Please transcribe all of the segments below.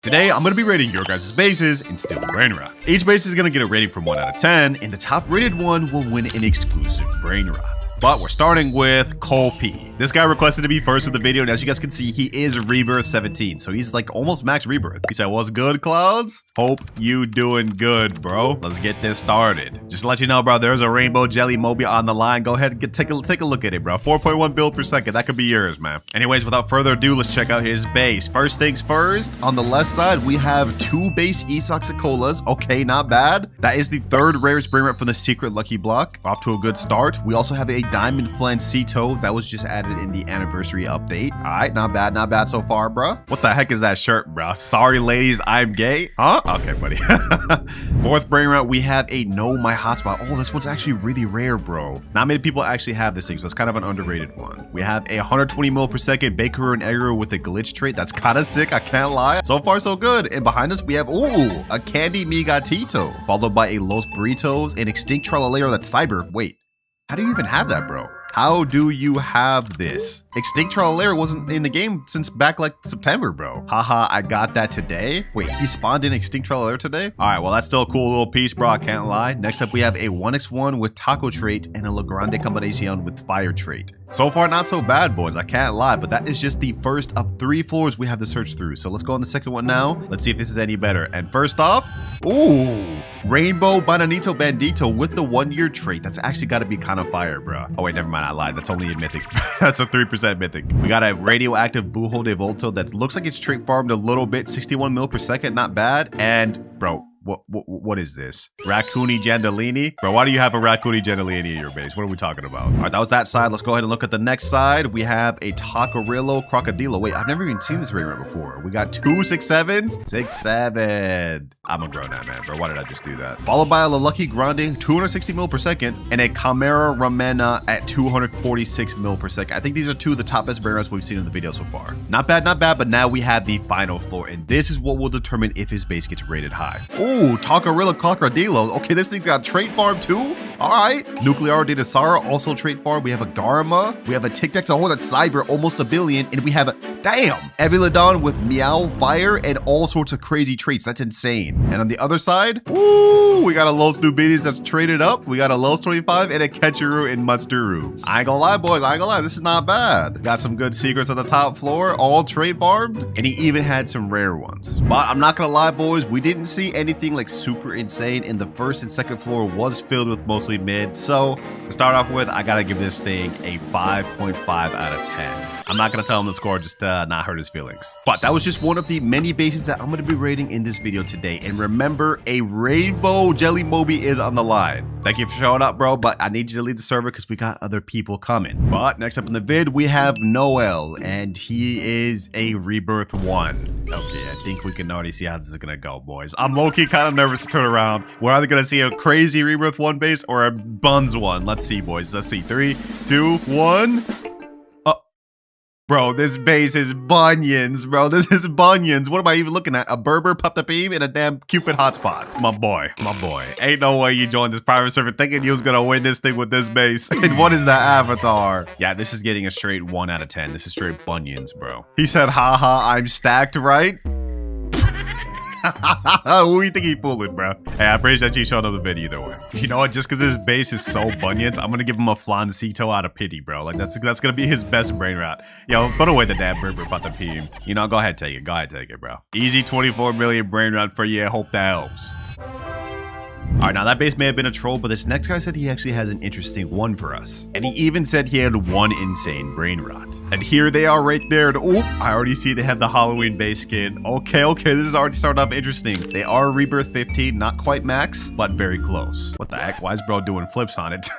Today, I'm going to be rating your guys' bases in Steel Brainrot. Each base is going to get a rating from 1 out of 10, and the top rated one will win an exclusive Brainrot. But we're starting with Cole P. This guy requested to be first in the video, and as you guys can see, he is rebirth 17, so he's like almost max rebirth. He said, "What's good, Clouds? Hope you doing good, bro. Let's get this started." Just to let you know, bro, there's a rainbow jelly Moby on the line. Go ahead and take a look at it, bro. 4.1 build per second. That could be yours, man. Anyways, without further ado, let's check out his base. First things first, on the left side, we have 2 base Esoxicolas. Okay, not bad. That is the 3rd rarest Brainrot from the secret lucky block. Off to a good start. We also have a Diamond Flancito that was just added in the anniversary update. All right, not bad so far, bro. What the heck is that shirt, bro? Sorry, ladies, I'm gay. Huh? Okay, buddy. 4th Brainrot, we have a Know My Hotspot. Oh, this one's actually really rare, bro. Not many people actually have this thing, so it's kind of an underrated one. We have a 120 mil per second Bakeru and Eggeru with a glitch trait. That's kind of sick, I can't lie. So far, so good. And behind us, we have, ooh, a Candy Mi Gatito, followed by a Los Burritos, an Extinct Trollalero that's Cyber. Wait, how do you even have that, bro? How do you have this? Extinct Trollalero wasn't in the game since back like September, bro. Haha, I got that today. Wait, he spawned in Extinct Trollalero today? All right, well, that's still a cool little piece, bro. I can't lie. Next up, we have a 1x1 with Taco trait and a La Grande combination with Fire trait. So far, not so bad, boys. I can't lie, but that is just the first of 3 floors we have to search through. So let's go on the second one now. Let's see if this is any better. And first off, ooh, Rainbow Bananito Bandito with the 1-year trait. That's actually got to be kind of fire, bro. Oh, wait, never mind. I lied. That's only a mythic. That's a 3% mythic. We got a radioactive Bujo de Volto that looks like it's trait farmed a little bit. 61 mil per second. Not bad. And, bro, what is this? Raccoony Jandalini? Bro, why do you have a Raccoony Jandalini in your base? What are we talking about? All right, that was that side. Let's go ahead and look at the next side. We have a Tacarillo Crocodilo. Wait, I've never even seen this Brainrot before. We got 2 6-7s. 6-7. I'm a grown-up man, bro. Why did I just do that? Followed by a Lucky Grande, 260 mil per second, and a Chimera Ramena at 246 mil per second. I think these are 2 of the top best Brainrots we've seen in the video so far. Not bad, but now we have the final floor, and this is what will determine if his base gets rated high. Ooh, Tacarilla Crocodilo. Okay, this thing got trait farm too. All right. Nuclear de Sara, also trait farm. We have a Garma. We have a Tic Tac. Oh, that's Cyber, almost 1 billion. And we have a, damn, Evilodon with Meow Fire and all sorts of crazy traits. That's insane. And on the other side, ooh, we got a Los Nubides that's traded up. We got a Los 25 and a Ketchuru and Musturu. I ain't gonna lie, boys. I ain't gonna lie. This is not bad. Got some good secrets on the top floor, all trait farmed. And he even had some rare ones. But I'm not gonna lie, boys. We didn't see anything like super insane, and the 1st and 2nd floor was filled with mostly mid. So to start off with, I gotta give this thing a 5.5 out of 10. I'm not gonna tell him the score just to not hurt his feelings. But that was just one of the many bases that I'm gonna be rating in this video today. And remember, a Rainbow Jelly Moby is on the line. Thank you for showing up, bro, but I need you to leave the server because we got other people coming. But next up in the vid, we have Noel, and he is a Rebirth 1. Okay, I think we can already see how this is gonna go, boys. I'm low-key kind of nervous to turn around. We're either gonna see a crazy Rebirth 1 base or a Buns 1. Let's see, boys. Let's see. 3, 2, 1. Bro, this base is bunions, bro. This is bunions. What am I even looking at? A Berber, Pup the Beam, and a damn Cupid hotspot. My boy. Ain't no way you joined this private server thinking you was gonna win this thing with this base. And what is that avatar? Yeah, this is getting a straight 1 out of 10. This is straight bunions, bro. He said, haha, I'm stacked, right? Who do you think he fooling, bro? Hey, I appreciate you showing up the video either way. You know what? Just because his base is so bunions, I'm gonna give him a Flancito out of pity, bro. Like that's gonna be his best Brainrot. Yo, put away the damn Berber about the PM. You know, go ahead, take it. Go ahead, take it, bro. Easy 24 million Brainrot for you. I hope that helps. All right, now that base may have been a troll, but this next guy said he actually has an interesting one for us. And he even said he had 1 insane Brainrot. And here they are right there. Oh, I already see they have the Halloween base skin. Okay, this is already starting off interesting. They are Rebirth 15, not quite max, but very close. What the heck? Why is bro doing flips on it?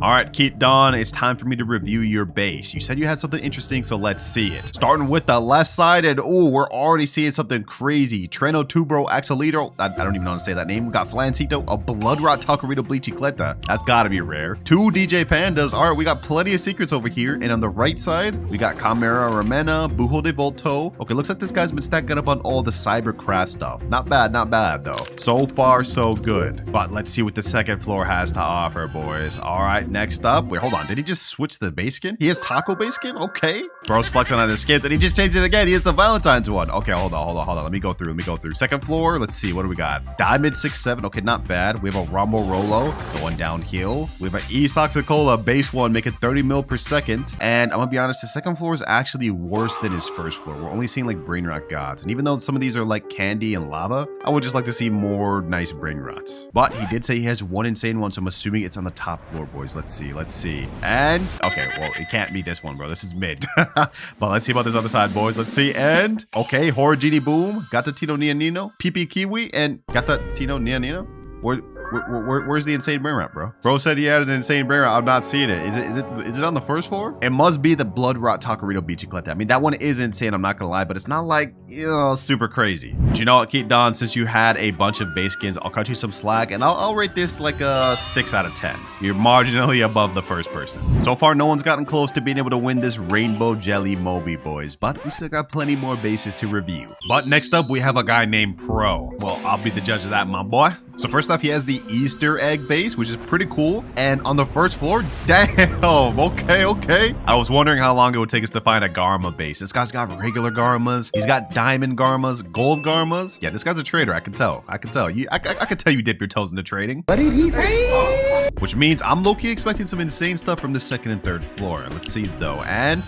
All right, Keith Dawn, it's time for me to review your base. You said you had something interesting, so let's see it. Starting with the left side, and oh, we're already seeing something crazy. Treno Tubro Axolito. I don't even know how to say that name. We got Flancito, a Bloodrot Tacarito Bleachicleta. That's gotta be rare. 2 DJ Pandas. All right, we got plenty of secrets over here. And on the right side, we got Chimera Ramena, Bujo de Volto. Okay, looks like this guy's been stacking up on all the Cybercraft stuff. Not bad though. So far, so good. But let's see what the second floor has to offer, boys. All right, next up, wait, hold on. Did he just switch the base skin? He has taco base skin? Okay. Bro's flexing on his skins and he just changed it again. He has the Valentine's one. Okay, hold on. Let me go through. Second floor, let's see. What do we got? Diamond 6-7. Okay, not bad. We have a Rambo Rolo going downhill. We have an E-Soxicola base one making 30 mil per second. And I'm gonna be honest, the second floor is actually worse than his first floor. We're only seeing like Brainrot gods. And even though some of these are like candy and lava, I would just like to see more nice Brainrots. But he did say he has one insane one, so I'm assuming it's on the top floor, boys. Let's see. And okay, well, it can't be this one, bro. This is mid. But let's see about this other side, boys. Let's see. And okay, Horror Genie Boom, got the Tino Nia Nino, PP Kiwi, and got the Tino Nia Nino. Where's the insane Brainrot, bro? Bro said he had an insane Brainrot. I'm not seeing it. Is it on the first floor? It must be the Blood Rot Taquerito Bicicleta. I mean, that one is insane. I'm not gonna lie, but it's not like, you know, super crazy. But you know what, Keith Don, since you had a bunch of base skins, I'll cut you some slack and I'll rate this like a 6 out of 10. You're marginally above the first person. So far, no one's gotten close to being able to win this Rainbow Jelly Moby, boys, but we still got plenty more bases to review. But next up, we have a guy named Pro. Well, I'll be the judge of that, my boy. So first off, he has the Easter egg base, which is pretty cool. And on the first floor, damn, okay. I was wondering how long it would take us to find a Garma base. This guy's got regular Garmas. He's got diamond Garmas, gold Garmas. Yeah, this guy's a trader. I can tell. I can tell you dip your toes into trading. What did he say? Which means I'm low-key expecting some insane stuff from the second and third floor. Let's see though. And,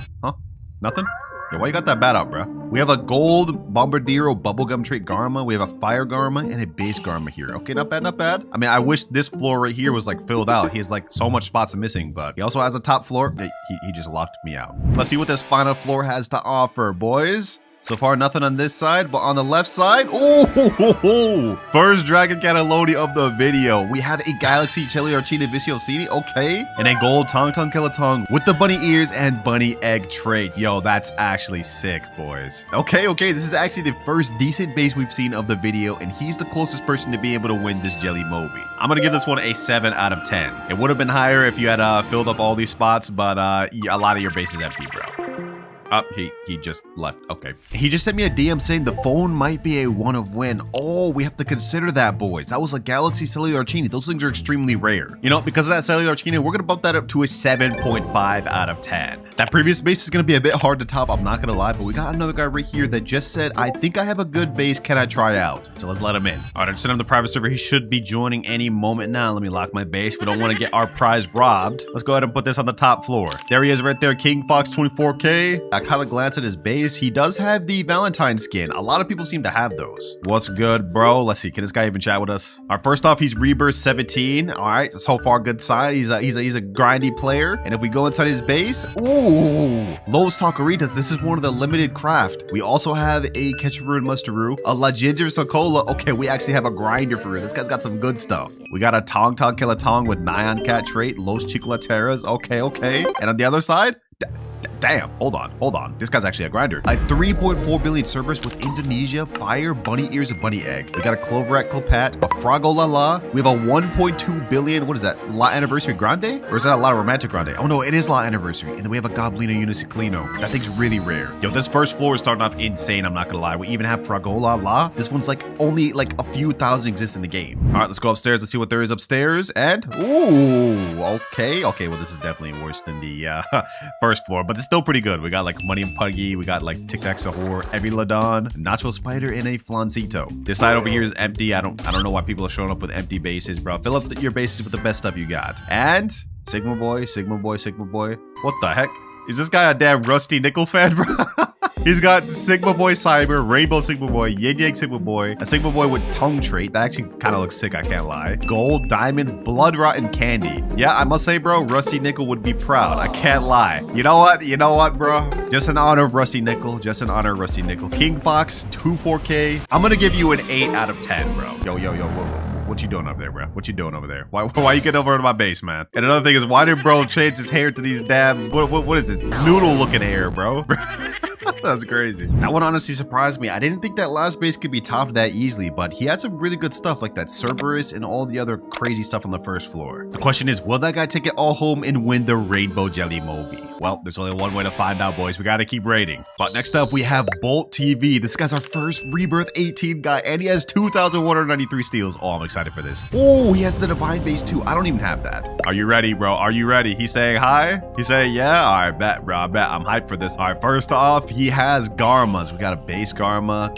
nothing? Yo, why you got that bat out, bro? We have a gold Bombardiro bubblegum trait Garma. We have a fire Garma and a base Garma here. Okay, not bad. I mean, I wish this floor right here was like filled out. He has like so much spots missing, but he also has a top floor. He just locked me out. Let's see what this final floor has to offer, boys. So far, nothing on this side, but on the left side, first Dragon Cataloney of the video. We have a Galaxy Cheliarchina Viciosini, okay, and a gold Tong Kelatong with the bunny ears and bunny egg trait. Yo, that's actually sick, boys. Okay, this is actually the first decent base we've seen of the video, and he's the closest person to be able to win this Jelly Moby. I'm gonna give this one a 7 out of 10. It would have been higher if you had filled up all these spots, but a lot of your base is empty, bro. He just left. Okay. He just sent me a DM saying the phone might be a 1 of win. Oh, we have to consider that, boys. That was a Galaxy Cheliarchini. Those things are extremely rare. You know, because of that Cheliarchini, we're gonna bump that up to a 7.5 out of 10. That previous base is gonna be a bit hard to top, I'm not gonna lie, but we got another guy right here that just said, I think I have a good base, can I try out? So let's let him in. All right, I sent him the private server. He should be joining any moment now. Let me lock my base. We don't want to get our prize robbed. Let's go ahead and put this on the top floor. There he is right there, King Fox 24K. I kind of glance at his base. He does have the Valentine skin. A lot of people seem to have those. What's good, bro? Let's see. Can this guy even chat with us? All right, first off, he's Rebirth 17. All right, so far good sign. He's a grindy player. And if we go inside his base, ooh, Los Taqueritas. This is one of the limited craft. We also have a Ketcharu and Mustaru, a La Ginger Socola. Okay, we actually have a grinder for it. This guy's got some good stuff. We got a Tong Kelatong with Nyan Cat trait, Los Chicolateras. Okay. And on the other side, damn, hold on. This guy's actually a grinder. A 3.4 billion Cerberus with Indonesia, fire, bunny ears, and bunny egg. We got a Cloverat Clipat, a Fragolala. We have a 1.2 billion, what is that, La Anniversary Grande? Or is that a La Romantic Grande? Oh no, it is La Anniversary. And then we have a Goblino Uniciclino. That thing's really rare. Yo, this first floor is starting off insane, I'm not gonna lie. We even have Fragolala. This one's like only like a few thousand exists in the game. All right, let's go upstairs. Let's see what there is upstairs. And, ooh, okay, well, this is definitely worse than the first floor, but it's still pretty good. We got like Money and Puggy, we got like Tic Tac Sahur, Evie Ladon, Nacho Spider, and a Flancito. This side over here is empty. I don't know why people are showing up with empty bases, bro. Fill up your bases with the best stuff you got. And Sigma Boy. What the heck? Is this guy a damn Rusty Nickel fan, bro? He's got Sigma Boy Cyber, Rainbow Sigma Boy, Yin Yang Sigma Boy, a Sigma Boy with Tongue trait. That actually kind of looks sick, I can't lie. Gold, Diamond, Blood Rot, and Candy. Yeah, I must say, bro, Rusty Nickel would be proud. I can't lie. You know what, bro? Just in honor of Rusty Nickel. King Fox, 24K. I'm gonna give you an 8 out of 10, bro. Yo, what you doing over there, bro? What you doing over there? Why you getting over to my base, man? And another thing is, why did bro change his hair to these damn, what is this? Noodle-looking hair, bro? That's crazy. That one honestly surprised me. I didn't think that last base could be topped that easily, but he had some really good stuff like that Cerberus and all the other crazy stuff on the first floor. The question is, will that guy take it all home and win the Rainbow Jelly Moby? Well, there's only one way to find out, boys. We got to keep rating. But next up, we have Bolt TV. This guy's our first Rebirth 18 guy, and he has 2,193 steals. Oh, I'm excited for this. Oh, he has the Divine Base too. I don't even have that. Are you ready, bro? Are you ready? He's saying hi? He's saying, yeah? All right, bet, bro. I bet. I'm hyped for this. All right, first off, he has Garmas. We got a base Garma,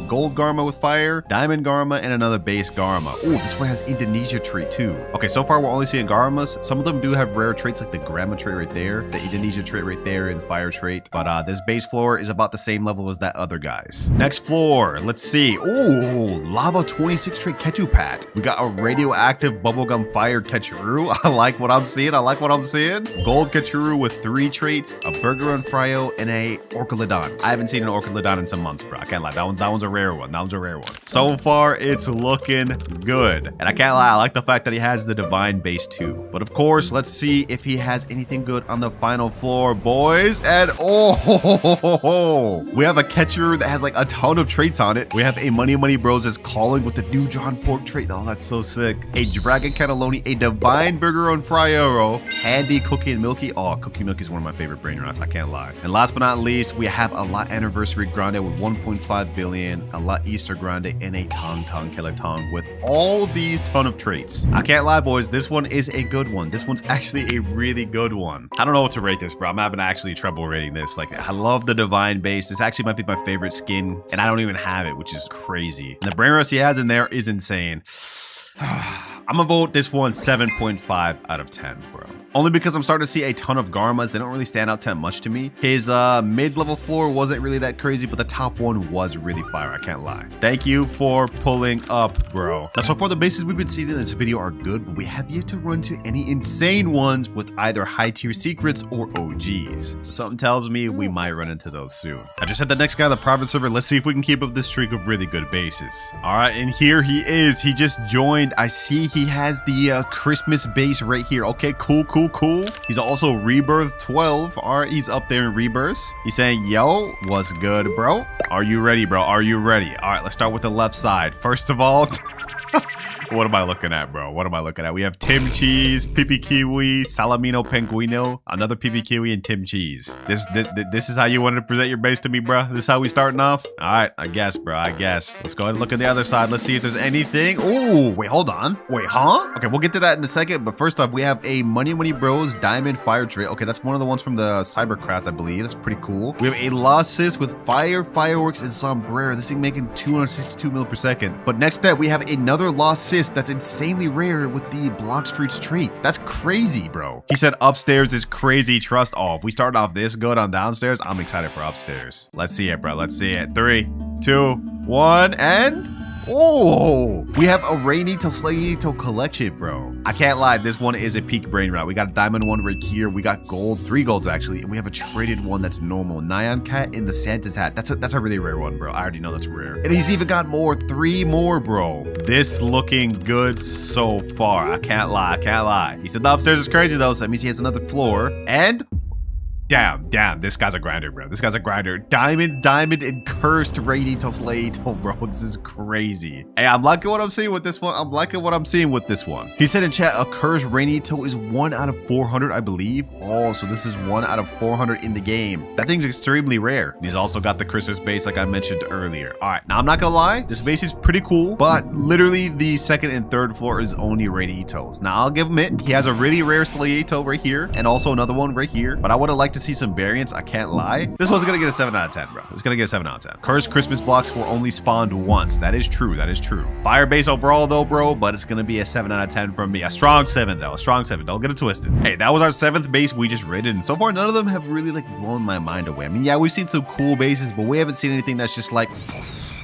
gold Garma with fire, diamond Garma, and another base Garma. Oh, this one has Indonesia trait too. Okay, so far we're only seeing Garmas. Some of them do have rare traits like the Grandma trait right there, the Indonesia trait right there, and the fire trait. But this base floor is about the same level as that other guy's. Next floor, let's see. Oh, Lava 26 trait Ketupat. We got a radioactive bubblegum fire Ketchuru. I like what I'm seeing. I like what I'm seeing. Gold Ketchuru with 3 traits, a Burger on Fryo, and a Orchilodon. I haven't seen an Orchilodon in some months, bro. I can't lie. That one's a rare one. That one's a rare one. So far, it's looking good. And I can't lie. I like the fact that he has the Divine Base too. But of course, let's see if he has anything good on the final floor, boys. And oh, we have a Ketchuru that has like a ton of traits on it. We have a Money Bros is calling with the new John Pork trait. Oh, that's so sick. A Dragon Cataloney, a Divine Burger on Fryo, Candy Cookie and Milky. Oh, Cookie Milky is one of my favorite Brainrots. I can't lie. And last but not least, we have a La Anniversary Grande with 1.5 billion, a La Easter Grande, and a Tong Killer Tong with all these ton of traits. I can't lie, boys. This one is a good one. This one's actually a really good one. I don't know what to rate this, bro. I'm having actually trouble rating this. Like, I love the Divine Base. This actually might be my favorite skin, and I don't even have it, which is crazy. And the Brainrots he has in there is insane. I'm gonna vote this one 7.5 out of 10, bro. Only because I'm starting to see a ton of Garmas. They don't really stand out that much to me. His mid-level floor wasn't really that crazy, but the top one was really fire. I can't lie. Thank you for pulling up, bro. Now, so far the bases we've been seeing in this video are good, but we have yet to run into any insane ones with either high-tier secrets or OGs. Something tells me we might run into those soon. I just had the next guy on the private server. Let's see if we can keep up this streak of really good bases. All right, and here he is. He just joined. I see he has the Christmas base right here. Okay, cool. He's also Rebirth 12. All right, he's up there in Rebirth. He's saying, yo, what's good, bro? Are you ready, bro? Are you ready? All right, let's start with the left side. First of all, what am I looking at, bro? What am I looking at? We have Tim Cheese, Pipi Kiwi, Salamino Penguino, another Pipi Kiwi, and Tim Cheese. This is how you wanted to present your base to me, bro? This is how we starting off? All right, I guess, bro. I guess. Let's go ahead and look at the other side. Let's see if there's anything. Oh, wait, hold on. Wait, huh? Okay, we'll get to that in a second. But first off, we have a Money Bros Diamond Fire Trait. Okay, that's one of the ones from the Cybercraft, I believe. That's pretty cool. We have a Lossis with Fire, Fireworks, and Sombrero. This thing making 262 mil per second. But next up, we have another Lossis that's insanely rare with the Blocks Fruits trait. That's crazy, bro. He said upstairs is crazy. Trust all. If we start off this good on downstairs, I'm excited for upstairs. Let's see it, bro. Let's see it. 3, 2, 1, and... oh, we have a Rainy to Slayito collection, bro. I can't lie, this one is a peak Brainrot. We got a diamond one right here. We got gold, 3 golds actually, and we have a traded one that's normal. Nyan Cat in the Santa's hat. That's a really rare one, bro. I already know that's rare. And he's even got more, 3 more, bro. This looking good so far. I can't lie. He said the upstairs is crazy though, so that means he has another floor. And damn, this guy's a grinder, bro. This guy's a grinder. Diamond, and cursed Rainy to Slayito, bro. This is crazy. Hey, I'm liking what I'm seeing with this one. He said in chat, a cursed Rainito is 1 out of 400, I believe. Oh, so this is 1 out of 400 in the game. That thing's extremely rare. He's also got the Christmas base like I mentioned earlier. All right, now I'm not gonna lie, this base is pretty cool, but literally the second and third floor is only Rainitos. Now I'll give him it. He has a really rare Slayito right here, and also another one right here, but I would have liked to see some variants. I can't lie. This one's gonna get a 7 out of 10, bro. It's gonna get a 7 out of 10. Cursed Christmas blocks were only spawned once. That is true. Fire base overall though, bro, but it's gonna be a 7 out of 10 from me. A strong 7 though. A strong 7. Don't get it twisted. Hey, that was our 7th base we just rated, and so far none of them have really like blown my mind away. I mean, yeah, we've seen some cool bases, but we haven't seen anything that's just like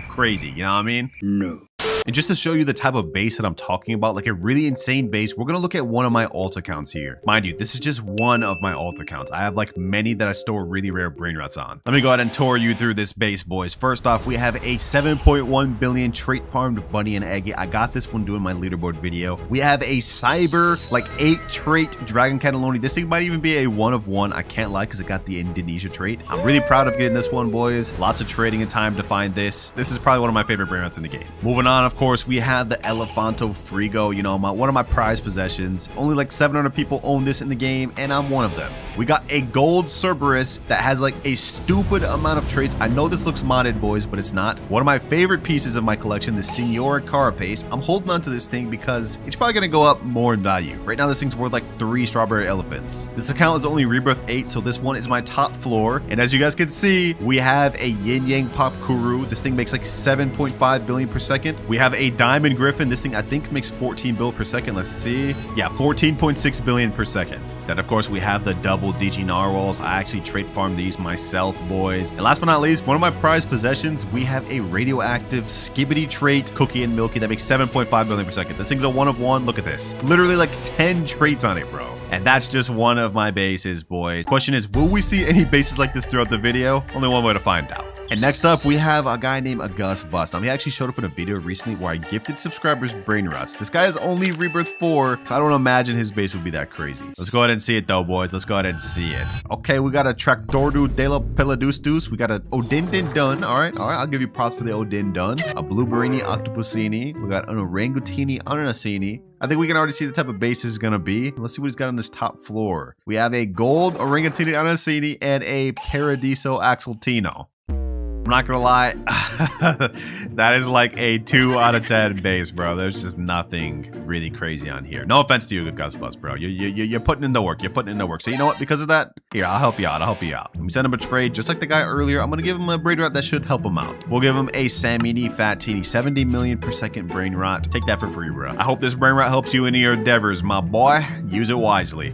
crazy. You know what I mean? No. And just to show you the type of base that I'm talking about, like a really insane base, we're going to look at one of my alt accounts here. Mind you, this is just one of my alt accounts. I have like many that I store really rare Brainrots on. Let me go ahead and tour you through this base, boys. First off, we have a 7.1 billion trait farmed bunny and eggy. I got this one doing my leaderboard video. We have a cyber, like 8 trait dragon cataloney. This thing might even be a 1 of 1. I can't lie because it got the Indonesia trait. I'm really proud of getting this one, boys. Lots of trading and time to find this. This is probably one of my favorite Brainrots in the game. Moving on, of course, we have the Elefanto Frigo, you know, one of my prized possessions. Only like 700 people own this in the game, and I'm one of them. We got a gold Cerberus that has like a stupid amount of traits. I know this looks modded, boys, but it's not. One of my favorite pieces of my collection, the Signora Carapace. I'm holding on to this thing because it's probably going to go up more in value. Right now, this thing's worth like 3 strawberry elephants. This account is only rebirth 8, so this one is my top floor. And as you guys can see, we have a Yin Yang Pop Kuru. This thing makes like 7.5 billion per second. We have a Diamond Griffin. This thing I think makes 14 bill per second. Let's see. Yeah, 14.6 billion per second. Then of course we have the double DG Narwhals. I actually trait farm these myself, boys. And last but not least, one of my prized possessions, we have a radioactive Skibbity trait Cookie and Milky that makes 7.5 billion per second. This thing's a 1 of 1. Look at this. Literally like 10 traits on it, bro. And that's just one of my bases, boys. Question is, will we see any bases like this throughout the video? Only one way to find out. And next up, we have a guy named August Bust. Now, he actually showed up in a video recently where I gifted subscribers Brainrots. This guy is only rebirth 4, so I don't imagine his base would be that crazy. Let's go ahead and see it though, boys. Let's go ahead and see it. Okay, we got a Tractordu de la Peladustus. We got a Odin Dun. All right. I'll give you props for the Odin Dun. A Blueberrini Octopusini. We got an Orangutini Ananasini. I think we can already see the type of base this is going to be. Let's see what he's got on this top floor. We have a gold Orangutini Ananasini and a Paradiso Axoltino. I'm not gonna lie, that is like a 2 out of 10 base, bro. There's just nothing really crazy on here. No offense to you, Gus Bus, bro. You're putting in the work. You're putting in the work. So you know what? Because of that, here, I'll help you out. Let me send him a trade, just like the guy earlier. I'm gonna give him a Brainrot that should help him out. We'll give him a Samini Fat TD, 70 million per second Brainrot. Take that for free, bro. I hope this Brainrot helps you in your endeavors, my boy. Use it wisely.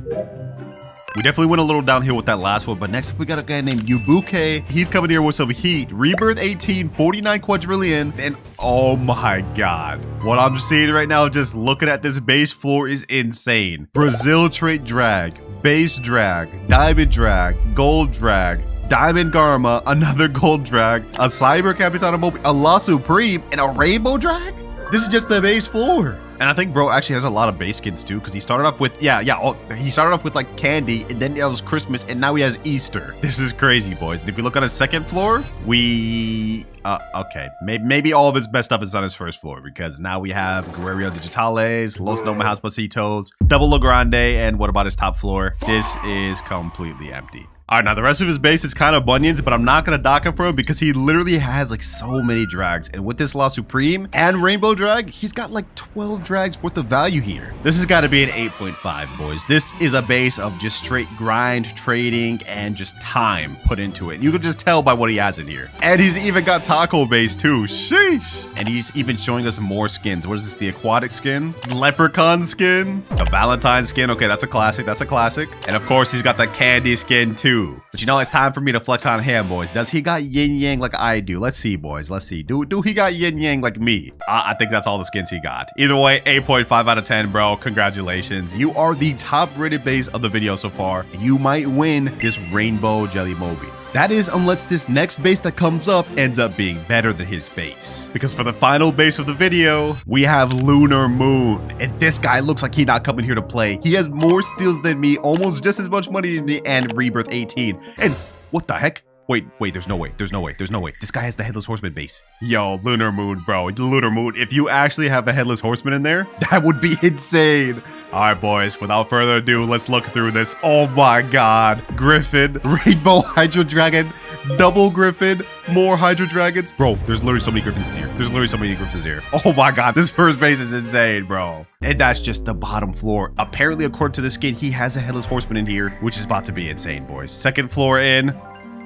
We definitely went a little downhill with that last one, but next up we got a guy named Yubuke. He's coming here with some heat. Rebirth 18, 49 quadrillion, and oh my god. What I'm seeing right now, just looking at this base floor, is insane. Brazil trait drag, base drag, diamond drag, gold drag, Diamond Garma, another gold drag, a Cyber Capitano Mobi, a La Supreme, and a rainbow drag? This is just the base floor. And I think bro actually has a lot of base skins too, because he started off with, he started off with like candy, and then it was Christmas, and now he has Easter. This is crazy, boys. And if we look on his second floor, okay, maybe all of his best stuff is on his first floor, because now we have Guerrero Digitales, Los Nomahouse Pasitos, Double La Grande, and what about his top floor? This is completely empty. All right, now the rest of his base is kind of bunions, but I'm not going to dock him for him because he literally has like so many drags. And with this La Supreme and Rainbow Drag, he's got like 12 drags worth of value here. This has got to be an 8.5, boys. This is a base of just straight grind, trading, and just time put into it. You can just tell by what he has in here. And he's even got Taco Base too. Sheesh. And he's even showing us more skins. What is this? The aquatic skin? Leprechaun skin? The Valentine skin? Okay, that's a classic. That's a classic. And of course, he's got the candy skin too. But you know, it's time for me to flex on him, boys. Does he got yin yang like I do? Let's see, boys. Let's see. Do he got yin yang like me? I think that's all the skins he got. Either way, 8.5 out of 10, bro. Congratulations. You are the top rated base of the video so far, and you might win this Rainbow Jelly Mobi. That is, unless this next base that comes up ends up being better than his base. Because for the final base of the video, we have Lunar Moon. And this guy looks like he's not coming here to play. He has more steals than me, almost just as much money as me, and Rebirth 18. And what the heck? Wait, there's no way. This guy has the Headless Horseman base. Yo, Lunar Moon, bro. Lunar Moon, if you actually have a Headless Horseman in there, that would be insane. All right, boys, without further ado, let's look through this. Oh my god. Griffin, Rainbow Hydro Dragon, Double Griffin, more Hydro Dragons. Bro, there's literally so many Griffins in here. Oh my god, this first base is insane, bro. And that's just the bottom floor. Apparently, according to the skin, he has a Headless Horseman in here, which is about to be insane, boys. Second floor in.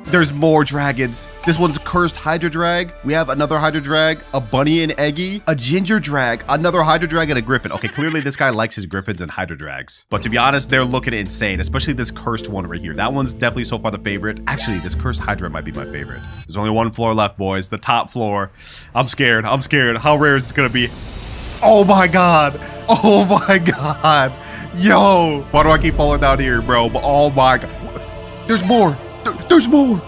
There's more dragons. This one's Cursed Hydra Drag. We have another Hydra Drag, a Bunny and Eggy, a Ginger Drag, another Hydra Drag, and a Griffin. Okay, clearly this guy likes his Griffins and Hydra Drags. But to be honest, they're looking insane, especially this Cursed one right here. That one's definitely so far the favorite. Actually, this Cursed Hydra might be my favorite. There's only one floor left, boys. The top floor. I'm scared. How rare is this gonna be? Oh my god. Oh my god. Yo. Why do I keep falling down here, bro? Oh my god. There's more. There's more.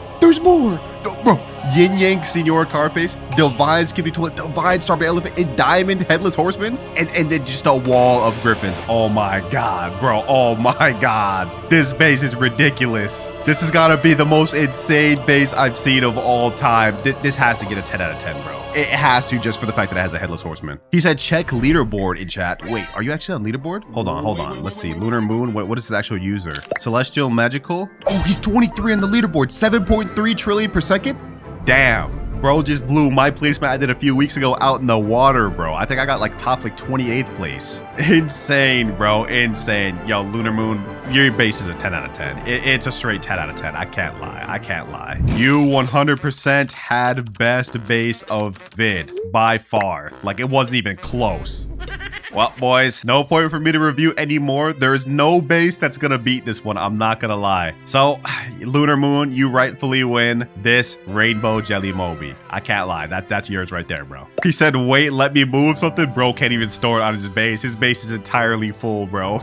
Bro, Yin Yang Senior Carapace, Divine Skippy Toilet, Divine Strawberry Elephant, and Diamond Headless Horseman, and then just a wall of Griffins. Oh my god, bro. Oh my god. This base is ridiculous. This has got to be the most insane base I've seen of all time. This has to get a 10 out of 10, bro. It has to, just for the fact that it has a Headless Horseman. He said check leaderboard in chat. Wait, are you actually on leaderboard? Hold on. Let's see. Lunar Moon. What is his actual user? Celestial Magical. Oh, he's 23 on the leaderboard. 7.3 trillion per second. Damn. Bro just blew my placement I did a few weeks ago out in the water, bro. I think I got like top like 28th place. Insane, bro. Insane. Yo, Lunar Moon, your base is a 10 out of 10. It's a straight 10 out of 10. I can't lie. You 100% had best base of vid by far. Like, it wasn't even close. Well, boys, no point for me to review anymore. There is no base that's gonna beat this one. I'm not gonna lie. So, Lunar Moon, you rightfully win this Rainbow Jelly Moby. I can't lie. That's yours right there, bro. He said, wait, let me move something. Bro can't even store it on his base. His base is entirely full, bro.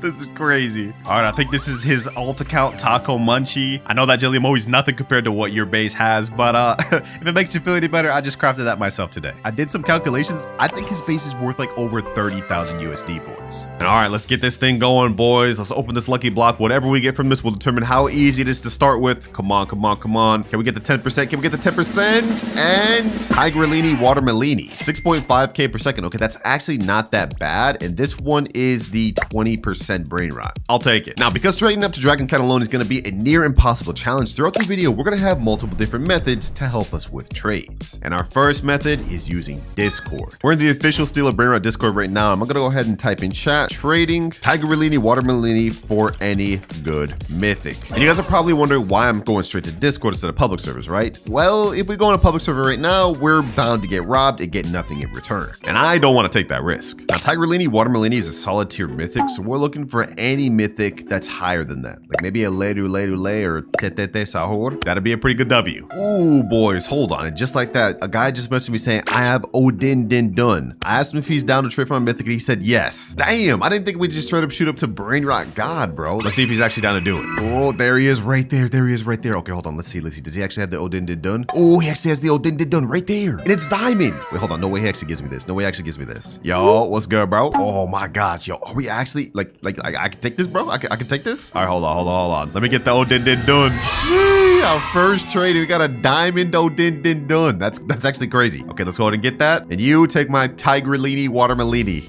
This is crazy. All right, I think this is his alt account, Taco Munchie. I know that Jelly Moby's nothing compared to what your base has, but if it makes you feel any better, I just crafted that myself today. I did some calculations. I think his base is worth like over 30,000 USD, boys. And all right, let's get this thing going, boys. Let's open this lucky block. Whatever we get from this will determine how easy it is to start with. Come on. Can we get the 10%? Can we get the 10%? And Tigerellini Watermelini, 6.5K per second. Okay, that's actually not that bad. And this one is the 20% Brainrot. I'll take it. Now, because trading up to Dragon Cataloney is going to be a near impossible challenge, throughout the video, we're going to have multiple different methods to help us with trades. And our first method is using Discord. We're in the official Steal a Brainrot Discord right now. I'm going to go ahead and type in chat, trading Tigerellini Watermelini for any good mythic. And you guys are probably wondering why I'm going straight to Discord instead of public servers, right? Well, if we go on a public server right now, we're bound to get robbed and get nothing in return. And I don't want to take that risk. Now, Tigerellini Watermelini is a solid tier mythic, so we're looking for any mythic that's higher than that. Like maybe a Ledu or Tetete Sahur. That'd be a pretty good W. Ooh, boys, hold on. And just like that, a guy just messaged me saying, I have Odin Din Dun. I asked him if he's down to trade for my mythic, and he said yes. Damn, I didn't think we'd just straight up shoot up to Brainrot God, bro. Let's see if he's actually down to do it. Oh, there he is right there. Okay, hold on. Let's see. Does he actually have the Odin Din Dun? Oh, he actually has the Odin Din Dun right there. And it's diamond. Wait, hold on. No way he actually gives me this. Yo, what's good, bro? Oh my gosh. Yo, are we actually like I can take this, bro? I can take this? All right, hold on. Let me get the Odin Din Dun. Our first trade, we got a diamond Odin Din Dun. That's actually crazy. Okay, let's go ahead and get that. And you take my Tigerellini Watermelini.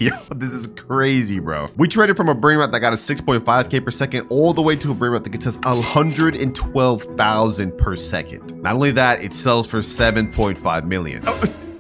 Yo, this is crazy, bro. We traded from a Brainrot that got a 6.5K per second all the way to a Brainrot that gets us 112,000 per second. Not only that, it sells for 7.5 million.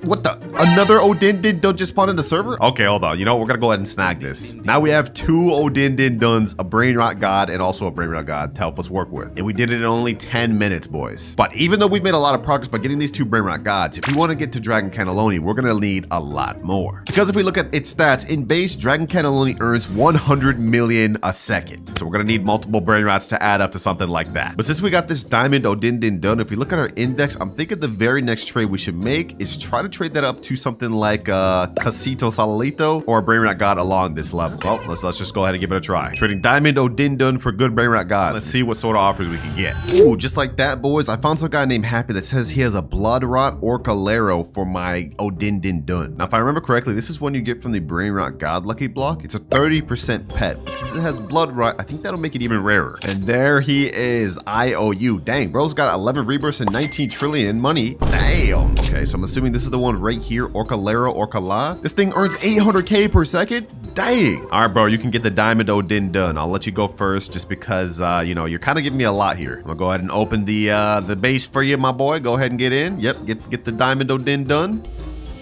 What the? Another Odin Din Dun just spawned in the server? Okay, hold on. You know what? We're gonna go ahead and snag this. Now we have two Odin Din Duns, a Brainrot God, and also a Brainrot God to help us work with. And we did it in only 10 minutes, boys. But even though we've made a lot of progress by getting these two Brainrot Gods, if we want to get to Dragon Cataloney, we're gonna need a lot more. Because if we look at its stats, in base, Dragon Cataloney earns 100 million a second. So we're gonna need multiple Brainrots to add up to something like that. But since we got this Diamond Odin Din Dun, if we look at our index, I'm thinking the very next trade we should make is try to trade that up to something like Casito Salalito or a Brainrot God along this level. Well, let's just go ahead and give it a try. Trading Diamond Odin Dun for good Brainrot God. Let's see what sort of offers we can get. Ooh, just like that, boys. I found some guy named Happy that says he has a Blood Rot or Calero for my Odin Din Dun. Now, if I remember correctly, this is one you get from the Brainrot God lucky block. It's a 30% pet. But since it has Blood Rot, I think that'll make it even rarer. And there he is, IOU. Dang, bro's got 11 rebirths and 19 trillion money. Damn. Okay, so I'm assuming this is the one right here, Orcalero, Orcala. This thing earns 800K per second. Dang. All right, bro, you can get the Diamond Odin Dun. I'll let you go first just because, you know, you're kind of giving me a lot here. I'm gonna go ahead and open the base for you, my boy. Go ahead and get in. Yep, get the Diamond Odin Dun.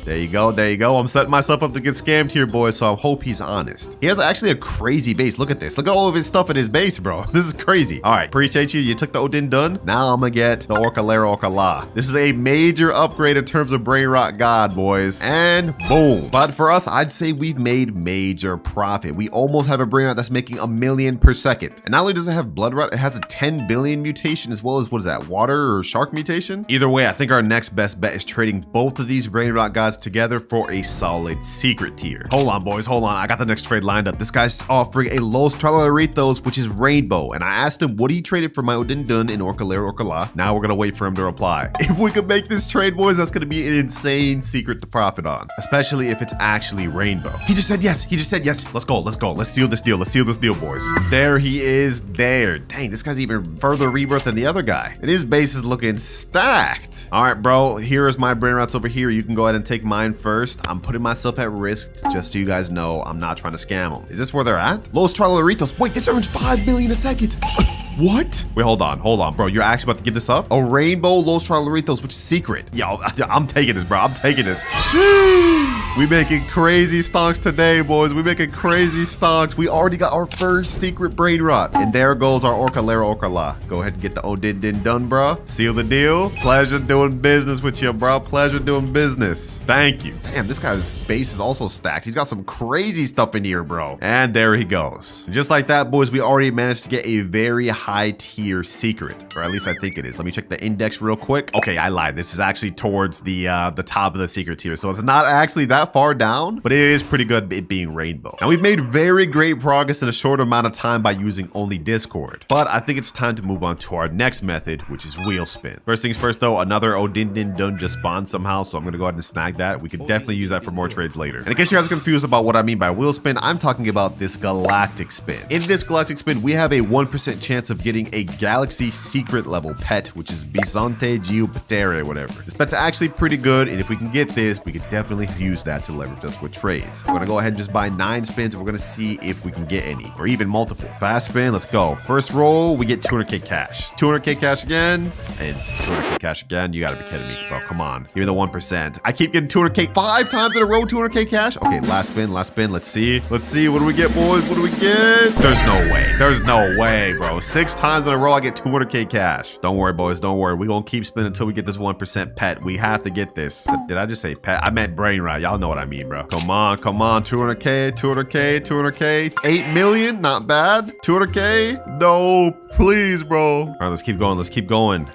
There you go. I'm setting myself up to get scammed here, boys, so I hope he's honest. He has actually a crazy base. Look at this. Look at all of his stuff in his base, bro. This is crazy. All right, appreciate you. You took the Odin Dun. Now I'm gonna get the Orcalero Orcala. This is a major upgrade in terms of Brainrot God, boys. And boom. But for us, I'd say we've made major profit. We almost have a Brainrot that's making 1 million per second. And not only does it have Blood Rot, it has a 10 billion mutation as well as, what is that, water or shark mutation? Either way, I think our next best bet is trading both of these Brainrot Gods adds together for a solid secret tier. Hold on, boys, hold on. I got the next trade lined up. This guy's offering a Los Tralaritos, which is rainbow. And I asked him, what do you trade it for my Odin Dun in Orca-La? Now we're gonna wait for him to reply. If we can make this trade, boys, that's gonna be an insane secret to profit on, especially if it's actually rainbow. He just said yes. He just said yes. Let's go. Let's go. Let's seal this deal. Let's seal this deal, boys. There he is there. Dang, this guy's even further rebirth than the other guy. And his base is looking stacked. All right, bro. Here is my Brainrots over here. You can go ahead and take mine first. I'm putting myself at risk just so you guys know I'm not trying to scam them. Is this where they're at? Los Tralaritos. Wait, this earns 5 million a second. What? Wait, hold on, bro. You're actually about to give this up? A rainbow Los Tralaritos, which is secret. Yo, I'm taking this, bro. I'm taking this. We making crazy stonks today, boys. We making crazy stonks. We already got our first secret Brainrot. And there goes our Orca-La. Go ahead and get the Odin done, bro. Seal the deal. Pleasure doing business with you, bro. Pleasure doing business. Thank you. Damn, this guy's base is also stacked. He's got some crazy stuff in here, bro. And there he goes. Just like that, boys, we already managed to get a very high tier secret, or at least I think it is. Let me check the index real quick. Okay, I lied. This is actually towards the top of the secret tier, so it's not actually that far down, but it is pretty good it being rainbow. Now we've made very great progress in a short amount of time by using only Discord, but I think it's time to move on to our next method, which is wheel spin. First things first, though, another Odin Dun just spawned somehow, so I'm gonna go ahead and snag that. We could definitely use that for more trades later. And in case you guys are confused about what I mean by wheel spin, I'm talking about this galactic spin. In this galactic spin, we have a 1% chance of getting a galaxy secret level pet, which is Bisonte Geopatere or whatever. This pet's actually pretty good, and if we can get this, we could definitely use that to leverage us with trades. We're gonna go ahead and just buy 9 spins, and we're gonna see if we can get any, or even multiple. Fast spin, let's go. First roll, we get 200k cash. 200k cash again, and 200k cash again. You gotta be kidding me, bro. Come on. Give me the 1%. I keep getting 200k 5 times in a row, 200k cash. Okay, last spin, last spin. Let's see. Let's see. What do we get, boys? What do we get? There's no way. There's no way, bro. 6 times in a row, I get 200k cash. Don't worry, boys. Don't worry. We're gonna keep spinning until we get this 1% pet. We have to get this. Did I just say pet? I meant Brainrot. Y'all know what I mean, bro. Come on, come on. 200k, 200k, 200k. 8 million, not bad. 200k. No, please, bro. All right, let's keep going. Let's keep going.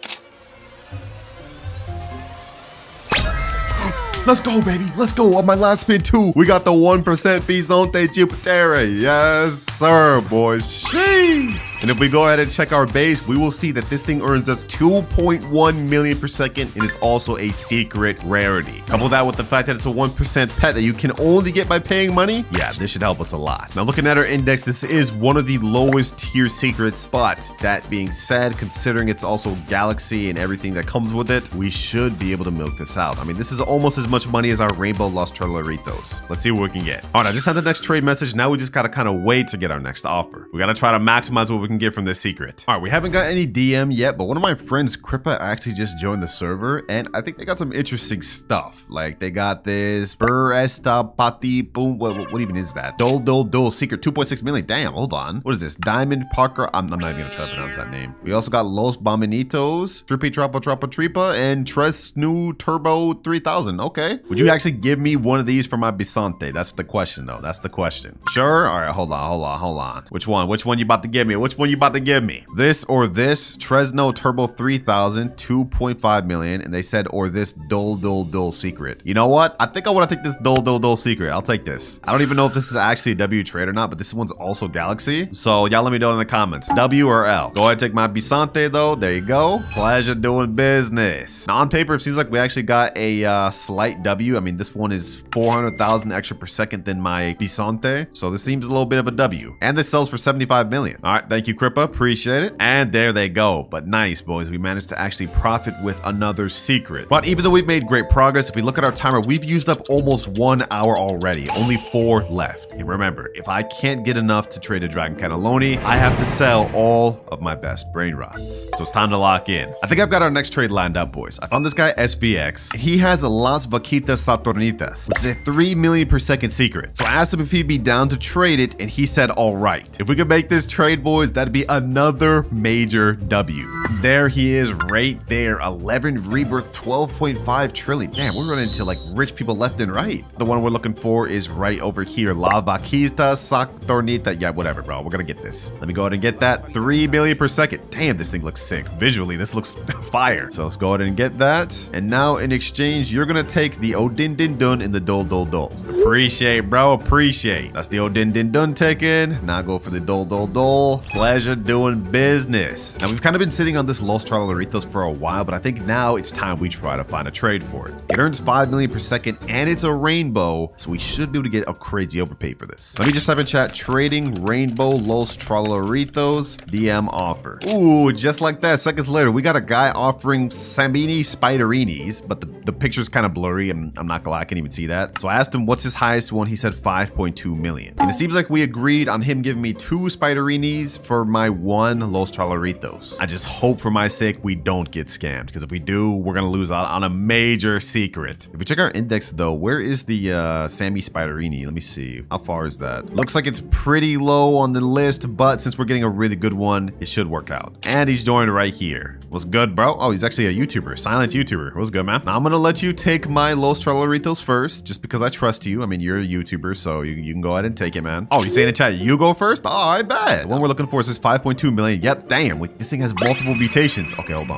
Let's go, baby. Let's go. On my last spin, too, we got the 1% Bisonte Geopatere. Yes, sir, boys. Sheesh. And if we go ahead and check our base, we will see that this thing earns us 2.1 million per second and is also a secret rarity. Couple that with the fact that it's a 1% pet that you can only get by paying money. Yeah, this should help us a lot. Now, looking at our index, this is one of the lowest tier secrets, but that being said, considering it's also galaxy and everything that comes with it, we should be able to milk this out. I mean, this is almost as much money as our rainbow Los Tralaritos. Let's see what we can get. All right, I just had the next trade message. Now we just gotta kind of wait to get our next offer. We gotta try to maximize what we can get from this secret. All right, we haven't got any DM yet, but one of my friends, Kripa, actually just joined the server, and I think they got some interesting stuff. Like, they got this Bur Esta Pati Boom. What even is that? Dol secret 2.6 million. Damn, hold on. What is this? Diamond Parker. I'm not even gonna try to pronounce that name. We also got Los Bominitos, Trippy Tripa, and Tresnu Turbo 3000. Okay. Would you actually give me one of these for my Bisonte? That's the question, though. That's the question. Sure. All right, hold on. Which one? Which one you about to give me? Which one you about to give me? This or this? Tresno Turbo 3000, 2.5 million. And they said, or this Dol secret. You know what? I think I want to take this Dol secret. I'll take this. I don't even know if this is actually a W trade or not, but this one's also Galaxy. So y'all let me know in the comments. W or L? Go ahead and take my Bisonte, though. There you go. Pleasure doing business. Now, on paper, it seems like we actually got a slight W. I mean, this one is 400,000 extra per second than my Bisonte. So this seems a little bit of a W. And this sells for 75 million. All right, thank you, Kripa. Appreciate it. And there they go. But nice, boys. We managed to actually profit with another secret. But even though we've made great progress, if we look at our timer, we've used up almost 1 hour already. Only 4 left. And remember, if I can't get enough to trade a Dragon Cataloney, I have to sell all of my best Brainrots. So it's time to lock in. I think I've got our next trade lined up, boys. I found this guy, SVX, and he has a Las Vaquitas Saturnitas, which is a 3 million per second secret. So I asked him if he'd be down to trade it, and he said, all right. If we could make this trade, boys, That'd be another major W. There he is right there. 11 rebirth, 12.5 trillion. Damn, we're running into like rich people left and right. The one we're looking for is right over here. La Vaquita, Sactornita. Yeah, whatever, bro. We're gonna get this. Let me go ahead and get that. 3 billion per second. Damn, this thing looks sick. Visually, this looks fire. So let's go ahead and get that. And now in exchange, you're gonna take the Odin Din Dun and the Dol Dol Dol. Appreciate, bro. Appreciate. That's the Odin Din Dun taken. Now go for the Dol Dol Dol. Pleasure doing business. Now we've kind of been sitting on this Los Charlaritos for a while, but I think now it's time we try to find a trade for it. It earns 5 million per second and it's a rainbow, so we should be able to get a crazy overpay for this. Let me just type in chat, trading rainbow Los Charlaritos DM offer. Ooh, just like that, seconds later, we got a guy offering Sambini Spiderinis, but the picture's kind of blurry. I'm not gonna lie, I can't even see that. So I asked him what's his highest one. He said 5.2 million. And it seems like we agreed on him giving me 2 Spiderinis for my 1 Los Charlaritos. I just hope for my sake we don't get scammed, because if we do, we're gonna lose out on a major secret. If we check our index though, where is the Sammy Spiderini? Let me see. How far is that? Looks like it's pretty low on the list, but since we're getting a really good one, it should work out. And he's joined right here. What's good, bro? Oh, he's actually a YouTuber, silent YouTuber. What's good, man? Now I'm gonna let you take my Los Charlaritos first, just because I trust you. I mean, you're a YouTuber, so you can go ahead and take it, man. Oh, you saying in chat, you go first? Oh, I bet. The one we're looking for is 5.2 million. Yep, damn. This thing has multiple mutations. Okay, hold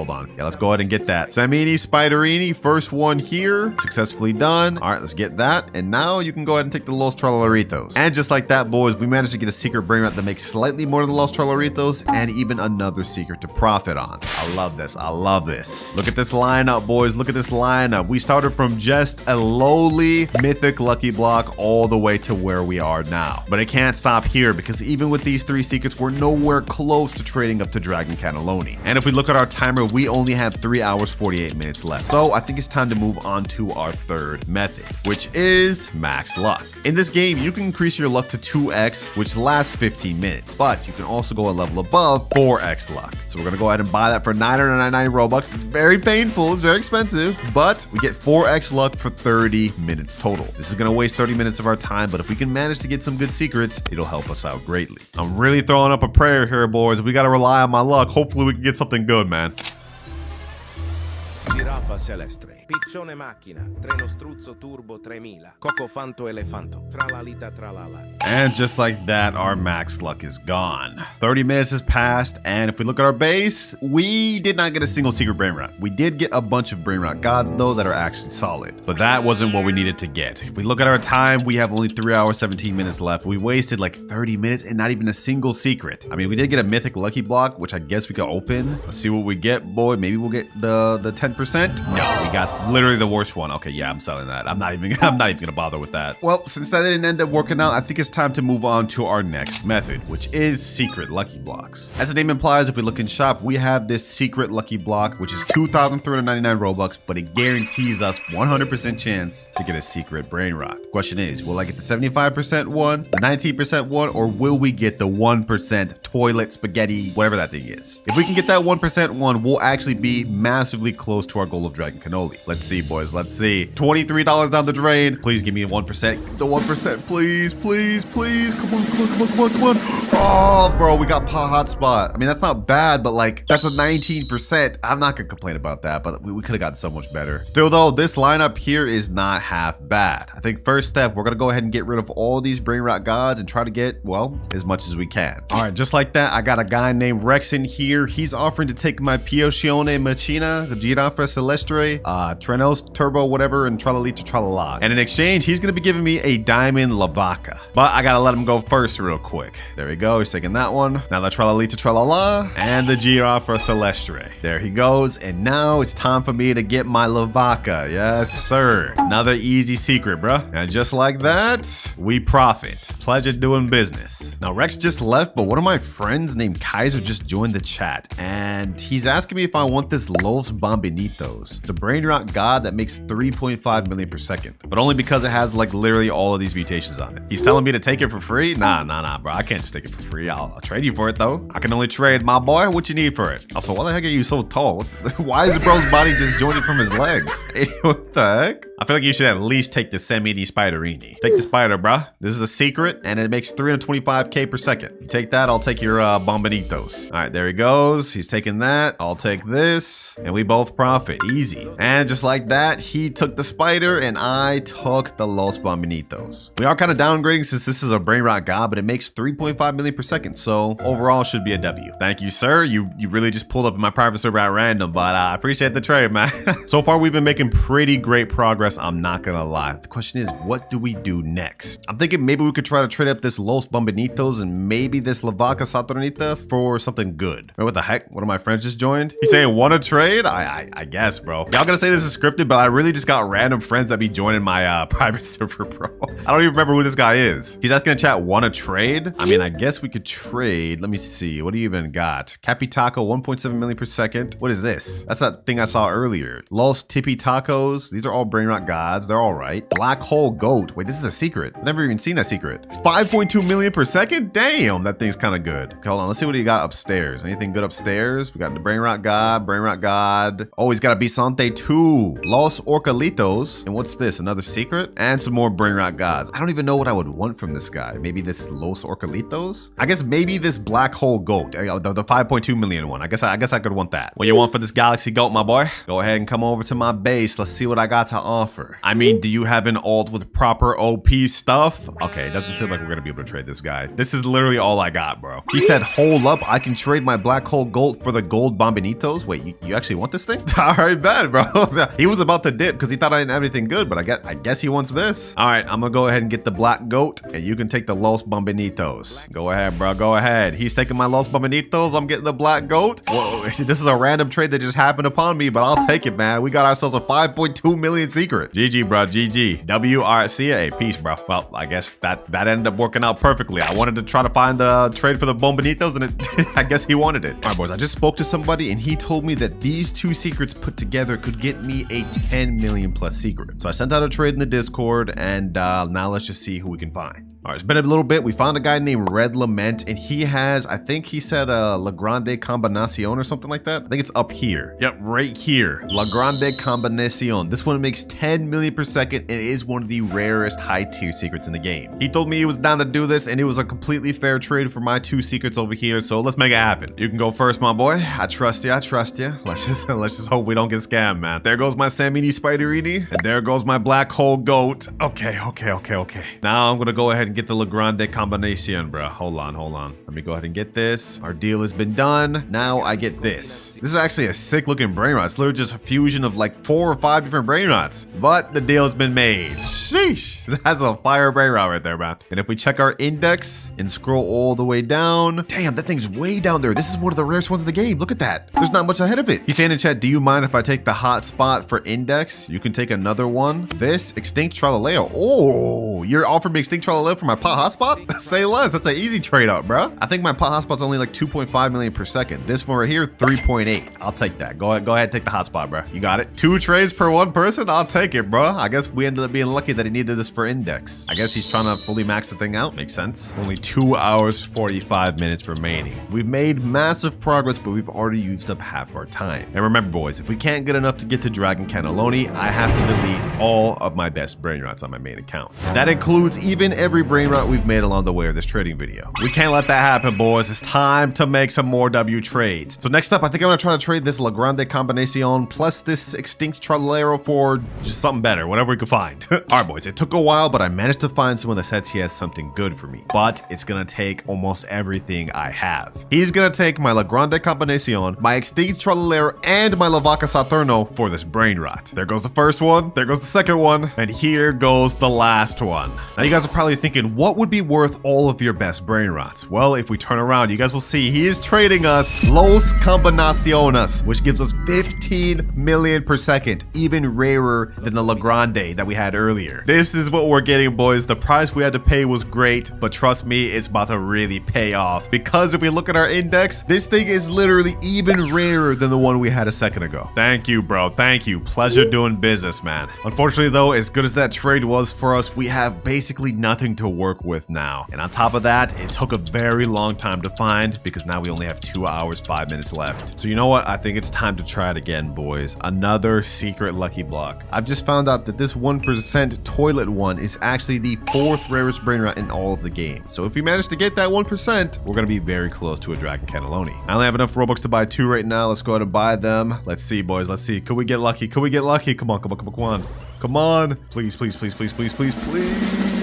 on. Yeah, let's go ahead and get that. Samini Spiderini, first one here. Successfully done. All right, let's get that. And now you can go ahead and take the Los Charlaritos. And just like that, boys, we managed to get a secret Brainrot that makes slightly more than the Los Charlaritos and even another secret to profit on. I love this. I love this. Look at this lineup, boys. Look at this lineup. We started from just a lowly mythic lucky block all the way to where we are now. But it can't stop here, because even with these 3 secrets, we're nowhere close to trading up to Dragon Cataloney. And if we look at our timer, we only have 3 hours, 48 minutes left. So I think it's time to move on to our third method, which is max luck. In this game, you can increase your luck to 2x, which lasts 15 minutes, but you can also go a level above 4x luck. So we're gonna go ahead and buy that for 999 Robux. It's very painful, it's very expensive, but we get 4x luck for 30 minutes total. This is gonna waste 30 minutes of our time, but if we can manage to get some good secrets, it'll help us out greatly. I'm really throwing up a prayer here, boys. We gotta rely on my luck. Hopefully we can get something good, man. Giraffa celestre, piccione macchina, treno struzzo turbo 3000, coco fanto elefanto, tralalita tralala. And just like that, our max luck is gone. 30 minutes has passed, and if we look at our base, we did not get a single secret Brainrot. We did get a bunch of Brainrot gods though that are actually solid, but that wasn't what we needed to get. If we look at our time, we have only 3 hours, 17 minutes left. We wasted like 30 minutes and not even a single secret. I mean, we did get a mythic lucky block, which I guess we could open. Let's see what we get, boy. Maybe we'll get the 10%. No, we got literally the worst one. Okay, yeah, I'm selling that. I'm not even gonna bother with that. Well, since that didn't end up working out, I think it's time to move on to our next method, which is secret lucky blocks. As the name implies, if we look in shop, we have this secret lucky block, which is 2,399 Robux, but it guarantees us 100% chance to get a secret Brainrot. The question is, will I get the 75% one, the 19% one, or will we get the 1% toilet spaghetti, whatever that thing is? If we can get that 1% one, we'll actually be massively close to our goal of Dragon Cannoli. Let's see, boys. Let's see. $23 down the drain. Please give me a 1%. The 1%, please, please, please. Come on, come on, come on, come on, come on. Oh, bro, we got Pa Hotspot. I mean, that's not bad, but like, that's a 19%. I'm not gonna complain about that, but we could have gotten so much better. Still though, this lineup here is not half bad. I think first step, we're gonna go ahead and get rid of all these Brainrot gods and try to get, well, as much as we can. All right, just like that, I got a guy named Rex in here. He's offering to take my Piocione Machina, Giraffa Celestre, Trenos Turbo, whatever, and Tralalita Tralala. And in exchange, he's gonna be giving me a Diamond Lavaca. But I gotta let him go first real quick. There we go, he's taking that one. Now the Tralalita Tralala and the Giraffa Celestre. There he goes, and now it's time for me to get my Lavaca. Yes, sir. Another easy secret, bruh. And just like that, we profit. Pleasure doing business. Now Rex just left, but one of my friends named Kaiser just joined the chat, and he's asking me if I want this Los Bombinitos. It's a Brainrot Brainrot God that makes 3.5 million per second, but only because it has like literally all of these mutations on it. He's telling me to take it for free? Nah, bro. I can't just take it for free. I'll trade you for it though. I can only trade, my boy. What you need for it? Also, why the heck are you so tall? Why is bro's body just jointed from his legs? What the heck? I feel like you should at least take the semi spiderini. Take the spider, bruh. This is a secret, and it makes 325k per second. You take that, I'll take your bombanitos. All right, there he goes. He's taking that. I'll take this, and we both profit. Easy. And just like that, he took the spider, and I took the Los Bombanitos. We are kind of downgrading since this is a Brainrot God, but it makes 3.5 million per second, so overall should be a W. Thank you, sir. You really just pulled up in my private server at random, but I appreciate the trade, man. So far, we've been making pretty great progress. I'm not gonna lie. The question is, what do we do next? I'm thinking maybe we could try to trade up this Los Bombanitos and maybe this La Vaca Saturnita for something good. Wait, what the heck? One of my friends just joined. He's saying, want to trade? I guess, bro. Y'all gonna say this is scripted, but I really just got random friends that be joining my private server, bro. I don't even remember who this guy is. He's asking in chat, want to trade? I mean, I guess we could trade. Let me see. What do you even got? Capitaco, 1.7 million per second. What is this? That's that thing I saw earlier. Los Tippy Tacos. These are all Brainrot gods. They're all right. Black Hole Goat. Wait, this is a secret. I've never even seen that secret. It's 5.2 million per second? Damn, that thing's kind of good. Okay, hold on. Let's see what he got upstairs. Anything good upstairs? We got the Brainrot God. Oh, he's got a Bisonte too. Los Orcalitos. And what's this? Another secret? And some more Brainrot gods. I don't even know what I would want from this guy. Maybe this Los Orcalitos? I guess maybe this Black Hole Goat. The 5.2 million one. I guess I could want that. What you want for this Galaxy Goat, my boy? Go ahead and come over to my base. Let's see what I got to offer. I mean, do you have an alt with proper OP stuff? Okay, it doesn't seem like we're gonna be able to trade this guy. This is literally all I got, bro. He said, hold up, I can trade my Black Hole Gold for the gold Bombanitos. Wait, you actually want this thing? All right, bad, bro. He was about to dip because he thought I didn't have anything good, but I guess he wants this. All right, I'm gonna go ahead and get the Black Goat, and you can take the Los Bombanitos. Go ahead, bro, go ahead. He's taking my Los Bombanitos, I'm getting the Black Goat. Whoa, this is a random trade that just happened upon me, but I'll take it, man. We got ourselves a 5.2 million secret. GG, bro, GG. WRC, hey, peace, bro. Well, I guess that ended up working out perfectly. I wanted to try to find a trade for the Bombanitos, and I guess he wanted it. All right, boys, I just spoke to somebody, and he told me that these two secrets put together could get me a 10 million plus secret. So I sent out a trade in the Discord, and now let's just see who we can find. All right, it's been a little bit. We found a guy named Red Lament, and he has, I think he said La Grande Combinacion or something like that. I think it's up here. Yep, right here. La Grande Combinacion. This one makes 10 million per second, and it is one of the rarest high tier secrets in the game. He told me he was down to do this, and it was a completely fair trade for my two secrets over here, so let's make it happen. You can go first, my boy. I trust you. Let's just hope we don't get scammed, man. There goes my Samini Spiderini, and there goes my Black Hole Goat. Okay. Now I'm gonna go ahead and get the La Grande Combination, bro. Hold on. Let me go ahead and get this. Our deal has been done. Now I get this. This is actually a sick looking Brainrot. It's literally just a fusion of like 4 or 5 different Brainrots. But the deal has been made. Sheesh. That's a fire Brainrot right there, man. And if we check our index and scroll all the way down, damn, that thing's way down there. This is one of the rarest ones in the game. Look at that. There's not much ahead of it. He's saying in chat, do you mind if I take the hot spot for index? You can take another one. This Extinct Tralaleo. Oh, you're offering me Extinct Tralaleo for my pot hotspot? Say less. That's an easy trade up, bro. I think my pot hotspot's only like 2.5 million per second. This one right here, 3.8. I'll take that. Go ahead, take the hotspot, bro. You got it. 2 trades per 1 person. I'll take it, bro. I guess we ended up being lucky that he needed this for index. I guess he's trying to fully max the thing out. Makes sense. Only 2 hours, 45 minutes remaining. We've made massive progress, but we've already used up half our time. And remember, boys, if we can't get enough to get to Dragon Cannelloni, I have to delete all of my best Brainrots on my main account. That includes even every Brainrot we've made along the way of this trading video. We can't let that happen, boys. It's time to make some more W trades. So next up, I think I'm gonna try to trade this La Grande Combinacion plus this Extinct Tralero for just something better, whatever we could find. All right, boys, it took a while, but I managed to find someone that says he has something good for me. But it's gonna take almost everything I have. He's gonna take my La Grande Combinacion, my Extinct Tralero, and my La Vaca Saturno for this Brainrot. There goes the first one, there goes the second one, and here goes the last one. Now you guys are probably thinking, thinking, what would be worth all of your best brain rots? Well, if we turn around, you guys will see he is trading us Los Combinaciones, which gives us 15 million per second, even rarer than the La Grande that we had earlier. This is what we're getting, boys. The price we had to pay was great, but trust me, it's about to really pay off, because if we look at our index, this thing is literally even rarer than the one we had a second ago. Thank you, bro. Thank you. Pleasure doing business, man. Unfortunately, though, as good as that trade was for us, we have basically nothing to work with now. And on top of that, it took a very long time to find, because now we only have 2 hours, 5 minutes left. So you know what? I think it's time to try it again, boys. Another secret lucky block. I've just found out that this 1% toilet one is actually the 4th rarest brain rot in all of the game. So if we manage to get that 1%, we're going to be very close to a dragon cataloney. I only have enough Robux to buy 2 right now. Let's go ahead and buy them. Let's see, boys. Let's see. Could we get lucky? Could we get lucky? Come on, come on, come on, come on. Come on. Please, please, please, please, please, please, please.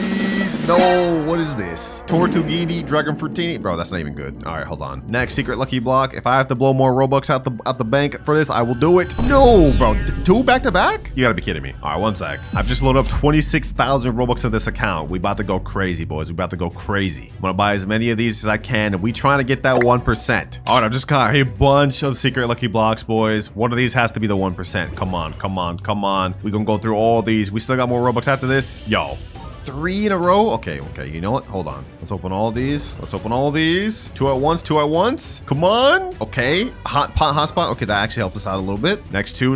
No, what is this? Tortuguini, Dragon Fruitini? Bro, that's not even good. All right, hold on. Next secret lucky block. If I have to blow more Robux out the bank for this, I will do it. No, bro. 2 back to back? You gotta be kidding me. All right, one sec. I've just loaded up 26,000 Robux in this account. We about to go crazy, boys. We about to go crazy. I'm gonna buy as many of these as I can, and we trying to get that 1%. All right, I've just got a bunch of secret lucky blocks, boys. One of these has to be the 1%. Come on, come on, come on. We gonna go through all these. We still got more Robux after this. Yo. 3 in a row. Okay, you know what? Hold on. Let's open all these. Let's open all these. 2 at once, 2 at once. Come on. Okay. Hotspot. Okay, that actually helped us out a little bit. Next two.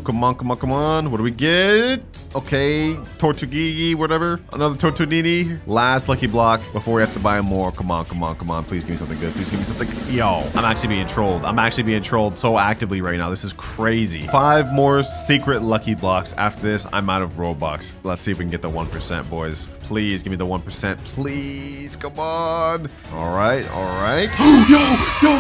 Come on, come on, come on. What do we get? Okay. Tortuguini, whatever. Another Tortugini. Last lucky block before we have to buy more. Come on, come on, come on. Please give me something good. Please give me something. Yo, I'm actually being trolled. I'm actually being trolled so actively right now. This is crazy. 5 more secret lucky blocks. After this, I'm out of Robux. Let's see if we can get the 1%, boys. Please give me the 1%. Please, come on. All right, all right. Yo,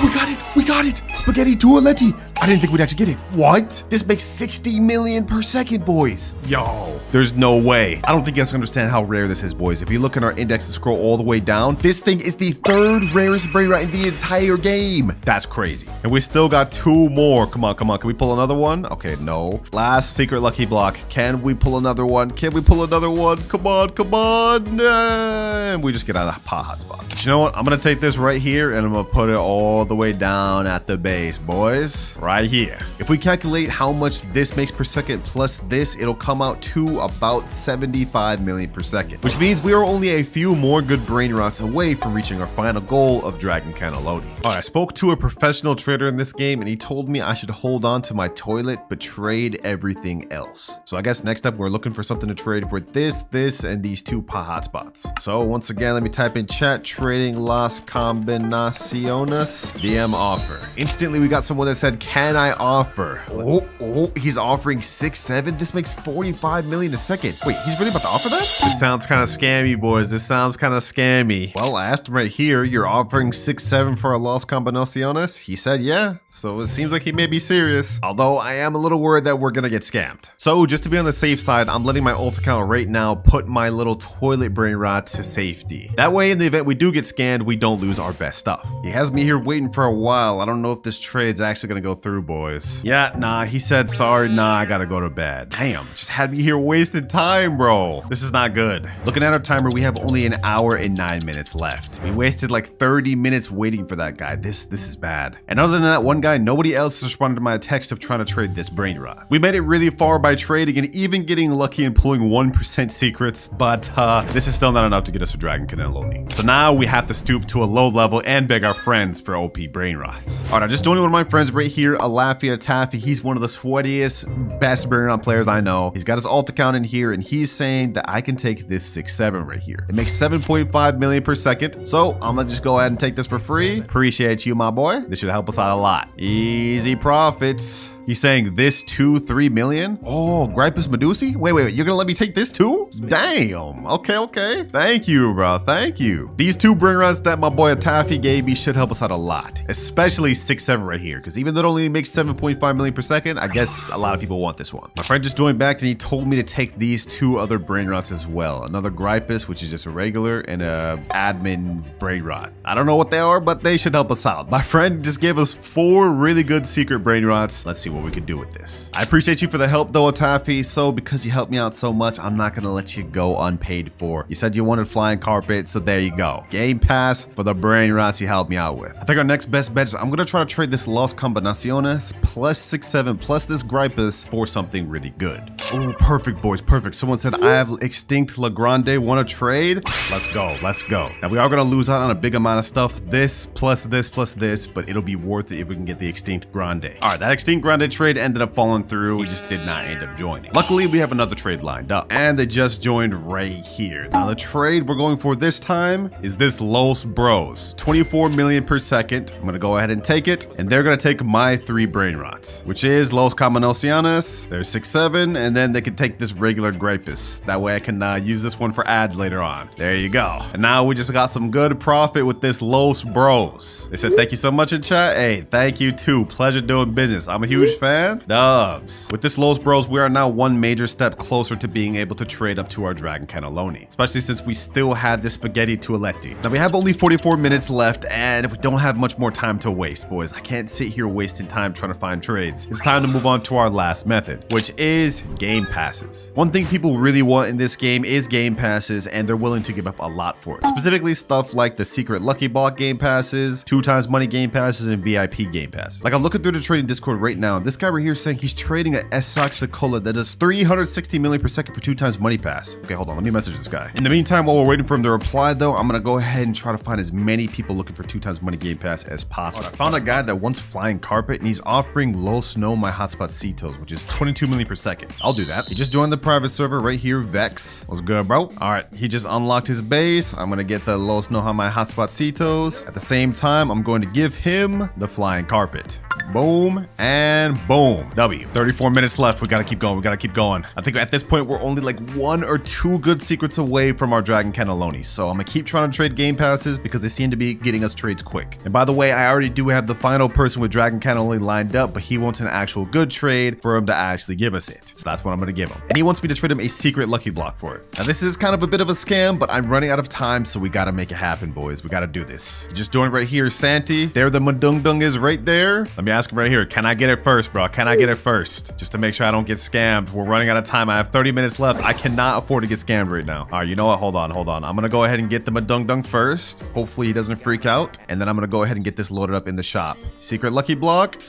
we got it. Spaghetti Toaletti. I didn't think we'd actually get it. What? This makes 60 million per second, boys. Yo, there's no way. I don't think you guys can understand how rare this is, boys. If you look at our index and scroll all the way down, this thing is the 3rd rarest brain rot in the entire game. That's crazy. And we still got 2 more. Come on, come on. Can we pull another one? Okay, no. Last secret lucky block. Can we pull another one? Can we pull another one? Come on, come on. And we just get out of the hotspot. But you know what? I'm going to take this right here and I'm going to put it all the way down at the base, boys. Right here. If we calculate how much this makes per second plus this, it'll come out to about 75 million per second, which means we are only a few more good brain rots away from reaching our final goal of Dragon Cataloney. All right, I spoke to a professional trader in this game and he told me I should hold on to my toilet but trade everything else. So I guess next up we're looking for something to trade for this, and these 2 hotspots. So once again, let me type in chat, trading Las Combinaciones, DM offer. Instantly we got someone that said, can I offer? Oh, he's offering 6.7. This makes 45 million a second. Wait, he's really about to offer that? This sounds kind of scammy, boys. This sounds kind of scammy. Well, I asked him right here, you're offering 6.7 for a Las Combinaciones? He said, yeah. So it seems like he may be serious. Although I am a little worried that we're gonna get scammed. So just to be on the safe side, I'm letting my alt account right now put my little toilet brain rot to safety. That way, in the event we do get scammed, we don't lose our best stuff. He has me here waiting for a while. I don't know if this trade's actually gonna go through, boys. Yeah, nah, he said, sorry, nah, I gotta go to bed. Damn, just had me here wasting time, bro. This is not good. Looking at our timer, we have only 1 hour and 9 minutes left. We wasted like 30 minutes waiting for that guy. This is bad. And other than that one guy, nobody else responded to my text of trying to trade this brain rot. We made it really far by trading and even getting lucky and pulling 1% secrets, but this is still not enough to get us a Dragon Cataloney. So now we have to stoop to a low level and beg our friends for OP brain rots. All right, I just joined one of my friends right here, Alafia Taffy. He's one of the sweatiest, best brain rot players I know. He's got his alt account in here and he's saying that I can take this 6.7 right here. It makes 7.5 million per second. So I'm gonna just go ahead and take this for free. Appreciate you, my boy. This should help us out a lot. Easy profits. He's saying this 2-3 million. Oh, Gripus Medusi? Wait. You're gonna let me take this too? Damn. Okay. Thank you, bro. Thank you. These 2 brain rots that my boy Taffy gave me should help us out a lot, especially 6.7 right here. Because even though it only makes 7.5 million per second, I guess a lot of people want this one. My friend just joined back and he told me to take these 2 other brain rots as well. Another Gripus, which is just a regular, and a admin brain rot. I don't know what they are, but they should help us out. My friend just gave us 4 really good secret brain rots. Let's see what what we could do with this. I appreciate you for the help though, Taffy. So because you helped me out so much, I'm not gonna let you go unpaid for. You said you wanted flying carpet, so there you go. Game pass for the Brainrots you helped me out with. I think our next best bet is I'm gonna try to trade this Los Combinaciones plus 6-7 plus this Gripus for something really good. Oh, perfect, boys, perfect. Someone said I have Extinct La Grande, want to trade? Let's go, let's go. Now we are gonna lose out on a big amount of stuff. This, plus this, but it'll be worth it if we can get the Extinct Grande. All right, that Extinct Grande trade ended up falling through. We just did not end up joining. Luckily, we have another trade lined up, and they just joined right here. Now the trade we're going for this time is this Los Bros, 24 million per second. I'm gonna go ahead and take it, and they're gonna take my 3 Brainrots, which is Los Combinaciones. There's 6-7, and then they can take this regular Gripus. That way I can use this one for ads later on. There you go. And now we just got some good profit with this Los Bros. They said thank you so much in chat. Hey, thank you too. Pleasure doing business. I'm a huge fan. Dubs. With this Los Bros, we are now one major step closer to being able to trade up to our Dragon Cannelloni, especially since we still have the Spaghetti Tualetti. Now we have only 44 minutes left, and we don't have much more time to waste, boys. I can't sit here wasting time trying to find trades. It's time to move on to our last method, which is game passes. One thing people really want in this game is game passes, and they're willing to give up a lot for it. Specifically stuff like the secret lucky block game passes, 2x money game passes, and VIP game passes. Like I'm looking through the trading Discord right now, this guy right here is saying he's trading a Sacola that does 360 million per second for 2x money pass. Okay, hold on, let me message this guy. In the meantime, while we're waiting for him to reply though, I'm gonna go ahead and try to find as many people looking for 2x money game pass as possible. I found a guy that wants flying carpet, and he's offering Los No My Hotspot Cetos, which is 22 million per second. I'll do that. He just joined the private server right here, Vex. What's good, bro? All right, he just unlocked his base. I'm gonna get the Los No My Hotspot Cetos. At the same time, I'm going to give him the flying carpet. Boom and boom. W. 34 minutes left. We gotta keep going. We gotta keep going. I think at this point we're only like 1 or 2 good secrets away from our Dragon Cannelloni. So I'm gonna keep trying to trade game passes because they seem to be getting us trades quick. And by the way, I already do have the final person with Dragon Cannelloni lined up, but he wants an actual good trade for him to actually give us it. So that's what I'm gonna give him. And he wants me to trade him a secret lucky block for it. Now this is kind of a bit of a scam, but I'm running out of time, so we gotta make it happen, boys. We gotta do this. You just joined right here, Santi. There the Madung Dung is right there. Let me ask him right here. Can I get it first, bro? Can I get it first? Just to make sure I don't get scammed. We're running out of time. I have 30 minutes left. I cannot afford to get scammed right now. All right, you know what? Hold on. I'm gonna go ahead and get the Madung Dung first. Hopefully he doesn't freak out. And then I'm gonna go ahead and get this loaded up in the shop. Secret lucky block.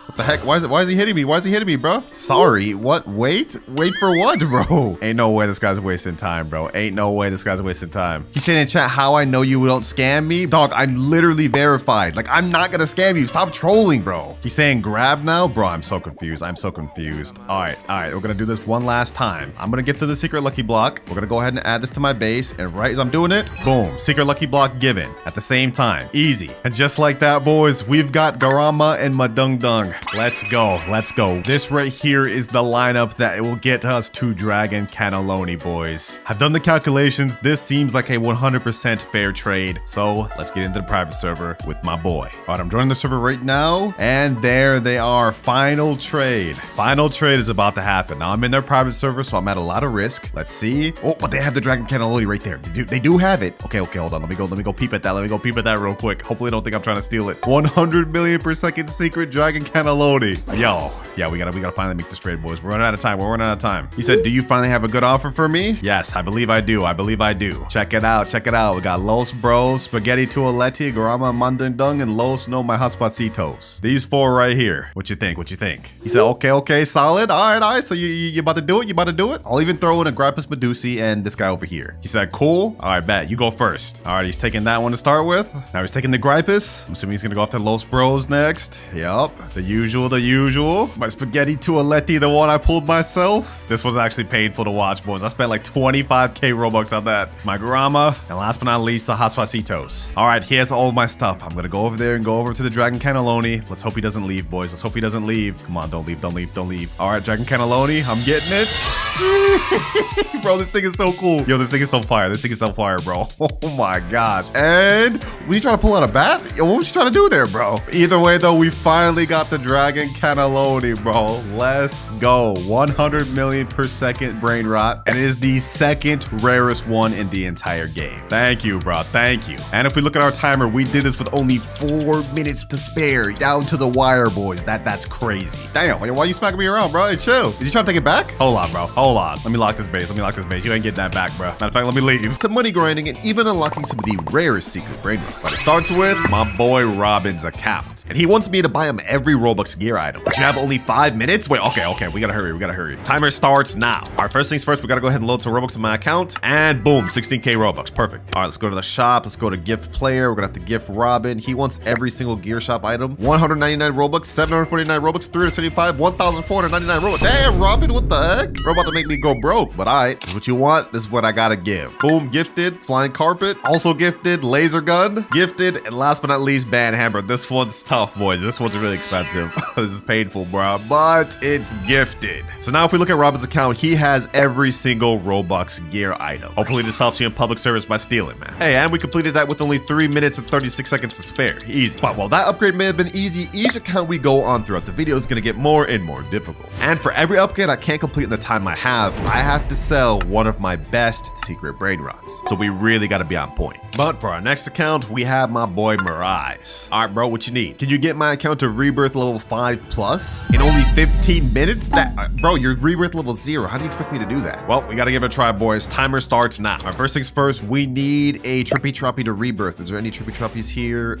What the heck? Why is he hitting me? Why is he hitting me, bro? Sorry. What? Wait for what, bro? Ain't no way this guy's wasting time, bro. Ain't no way this guy's wasting time. He's saying in chat how I know you don't scam me. Dog, I'm literally verified. Like, I'm not gonna scam you. Stop trolling, bro. He's saying grab now? Bro, I'm so confused. I'm so confused. All right. We're gonna do this one last time. I'm gonna get to the secret lucky block. We're gonna go ahead and add this to my base. And right as I'm doing it, boom. Secret lucky block given at the same time. Easy. And just like that, boys, we've got Garama and Madung Dung. Let's go. Let's go. This right here is the lineup that will get us to Dragon Cannelloni, boys. I've done the calculations. This seems like a 100% fair trade. So let's get into the private server with my boy. All right, I'm joining the server right now. And there they are. Final trade. Final trade is about to happen. Now I'm in their private server, so I'm at a lot of risk. Let's see. Oh, but they have the Dragon Cannelloni right there. They do have it. Okay, hold on. Let me go peep at that. Let me go peep at that real quick. Hopefully, don't think I'm trying to steal it. 100 million per second secret Dragon Cannelloni. Yo, yeah, we gotta finally make this trade, boys. We're running out of time. He said, do you finally have a good offer for me? Yes, I believe I do. Check it out. We got Los Bros, Spaghetti Tualetti, Garama Mandung Dung, and Los No My Hotspot Cetos. These 4 right here. What you think? He said, okay, solid. All right. So you about to do it? I'll even throw in a Gripus Medusi and this guy over here. He said, cool. All right, bet. You go first. All right, he's taking that one to start with. Now he's taking the Gripus. I'm assuming he's gonna go after Los Bros next. Yup, the usual. My Spaghetti Tualetti, the one I pulled myself. This was actually painful to watch, boys. I spent like 25k Robux on that. My Grama, and last but not least, the Hotspot Cetos. All right, here's all my stuff. I'm gonna go over there and go over to the Dragon Cannelloni. Let's hope he doesn't leave, boys. Come on, don't leave. All right, Dragon Cannelloni, I'm getting it. shit. Bro, this thing is so cool. Yo, this thing is so fire. This thing is so fire, bro. Oh my gosh. And were you trying to pull out a bat? Yo, what was you trying to do there, bro? Either way, though, we finally got the dragon cataloney, bro. Let's go. 100 million per second brain rot. And it is the second rarest one in the entire game. Thank you, bro. Thank you. And if we look at our timer, we did this with only 4 minutes to spare. Down to the wire, boys. That's crazy. Damn, why are you smacking me around, bro? Hey, chill. Is he trying to take it back? Hold on, bro. Hold on. Let me lock this base. Let me lock this base. You ain't get that back, bro. Matter of fact, let me leave. Some money grinding and even unlocking some of the rarest secret brain rot. But it starts with my boy Robin's account. And he wants me to buy him every Robux gear item. But you have only 5 minutes? Wait, okay. We gotta hurry. Timer starts now. All right, first things first, we gotta go ahead and load some Robux in my account. And boom, 16K Robux. Perfect. All right, let's go to the shop. Let's go to gift player. We're gonna have to gift Robin. He wants every single gear shop item. 199 Robux, 749 Robux, 375, 1,499 Robux. Damn, Robin, what the heck? Bro, about to make me go broke. But all right, this is what you want. This is what I gotta give. Boom, gifted. Flying carpet, also gifted. Laser gun, gifted. And last but not least, band hammer. This one's tough, boys. This one's really expensive. This is painful, bro. But it's gifted. So now if we look at Robin's account, he has every single Robux gear item. Hopefully this helps you in public service by stealing, man. Hey, and we completed that with only 3 minutes and 36 seconds to spare. Easy. But while that upgrade may have been easy, each account we go on throughout the video is going to get more and more difficult. And for every upgrade I can't complete in the time I have to sell one of my best secret brain rots. So we really got to be on point. But for our next account, we have my boy Mirage. All right, bro, what you need? Can you get my account to rebirth level 5+ in only 15 minutes? Bro, you're rebirth level 0. How do you expect me to do that? Well, we got to give it a try, boys. Timer starts now. All right, first things first, we need a Trippy Troppy to rebirth. Is there any Trippy Troppies here?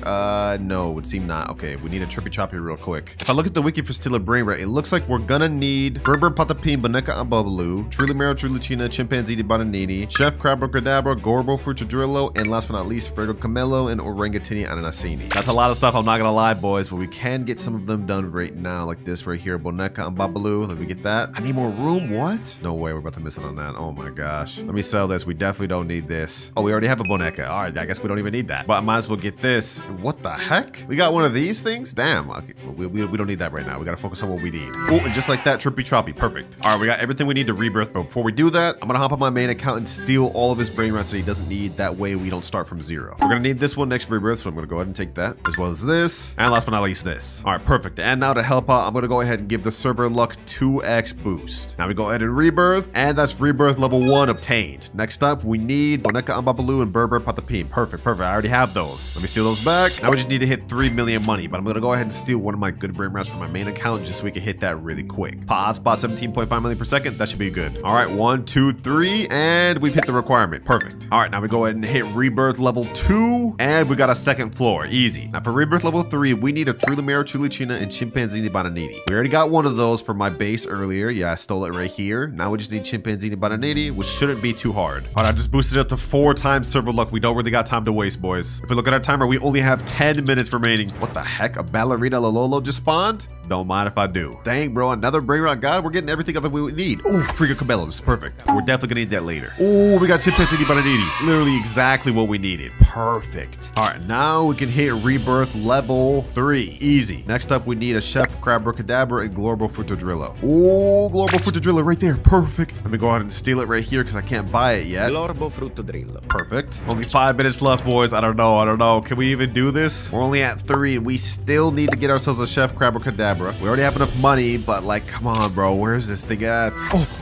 No, it would seem not. Okay, we need a Trippy Troppy real quick. If I look at the wiki for Stealer Brainrot, it looks like we're gonna need Berber Patapim, Boneka Ambabaloo, Trulimero Trulicina, Chimpanzee Bonanini, Chef Crabocadabra, Gorbo Frutadrillo, and last but not least, Fredo Camelo and Orangatini Ananasini. That's a lot of stuff, I'm not gonna lie, boys, but we can get some of them done right now, like this right here, Boneka Ambabaloo. Let me get that. I need more room. What? No way, we're about to miss out on that. Oh my gosh. Let me sell this. We definitely don't need this. Oh, we already have a Boneka. All right, I guess we don't even need that. But I might as well get this. What the heck? We got one of these things? Damn. Okay, we don't need that right now. We gotta focus on what we need. Oh, and just like that, Trippy Troppy. Perfect. All right, we got everything we need to rebirth. But before we do that, I'm gonna hop on my main account and steal all of his brain rots that he doesn't need. That way we don't start from 0. We're gonna need this one next rebirth, so I'm gonna go ahead and take that, as well as this. And last but not least, this. All right, perfect. And now to help out, I'm gonna go ahead and give the server luck 2x boost. Now we go ahead and rebirth, and that's rebirth level 1 obtained. Next up, we need Boneka Ambabaloo and Berber Patapim. Perfect. I already have those. Let me steal those back. Now we just need to hit 3 million money, but I'm gonna go ahead and steal one of my good brain rots from my main account just so we can hit that really quick. Spot 17.5 million per second. That should be good. All right, 1, 2, 3, and we've hit the requirement. Perfect. All right, now we go ahead and hit rebirth level 2, and we got a second floor. Easy. Now for rebirth level 3, we need a Trulimero Trulicina and Chimpanzini Bonanini. We already got one of those for my base earlier. Yeah, I stole it right here. Now we just need Chimpanzini Bonanini, which shouldn't be too hard. All right, I just boosted it up to 4 times server luck. We don't really got time to waste, boys. If we look at our timer, we only have 10 minutes remaining. What the heck? A Ballerina Lololo just spawned? Don't mind if I do. Dang, bro, another Brainrot god. We're getting everything that we would need. Oh, Friga Cabello. This is perfect. We're definitely gonna need that later. Oh, we got Chimpanzini Bonanini. Literally exactly what we needed. Perfect. All right, now we can hit rebirth level 3. Easy. Next up, we need a Chef Crabocadabra and Glorbo Frutadrillo. Oh, Glorbo Frutadrillo right there. Perfect. Let me go ahead and steal it right here because I can't buy it yet. Glorbo Frutadrillo. Perfect. Only 5 minutes left, boys. I don't know. Can we even do this? We're only at 3 and we still need to get ourselves a Chef Crabocadabra. We already have enough money, but like, come on, bro. Where's this thing at?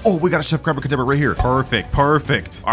Oh, we got a Chef Crabocadabra right here. Perfect. All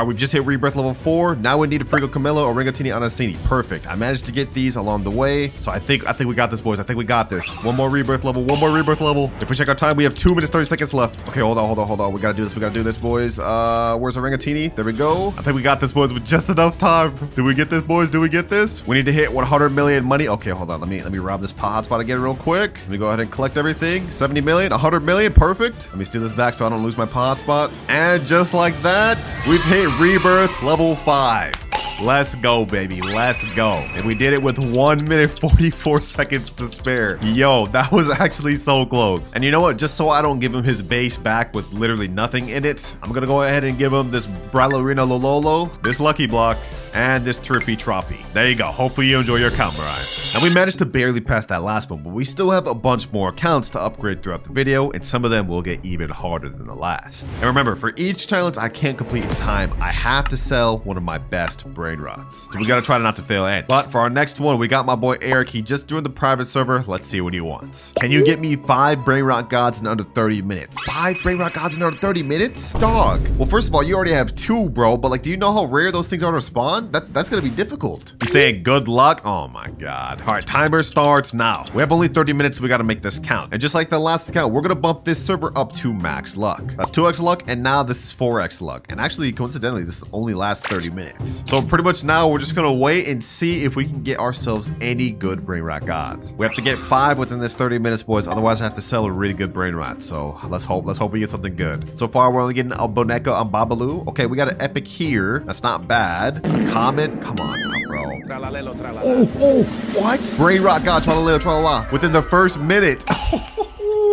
right, we've just hit rebirth level 4. Now we need a Frigo Camelo or Orangatini Anasini. Perfect. I managed to get these along the way. So I think we got this, boys. I think we got this. One more rebirth level. If we check our time, we have 2 minutes, 30 seconds left. Okay, hold on. We gotta do this, boys. Where's Orangatini? There we go. I think we got this, boys, with just enough time. Do we get this, boys? We need to hit 100 million money. Okay, hold on. Let me rob this hotspot again real quick. Let me go ahead and collect everything. 70 million, 100 million. Perfect. Let me steal this back so I don't lose my hotspot. And just like that, we've hit rebirth level 5. Let's go, baby. Let's go. And we did it with 1 minute 44 seconds to spare. Yo, that was actually so close. And you know what? Just so I don't give him his base back with literally nothing in it, I'm gonna go ahead and give him this Ballerina Lololo, this lucky block, and this trippy troppy. There you go. Hopefully you enjoy your account, Brian. And we managed to barely pass that last one, but we still have a bunch more accounts to upgrade throughout the video, and some of them will get even harder than the last. And remember, for each challenge I can't complete in time, I have to sell one of my best Brainrots. So we gotta try not to fail at. But for our next one, we got my boy Eric. He just joined the private server. Let's see what he wants. Can you get me 5 Brainrot gods in under 30 minutes? 5 Brainrot gods in under 30 minutes? Dog. Well, first of all, you already have 2, bro, but like, do you know how rare those things are to spawn? That's gonna be difficult. You saying good luck? Oh my God. All right, timer starts now. We have only 30 minutes. We gotta make this count. And just like the last account, we're gonna bump this server up to max luck. That's 2x luck, and now this is 4x luck. And actually, coincidentally, this only lasts 30 minutes. So pretty much now we're just gonna wait and see if we can get ourselves any good Brainrot gods. We have to get 5 within this 30 minutes, boys. Otherwise, I have to sell a really good Brainrot. So let's hope we get something good. So far, we're only getting a Boneka on Babalu. Okay, we got an epic here. That's not bad. Common, come on now, bro. Tralalelo, tralala. Oh, what? Brainrot god, tralala, tralala. Within the first minute.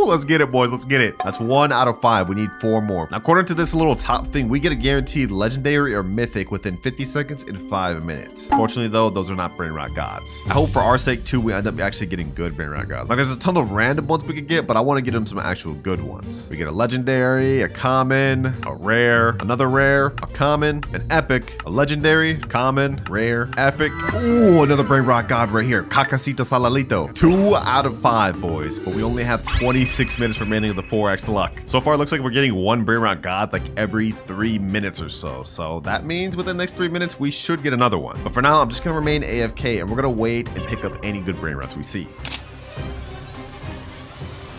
Let's get it, boys. Let's get it. That's 1 out of 5. We need 4 more. Now, according to this little top thing, we get a guaranteed legendary or mythic within 50 seconds in 5 minutes. Fortunately, though, those are not Brainrot gods. I hope for our sake, too, we end up actually getting good Brainrot gods. Like, there's a ton of random ones we could get, but I want to get them some actual good ones. We get a legendary, a common, a rare, another rare, a common, an epic, a legendary, common, rare, epic. Ooh, another Brainrot god right here. Cacacito Salalito. 2 out of 5, boys, but we only have 26 minutes remaining of the 4x luck. So far, it looks like we're getting 1 Brainrot god like every 3 minutes or so. So that means within the next 3 minutes, we should get another one. But for now, I'm just gonna remain AFK and we're gonna wait and pick up any good Brainrots we see.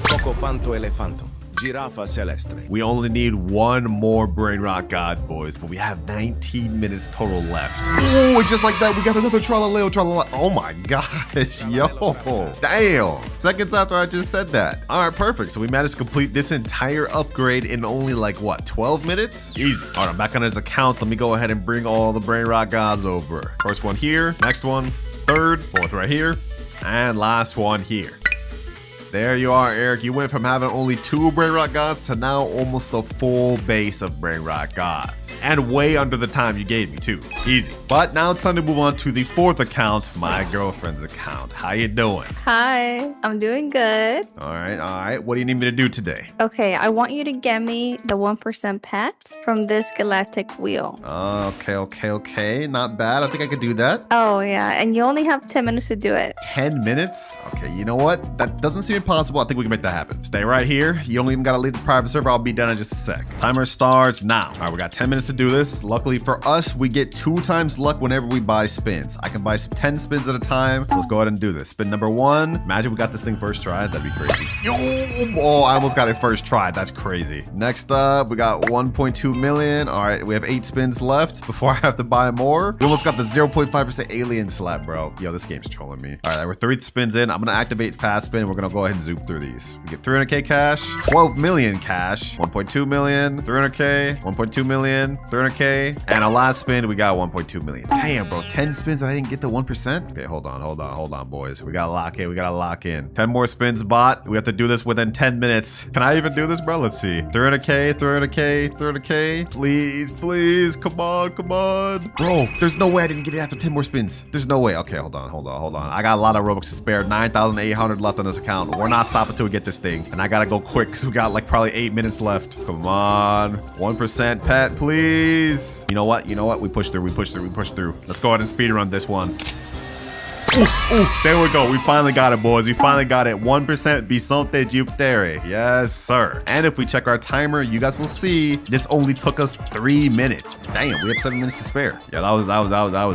Coco fanto elefanto. Giraffa celestre. We only need 1 more Brainrot god, boys, but we have 19 minutes total left. Oh, just like that, we got another Tralaleo, tralala. Oh my gosh, yo, damn. Seconds after I just said that. All right, perfect. So we managed to complete this entire upgrade in only like what, 12 minutes? Easy. All right, I'm back on his account. Let me go ahead and bring all the Brainrot gods over. First one here, next one, third, fourth right here, and last one here. There you are, Eric. You went from having only 2 Brainrot gods to now almost a full base of Brainrot gods. And way under the time you gave me, too. Easy. But now it's time to move on to the 4th account, my girlfriend's account. How you doing? Hi, I'm doing good. All right. What do you need me to do today? Okay, I want you to get me the 1% pet from this galactic wheel. Okay. Not bad. I think I could do that. Oh, yeah, and you only have 10 minutes to do it. 10 minutes? Okay, you know what? That doesn't seem impossible. I think we can make that happen. Stay right here. You don't even gotta leave the private server. I'll be done in just a sec. Timer starts now. All right, we got 10 minutes to do this. Luckily for us, we get 2 times luck whenever we buy spins. I can buy 10 spins at a time. So let's go ahead and do this. Spin number 1. Imagine we got this thing first try. That'd be crazy. Oh, I almost got it first try. That's crazy. Next up, we got 1.2 million. All right, we have 8 spins left before I have to buy more. We almost got the 0.5% alien slap, bro. Yo, this game's trolling me. All right, we're 3 spins in. I'm gonna activate fast spin. We're gonna go ahead and zoom through these. We get 300k cash, 12 million cash, 1.2 million, 300k, 1.2 million, 300k, and our last spin we got 1.2 million. Damn, bro, 10 spins and I didn't get the 1%. Okay, hold on, boys. We gotta lock in. 10 more spins, bot. We have to do this within 10 minutes. Can I even do this, bro? Let's see. 300k. Please, come on. Bro, there's no way I didn't get it after 10 more spins. There's no way. Okay, hold on. I got a lot of Robux to spare. 9,800 left on this account. We're not stopping until we get this thing. And I gotta go quick because we got like probably 8 minutes left. Come on. 1% pet, please. You know what? We push through. Let's go ahead and speedrun this one. Ooh, there we go. We finally got it, boys. We finally got it. 1% Bisonte Jupiter. Yes, sir. And if we check our timer, you guys will see this only took us 3 minutes. Damn, we have 7 minutes to spare. Yeah, that was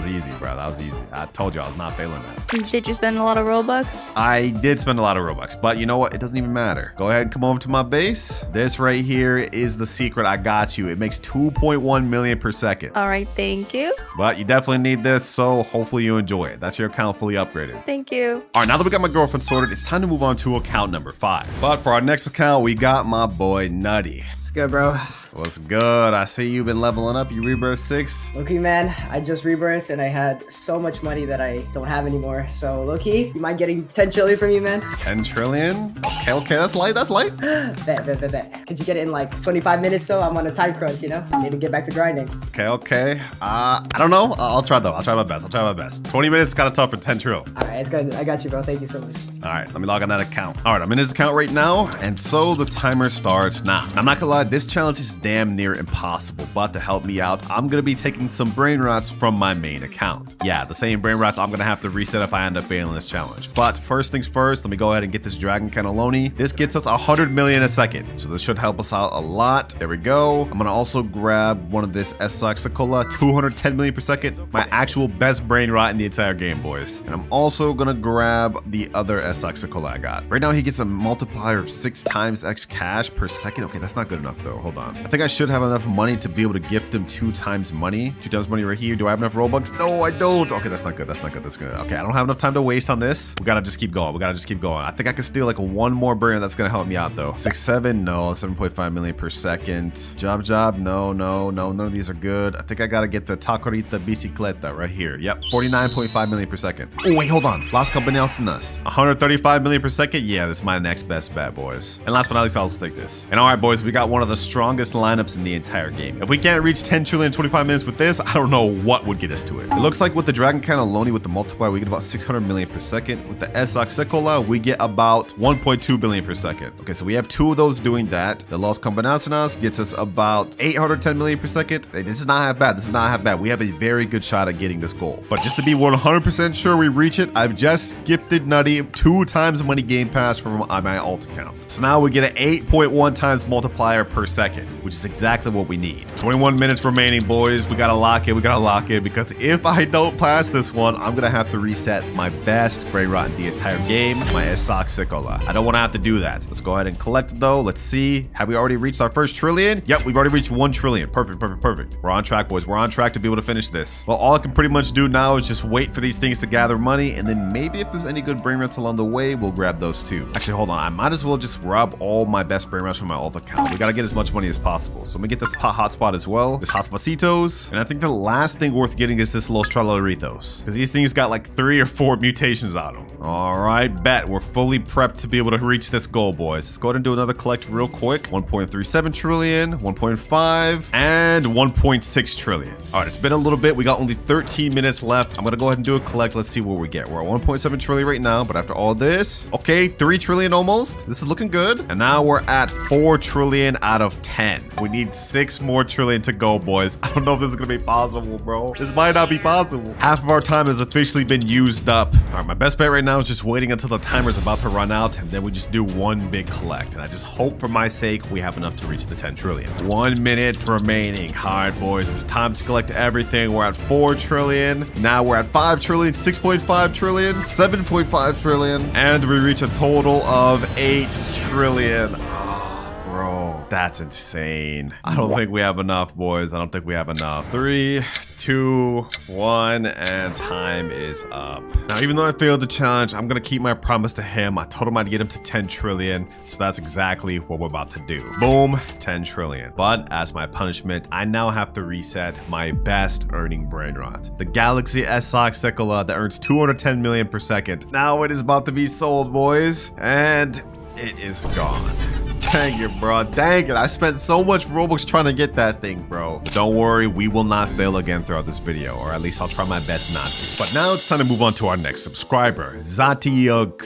easy, bro. That was easy. I told you I was not failing that. Did you spend a lot of Robux? I did spend a lot of Robux, but you know what? It doesn't even matter. Go ahead and come over to my base. This right here is the secret. I got you. It makes 2.1 million per second. All right, thank you. But you definitely need this, so hopefully you enjoy it. That's your account fully upgraded. Thank you. All right, now that we got my girlfriend sorted, it's time to move on to account number 5. But for our next account, we got my boy Nutty. Let's go, bro. What's good? I see you've been leveling up. You rebirth 6. Loki, man, I just rebirthed and I had so much money that I don't have anymore. So, Loki, you mind getting 10 trillion from me, man? 10 trillion? Okay, that's light, that's light. Bet. Could you get it in like 25 minutes though? I'm on a time crunch, you know? I need to get back to grinding. Okay. I don't know. I'll try though. I'll try my best. 20 minutes is kind of tough for 10 trill. All right, it's good. I got you, bro. Thank you so much. All right, let me log on that account. All right, I'm in this account right now, and so the timer starts now. I'm not gonna lie, this challenge is damn near impossible, but to help me out, I'm gonna be taking some brain rots from my main account. Yeah, the same brain rots I'm gonna have to reset if I end up failing this challenge. But first things first, let me go ahead and get this dragon cannelloni. This gets us 100 million a second, so this should help us out a lot. There we go. I'm gonna also grab one of this S-Saxicola, 210 million per second, my actual best brain rot in the entire game, boys. And I'm also gonna grab the other S-Saxicola I got. Right now he gets a multiplier of 6 times X cash per second. Okay, that's not good enough though. Hold on. I think I should have enough money to be able to gift him 2 times money. 2 times money right here. Do I have enough Robux? No, I don't. Okay, that's not good. That's good. Okay, I don't have enough time to waste on this. We gotta just keep going. I think I can steal like one more brain that's gonna help me out though. 6, 7, no. 7.5 million per second. Job, no. None of these are good. I think I gotta get the Tacorita Bicicleta right here. Yep, 49.5 million per second. Oh, wait, hold on. Las Compañías. 135 million per second. Yeah, this is my next best bet, boys. And last but not least, I'll also take this. And all right, boys, we got one of the strongest lineups in the entire game. If we can't reach 10 trillion in 25 minutes with this, I don't know what would get us to it. It looks like with the Dragon Cannelloni with the multiplier, we get about 600 million per second. With the S-Saxicola, we get about 1.2 billion per second. Okay, so we have 2 of those doing that. The Las Compañías gets us about 810 million per second. Hey, this is not half bad. We have a very good shot at getting this goal. But just to be 100% sure we reach it, I've just gifted Nutty 2 times money game pass from my alt account. So now we get an 8.1 times multiplier per second, which is exactly what we need. 21 minutes remaining, boys. We gotta lock it because if I don't pass this one, I'm gonna have to reset my best brain rot in the entire game, my S-Saxicola. I don't want to have to do that. Let's go ahead and collect it though. Let's see. Have we already reached our first trillion? Yep, we've already reached 1 trillion. Perfect. We're on track, boys. We're on track to be able to finish this. Well, all I can pretty much do now is just wait for these things to gather money, and then maybe if there's any good brain rots along the way, we'll grab those too. Actually, hold on. I might as well just grab all my best brain rots from my alt account. We gotta get as much money as possible. So let me get this hotspot as well. This hotspotitos. And I think the last thing worth getting is this Los Tralaritos, because these things got like 3 or 4 mutations on them. All right, bet. We're fully prepped to be able to reach this goal, boys. Let's go ahead and do another collect real quick. 1.37 trillion, 1.5, and 1.6 trillion. All right, it's been a little bit. We got only 13 minutes left. I'm gonna go ahead and do a collect. Let's see what we get. We're at 1.7 trillion right now, but after all this, okay, 3 trillion almost. This is looking good. And now we're at 4 trillion out of 10. We need 6 more trillion to go, boys. I don't know if this is gonna be possible, bro. This might not be possible. Half of our time has officially been used up. All right, my best bet right now is just waiting until the timer's about to run out, and then we just do one big collect. And I just hope for my sake we have enough to reach the 10 trillion. 1 minute remaining. All right, boys, it's time to collect everything. We're at 4 trillion. Now we're at 5 trillion, 6.5 trillion, 7.5 trillion, and we reach a total of 8 trillion. Bro, that's insane. I don't think we have enough, boys. I don't think we have enough. 3, 2, 1, and time is up. Now, even though I failed the challenge, I'm gonna keep my promise to him. I told him I'd get him to 10 trillion, so that's exactly what we're about to do. Boom, 10 trillion. But as my punishment, I now have to reset my best earning brain rot, the Galaxy S-Saxicola that earns 210 million per second. Now it is about to be sold, boys, and it is gone. Dang it, bro. Dang it. I spent so much Robux trying to get that thing, bro. Don't worry, we will not fail again throughout this video, or at least I'll try my best not to. But now it's time to move on to our next subscriber, Zatiug.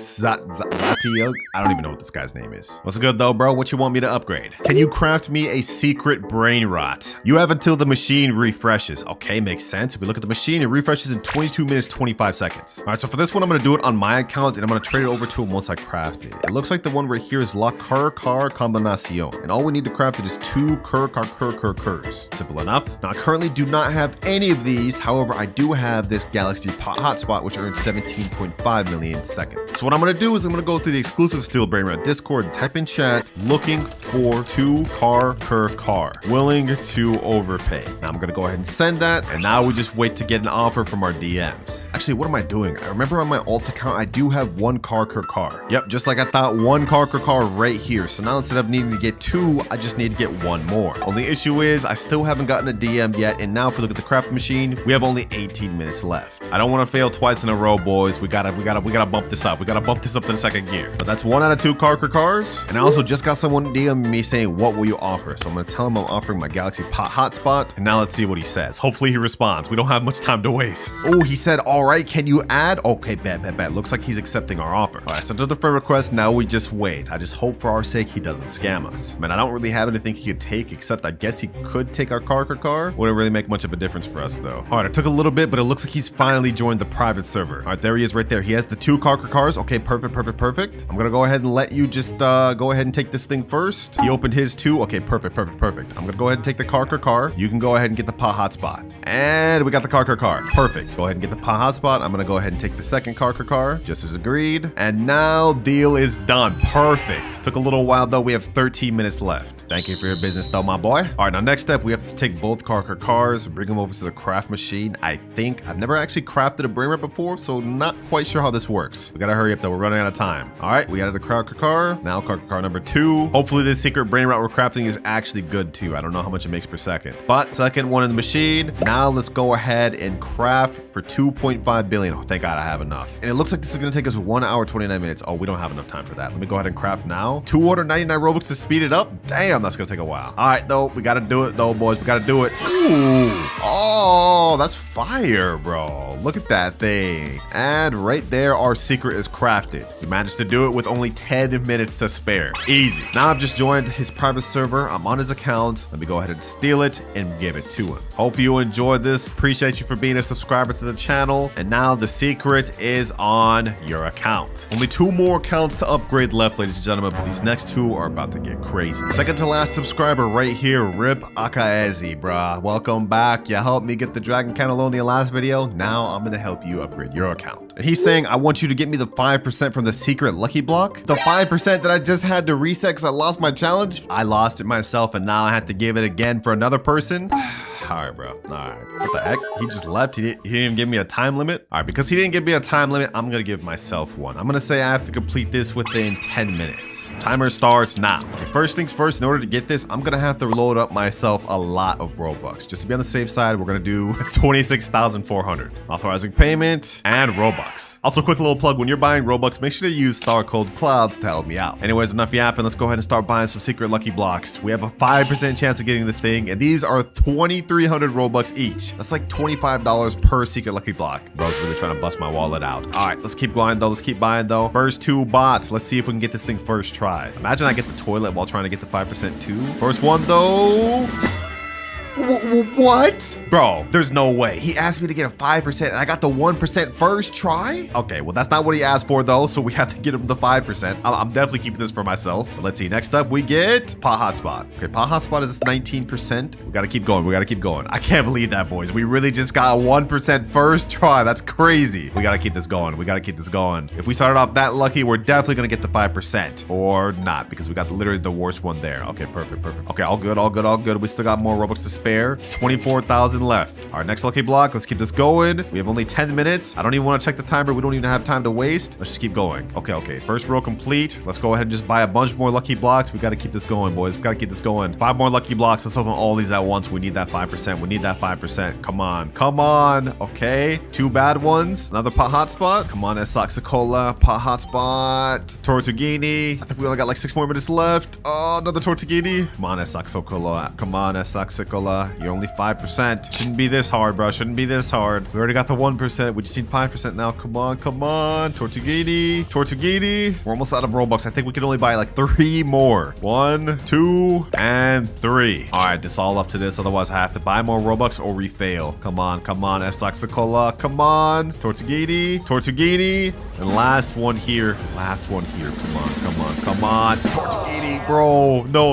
I don't even know what this guy's name is. What's good though, bro? What you want me to upgrade? Can you craft me a secret brain rot? You have until the machine refreshes. Okay, makes sense. If we look at the machine, it refreshes in 22 minutes, 25 seconds. All right, so for this one, I'm gonna do it on my account, and I'm gonna trade it over to him once I craft it. It looks like the one right here is La Car Combinación, and all we need to craft it is 2 Curs. Simple enough. Now, I currently do not have any of these. However, I do have this Galaxy hotspot, which earns 17.5 million seconds. So what I'm going to do is I'm going to go to the exclusive Steel Brainrot Discord and type in chat, looking for 2 Car, willing to overpay. Now I'm going to go ahead and send that, and now we just wait to get an offer from our DMs. Actually, what am I doing? I remember on my alt account, I do have one car. Yep, just like I thought, one car right here. So now instead of needing to get 2, I just need to get 1 more. Only issue is I still haven't gotten a DM yet. And now if we look at the craft machine, we have only 18 minutes left. I don't want to fail twice in a row, boys. We gotta bump this up. We gotta bump this up to the second gear. But that's 1 out of 2 cars. And I also just got someone DM me saying, what will you offer? So I'm gonna tell him I'm offering my Galaxy Pot hotspot. And now let's see what he says. Hopefully he responds. We don't have much time to waste. Oh, he said, all right, can you add? Okay, bet. Looks like he's accepting our offer. All right, sent the friend request. Now we just wait. I just hope for our sake he doesn't scam us. Man, I don't really have anything he could take, except I guess he could take our car. Wouldn't really make much of a difference for us though. All right, it took a little bit, but it looks like he's finally joined the private server. All right, there he is right there. He has the 2 cars. Okay, perfect. I'm gonna go ahead and let you just go ahead and take this thing first. He opened his 2. Okay, perfect. I'm gonna go ahead and take the car. You can go ahead and get the pot hotspot. And we got the car. Perfect. Go ahead and get the pot hotspot. I'm gonna go ahead and take the second car, just as agreed. And now deal is done. Perfect. Took a little while though. We have 13 minutes left. Thank you for your business though, my boy. All right, now next step, we have to take both cars, bring them over to the craft machine. I think I've never actually crafted a Brainrot before, so not quite sure how this works. We gotta hurry up though, we're running out of time. All right, we added the car. Now car number 2. Hopefully this secret Brainrot we're crafting is actually good too. I don't know how much it makes per second, but second one in the machine. Now let's go ahead and craft for 2.5 billion. Oh, thank God I have enough. And it looks like this is gonna take us 1 hour, 29 minutes. Oh, we don't have enough time for that. Let me go ahead and craft now. 299 Robux to speed it up. Damn, that's gonna take a while. All right, though, we gotta do it though, boys. We gotta do it. Ooh. Oh, that's fire, bro. Look at that thing. And right there, our secret is crafted. We managed to do it with only 10 minutes to spare. Easy. Now I've just joined his private server. I'm on his account. Let me go ahead and steal it and give it to him. Hope you enjoyed this. Appreciate you for being a subscriber to the channel. And now the secret is on your account. Only 2 more accounts to upgrade left, ladies and gentlemen, but these next 2 are about to get crazy. Second to last subscriber right here, Rip Akaezi, bruh. Welcome back. You helped me get the Dragon Cataloney last video. Now I'm gonna help you upgrade your account. And he's saying, I want you to get me the 5% from the secret lucky block. The 5% that I just had to reset because I lost my challenge. I lost it myself and now I have to give it again for another person. All right, bro. All right. What the heck? He just left. He didn't even give me a time limit. All right, because he didn't give me a time limit, I'm going to give myself one. I'm going to say I have to complete this within 10 minutes. Timer starts now. Okay, first things first, in order to get this, I'm going to have to load up myself a lot of Robux. Just to be on the safe side, we're going to do 26,400. Authorizing payment and Robux. Also, quick little plug. When you're buying Robux, make sure to use star code CLOUDS to help me out. Anyways, enough yapping. Let's go ahead and start buying some secret lucky blocks. We have a 5% chance of getting this thing, and these are 2,300 Robux each. That's like $25 per secret lucky block. Bro's really trying to bust my wallet out. All right, let's keep going though. Let's keep buying though. First 2 bots. Let's see if we can get this thing first try. Imagine I get the toilet while trying to get the 5% too. First one though. What? Bro, there's no way. He asked me to get a 5% and I got the 1% first try? Okay, well, that's not what he asked for though, so we have to get him the 5%. I'm definitely keeping this for myself. But let's see. Next up, we get Pot Hotspot. Okay, Pot Hotspot is 19%. We gotta keep going. We gotta keep going. I can't believe that, boys. We really just got a 1% first try. That's crazy. We gotta keep this going. We gotta keep this going. If we started off that lucky, we're definitely gonna get the 5%. Or not, because we got literally the worst one there. Okay, perfect. Okay, all good, all good, all good. We still got more Robux to spare. 24,000 left. Our next lucky block. Let's keep this going. We have only 10 minutes. I don't even want to check the timer. We don't even have time to waste. Let's just keep going. Okay. First row complete. Let's go ahead and just buy a bunch more lucky blocks. We got to keep this going, boys. We got to keep this going. 5 more lucky blocks. Let's open all these at once. We need that 5%. We need that 5%. Come on. Okay. 2 bad ones. Another Pot Hotspot. Come on, Saxacola. Pot Hotspot. Tortughini. I think we only got like 6 more minutes left. Oh, another Tortughini. Come on, Saxacola. Come on, Saxacola. You're only 5%. Shouldn't be this hard, bro. Shouldn't be this hard. We already got the 1%. We just need 5% now. Come on. Tortughini. We're almost out of Robux. I think we can only buy like 3 more. 1, 2, and 3. All right, this all up to this. Otherwise, I have to buy more Robux or we fail. Come on, Saxacola. Come on. Tortughini. And last one here. Come on. Tortughini, bro. No.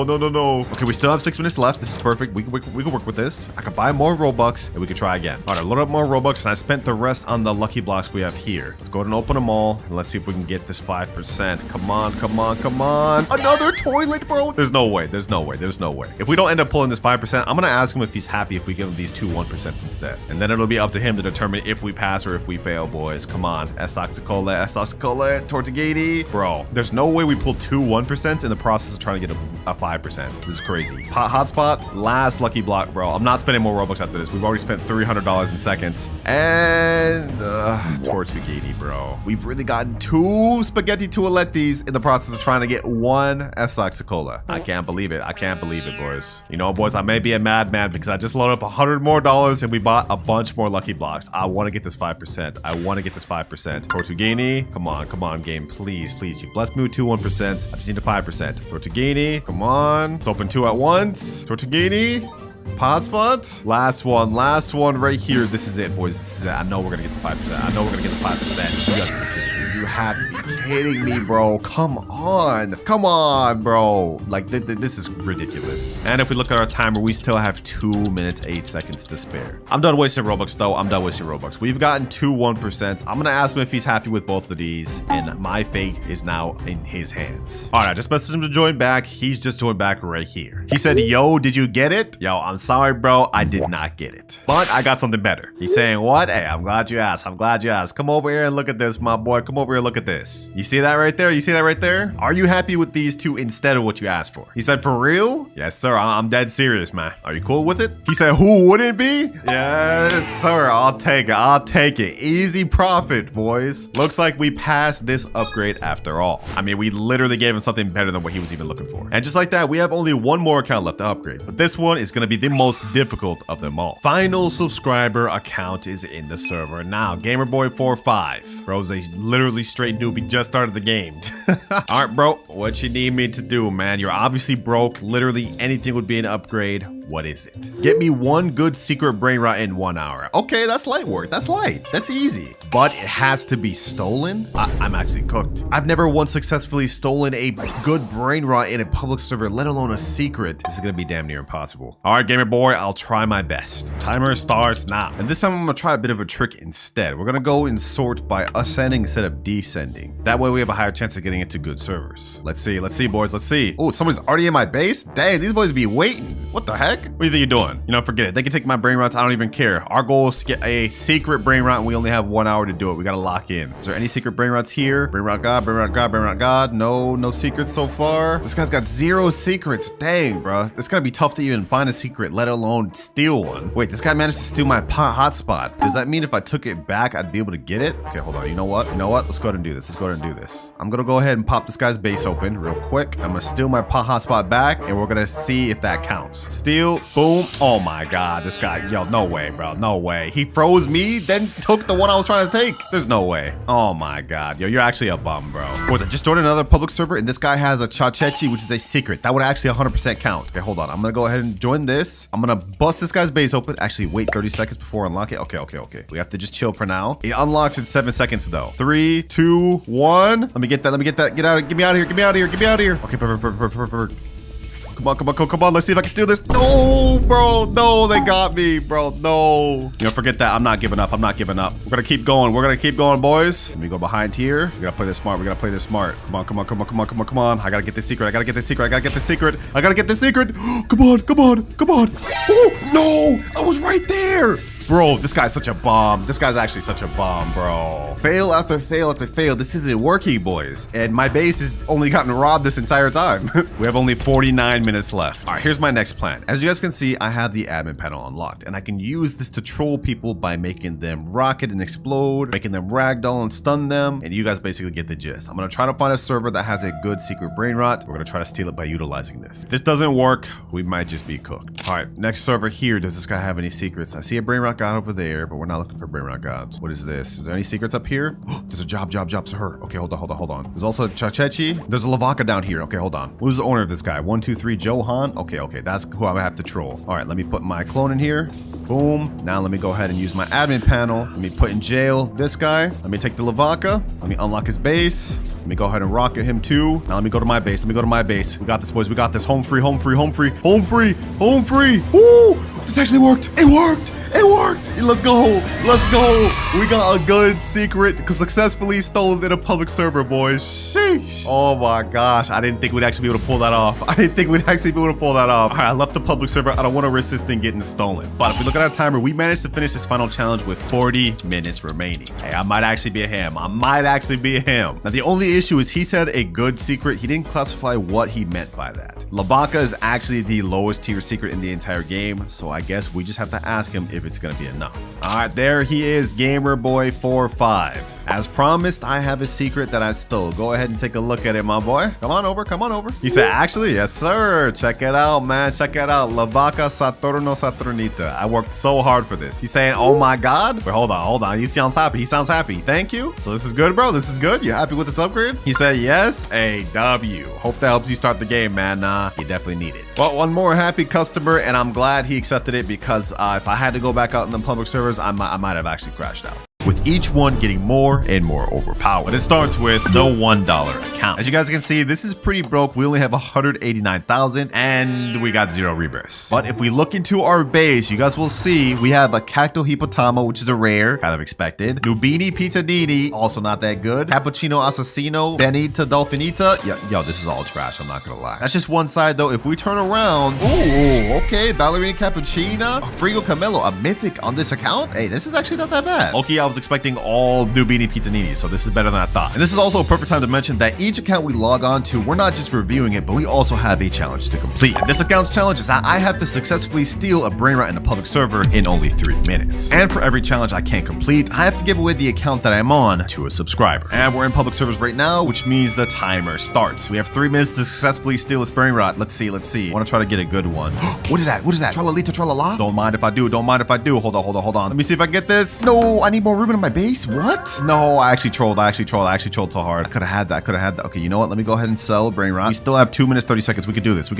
Okay, we still have 6 minutes left. This is perfect. We can work work with this. I could buy more Robux and we could try again. All right, a little bit more Robux and I spent the rest on the lucky blocks we have here. Let's go ahead and open them all and let's see if we can get this 5%. Come on, come on, come on. Another toilet, bro. There's no way. There's no way. There's no way. If we don't end up pulling this 5%, I'm gonna ask him if he's happy if we give him these 2 1% instead. And then it'll be up to him to determine if we pass or if we fail, boys. Come on. S-Oxicola, Tortugati. Bro, there's no way we pull 2 1% in the process of trying to get a 5%. This is crazy. Hotspot, last lucky block, bro. I'm not spending more Robux after this. We've already spent $300 in seconds. And Tortugati, bro. We've really gotten 2 spaghetti toilettis in the process of trying to get 1 S-Oxicola. I can't believe it. I can't believe it, boys. You know, boys, I may be a madman because I just loaded up $100 more and we bought a bunch more lucky blocks. I want to get this 5%. I want to get this 5%. Tortugani, come on, game. Please, please. You blessed me with 2 1%. I just need a 5%. Tortugani, come on. Let's open 2 at once. Tortugani. Hotspot. Last one right here. This is it, boys. This is it. I know we're gonna get the 5%. I know we're gonna get the 5%. You gotta be kidding me. You have to be kidding me, bro. Come on, bro. Like this is ridiculous. And if we look at our timer, we still have 2 minutes 8 seconds to spare. I'm done wasting Robux though. I'm done wasting Robux. We've gotten 2 1%. I'm gonna ask him if he's happy with both of these, and my fate is now in his hands. All right, I just messaged him to join back. He's just joined back right here. He said, "Yo, did you get it?" Yo, I'm sorry, bro. I did not get it, but I got something better. He's saying, "What? Hey, I'm glad you asked. I'm glad you asked. Come over here and look at this, my boy. Come over here and look at this. You see that right there? You see that right there? Are you happy with these 2 instead of what you asked for?" He said, "For real?" "Yes, sir. I'm dead serious, man. Are you cool with it?" He said, "Who wouldn't be?" "Yes, sir. I'll take it. I'll take it. Easy profit, boys." Looks like we passed this upgrade after all. I mean, we literally gave him something better than what he was even looking for. And just like that, we have only 1 more account left to upgrade. But this one is going to be the most difficult of them all. Final subscriber account is in the server now. Gamerboy45. Bro's a literally straight newbie, just started the game. All right, bro. What you need me to do, man? You're obviously broke. Literally anything would be an upgrade. What is it? Get me 1 good secret Brainrot in 1 hour. Okay, that's light work. That's light. That's easy. But it has to be stolen? I'm actually cooked. I've never once successfully stolen a good Brainrot in a public server, let alone a secret. This is gonna be damn near impossible. All right, gamer boy, I'll try my best. Timer starts now. And this time I'm gonna try a bit of a trick instead. We're gonna go and sort by ascending instead of descending. That way we have a higher chance of getting into good servers. Let's see, boys, let's see. Oh, somebody's already in my base? Dang, these boys be waiting. What the heck? What do you think you're doing? You know, forget it. They can take my Brainrots. I don't even care. Our goal is to get a secret Brainrot, and we only have 1 hour to do it. We gotta lock in. Is there any secret Brainrots here? Brainrot God, Brainrot God, Brainrot God. No secrets so far. This guy's got 0 secrets. Dang, bro. It's gonna be tough to even find a secret, let alone steal one. Wait, this guy managed to steal my hotspot. Does that mean if I took it back, I'd be able to get it? Okay, hold on. You know what? Let's go ahead and do this. I'm gonna go ahead and pop this guy's base open real quick. I'm gonna steal my hotspot back, and we're gonna see if that counts. Steal. Boom. Oh my god, this guy. Yo, no way, bro. No way. He froze me, then took the one I was trying to take. There's no way. Oh my god. Yo, you're actually a bum, bro. Boys, I just joined another public server, and this guy has a Chachechi, which is a secret. That would actually 100% count. Okay, hold on. I'm gonna go ahead and join this. I'm gonna bust this guy's base open. Actually, wait 30 seconds before I unlock it. Okay. We have to just chill for now. It unlocks in 7 seconds, though. 3, 2, 1. Let me get that. Get out. Get me out of here. Okay, perfect. Come on. Let's see if I can steal this. No, bro. No, they got me, bro. No. You know, forget that. I'm not giving up. We're gonna keep going. Boys. Let me go behind here. We gotta play this smart. Come on. I gotta get this secret. Come on. Oh, no. I was right there. Bro, this guy's such a bomb. This guy's actually such a bomb, bro. Fail after fail. This isn't working, boys. And my base has only gotten robbed this entire time. We have only 49 minutes left. All right, here's my next plan. As you guys can see, I have the admin panel unlocked, and I can use this to troll people by making them rocket and explode, making them ragdoll and stun them, and you guys basically get the gist. I'm gonna try to find a server that has a good secret Brainrot. We're gonna try to steal it by utilizing this. If this doesn't work, we might just be cooked. All right, next server here. Does this guy have any secrets? I see a Brainrot God over there, but we're not looking for Brainrot gods. What is this? Is there any secrets up here? There's a job to her. Okay, hold on. There's also a Chachechi. There's a Lavaka down here. Okay, hold on. Who's the owner of this guy? 1, 2, 3, Johan. Okay, that's who I have to troll. All right, let me put my clone in here. Boom. Now let me go ahead and use my admin panel. Let me put in jail this guy. Let me take the Lavaka. Let me unlock his base. Let me go ahead and rocket him too. Now let me go to my base. Let me go to my base. We got this, boys. We got this. Home free, home free, home free, home free, home free. Woo! This actually worked. It worked. It worked. Let's go. Let's go. We got a good secret because successfully stole in a public server, boys. Sheesh. Oh my gosh. I didn't think we'd actually be able to pull that off. I didn't think we'd actually be able to pull that off. All right, I left the public server. I don't want to risk this thing getting stolen. But if we look at our timer, we managed to finish this final challenge with 40 minutes remaining. Hey, I might actually be a him. I might actually be a him. Now, the only issue is he said a good secret. He didn't classify what he meant by that. Labaka is actually the lowest tier secret in the entire game. So I guess we just have to ask him if it's going to be enough. All right, there he is, Gamer Boy 45. As promised, I have a secret that I stole. Go ahead and take a look at it, my boy. Come on over, come on over. He said, actually, yes, sir. Check it out, man. Check it out. Labaka Saturno Saturnita. I worked so hard for this. He's saying, oh my God. Wait, hold on. He sounds happy. He sounds happy. Thank you. So this is good, bro. This is good. You happy with this upgrade? He said, yes, a W. Hope that helps you start the game, man. You definitely need it. Well, one more happy customer, and I'm glad he accepted it because if I had to go back out in the public servers, I might have actually crashed out, with each one getting more and more overpowered. It starts with the $1 account. As you guys can see, this is pretty broke. We only have 189,000 and we got 0 rebirths. But if we look into our base, you guys will see we have a Cacto Hipotamo, which is a rare, kind of expected. Nubini Pizzadini, also not that good. Cappuccino Assassino, Benita Dolfinita. Yo, this is all trash, I'm not gonna lie. That's just one side though. If we turn around, ooh, okay, Ballerina Cappuccina, Frigo Camelo, a mythic on this account. Hey, this is actually not that bad. Okay, I was expecting all Nubini Pizzanini, so this is better than I thought. And this is also a perfect time to mention that each account we log on to, we're not just reviewing it, but we also have a challenge to complete. And this account's challenge is that I have to successfully steal a Brainrot in a public server in only 3 minutes. And for every challenge I can't complete, I have to give away the account that I'm on to a subscriber. And we're in public servers right now, which means the timer starts. We have 3 minutes to successfully steal this Brainrot. Let's see. I want to try to get a good one. What is that? Tralalita tralala? Don't mind if I do. Hold on. Let me see if I can get this. No, I need more room in my base. What? No, I actually trolled so hard. I could have had that. Okay, you know what? Let me go ahead and sell Brainrot. We still have 2 minutes 30 seconds. We can do this.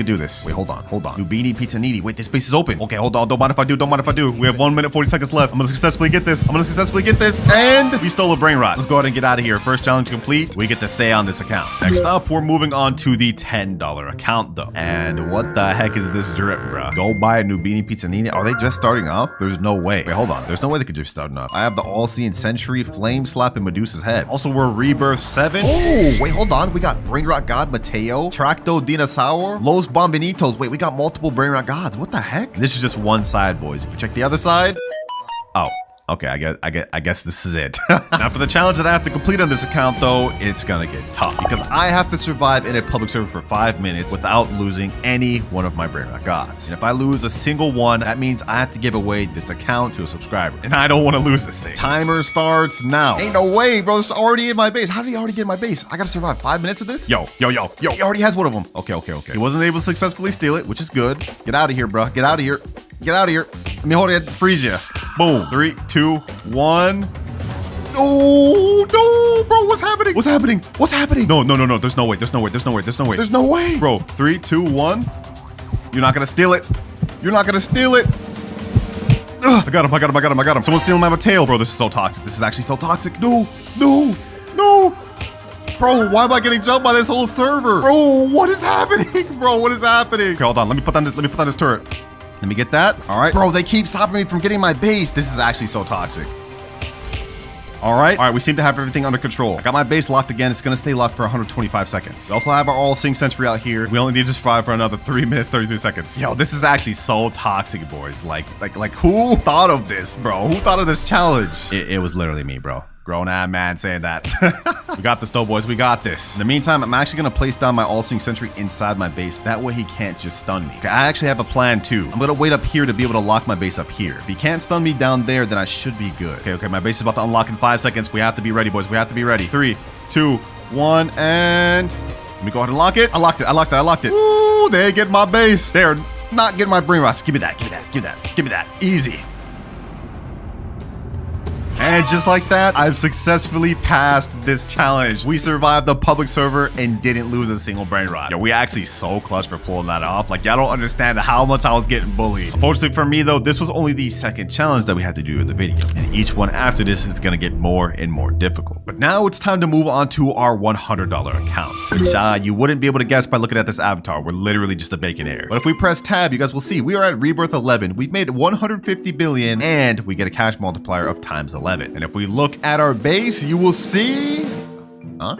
Wait, hold on. Nubini Pizzanini. Wait, this space is open. Okay, hold on. Don't mind if I do. We have 1 minute 40 seconds left. I'm gonna successfully get this. And we stole a Brainrot. Let's go ahead and get out of here. First challenge complete. We get to stay on this account. Next up, we're moving on to the $10 account though. And what the heck is this drip, bro? Go buy a Nubini Pizzanini. Are they just starting off? There's no way. Wait, hold on. There's no way they could just start off. I have the All-Seeing Century, Flame Slap, and Medusa's Head. Also, we're Rebirth 7. Oh, wait, hold on. We got Brainrot God Mateo, Tracto Dinosaur, Los Bombinitos. Wait, we got multiple Brainrot Gods. What the heck? This is just one side, boys. If you check the other side. Oh. Okay, I guess this is it. Now for the challenge that I have to complete on this account though, it's gonna get tough because I have to survive in a public server for 5 minutes without losing any one of my Brainrot Gods. And if I lose a single one, that means I have to give away this account to a subscriber. And I don't want to lose this thing. Timer starts now. Ain't no way, bro. It's already in my base. How did he already get in my base? I gotta survive 5 minutes of this? Yo. He already has one of them. Okay. He wasn't able to successfully steal it, which is good. Get out of here, bro. Get out of here. Let me hold it. Freeze you. Boom. 3, 2, 1. Oh, no, bro. What's happening? No. There's no way. Bro, 3, 2, 1. You're not going to steal it. Ugh, I got him. Someone's stealing my Mateo. Bro, this is so toxic. This is actually so toxic. No. Bro, why am I getting jumped by this whole server? Bro, what is happening? Okay, hold on. Let me put down this turret. Let me get that. All right. Bro, they keep stopping me from getting my base. This is actually so toxic. All right, we seem to have everything under control. I got my base locked again. It's gonna stay locked for 125 seconds. We also have our All-Seeing Sentry out here. We only need to survive for another 3 minutes, 33 seconds. Yo, this is actually so toxic, boys. Like who thought of this, bro? Who thought of this challenge? It was literally me, bro. Grown-ass man saying that. We got this though, boys. We got this. In the meantime, I'm actually gonna place down my All-Seeing Sentry inside my base. That way he can't just stun me. Okay, I actually have a plan too. I'm gonna wait up here to be able to lock my base up here. If he can't stun me down there, then I should be good. Okay, my base is about to unlock in 5 seconds. We have to be ready, boys. 3, 2, 1, and let me go ahead and lock it. I locked it. Ooh, they get my base. They're not getting my Brainrots. Give me that. Easy. And just like that, I've successfully passed this challenge. We survived the public server and didn't lose a single brain rot. Yo, we actually so clutch for pulling that off. Like, y'all don't understand how much I was getting bullied. Unfortunately for me though, this was only the second challenge that we had to do in the video. And each one after this is gonna get more and more difficult. But now it's time to move on to our $100 account. Which you wouldn't be able to guess by looking at this avatar. We're literally just a bacon air. But if we press tab, you guys will see we are at rebirth 11. We've made 150 billion and we get a cash multiplier of times 11. And if we look at our base, you will see, huh?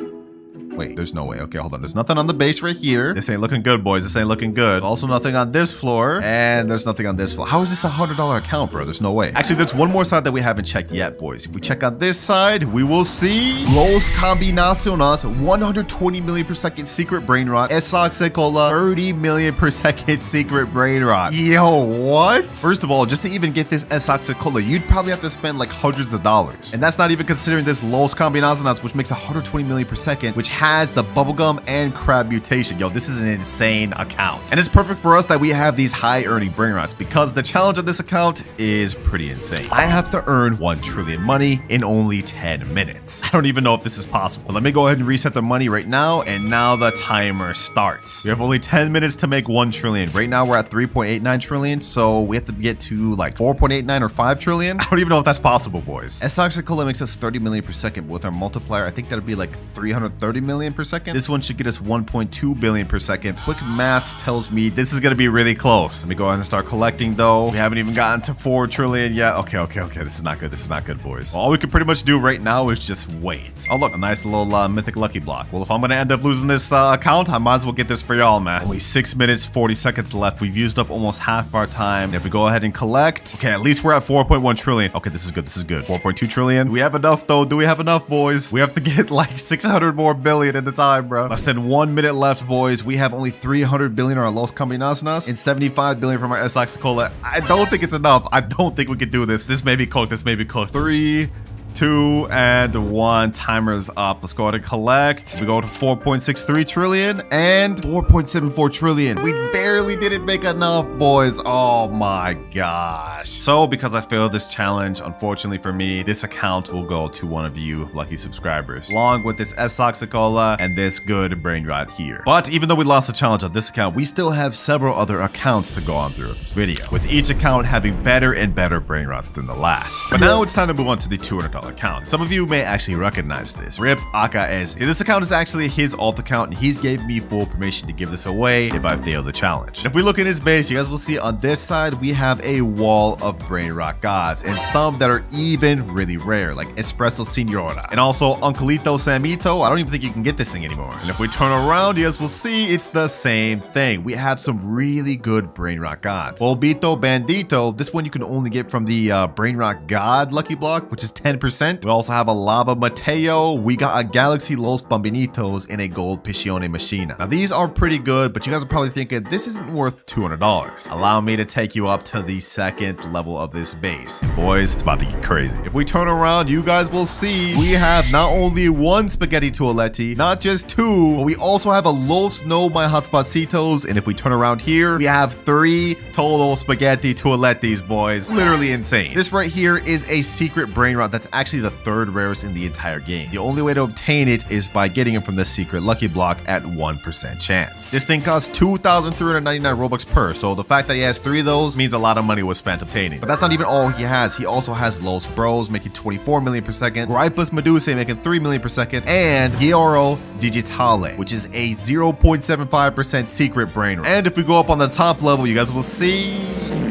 Wait, there's no way. Okay, hold on. There's nothing on the base right here. This ain't looking good, boys. This ain't looking good. Also nothing on this floor. And there's nothing on this floor. How is this a $100 account, bro? There's no way. Actually, there's one more side that we haven't checked yet, boys. If we check on this side, we will see Los Combinaciones, 120 million per second secret brain rot. Esoxicola, 30 million per second secret brain rot. Yo, what? First of all, just to even get this Esoxicola, you'd probably have to spend like hundreds of dollars. And that's not even considering this Los Combinaciones, which makes 120 million per second, which has the bubblegum and crab mutation. Yo, this is an insane account. And it's perfect for us that we have these high earning brain rots because the challenge of this account is pretty insane. I have to earn 1 trillion money in only 10 minutes. I don't even know if this is possible. But let me go ahead and reset the money right now. And now the timer starts. We have only 10 minutes to make 1 trillion. Right now we're at 3.89 trillion. So we have to get to like 4.89 or 5 trillion. I don't even know if that's possible, boys. Esoxicola makes us 30 million per second. But with our multiplier, I think that'd be like 330 million per second. This one should get us 1.2 billion per second. Quick maths tells me this is gonna be really close. Let me go ahead and start collecting though. We haven't even gotten to 4 trillion yet. Okay. This is not good. This is not good, boys. All we can pretty much do right now is just wait. Oh, look, a nice little mythic lucky block. Well, if I'm gonna end up losing this account, I might as well get this for y'all, man. Only 6 minutes, 40 seconds left. We've used up almost half of our time. And if we go ahead and collect, okay, at least we're at 4.1 trillion. Okay, this is good. This is good. 4.2 trillion. Do we have enough though? Do we have enough, boys? We have to get like 600 more billion at the time, bro. Less than 1 minute left, boys. We have only 300 billion on our Los Combinaciones and 75 billion from our Esoxicola. I don't think it's enough. I don't think we can do this. This may be cooked. This may be cooked. 3, 2, and 1. Timer's up. Let's go ahead and collect. We go to 4.63 trillion and 4.74 trillion. We barely didn't make enough, boys. Oh my gosh. So because I failed this challenge, unfortunately for me, this account will go to one of you lucky subscribers, along with this Esoxicola and this good brain rot here. But even though we lost the challenge on this account, we still have several other accounts to go on through this video, with each account having better and better brain rots than the last. But now it's time to move on to the $200 account. Some of you may actually recognize this. Rip AKS. This account is actually his alt account and he's gave me full permission to give this away if I fail the challenge. If we look at his base, you guys will see on this side we have a wall of brain rot gods and some that are even really rare, like Espresso Signora and also Uncleito Samito. I don't even think you can get this thing anymore. And if we turn around, you guys will see it's the same thing. We have some really good brain rot gods. Polvito Bandito, this one you can only get from the brain rot god lucky block, which is 10%. We also have a Lava Mateo. We got a Galaxy Los Bambinitos and a Gold Piscione Machina. Now these are pretty good, but you guys are probably thinking this isn't worth $200. Allow me to take you up to the second level of this base. Boys, it's about to get crazy. If we turn around, you guys will see we have not only 1 Spaghetti Toaletti, not just 2, but we also have a Los No My Hotspotcitos. And if we turn around here, we have 3 total Spaghetti Toalettis, boys. Literally insane. This right here is a secret brain rot that's actually the 3rd rarest in the entire game. The only way to obtain it is by getting it from the secret lucky block at 1% chance. This thing costs 2,399 Robux per, so the fact that he has 3 of those means a lot of money was spent obtaining. But that's not even all he has. He also has Los Bros making 24 million per second, Gripus Medusa making 3 million per second, and Gioro Digitale, which is a 0.75% secret brain rot. And if we go up on the top level, you guys will see...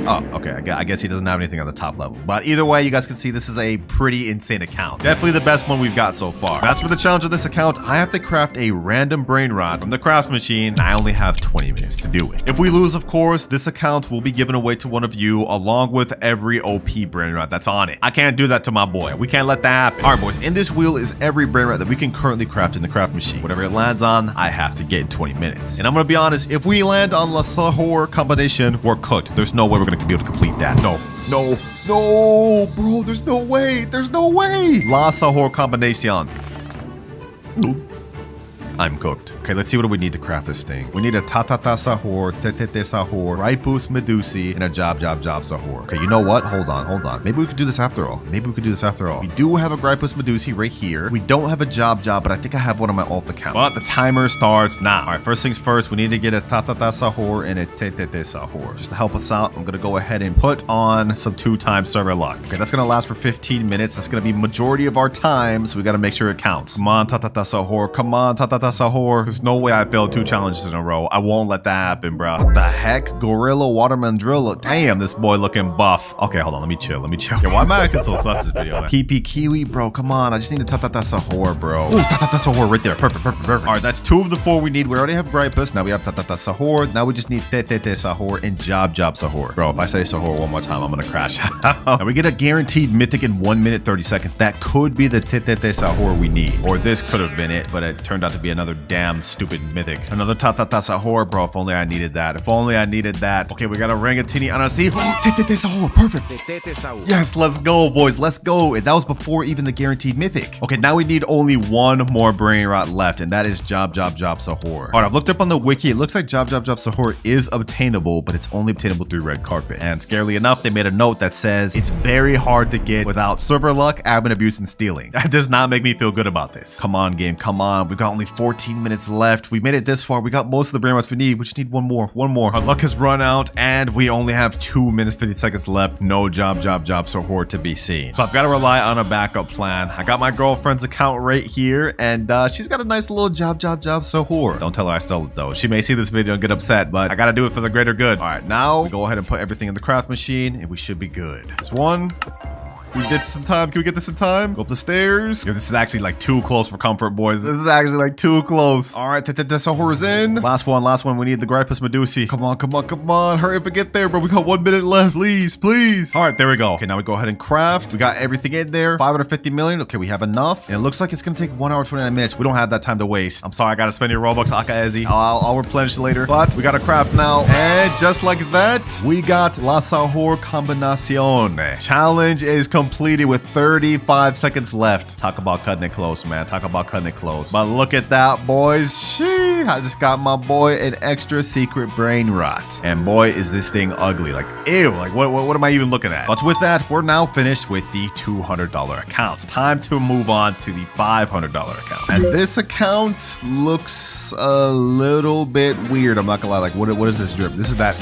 Oh, okay. I guess he doesn't have anything on the top level. But either way, you guys can see this is a pretty insane account. Definitely the best one we've got so far. That's for the challenge of this account. I have to craft a random brain rot from the craft machine. And I only have 20 minutes to do it. If we lose, of course, this account will be given away to one of you along with every OP brain rot that's on it. I can't do that to my boy. We can't let that happen. All right, boys. In this wheel is every brain rot that we can currently craft in the craft machine. Whatever it lands on, I have to get in 20 minutes. And I'm going to be honest, if we land on La Sahor combination, we're cooked. There's no way we're going to be able to complete that. No, bro, there's no way. La Sahor combination. I'm cooked. Okay, let's see what we need to craft this thing. We need a tatata sahur, tetete sahur, ripus medusi, and a job sahur. Okay, you know what? Hold on. Maybe we could do this after all. We do have a gripus medusi right here. We don't have a job, but I think I have one on my alt account. But the timer starts now. All right, first things first, we need to get a tatata sahur and a tetete sahur. Just to help us out, I'm gonna go ahead and put on some 2-time server luck. Okay, that's gonna last for 15 minutes. That's gonna be majority of our time, so we gotta make sure it counts. Come on, tatata sahur. Come on, tatata sahur. There's no way I failed 2 challenges in a row. I won't let that happen, bro. What the heck? Gorilla Watermelon Drill. Damn, this boy looking buff. Okay, hold on. Let me chill. Yeah, why am I acting so sus this video? PP Kiwi, bro. Come on. I just need a tatata sahur, bro. Ooh, tatata sahur right there. Perfect. All right, that's 2 of the 4 we need. We already have gripus. Now we have tatata sahur. Now we just need tetete sahur and job sahur. Bro, if I say sahur one more time, I'm gonna crash. Now we get a guaranteed mythic in 1 minute 30 seconds. That could be the tetete sahur we need. Or this could have been it, but it turned out to be another damn stupid mythic. Another tatata sahur, bro. If only I needed that. Okay, we got a rangatini anasi. Tetete sahur. Perfect. Yes, let's go, boys. Let's go. And that was before even the guaranteed mythic. Okay, now we need only 1 more Brainrot left, and that is job sahur. All right, I've looked up on the wiki. It looks like job sahur is obtainable, but it's only obtainable through red carpet. And scarily enough, they made a note that says it's very hard to get without server luck, admin abuse, and stealing. That does not make me feel good about this. Come on, game. Come on. We've got only 14 minutes left. We made it this far. We got most of the Brainrots we need. We just need one more. Our luck has run out, and we only have 2 minutes 50 seconds left. No job sahur to be seen. So I've got to rely on a backup plan. I got my girlfriend's account right here, and she's got a nice little job sahur. Don't tell her I stole it though. She may see this video and get upset, but I gotta do it for the greater good. All right, now we go ahead and put everything in the craft machine, and we should be good. This one. We get this in time. Can we get this in time? Go up the stairs. Yo, this is actually like too close for comfort, boys. This is actually like too close. All right, sahur's in. Last one. We need the gripus medusi. Come on. Hurry up and get there, bro. We got 1 minute left. Please. All right, there we go. Okay, now we go ahead and craft. We got everything in there. 550 million. Okay, we have enough. And it looks like it's gonna take 1 hour 29 minutes. We don't have that time to waste. I'm sorry, I gotta spend your Robux, Akaezi. I'll replenish later. But we gotta craft now. And just like that, we got La Sahur Combinacion. Challenge is completed with 35 seconds left. Talk about cutting it close, man. But look at that, boys. Sheesh, I just got my boy an extra secret Brainrot. And boy, is this thing ugly. Like, ew. Like, what am I even looking at? But with that, we're now finished with the $200 accounts. Time to move on to the $500 account. And this account looks a little bit weird. I'm not gonna lie. Like, what is this drip? This is that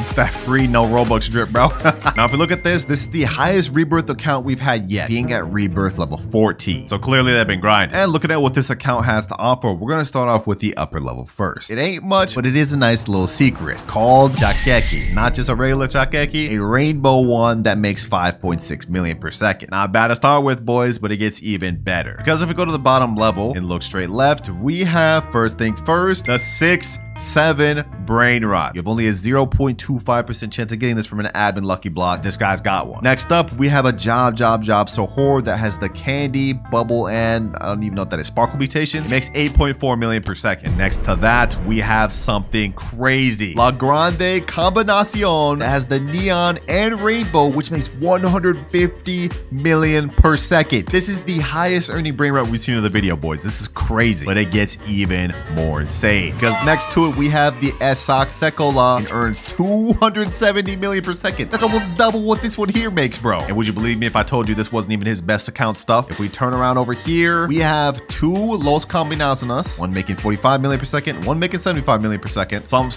free no Robux drip, bro. Now, if you look at this is the highest rebirth account we've had yet, being at rebirth level 14. So clearly they've been grinding. And looking at what this account has to offer, we're gonna start off with the upper level first. It ain't much, but it is a nice little secret called Chakeki. Not just a regular Chakeki, a rainbow one that makes 5.6 million per second. Not bad to start with, boys, but it gets even better. Because if we go to the bottom level and look straight left, we have, first things first, the 6-7 Brainrot. You have only a 0.25% chance of getting this from an admin lucky block. This guy's got one. Next up, we have a job sahur that has the candy, bubble, and I don't even know what that is, sparkle mutation. It makes 8.4 million per second. Next to that, we have something crazy. La Grande Combinacion that has the neon and rainbow, which makes 150 million per second. This is the highest earning Brainrot we've seen in the video, boys. This is crazy, but it gets even more insane. Because next to it, we have the Esak Sekola and earns 270 million per second. That's almost double what this one here makes, bro. And would you believe me if I told you this wasn't even his best account stuff? If we turn around over here, we have 2 Los Combinaciones, one making 45 million per second, one making 75 million per second. Something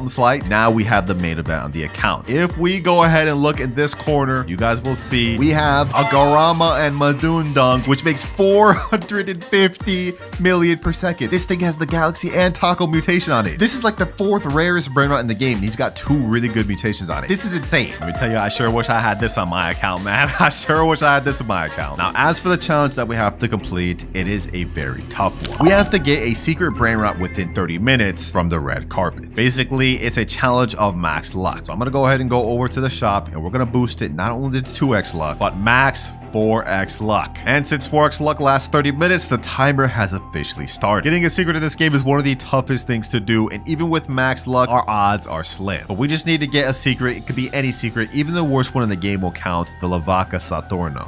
slight. Now we have the main event on the account. If we go ahead and look in this corner, you guys will see we have a Garama and Madundung, which makes 450 million per second. This thing has the Galaxy and Taco mutation on it. This is like the 4th rarest Brainrot in the game, and he's got 2 really good mutations on it. This is insane. Let me tell you, I sure wish I had this on my account, man. I sure wish I had this on my account. Now, as for the challenge that we have to complete, it is a very tough one. We have to get a secret Brainrot within 30 minutes from the red carpet. Basically, it's a challenge of max luck. So I'm gonna go ahead and go over to the shop, and we're gonna boost it not only to 2x luck, but max 4x luck. And since 4x luck lasts 30 minutes, the timer has officially started. Getting a secret in this game is one of the toughest things to do, and even with max luck, our odds are slim. But we just need to get a secret. It could be any secret. Even the worst one in the game will count, the La Vaca Saturno.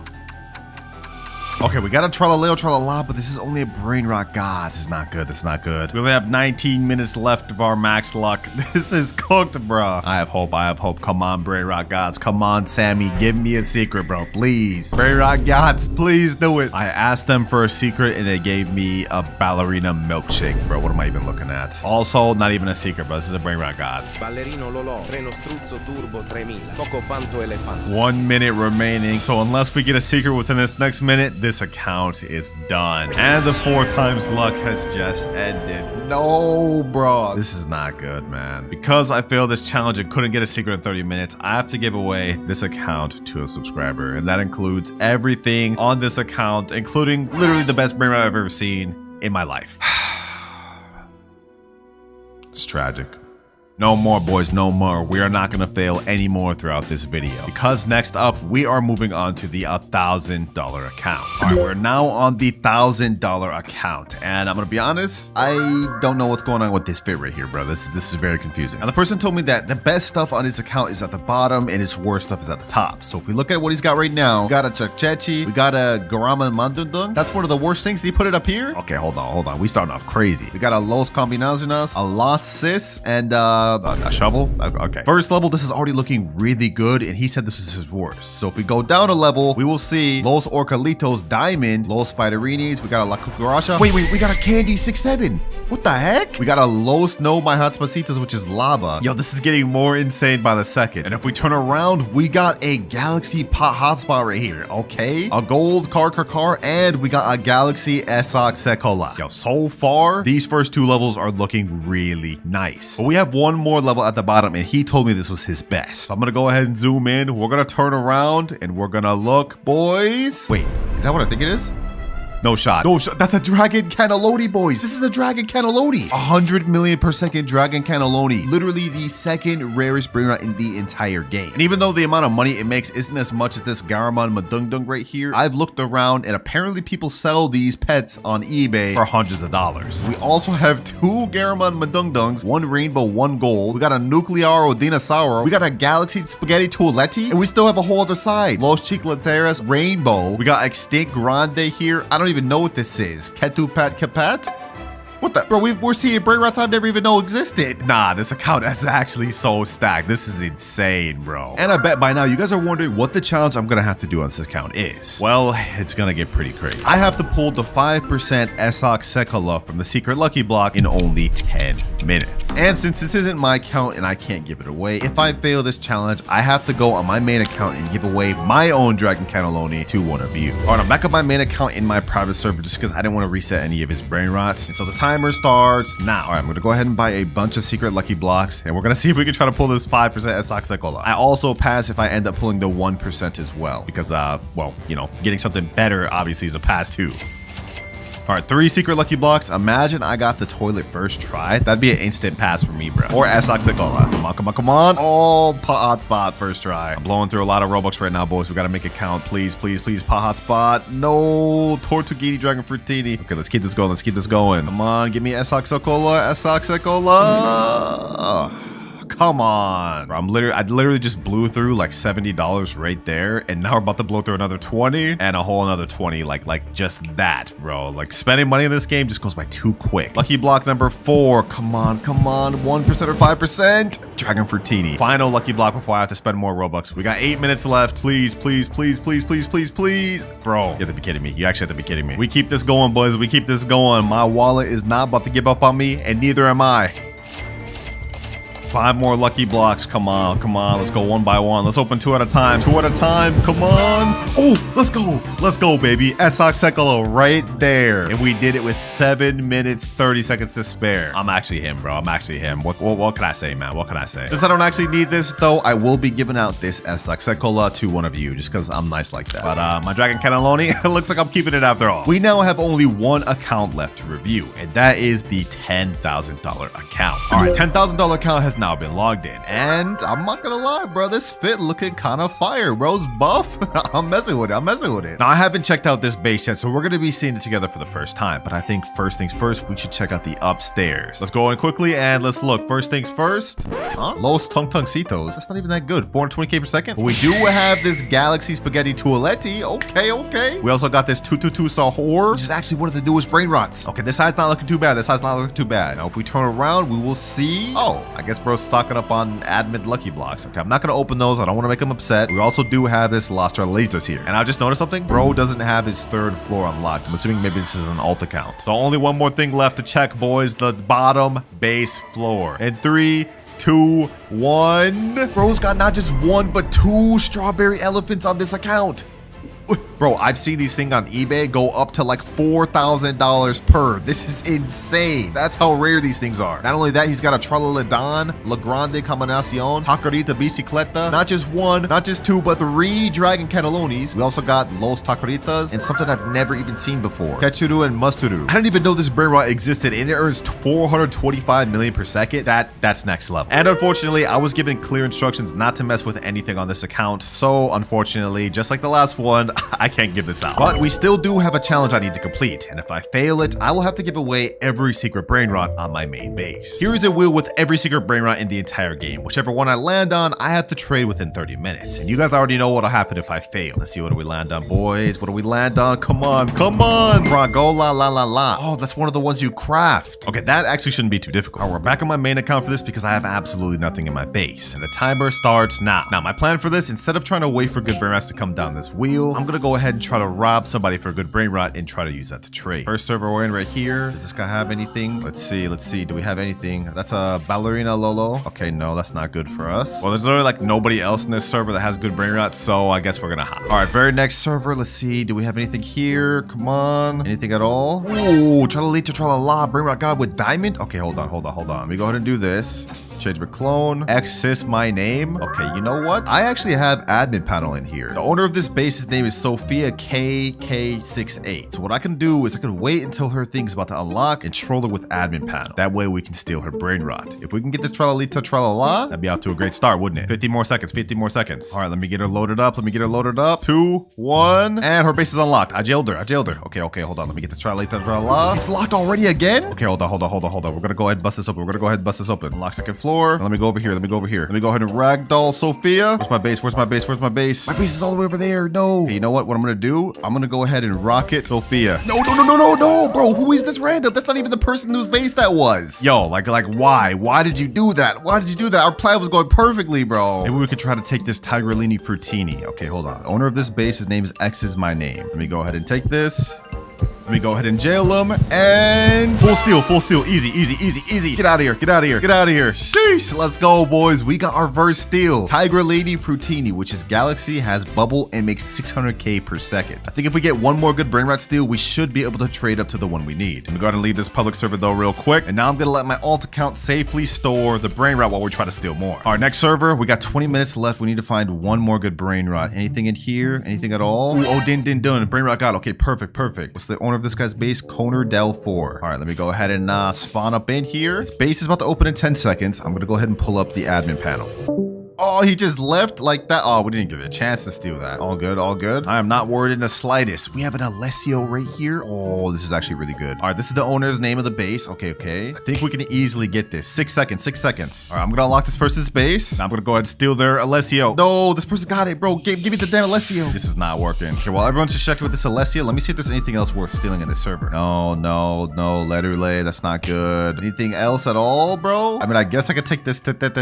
Okay, we got a Tralaleo, but this is only a Brainrot. God, this is not good. This is not good. We only have 19 minutes left of our max luck. This is cooked, bro. I have hope. I have hope. Come on, Brainrot gods. Come on, Sammy. Give me a secret, bro. Please. Brainrot gods, please do it. I asked them for a secret and they gave me a ballerina milkshake, bro. What am I even looking at? Also, not even a secret, but this is a Brainrot god. Ballerino Lolo, treno struzzo turbo 3000. Coco fanto elefanto. 1 minute remaining. So unless we get a secret within this next minute, this account is done. And the 4 times luck has just ended. No, bro. This is not good, man. Because I failed this challenge and couldn't get a secret in 30 minutes, I have to give away this account to a subscriber. And that includes everything on this account, including literally the best Brainrot I've ever seen in my life. It's tragic. No more, boys, no more. We are not going to fail anymore throughout this video. Because next up, we are moving on to the $1,000 account. All right, we're now on the $1,000 account. And I'm going to be honest, I don't know what's going on with this fit right here, bro. This is very confusing. And the person told me that the best stuff on his account is at the bottom and his worst stuff is at the top. So if we look at what he's got right now, we got a Chakchechi, we got a Garama Mandundung. That's one of the worst things. Did he put it up here? Okay, hold on. We starting off crazy. We got a Los Combinaciones, a Los Sis, and a shovel. Okay, first level, this is already looking really good, and he said this is his worst. So if we go down a level, we will see Los Orcalitos Diamond, Los Spiderinis, we got a La Cucaracha. Wait, we got a Candy 6-7. What the heck? We got a Los No My Hotspacitos, which is lava. Yo, this is getting more insane by the second. And if we turn around, we got a Galaxy Pot Hotspot right here. Okay, a Gold Car, and we got a Galaxy Esox Sekola. Yo, so far, these first 2 levels are looking really nice. But we have one more level at the bottom, and he told me this was his best. So I'm gonna go ahead and zoom in. We're gonna turn around and we're gonna look, boys. Wait, is that what I think it is? No shot. No shot. That's a Dragon Cannelloni, boys. This is a Dragon Cannelloni. 100 million per second Dragon Cannelloni. Literally the second rarest Brainrot in the entire game. And even though the amount of money it makes isn't as much as this Garamon Madungdung right here, I've looked around and apparently people sell these pets on eBay for hundreds of dollars. We also have 2 Garamon Madungdungs, 1 rainbow, 1 gold. We got a Nuclearo Dinosauro. We got a Galaxy Spaghetti Toiletti. And we still have a whole other side. Los Chicleteras Rainbow. We got Extinct Grande here. I don't even know what this is. Ketupat Kapat? What the? Bro, we're seeing Brainrots I've never even know existed. Nah, this account is actually so stacked. This is insane, bro. And I bet by now you guys are wondering what the challenge I'm gonna have to do on this account is. Well, it's gonna get pretty crazy. I have to pull the 5% Esox Sekola from the secret lucky block in only 10 minutes. And since this isn't my account and I can't give it away, if I fail this challenge, I have to go on my main account and give away my own Dragon Cannelloni to one of you. All right, I'm back on my main account in my private server just because I didn't want to reset any of his Brainrots. And so the timer starts now. All right, I'm going to go ahead and buy a bunch of secret lucky blocks and we're going to see if we can try to pull this 5% Esox Sekola. I also pass if I end up pulling the 1% as well because, well, you know, getting something better obviously is a pass too. All right, 3 secret lucky blocks. Imagine I got the toilet first try. That'd be an instant pass for me, bro. Or Esox Sekola. Come on. Oh, pot hotspot first try. I'm blowing through a lot of Robux right now, boys. We got to make it count. Please, pot hotspot. No, Tortuguini Dragon Fruitini. Okay, let's keep this going. Come on, give me Esox Sekola. Come on, bro. I literally just blew through like $70 right there, and now we're about to blow through another 20 and a whole another 20, like just that, bro. Like spending money in this game just goes by too quick. Lucky block number 4. Come on, 1% or 5%. Dragon Fruitini. Final lucky block before I have to spend more Robux. We got 8 minutes left. Please. Bro, you have to be kidding me. You actually have to be kidding me. We keep this going, boys. We keep this going. My wallet is not about to give up on me, and neither am I. 5 more lucky blocks. Come on. Let's go one by one. Let's open 2 at a time. Come on. Oh, let's go, baby. Esox Sekola right there. And we did it with 7 minutes, 30 seconds to spare. I'm actually him, bro. What can I say, man? What can I say? Since I don't actually need this, though, I will be giving out this Esox Sekola to one of you just because I'm nice like that. But my Dragon Cannelloni, it looks like I'm keeping it after all. We now have only one account left to review, and that is the $10,000 account. All right, $10,000 account has now been logged in. And I'm not gonna lie, bro, this fit looking kind of fire. Bro's buff. I'm messing with it. Now, I haven't checked out this base yet, so we're gonna be seeing it together for the first time. But I think first things first, we should check out the upstairs. Let's go in quickly and let's look. First things first. Huh? Los Tung-Tung-Citos. That's not even that good. 420k per second. But we do have this Galaxy Spaghetti Toiletti. Okay. We also got this 222 Sahur, which is actually one of the newest Brainrots. Okay, this side's not looking too bad. Now, if we turn around, we will see. Oh, I guess bro's stocking up on admin lucky blocks. Okay, I'm not gonna open those. I don't want to make him upset. We also do have this Las Charlitas here. And I just noticed something. Bro doesn't have his third floor unlocked. I'm assuming maybe this is an alt account. So only one more thing left to check, boys. The bottom base floor. In 3, 2, 1. Bro's got not just one, but 2 strawberry elephants on this account. Bro, I've seen these things on eBay go up to like $4,000 per. This is insane. That's how rare these things are. Not only that, he's got a Tralaledon, La Grande Combinacion, Tacarita Bicicleta. Not just one, not just 2, but 3 Dragon Catalonis. We also got Los Tacaritas and something I've never even seen before. Ketchuru and Musturu. I didn't even know this Brainrot existed, and it earns 425 million per second. That's next level. And unfortunately, I was given clear instructions not to mess with anything on this account. So unfortunately, just like the last one, I can't give this out. But we still do have a challenge I need to complete, and if I fail it, I will have to give away every secret Brainrot on my main base. Here is a wheel with every secret Brainrot in the entire game. Whichever one I land on, I have to trade within 30 minutes. And you guys already know what'll happen if I fail. Let's see, what do we land on, boys? What do we land on? Come on. Fragola la la la. Oh, that's one of the ones you craft. Okay, that actually shouldn't be too difficult. All right, we're back on my main account for this because I have absolutely nothing in my base. And the timer starts now. Now, my plan for this, instead of trying to wait for good Brainrots to come down this wheel, I'm gonna go ahead and try to rob somebody for a good Brainrot and try to use that to trade. First server we're in right here. Does this guy have anything? Let's see. Do we have anything? That's a Ballerina Lolo. Okay, no, that's not good for us. Well, there's literally like nobody else in this server that has good Brainrots, so I guess we're gonna hop. All right, very next server. Let's see. Do we have anything here? Come on. Anything at all? Ooh, Tralalita Tralala, Brainrot God with diamond. Okay, hold on. Let me go ahead and do this. Change my clone. Access my name. Okay, you know what? I actually have admin panel in here. The owner of this base's name is Sophia KK68. So what I can do is I can wait until her thing's about to unlock and troll her with admin panel. That way we can steal her Brainrot. If we can get this Tralalita Tralala, that'd be off to a great start, wouldn't it? 50 more seconds. All right, let me get her loaded up. 2, 1, and her base is unlocked. I jailed her. Okay, hold on. Let me get the Tralalita Tralala. It's locked already again? Okay, hold on. We're gonna go ahead and bust this open. Unlock second floor. Let me go over here. Let me go ahead and ragdoll Sophia. Where's my base? My base is all the way over there. No. Okay, you know what I'm gonna do? I'm gonna go ahead and rocket Sophia. No, bro. Who is this random? That's not even the person whose base that was. Yo, like why? Why did you do that? Our plan was going perfectly, bro. Maybe we could try to take this Tigrellini Frutini. Okay, hold on. Owner of this base, his name is X is my name. Let me go ahead and take this. Let me go ahead and jail him, and full steal, easy. Get out of here. Sheesh, let's go, boys. We got our first steal. Tigrellini Frutini, which is Galaxy, has bubble and makes 600k per second. I think if we get one more good Brainrot steal, we should be able to trade up to the one we need. I'm gonna go ahead and leave this public server though real quick, and now I'm gonna let my alt account safely store the Brainrot while we try to steal more. Our next server, we got 20 minutes left. We need to find one more good Brainrot. Anything in here? Anything at all? Ooh, oh, din. Brainrot God. Okay, perfect. What's the owner of this guy's base? Koner Del 4. All right, let me go ahead and spawn up in here. This base is about to open in 10 seconds. I'm gonna go ahead and pull up the admin panel. Oh, he just left like that. Oh, we didn't give it a chance to steal that. All good. I am not worried in the slightest. We have an Alessio right here. Oh, this is actually really good. All right, this is the owner's name of the base. Okay. I think we can easily get this. 6 seconds. All right, I'm gonna unlock this person's base. I'm gonna go ahead and steal their Alessio. No, this person got it, bro. Give me the damn Alessio. This is not working. Okay, well, everyone's just checked with this Alessio. Let me see if there's anything else worth stealing in this server. No. Letterlay, that's not good. Anything else at all, bro? I mean, I guess I could take this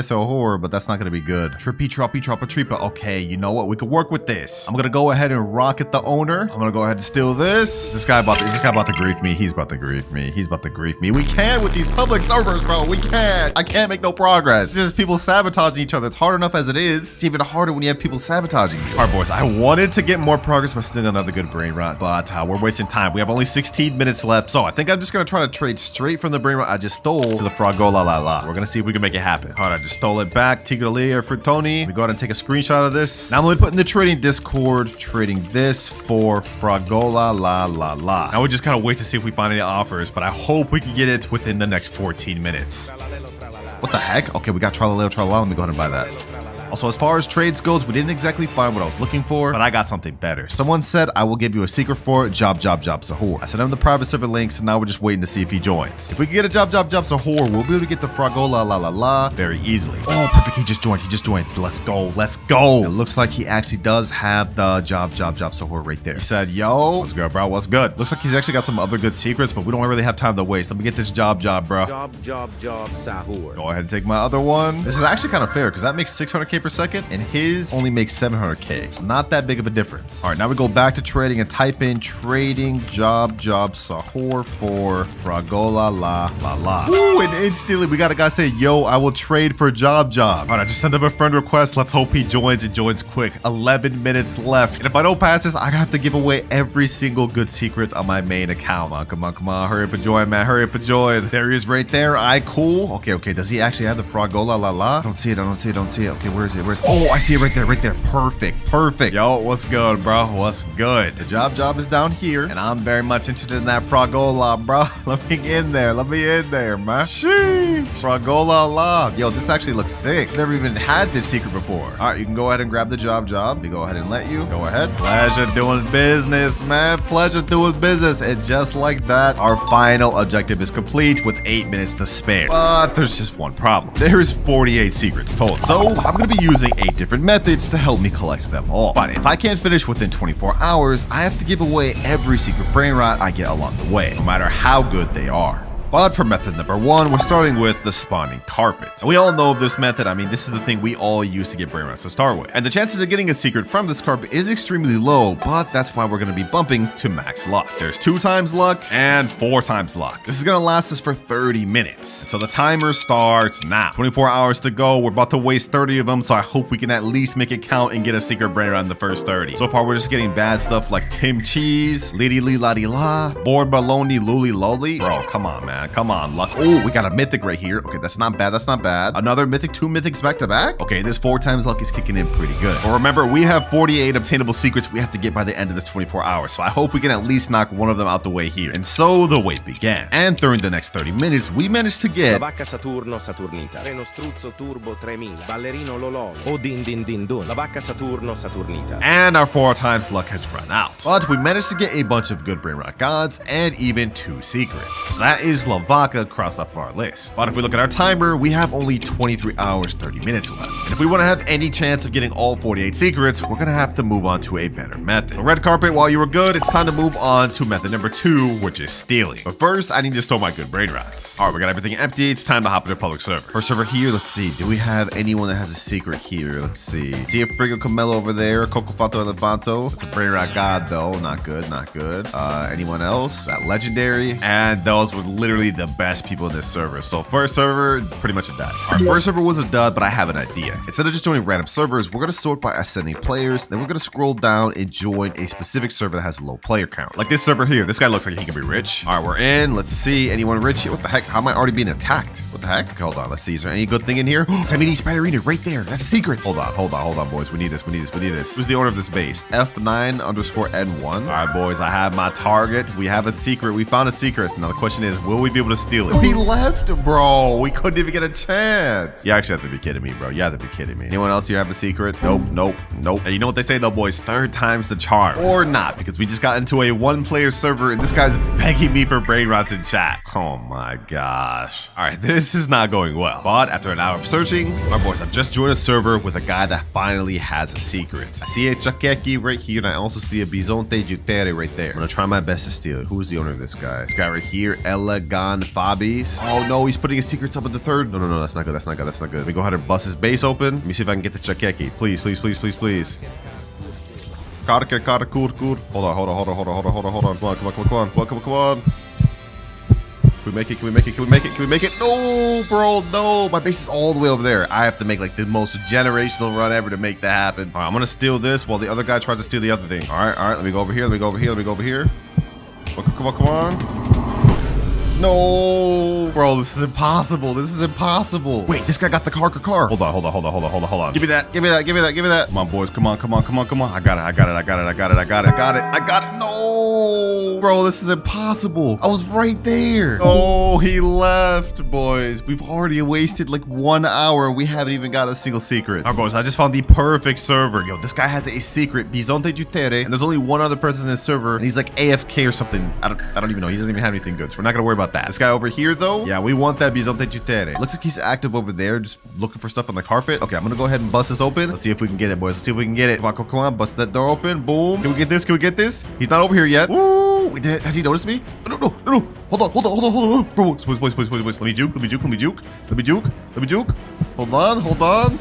horror, but that's not gonna be good. Tripa. Okay, you know what? We could work with this. I'm gonna go ahead and rocket the owner. I'm gonna go ahead and steal this. This guy about to grief me. He's about to grief me. We can't with these public servers, bro. We can't. I can't make no progress. It's just people sabotaging each other. It's hard enough as it is. It's even harder when you have people sabotaging you. All right, boys. I wanted to get more progress by stealing another good Brainrot, but we're wasting time. We have only 16 minutes left, so I think I'm just gonna try to trade straight from the Brainrot I just stole to the Fragola la la. We're gonna see if we can make it happen. All right, I just stole it back. Tigrellini Frutoni. We go ahead and take a screenshot of this. Now I'm going to put in the trading Discord, trading this for Fragola la la la. Now we just gotta wait to see if we find any offers, but I hope we can get it within the next 14 minutes. What the heck? Okay, we got Tralalero Tralala. Let me go ahead and buy that. Also, as far as trades goes, we didn't exactly find what I was looking for, but I got something better. Someone said, I will give you a secret for Job Sahur. I sent him the private server link, so now we're just waiting to see if he joins. If we can get a Job Sahur, we'll be able to get the Fragola la la la very easily. Oh, perfect. He just joined. Let's go. Let's go. It looks like he actually does have the Job Sahur right there. He said, yo, what's good, bro? What's good? Looks like he's actually got some other good secrets, but we don't really have time to waste. Let me get this job, bro. Job, Sahur. Go ahead and take my other one. This is actually kind of fair because that makes 600k per second and his only makes 700k. So not that big of a difference. All right, now we go back to trading and type in trading Job Sahur for Fragola la la la. Ooh, and instantly we got a guy say, yo, I will trade for Job. All right, I just sent him a friend request. Let's hope he joins and joins quick. 11 minutes left. And if I don't pass this, I have to give away every single good secret on my main account. Come on. Hurry up and join, man. Hurry up and join. There he is right there. Cool. Okay. Does he actually have the Fragola la la? I don't see it. Okay, where is it? Oh, I see it right there. Perfect. Yo, what's good, bro? What's good? The job is down here, and I'm very much interested in that Fragola, bro. Let me in there, man. Sheesh. Fragola la. Yo, this actually looks sick. Never even had this secret before. All right, you can go ahead and grab the job. We go ahead and let you. Go ahead. Pleasure doing business, man. And just like that, our final objective is complete with 8 minutes to spare. But there's just one problem. There's 48 secrets total. So I'm going to be using 8 different methods to help me collect them all. But if I can't finish within 24 hours, I have to give away every secret Brainrot I get along the way, no matter how good they are. But for method number 1, we're starting with the spawning carpet. And we all know of this method. I mean, this is the thing we all use to get Brainrots to start with. And the chances of getting a secret from this carpet is extremely low, but that's why we're going to be bumping to max luck. There's 2 times luck and 4 times luck. This is going to last us for 30 minutes. So the timer starts now. 24 hours to go. We're about to waste 30 of them, so I hope we can at least make it count and get a secret Brainrot in the first 30. So far, we're just getting bad stuff like Tim Cheese, Liddy Lee Ladi La, Board Baloney Luli Loli. Bro, come on, man. Come on, luck. Oh, we got a mythic right here. Okay, that's not bad. Another mythic, 2 mythics back to back. Okay, this 4 times luck is kicking in pretty good. But remember, we have 48 obtainable secrets we have to get by the end of this 24 hours. So I hope we can at least knock one of them out the way here. And so the wait began. And during the next 30 minutes, we managed to get La vacca Saturno Saturnita, Treno Struzzo Turbo 3000, Ballerino Lololo, O Din Din Din Dun, La vacca Saturno Saturnita. And our 4 times luck has run out. But we managed to get a bunch of good Brainrot gods and even 2 secrets. So that is La Vaca crossed off our list. But if we look at our timer, we have only 23 hours, 30 minutes left. And if we want to have any chance of getting all 48 secrets, we're going to have to move on to a better method. The red carpet, while you were good, it's time to move on to method number 2, which is stealing. But first, I need to store my good Brainrots. All right, we got everything empty. It's time to hop into public server. First server here, let's see. Do we have anyone that has a secret here? Let's see. See a Frigo Camelo over there. Coco Fanto Elefanto. It's a Brainrot god, though. Not good. Anyone else? That legendary. And those were literally the best people in this server. So first server, pretty much a dud. Our first server was a dud, but I have an idea. Instead of just joining random servers, we're going to sort by ascending players. Then we're going to scroll down and join a specific server that has a low player count. Like this server here. This guy looks like he can be rich. All right, we're in. Let's see. Anyone rich here? What the heck? How am I already being attacked? What the heck? Okay, hold on. Let's see. Is there any good thing in here? Samini Spiderina right there. That's a secret. Hold on, boys. We need this. Who's the owner of this base? F9_N1. All right, boys. I have my target. We have a secret. We found a secret. Now the question is, will we be able to steal it? We left, bro. We couldn't even get a chance. You actually have to be kidding me, bro. You have to be kidding me. Anyone else here have a secret? Nope. Hey, you know what they say though, boys? 3rd time's the charm. Or not, because we just got into a 1-player server and this guy's begging me for Brainrots in chat. Oh my gosh. All right, this is not going well. But after an hour of searching, my boys, I've just joined a server with a guy that finally has a secret. I see a Chakeki right here, and I also see a Bisonte Jutere right there. I'm gonna try my best to steal it. Who is the owner of this guy? This guy right here, Elegan Fabis. Oh no, he's putting his secrets up in the 3rd. No, that's not good. Let me go ahead and bust his base open. Let me see if I can get the Chakeki. Please. Kur. Hold on. Come on. Can we make it? No, bro, no. My base is all the way over there. I have to make like the most generational run ever to make that happen. All right, I'm gonna steal this while the other guy tries to steal the other thing. All right. Let me go over here. Come on. No, bro, this is impossible. This is impossible. Wait, this guy got the car. Hold on. Give me that. Come on, boys. Come on. I got it. No, bro, this is impossible. I was right there. Oh, he left, boys. We've already wasted like 1 hour. We haven't even got a single secret. All right, boys, I just found the perfect server. Yo, this guy has a secret, Bisonte Jutere, and there's only one other person in his server, and he's like AFK or something. I don't even know. He doesn't even have anything good, so we're not gonna worry about that. This guy over here, though, yeah, we want that Bisonte Jutere. Looks like he's active over there, just looking for stuff on the carpet. Okay, I'm gonna go ahead and bust this open. Let's see if we can get it, boys. Let's see if we can get it. Come on, bust that door open. Boom. Can we get this? He's not over here yet. Woo! Has he noticed me? No. Hold on. Bro, boys. Let me juke. Hold on.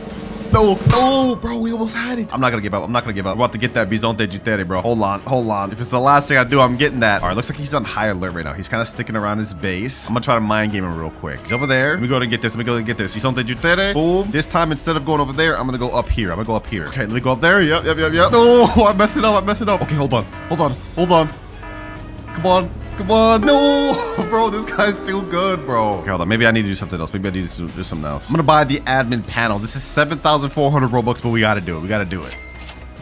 No, bro, we almost had it. I'm not gonna give up. We're about to get that Bisonte Jutere, bro. Hold on. If it's the last thing I do, I'm getting that. All right, looks like he's on high alert right now. He's kind of sticking around his base. I'm gonna try to mind game him real quick. He's over there. Let me go and get this. Bisonte Jutere. Boom. This time, instead of going over there, I'm gonna go up here. Okay, let me go up there. Yep. No, I messed it up. Okay, hold on. Come on. No, bro, this guy's too good, bro. Okay, hold on. Maybe I need to do something else. I'm gonna buy the admin panel. This is 7,400 Robux, but we gotta do it.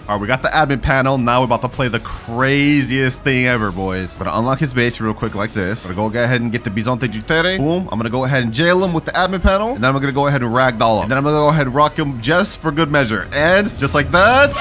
All right, we got the admin panel. Now we're about to play the craziest thing ever, boys. I'm gonna unlock his base real quick like this. I'm gonna go ahead and get the Bisonte Jutere. Boom. I'm gonna go ahead and jail him with the admin panel. And then I'm gonna go ahead and ragdoll him. And then I'm gonna go ahead and rock him just for good measure. And just like that,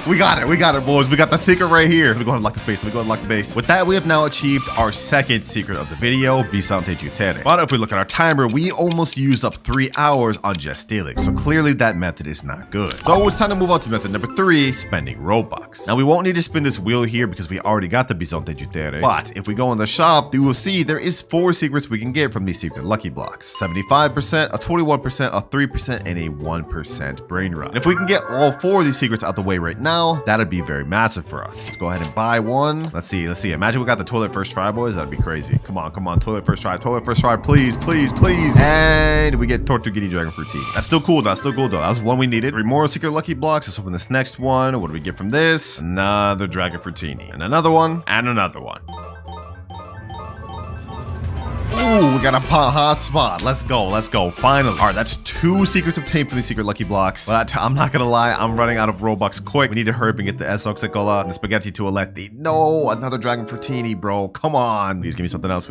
we got it, boys. We got the secret right here. Let me go ahead and lock the base. With that, we have now achieved our second secret of the video, Bisonte Jutere. But if we look at our timer, we almost used up 3 hours on just stealing. So clearly that method is not good. So it's time to move on to method number 3, spending Robux. Now we won't need to spin this wheel here because we already got the Bisonte Jutere. But if we go in the shop, you will see there is 4 secrets we can get from these secret lucky blocks. 75%, a 21%, a 3%, and a 1% Brainrot. If we can get all 4 of these secrets out the way right now, that'd be very massive for us. Let's go ahead and buy one. Let's see. Imagine we got the toilet first try, boys. That'd be crazy. Come on. Toilet first try, please. And we get Tortuguini Dragon Fruitini. That's still cool, though. That was one we needed. 3 more secret lucky blocks. Let's open this next one. What do we get from this? Another Dragon Fruitini. And another one. Ooh, we got a hotspot. Let's go. Finally. All right, that's 2 secrets obtained from these secret lucky blocks. But I'm not gonna lie, I'm running out of Robux quick. We need to hurry up and get the Esoxicola and the Spaghetti Toaletti. No, another Dragon Fruitini, bro. Come on. Please give me something else.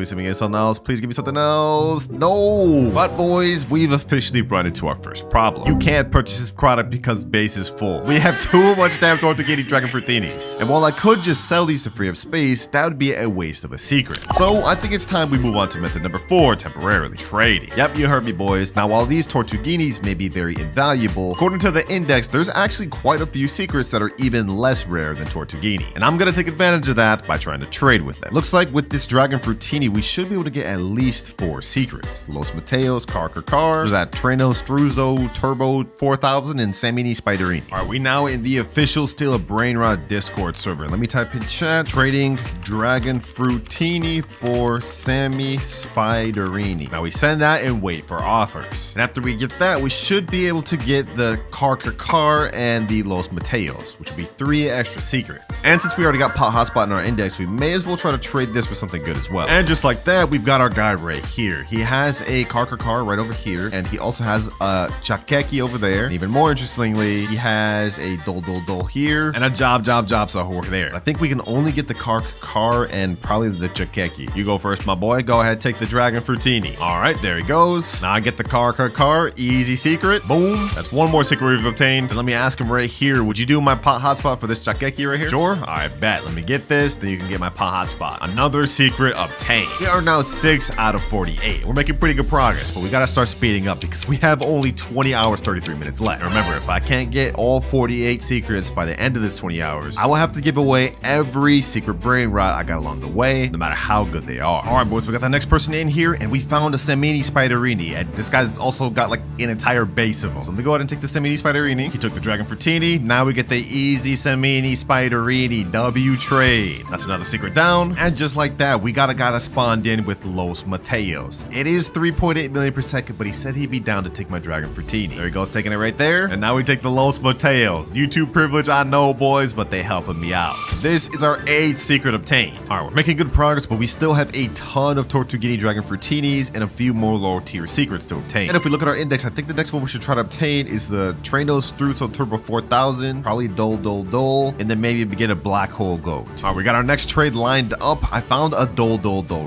No. But boys, we've officially run into our first problem. You can't purchase this product because base is full. We have too much damn Tortuguini Dragon Fruitinis. And while I could just sell these to free up space, that would be a waste of a secret. So I think it's time we move on to method number 4, temporarily trading. Yep, you heard me, boys. Now, while these Tortuguinis may be very invaluable, according to the index, there's actually quite a few secrets that are even less rare than Tortuguini. And I'm gonna take advantage of that by trying to trade with them. Looks like with this Dragon Fruitini, we should be able to get at least 4 secrets. Los Mateos, Car, there's that Treno Struzzo, Turbo 4000, and Samini Spiderini. Are we now in the official Still a Brainrot Discord server? Let me type in chat, trading Dragon Fruitini for Sammy Spiderini. Now we send that and wait for offers. And after we get that, we should be able to get the Car and the Los Mateos, which will be 3 extra secrets. And since we already got Pot Hotspot in our index, we may as well try to trade this for something good as well. And just like that, we've got our guy right here. He has a Car right over here, and he also has a Chakeki over there. And even more interestingly, he has a Dol here, and a Job over there. I think we can only get the Car and probably the Chakeki. You go first, my boy. Go ahead, take the Dragon Fruitini. All right, there he goes. Now I get the Car. Easy secret. Boom. That's 1 more secret we've obtained. And let me ask him right here. Would you do my Pot Hotspot for this Chakeki right here? Sure. I bet. Let me get this. Then you can get my Pot Hotspot. Another secret obtained. We are now 6 out of 48. We're making pretty good progress, but we gotta start speeding up because we have only 20 hours, 33 minutes left. And remember, if I can't get all 48 secrets by the end of this 20 hours, I will have to give away every secret Brainrot I got along the way, no matter how good they are. All right, boys, we got the next person in here, and we found a Samini Spiderini, and this guy's also got like an entire base of them. So let me go ahead and take the Samini Spiderini. He took the Dragon Fruitini. Now we get the easy Samini Spiderini W trade. That's another secret down, and just like that, we got a guy that spawned in with Los Mateos. It is 3.8 million per second, but he said he'd be down to take my Dragon Fruitini. There he goes, taking it right there. And now we take the Los Mateos. YouTube privilege, I know, boys, but they helping me out. This is our 8th secret obtained. All right, we're making good progress, but we still have a ton of Tortuguini dragon fruitinis, and a few more lower tier secrets to obtain. And if we look at our index, I think the next one we should try to obtain is the Tranos Strutzel Turbo 4000, probably Dole, and then maybe begin a black hole goat. All right, we got our next trade lined up. I found a Dole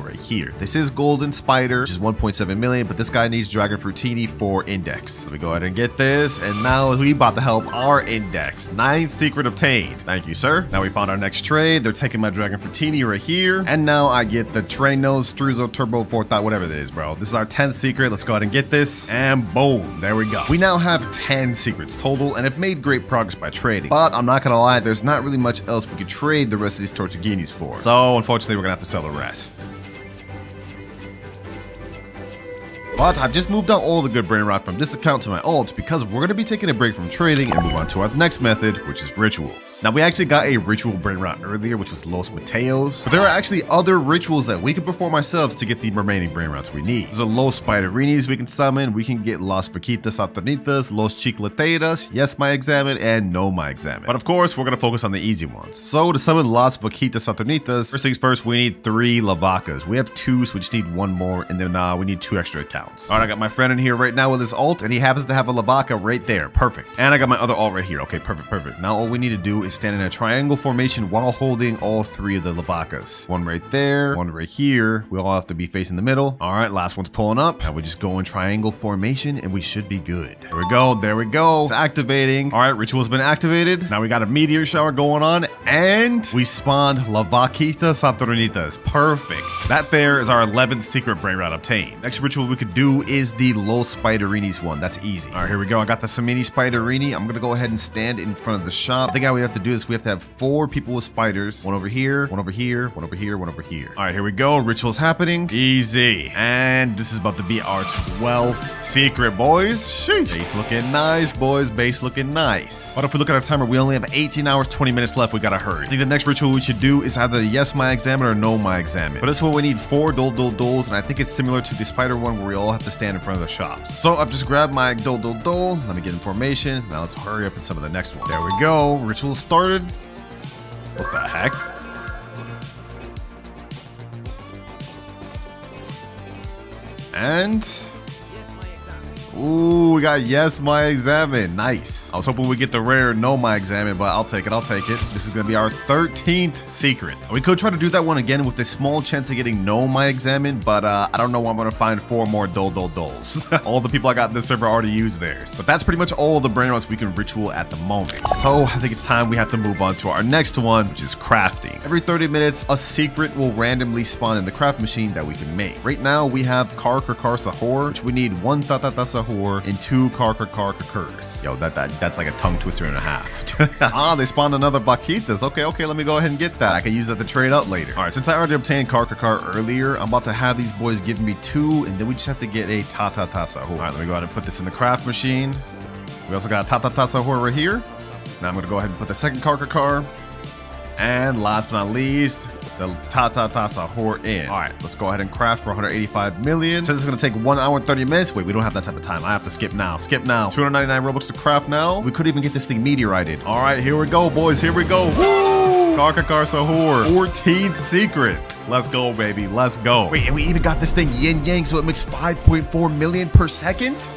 right here. This is Golden Spider, which is 1.7 million, but this guy needs Dragon Fruitini for index. So we go ahead and get this, and now we about to help our index. 9th secret obtained. Thank you, sir. Now we found our next trade. They're taking my Dragon Fruitini right here, and now I get the Tranos Strutzel Turbo 4000, whatever it is, bro. This is our 10th secret. Let's go ahead and get this, and boom, there we go. We now have 10 secrets total, and have made great progress by trading. But I'm not gonna lie, there's not really much else we could trade the rest of these Tortuguinis for. So unfortunately, we're gonna have to sell the rest. But I've just moved out all the good Brainrot from this account to my alt because we're going to be taking a break from trading and move on to our next method, which is rituals. Now, we actually got a ritual Brainrot earlier, which was Los Mateos, but there are actually other rituals that we can perform ourselves to get the remaining Brainrots we need. There's a Los Spiderinis we can summon. We can get Las Vaquitas Saturnitas, Los Chicleteras, Yes My Examine, and No My Examine. But of course, we're going to focus on the easy ones. So to summon Las Vaquitas Saturnitas, first things first, we need 3 Lavacas. We have 2, so we just need 1 more, and then we need 2 extra accounts. All right, I got my friend in here right now with his ult, and he happens to have a Lavaca right there. Perfect. And I got my other ult right here. Okay, perfect. Now all we need to do is stand in a triangle formation while holding all 3 of the Lavacas. 1 right there, 1 right here. We all have to be facing the middle. All right, last one's pulling up. Now we just go in triangle formation, and we should be good. There we go. It's activating. All right, ritual's been activated. Now we got a meteor shower going on, and we spawned Lavaquitas Saturnitas. Perfect. That there is our 11th secret Brainrot obtained. Next ritual we could do is the Los Spiderinis one. That's easy. All right, here we go. I got the Samini Spiderini. I'm gonna go ahead and stand in front of the shop. I think all we have to do is we have to have 4 people with spiders. 1 over here, 1 over here, 1 over here, 1 over here. All right, here we go. Ritual's happening. Easy. And this is about to be our 12th secret, boys. Sheesh. Base looking nice, boys. Base looking nice. But if we look at our timer, we only have 18 hours, 20 minutes left. We gotta hurry. I think the next ritual we should do is either Yes My Examine or No My Examine. For this one, we need 4 Doles, and I think it's similar to the spider one where we all have to stand in front of the shops. So I've just grabbed my Dole. Let me get in formation. Now let's hurry up and summon the next one. There we go. Ritual started. What the heck? And ooh, we got Yes My Examine. Nice. I was hoping we get the rare No My Examine, but I'll take it. This is going to be our 13th secret. We could try to do that one again with a small chance of getting No My Examine, but I don't know where I'm going to find 4 more Doles. All the people I got in this server already used theirs. But that's pretty much all the Brainrots we can ritual at the moment. So I think it's time we have to move on to our next one, which is crafting. Every 30 minutes, a secret will randomly spawn in the craft machine that we can make. Right now, we have Kar Sahur, which we need 1 Sahur and 2 Kars. Yo, that's like a tongue twister and a half. They spawned another Vaquitas. Okay, let me go ahead and get that. I can use that to trade up later. All right, since I already obtained Kar earlier, I'm about to have these boys give me 2, and then we just have to get a Sahur. All right, let me go ahead and put this in the craft machine. We also got a Sahur right here. Now I'm gonna go ahead and put the second Kar. And last but not least, the Sahur in. All right, let's go ahead and craft for 185 million. Since it's gonna take 1 hour and 30 minutes. Wait, we don't have that type of time. I have to skip now. 299 Robux to craft now. We could even get this thing meteorited. All right, here we go, boys. Here we go. Woo! Kar Sahur. 14th secret. Let's go, baby. Let's go. Wait, and we even got this thing yin yang, so it makes 5.4 million per second.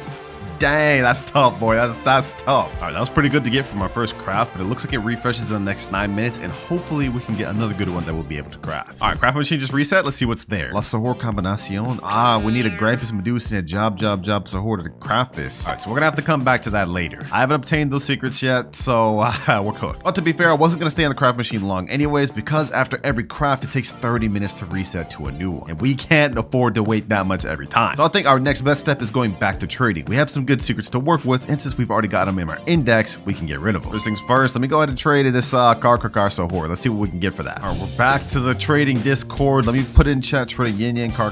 Dang, that's tough, boy. That's tough. All right, that was pretty good to get from our first craft, but it looks like it refreshes in the next 9 minutes, and hopefully we can get another good one that we'll be able to craft. All right, craft machine just reset. Let's see what's there. La Sahur Combinacion. We need a Gripus Medusa and a Job Sahur to craft this. All right, so we're gonna have to come back to that later. I haven't obtained those secrets yet, so we're cooked. But to be fair, I wasn't gonna stay on the craft machine long anyways, because after every craft, it takes 30 minutes to reset to a new one, and we can't afford to wait that much every time. So I think our next best step is going back to trading. We have some good secrets to work with, and since we've already got them in our index, we can get rid of them. First things first, let me go ahead and trade this Kar Sahur. Let's see what we can get for that. All right, we're back to the trading Discord. Let me put in chat trading Yin Yang Kar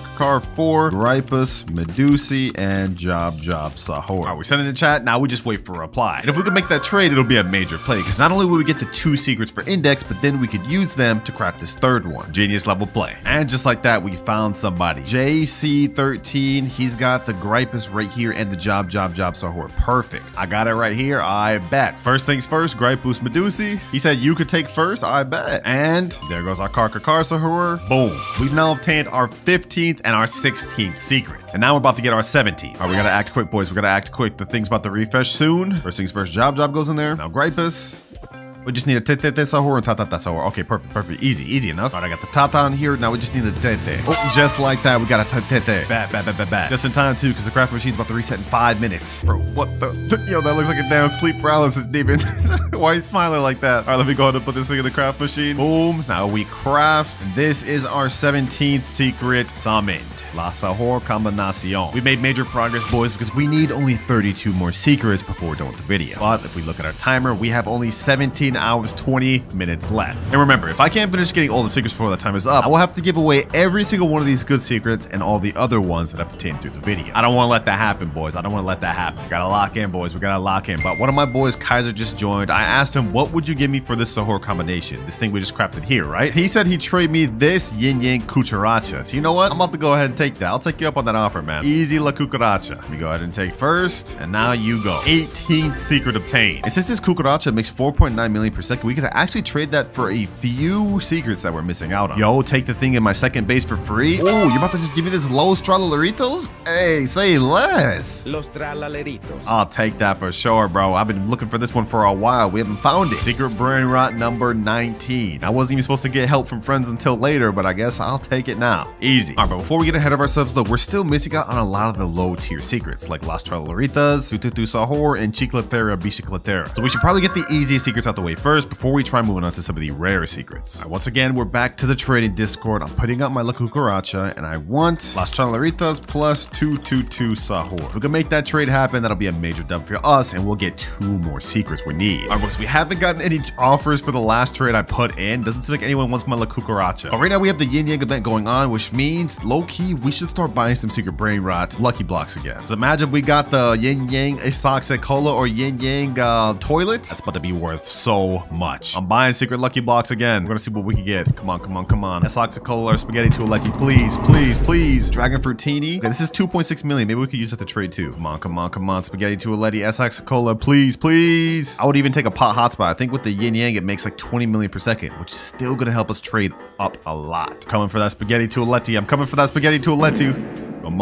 for Gripus, Medusi, and Job Sahur. All right, we're sending in chat. Now we just wait for a reply. And if we can make that trade, it'll be a major play, because not only will we get the 2 secrets for index, but then we could use them to craft this 3rd one. Genius level play. And just like that, we found somebody. JC13, he's got the Gripus right here and the Job job Sahur. Perfect. I got it right here. I bet. First things first, Gripe Boost Medusi. He said you could take first. I bet. And there goes our Car Sahur. Boom. We've now obtained our 15th and our 16th secret. And now we're about to get our 17th. All right, we gotta act quick, boys. We gotta act quick. The thing's about to refresh soon. First things first, job goes in there. Now Gripus. We just need a Tete Sahur and Tata Sahur. Okay, perfect. Easy enough. All right, I got the Tata on here. Now we just need the Tete. Oh, just like that, we got a Tete. Bad. Just in time, too, because the craft machine's about to reset in 5 minutes. Bro, what the? Yo, that looks like a damn sleep paralysis demon. Why are you smiling like that? All right, let me go ahead and put this thing in the craft machine. Boom. Now we craft. And this is our 17th secret summoned. La Sahur Combinacion. We made major progress, boys, because we need only 32 more secrets before we're done with the video. But if we look at our timer, we have only 17 hours, 20 minutes left. And remember, if I can't finish getting all the secrets before that time is up, I will have to give away every single one of these good secrets and all the other ones that I've obtained through the video. I don't want to let that happen, boys. I don't want to let that happen. We gotta lock in, boys. We gotta lock in. But one of my boys, Kaiser, just joined. I asked him, what would you give me for this Sahur combination? This thing we just crafted here, right? He said he'd trade me this Yin Yang Cucaracha. So you know what? I'm about to go ahead and take that. I'll take you up on that offer, man. Easy La Cucaracha. Let me go ahead and take first. And now you go. 18th secret obtained. And since this Cucaracha makes 4.9 million per second, we could actually trade that for a few secrets that we're missing out on. Yo, take the thing in my second base for free. Oh, you're about to just give me this Los Tralaleritos? Hey, say less. Los Tralaleritos. I'll take that for sure, bro. I've been looking for this one for a while. We haven't found it. Secret Brainrot number 19. I wasn't even supposed to get help from friends until later, but I guess I'll take it now. Easy. All right, but before we get ahead of ourselves, though, we're still missing out on a lot of the low tier secrets like Las Tralaleritas, Tututu Sahur, and Chiclatera Bicicletera. So we should probably get the easiest secrets out the way first before we try moving on to some of the rare secrets. All right, once again, we're back to the trading Discord. I'm putting up my La Cucaracha and I want Las Tralaleritas plus 222 Sahur. If we can make that trade happen, that'll be a major dub for us and we'll get 2 more secrets we need. All right, because we haven't gotten any offers for the last trade I put in. Doesn't seem like anyone wants my La Cucaracha. But right now we have the Yin Yang event going on, which means low-key we should start buying some secret Brainrot lucky blocks again. So imagine we got the Yin Yang Isoxic Cola or Yin Yang toilet. That's about to be worth so much. I'm buying secret lucky blocks again. We're gonna see what we can get. Come on. Isoxic Cola or Spaghetti Tualetti, please. Dragon Fruitini. Okay, this is 2.6 million. Maybe we could use that to trade too. Come on. Spaghetti Tualetti, Isoxic Cola, please. I would even take a pot hotspot. I think with the Yin Yang, it makes like 20 million per second, which is still gonna help us trade up a lot. Coming for that Spaghetti Tualetti. I'm coming for that Spaghetti Tualetti. Come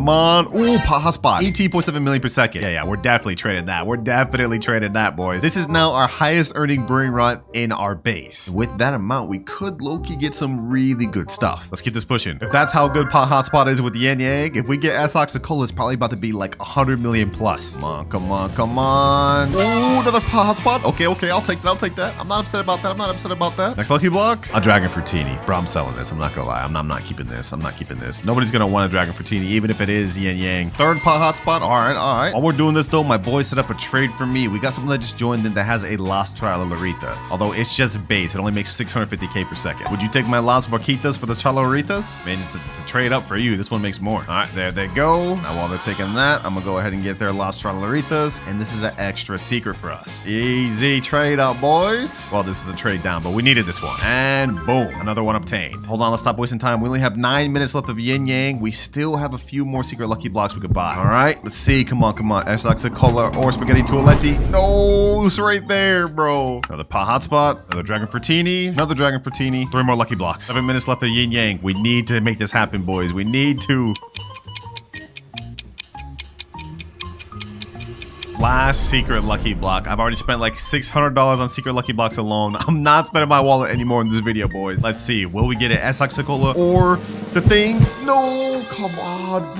on. Ooh, pot hotspot. 18.7 million per second. Yeah, we're definitely trading that. We're definitely trading that, boys. This is now our highest earning Brainrot in our base. With that amount, we could low-key get some really good stuff. Let's keep this pushing. If that's how good pot hotspot is with the Yin Yang, if we get Isoxic Cola, it's probably about to be like 100 million plus. Come on. Ooh, another pot hotspot. Okay, I'll take that. I'm not upset about that. Next lucky block, a Dragon Fruitini. Bro, I'm selling this. I'm not gonna lie. I'm not keeping this. Nobody's gonna want a Dragon Fruitini, even if it is Yin Yang. Third pot hotspot. All right. While we're doing this though, my boy set up a trade for me. We got someone that just joined in that has a Las Tralaleritas. Although it's just base, it only makes 650k per second. Would you take my Las Vaquitas for the Tralaleritas? Man, it's a trade up for you. This one makes more. All right, there they go. Now while they're taking that, I'm gonna go ahead and get their Las Tralaleritas, and this is an extra secret for us. Easy trade up, boys. Well, this is a trade down, but we needed this one. And boom, another one obtained. Hold on, let's stop wasting time. We only have 9 minutes left of Yin Yang. We still have a few more secret lucky blocks we could buy. All right, let's see. Come on. Isoxic Cola or Spaghetti Tualetti. No, it's right there, bro. Another pot hotspot. Another Dragon Fruitini. Another Dragon Fruitini. 3 more lucky blocks. 7 minutes left of Yin Yang. We need to make this happen, boys. We need to. Last secret lucky block. I've already spent like $600 on secret lucky blocks alone. I'm not spending my wallet anymore in this video, boys. Let's see. Will we get an Isoxic Cola or the thing? No, come on,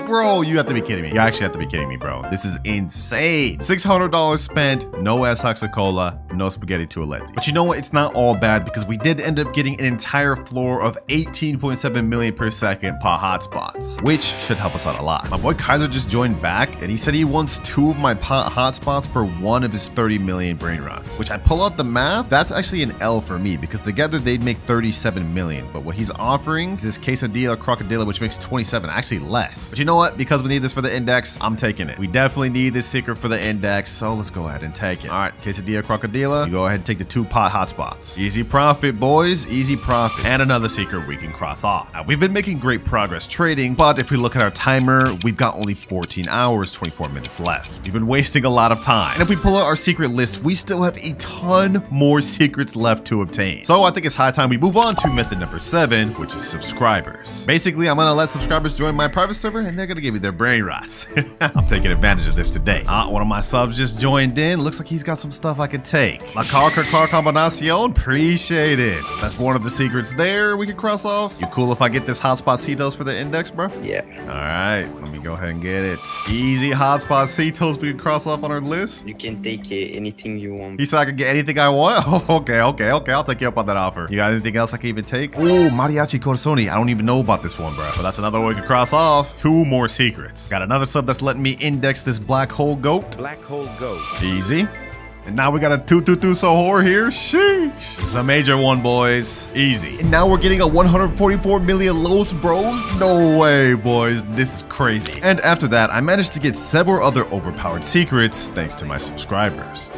bro. You have to be kidding me. You actually have to be kidding me, bro. This is insane. $600 spent. No Isoxic Cola. No Spaghetti Tualetti. But you know what? It's not all bad because we did end up getting an entire floor of 18.7 million per second pot hotspots, which should help us out a lot. My boy Kaiser just joined back and he said he wants 2 of my pot hotspots for one of his 30 million Brainrots. Which I pull out the math, that's actually an L for me because together they'd make 37 million. But what he's offering is this quesadilla crocodilla, which makes 27, actually less. But you know what? Because we need this for the index, I'm taking it. We definitely need this secret for the index, so let's go ahead and take it. All right, quesadilla crocodilla, you go ahead and take the 2 pot hotspots. Easy profit, boys, easy profit. And another secret we can cross off. Now, we've been making great progress trading, but if we look at our timer, we've got only 14 hours, 24 minutes left. We've been wasting a lot of time. And if we pull out our secret list, we still have a ton more secrets left to obtain. So I think it's high time we move on to method number 7, which is subscribers. Basically, I'm gonna let subscribers join my private server and they're gonna give me their brain rots. I'm taking advantage of this today. One of my subs just joined in. Looks like he's got some stuff I could take. La car combinacion, appreciate it. That's one of the secrets there we can cross off. You cool if I get this hotspot Cetos for the index, bro? Yeah. All right, let me go ahead and get it. Easy hotspot Cetos we can cross off on our list. You can take anything you want. He said I could get anything I want? Oh, okay. I'll take you up on that offer. You got anything else I can even take? Oh, Mariachi Corazoni. I don't even know about this one, bro. But that's another one we can cross off. 2 more secrets. Got another sub that's letting me index this black hole goat. Black hole goat. Easy. And now we got a 222 Sohor here. Sheesh. This is a major one, boys. Easy. And now we're getting a 144 million Los Bros. No way, boys. This is crazy. And after that, I managed to get several other overpowered secrets thanks to my subscribers.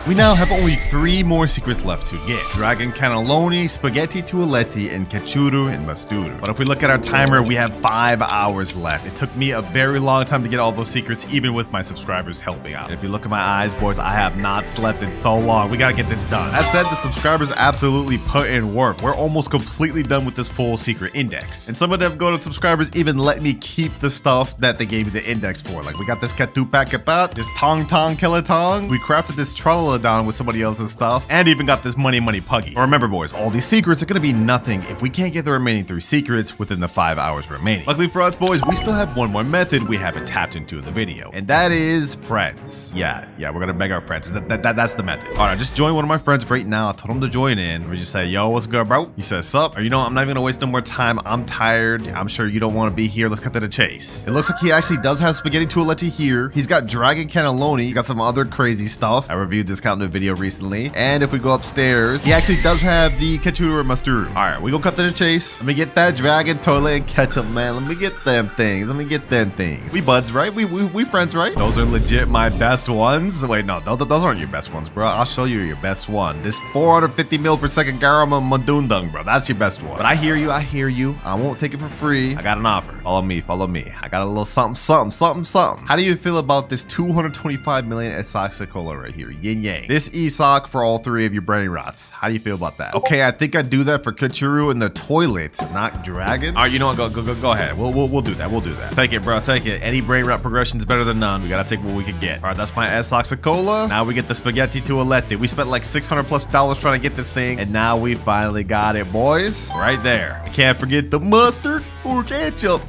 We now have only 3 more secrets left to get. Dragon Cannelloni, Spaghetti Tualetti, and Cachuru and Masturu. But if we look at our timer, we have 5 hours left. It took me a very long time to get all those secrets, even with my subscribers helping out. And if you look at my eyes, boys, I have not slept in so long. We gotta get this done. That said, the subscribers absolutely put in work. We're almost completely done with this full secret index. And some of them go to subscribers even let me keep the stuff that they gave me the index for. Like we got this Ketu Pakepat, this Tong Tong Keletong. We crafted this Tralala down with somebody else's stuff, and even got this money puggy. But remember, boys, all these secrets are gonna be nothing if we can't get the remaining 3 secrets within the 5 hours remaining. Luckily for us, boys, we still have one more method we haven't tapped into in the video, and that is friends. Yeah, we're gonna beg our friends. That's the method. All right, I just joined one of my friends right now. I told him to join in. We just say, yo, what's good, bro? He says, sup? Or, you know, I'm not even gonna waste no more time. I'm tired. I'm sure you don't want to be here. Let's cut to the chase. It looks like he actually does have Spaghetti Tualetti here. He's got Dragon Cannelloni. He got some other crazy stuff. I reviewed this count in a video recently. And if we go upstairs, he actually does have the Ketchup Masturu. All right, we go cut to the chase. Let me get that Dragon Toilet and Ketchup, man. Let me get them things. We buds, right? We friends, right? Those are legit my best ones. Wait, no, those aren't your best ones, bro. I'll show you your best one. This 450 mil per second Garama Madundung, bro. That's your best one. But I hear you. I won't take it for free. I got an offer. Follow me. I got a little something. How do you feel about this 225 million Esoxa Cola right here? Yin Yang. This ESOC for all 3 of your brain rots. How do you feel about that? Okay, I think I'd do that for Kachuru in the toilet, not Dragon. All right, you know what? Go ahead. We'll do that. Take it, bro. Take it. Any brain rot progression is better than none. We gotta take what we can get. All right, that's my Esoxa Cola. Now we get the Spaghetti Tualetti. We spent like $600+ trying to get this thing, and now we finally got it, boys. Right there. I can't forget the mustard or ketchup.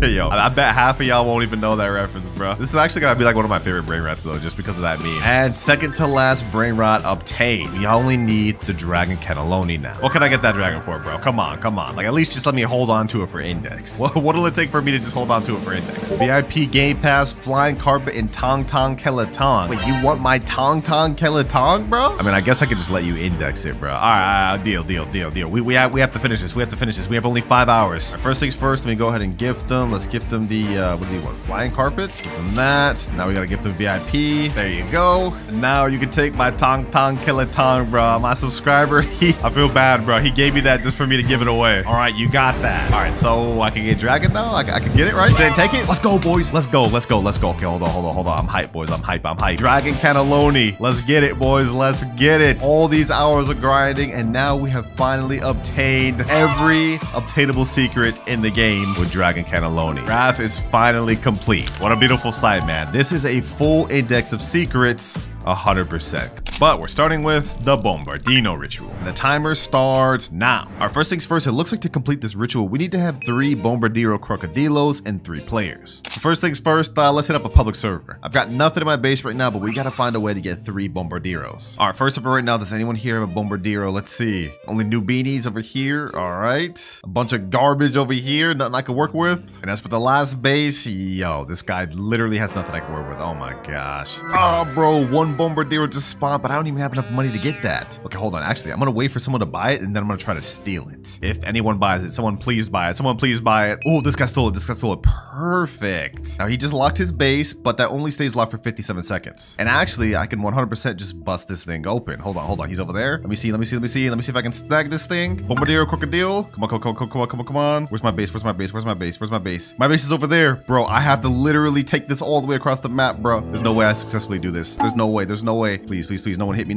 Yo, I bet half of y'all won't even know that reference, bro. This is actually gonna be like one of my favorite brain rots though, just because of that meme. And second to last brain rot obtained. We only need the Dragon Cannelloni now. What can I get that dragon for, bro? Come on. Like at least just let me hold on to it for index. What'll it take for me to just hold on to it for index? VIP Game Pass, Flying Carpet, and Tong Tong Keletong. Wait, you want my Tong Tong Keletong, bro? I mean, I guess I could just let you index it, bro. All right, deal. We have to finish this. We have only 5 hours. Right, first things first, let me go ahead and gift them. Let's gift them the, what do you want? Flying Carpet? Give them that. Now we gotta gift them VIP. There you go. And now you can take my Tong Tong Keletong, bro. My subscriber, I feel bad, bro. He gave me that just for me to give it away. All right, you got that. All right, so I can get Dragon now? I can get it, right? Saying take it? Let's go, boys. Let's go. Okay, hold on. I'm hyped, boys. I'm hyped. Dragon Cannelloni. Let's get it, boys. Let's get it. All these hours of grinding, and now we have finally obtained every obtainable secret in the game with Dragon Cannelloni. Graph is finally complete. What a beautiful sight, man. This is a full index of secrets 100%. But we're starting with the Bombardino ritual. And the timer starts now. Our first things first, it looks like to complete this ritual, we need to have 3 Bombardiro Crocodilos and 3 players. So first things first, let's hit up a public server. I've got nothing in my base right now, but we gotta find a way to get 3 Bombardiros. All right, first of all, right now, does anyone here have a Bombardiro? Let's see. Only new beanies over here. All right. A bunch of garbage over here, nothing I can work with. And as for the last base, yo, this guy literally has nothing I can work with. Oh my gosh. Oh, bro, 1 Bombardiro just spawned, but I don't even have enough money to get that. Okay, hold on. Actually, I'm gonna wait for someone to buy it, and then I'm gonna try to steal it. If anyone buys it, someone please buy it. Someone please buy it. Oh, this guy stole it. This guy stole it. Perfect. Now, he just locked his base, but that only stays locked for 57 seconds. And actually, I can 100% just bust this thing open. Hold on. He's over there. Let me see if I can snag this thing. Bombardiro Crocodile. Come on. Where's my base? My base is over there. Bro, I have to literally take this all the way across the map, bro. There's no way I successfully do this. There's no way. Please. No one hit me.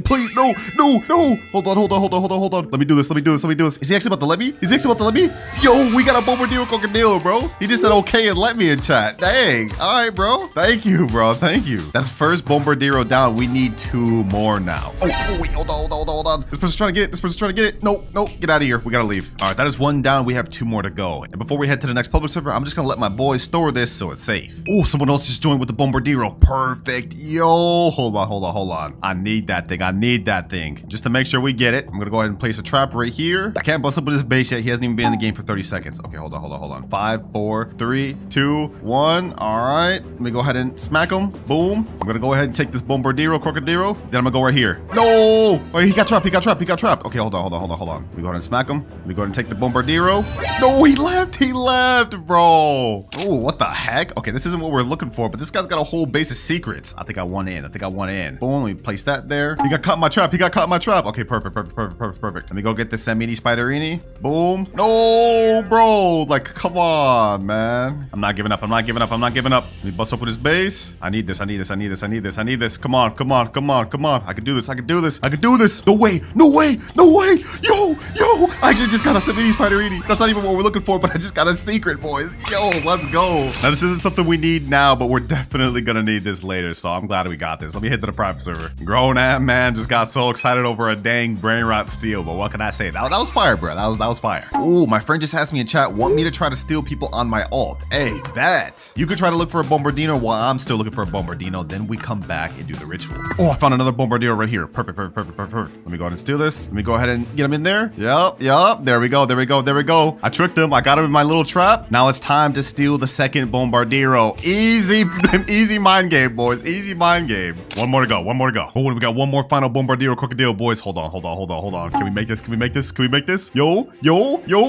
Please. No. Hold on. Let me do this. Is he actually about to let me? Yo, we got a Bombardiro Crocodile, bro. He just said okay and let me in chat. Dang. All right, bro. Thank you, bro. That's first Bombardiro down. We need 2 more now. Oh, wait. Hold on. This person's trying to get it. No. Get out of here. We gotta leave. All right, that is 1 down. We have 2 more to go. And before we head to the next public server, I'm just gonna let my boys store this so it's safe. Oh, someone else just joined with the Bombardiro. Perfect. Yo, hold on. I need that thing. Just to make sure we get it, I'm gonna go ahead and place a trap right here. I can't bust up with his base yet. He hasn't even been in the game for 30 seconds. Okay, hold on. 5, 4, 3, 2, 1. All right. Let me go ahead and smack him. Boom. I'm gonna go ahead and take this Bombardiro Crocodile. Then I'm gonna go right here. No! Oh, he got trapped. Okay, hold on. Let me go ahead and smack him. Let me go ahead and take the Bombardiro. No, he left, bro. Oh, what the heck? Okay, this isn't what we're looking for, but this guy's got a whole base of secrets. I think I won in. Boom, let me place that there. He got caught in my trap. Okay, perfect. Let me go get the Samini Spiderini. Boom. No, bro. Like, come on, man. I'm not giving up. Let me bust up with his base. I need this. Come on. I can do this. No way. Yo. I actually just got a Samini Spiderini. That's not even what we're looking for, but I just got a secret, boys. Yo, let's go. Now, this isn't something we need now, but we're definitely gonna need this later, so I'm glad we got this. Let me head to the private server. Grown-ass man just got so excited over a dang Brainrot steal, but what can I say? That was fire, bro. That was fire. Ooh, my friend just asked me in chat, want me to try to steal people on my alt. Hey, bet. You could try to look for a Bombardino while I'm still looking for a Bombardino, then we come back and do the ritual. Oh, I found another Bombardino right here. Perfect. Let me go ahead and steal this. Let me go ahead and get him in there. Yup. There we go. I tricked him. I got him in my little trap. Now it's time to steal the second Bombardiro. Easy mind game, boys. Easy mind game. One more to go. Oh, we got one more final Bombardiro Crocodile, boys. Hold on. Can we make this? Yo.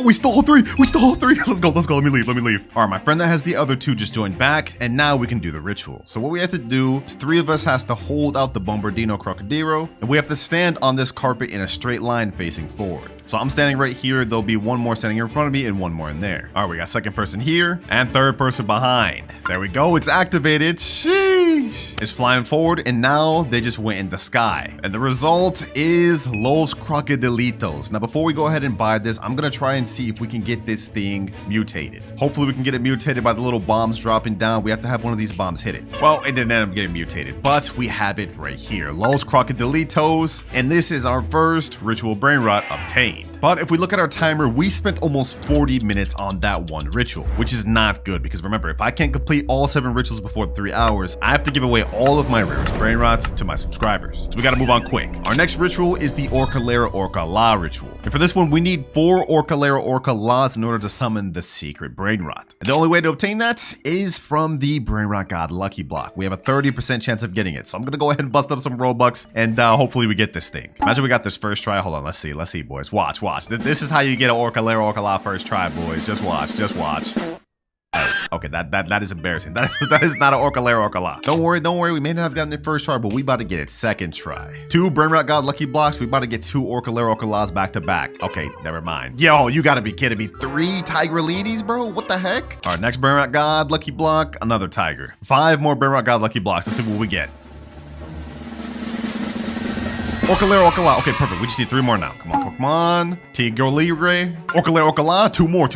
We stole 3. Let's go. Let me leave. All right, my friend that has the other 2 just joined back, and now we can do the ritual. So what we have to do is 3 of us has to hold out the Bombardino Crocodile, and we have to stand on this carpet in a straight line facing forward. So I'm standing right here. There'll be 1 more standing in front of me and 1 more in there. All right, we got second person here and third person behind. There we go. It's activated. Sheesh. It's flying forward, and now they just went in the sky. And the result is Los Crocodilitos. Now, before we go ahead and buy this, I'm going to try and see if we can get this thing mutated. Hopefully, we can get it mutated by the little bombs dropping down. We have to have one of these bombs hit it. Well, it didn't end up getting mutated, but we have it right here. Los Crocodilitos. And this is our first ritual Brainrot obtained. But if we look at our timer, we spent almost 40 minutes on that one ritual, which is not good because remember, if I can't complete all 7 rituals before 3 hours, I have to give away all of my rarest Brainrots to my subscribers. So we got to move on quick. Our next ritual is the Orcalera Orcala ritual. And for this one, we need 4 Orcalera Orcalas in order to summon the secret Brainrot. And the only way to obtain that is from the Brainrot God Lucky Block. We have a 30% chance of getting it. So I'm going to go ahead and bust up some Robux and hopefully we get this thing. Imagine we got this first try. Hold on. Let's see, boys. Watch. This is how you get an Orcalera Orcala first try, boys. Just watch. Okay, that is embarrassing. That is not an Orcalera Orcala. Don't worry. We may not have gotten it first try, but we about to get it second try. 2 Brainrot God Lucky Blocks. We about to get 2 Orcalera Orcalas back to back. Okay, never mind. Yo, you gotta be kidding me. 3 Tigrelides, bro? What the heck? All right, next Brainrot God Lucky Block, another Tiger. 5 more Brainrot God Lucky Blocks. Let's see what we get. Orcalera, Orcala. Okay, perfect. We just need 3 more now. Come on, come on. Tigro Libre. Orcalera, Orcala. 2 more.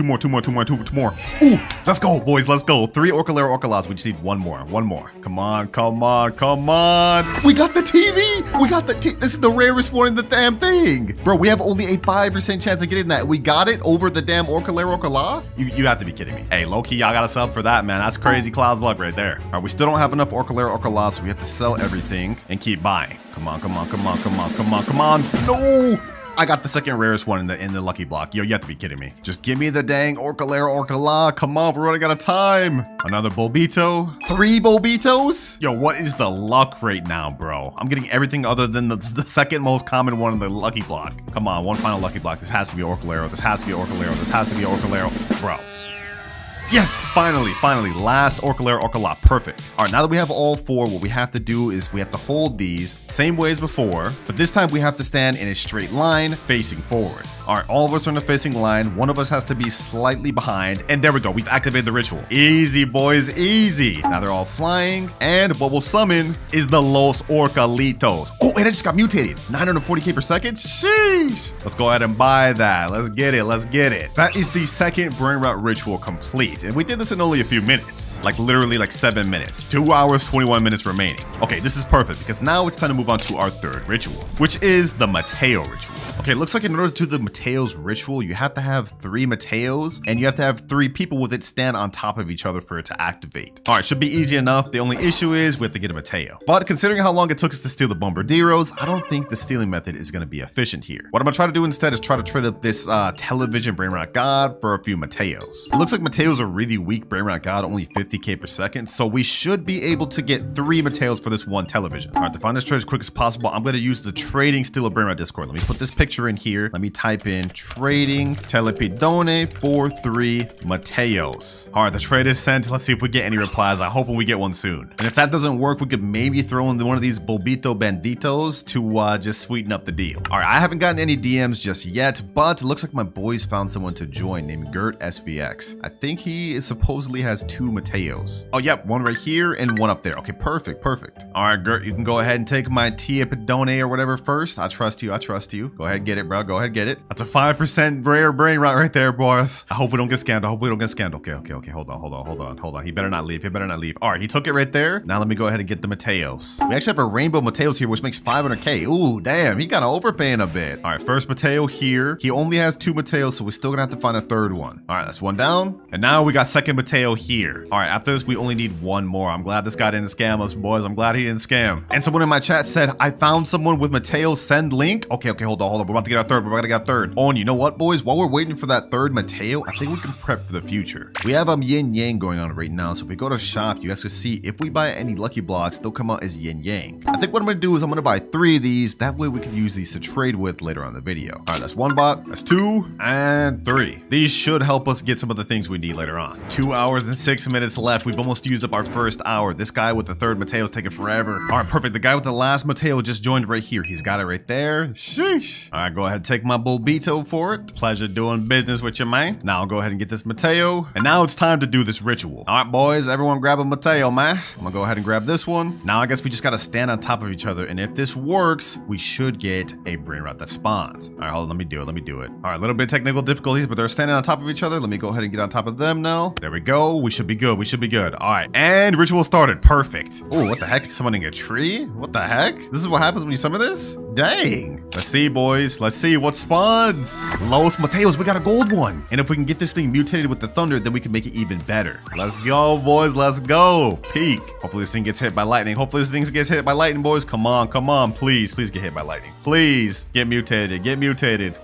Ooh, let's go, boys. Let's go. 3 Orcalera, Orcalas. We just need 1 more. 1 more. Come on, come on, come on. We got the TV. We got the This is the rarest one in the damn thing. Bro, we have only a 5% chance of getting that. We got it over the damn Orcalera, Orcala? You have to be kidding me. Hey, low-key, y'all got a sub for that, man. That's crazy Cloud's luck right there. All right, we still don't have enough Orcalera, Orcala, so we have to sell everything and keep buying. Come on, come on, come on, come on, come on, come on. No! I got the second rarest one in the lucky block. Yo, you have to be kidding me. Just give me the dang Orcalera, Orcala. Come on, we're running out of time. Another Bulbito. 3 Bulbitos? Yo, what is the luck right now, bro? I'm getting everything other than the second most common one in the lucky block. Come on, one final lucky block. This has to be Orcalera. This has to be Orcalera. This has to be Orcalera. Bro. Yes, finally, last Orcalera, Orcala, perfect. All right, now that we have all 4, what we have to do is we have to hold these same way as before, but this time we have to stand in a straight line facing forward. All right, all of us are in a facing line. One of us has to be slightly behind, and there we go. We've activated the ritual. Easy, boys, easy. Now they're all flying, and what we'll summon is the Los Orcalitos. Oh, and it just got mutated. 940k per second? Sheesh. Let's go ahead and buy that. Let's get it, let's get it. That is the second Brainrot ritual complete. And we did this in only a few minutes, like literally like 7 minutes, 2 hours, 21 minutes remaining. Okay, this is perfect because now it's time to move on to our 3rd ritual, which is the Mateo ritual. Okay, it looks like in order to do the Mateo's ritual, you have to have 3 Mateos and you have to have 3 people with it stand on top of each other for it to activate. All right, should be easy enough. The only issue is we have to get a Mateo. But considering how long it took us to steal the Bombardieros, I don't think the stealing method is going to be efficient here. What I'm going to try to do instead is try to trade up this television Brainrot God for a few Mateos. It looks like Mateos are really weak Brainrot God, only 50k per second, so we should be able to get 3 Mateos for this 1 television. All right, to find this trade as quick as possible, I'm going to use the trading Steal of Brainrot Discord. Let me put this picture in here. Let me type in trading telepidone for 3 Mateos. All right, the trade is sent. Let's see if we get any replies. I hope we get one soon. And if that doesn't work, we could maybe throw in one of these Bulbito Banditos to just sweeten up the deal. All right, I haven't gotten any DMs just yet, but it looks like my boys found someone to join named Gert SVX. I think he supposedly has 2 Mateos. Oh, yep, 1 right here and 1 up there. Okay, perfect, perfect. All right, Gert, you can go ahead and take my Tia Pedone or whatever first. I trust you, I trust you. Go ahead, get it, bro. Go ahead, get it. That's a 5% rare Brainrot right there, boys. I hope we don't get scammed. I hope we don't get scammed. Okay. Hold on. He better not leave. All right, he took it right there. Now let me go ahead and get the Mateos. We actually have a rainbow Mateos here, which makes 500k. Ooh, damn, he kind of overpaying a bit. All right, first Mateo here. He only has 2 Mateos, so we're still gonna have to find a 3rd one. All right, that's 1 down. And now we got second Mateo here. All right, after this, we only need 1 more. I'm glad this guy didn't scam us, boys. I'm glad he didn't scam. And someone in my chat said, I found someone with Mateo, send link. Okay, hold on. We're about to get our 3rd. We're about to get our 3rd. Oh, and you know what, boys? While we're waiting for that 3rd Mateo, I think we can prep for the future. We have yin yang going on right now. So if we go to shop, you guys can see if we buy any lucky blocks, they'll come out as yin yang. I think what I'm gonna do is I'm gonna buy 3 of these. That way we can use these to trade with later on in the video. All right, that's 1 bot, that's 2, and 3. These should help us get some of the things we need later on. 2 hours and 6 minutes left. We've almost used up our 1st hour. This guy with the 3rd Mateo is taking forever. All right, perfect. The guy with the last Mateo just joined right here. He's got it right there. Sheesh. All right, go ahead and take my Bulbito for it. Pleasure doing business with you, man. Now I'll go ahead and get this Mateo. And now it's time to do this ritual. All right, boys, everyone grab a Mateo, man. I'm gonna go ahead and grab this one. Now I guess we just gotta stand on top of each other. And if this works, we should get a Brainrot that spawns. All right, hold on, let me do it. All right, a little bit of technical difficulties, but they're standing on top of each other. Let me go ahead and get on top of them now. There we go. We should be good. All right, and ritual started. Perfect. Oh, what the heck? Summoning a tree? What the heck? This is what happens when you summon this? Dang. Let's see, boys. Let's see what spawns. Los Mateos, we got a gold one. And if we can get this thing mutated with the thunder, then we can make it even better. Let's go, boys. Let's go. Peak. Hopefully this thing gets hit by lightning. Boys. Come on. Please get hit by lightning. Please get mutated.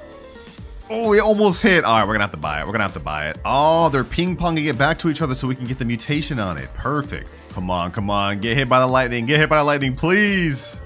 Oh, we almost hit. All right, we're gonna have to buy it. Oh, they're ping-ponging it back to each other so we can get the mutation on it. Perfect. Come on. Get hit by the lightning, please.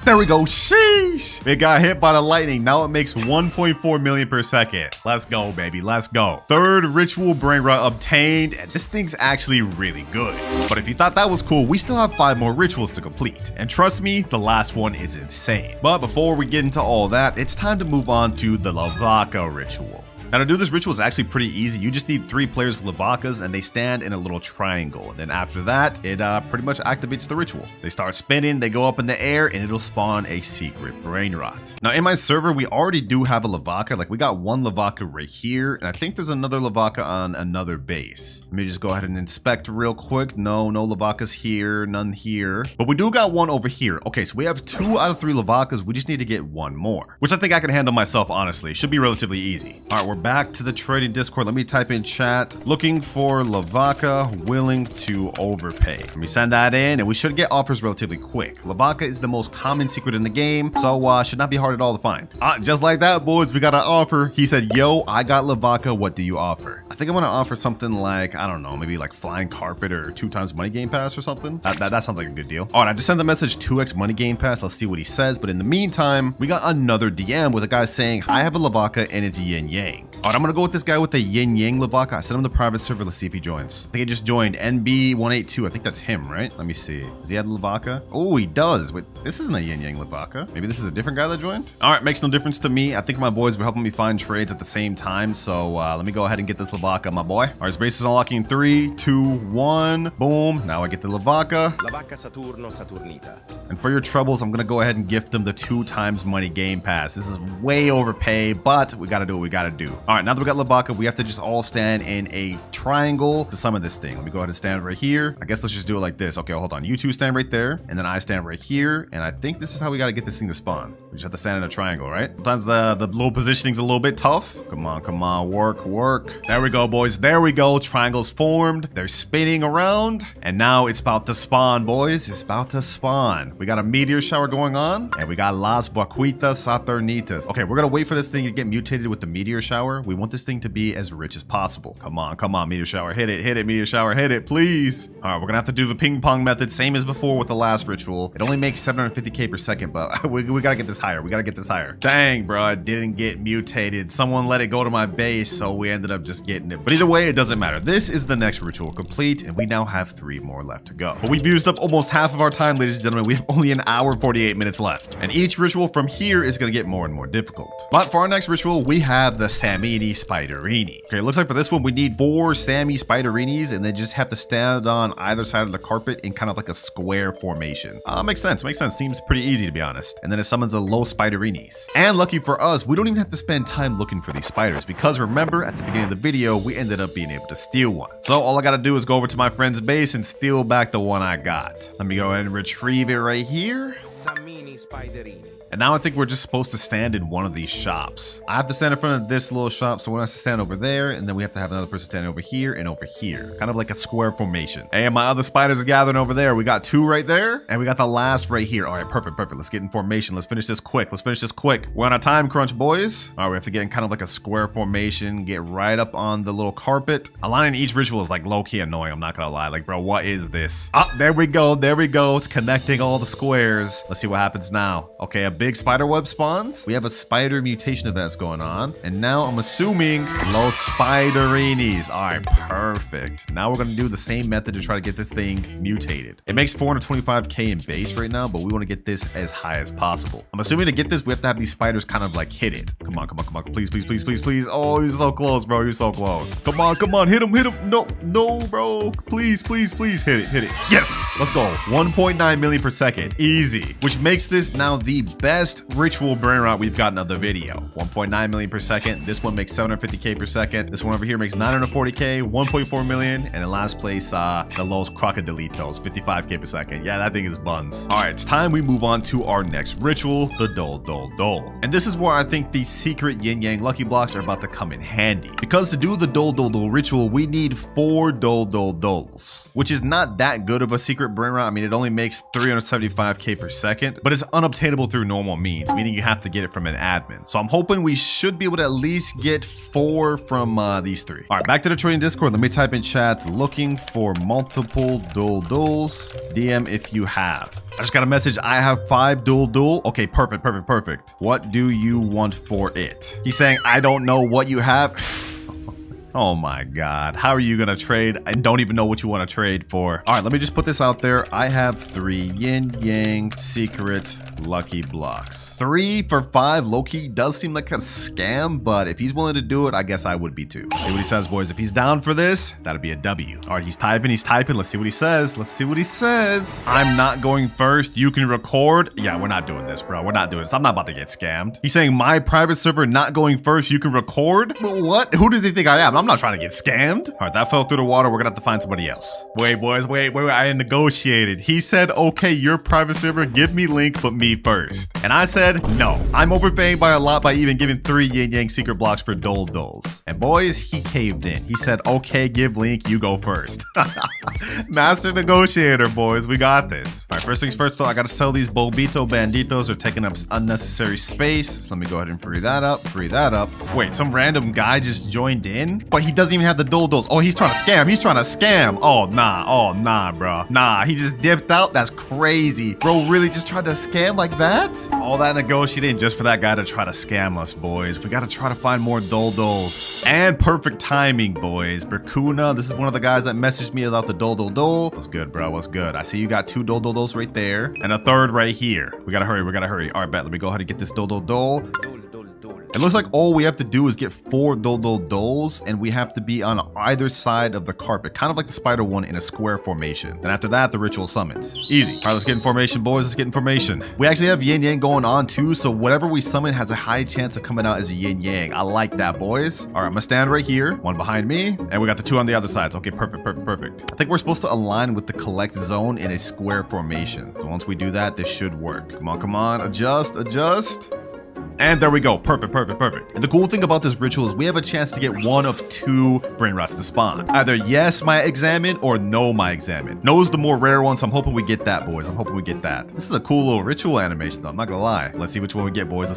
There we go. Sheesh. It got hit by the lightning. Now it makes 1.4 million per second. Let's go, baby. Let's go. 3rd ritual Brainrot obtained. And this thing's actually really good. But if you thought that was cool, we still have 5 more rituals to complete. And trust me, the last one is insane. But before we get into all that, it's time to move on to the Lavaca ritual. Now to do this ritual is actually pretty easy. You just need 3 players with Lavakas and they stand in a little triangle. And then after that, it pretty much activates the ritual. They start spinning, they go up in the air, and it'll spawn a secret Brainrot. Now in my server, we already do have a Lavaka. Like we got 1 Lavaka right here, and I think there's another Lavaka on another base. Let me just go ahead and inspect real quick. No Lavakas here, none here. But we do got 1 over here. Okay, so we have 2 out of 3 Lavakas. We just need to get 1 more, which I think I can handle myself, honestly. Should be relatively easy. All right, we're back to the trading Discord. Let me type in chat. Looking for Lavaka willing to overpay. Let me send that in, and we should get offers relatively quick. Lavaka is the most common secret in the game, so should not be hard at all to find. Just like that, boys, we got an offer. He said, yo, I got Lavaka. What do you offer? I think I'm gonna offer something like, I don't know, maybe like flying carpet or 2 times money game pass or something. That sounds like a good deal. All right, I just sent the message 2x money game pass. Let's see what he says. But in the meantime, we got another DM with a guy saying, I have a Lavaka and it's yin yang. All right, I'm gonna go with this guy with the yin yang Lavaka. I sent him the private server. Let's see if he joins. I think he just joined NB182. I think that's him, right? Let me see. Does he have the Lavaka? Oh, he does. Wait, this isn't a yin yang Lavaka. Maybe this is a different guy that joined. All right, makes no difference to me. I think my boys were helping me find trades at the same time. So let me go ahead and get this Lavaka, my boy. All right, his base is unlocking 3, 2, 1. Boom. Now I get the Lavaka. Lavaka Saturno Saturnita. And for your troubles, I'm gonna go ahead and gift them the 2 times money game pass. This is way overpay, but we gotta do what we gotta do. All right, now that we got Lavaka, we have to just all stand in a triangle to summon this thing. Let me go ahead and stand right here. I guess let's just do it like this. Okay, hold on. You 2 stand right there, and then I stand right here. And I think this is how we gotta get this thing to spawn. We just have to stand in a triangle, right? Sometimes the little positioning's a little bit tough. Come on, work. There we go, boys. There we go. Triangles formed. They're spinning around, and now it's about to spawn, boys. It's about to spawn. We got a meteor shower going on, and we got Las Vaquitas Saturnitas. Okay, we're gonna wait for this thing to get mutated with the meteor shower. We want this thing to be as rich as possible. Come on, meteor shower. Hit it, meteor shower. Hit it, please. All right, we're gonna have to do the ping pong method, same as before with the last ritual. It only makes 750k per second, but we gotta get this higher. We gotta get this higher. Dang, bro, it didn't get mutated. Someone let it go to my base, so we ended up just getting it. But either way, it doesn't matter. This is the next ritual complete, and we now have 3 more left to go. But we've used up almost half of our time, ladies and gentlemen. We have only an hour and 48 minutes left, and each ritual from here is gonna get more and more difficult. But for our next ritual, we have the Samini Spiderini. Okay, it looks like for this one, we need 4 Sammy Spiderinis, and they just have to stand on either side of the carpet in kind of like a square formation. Makes sense. Seems pretty easy, to be honest. And then it summons a low Spiderinis. And lucky for us, we don't even have to spend time looking for these spiders, because remember, at the beginning of the video, we ended up being able to steal one. So all I gotta do is go over to my friend's base and steal back the one I got. Let me go ahead and retrieve it right here. Samini Spiderini. And now I think we're just supposed to stand in one of these shops. I have to stand in front of this little shop, so one has to stand over there, and then we have to have another person standing over here and over here. Kind of like a square formation. And my other spiders are gathering over there. We got 2 right there, and we got the last right here. All right, perfect. Let's get in formation. Let's finish this quick. We're on a time crunch, boys. All right, we have to get in kind of like a square formation, get right up on the little carpet. Aligning each ritual is like low-key annoying, I'm not gonna lie. Like, bro, what is this? There we go. It's connecting all the squares. Let's see what happens now. Okay, a big spider web spawns. We have a spider mutation events going on, and now I'm assuming low Spiderinis. All right, perfect. Now we're gonna do the same method to try to get this thing mutated. It makes 425k in base right now, but we want to get this as high as possible. I'm assuming to get this, we have to have these spiders kind of like hit it. Come on, please. Oh, you're so close, bro. You're so close. Come on, hit him. No, bro. Please, hit it. Yes, let's go. 1.9 million per second, easy. Which makes this now the best ritual Brainrot we've gotten of the video. 1.9 million per second. This one makes 750k per second. This one over here makes 940k, 1.4 million, and in last place, the Los Crocodilitos, 55k per second. Yeah, that thing is buns. All right, it's time we move on to our next ritual, the Dole. And this is where I think the secret yin yang lucky blocks are about to come in handy. Because to do the Dole ritual, we need 4 Doles, which is not that good of a secret Brainrot. I mean, it only makes 375k per second, but it's unobtainable through normal means, meaning you have to get it from an admin. So I'm hoping we should be able to at least get 4 from these 3. All right, back to the trading Discord. Let me type in chat, looking for multiple Doles. DM if you have. I just got a message. I have 5 Dole. Okay, perfect. What do you want for it? He's saying, I don't know what you have. Oh my God. How are you going to trade? I don't even know what you want to trade for. All right, let me just put this out there. I have 3 yin yang secret lucky blocks. 3 for 5 low-key does seem like a scam, but if he's willing to do it, I guess I would be too. Let's see what he says, boys. If he's down for this, that'd be a W. All right, he's typing. Let's see what he says. Let's see what he says. I'm not going first. You can record. Yeah, we're not doing this, bro. We're not doing this. I'm not about to get scammed. He's saying my private server not going first. You can record. But what? Who does he think I am? I'm not trying to get scammed. All right, that fell through the water. We're gonna have to find somebody else. Wait, boys. Wait. I negotiated. He said, okay, your private server, give me link, but me first. And I said, no. I'm overpaying by a lot by even giving 3 yin yang secret blocks for dole doles. And boys, he caved in. He said, okay, give link, you go first. Master negotiator, boys. We got this. All right, first things first, though, I gotta sell these Bobito Banditos. They're taking up unnecessary space. So let me go ahead and free that up. Wait, some random guy just joined in? But he doesn't even have the dole doles. Oh, he's trying to scam. Oh, nah, bro. Nah, he just dipped out. That's crazy. Bro really just tried to scam like that? All that negotiating just for that guy to try to scam us, boys. We gotta try to find more dole doles. And perfect timing, boys. Berkuna, this is one of the guys that messaged me about the dole. What's good, bro? What's good? I see you got 2 doles right there and a 3rd right here. We gotta hurry. All right, bet. Let me go ahead and get this dole. It looks like all we have to do is get 4 doles, and we have to be on either side of the carpet, kind of like the spider one in a square formation. Then after that, the ritual summons. Easy. All right, let's get in formation, boys. Let's get in formation. We actually have yin yang going on too, so whatever we summon has a high chance of coming out as a yin yang. I like that, boys. All right, I'm gonna stand right here, 1 behind me, and we got the 2 on the other sides. Okay, perfect. I think we're supposed to align with the collect zone in a square formation. So once we do that, this should work. Come on, adjust. And there we go. Perfect. And the cool thing about this ritual is we have a chance to get 1 of 2 Brainrots to spawn. Either yes, my examine, or no, my examine. No is the more rare one, so I'm hoping we get that, boys. This is a cool little ritual animation, though. I'm not gonna lie. Let's see which one we get, boys.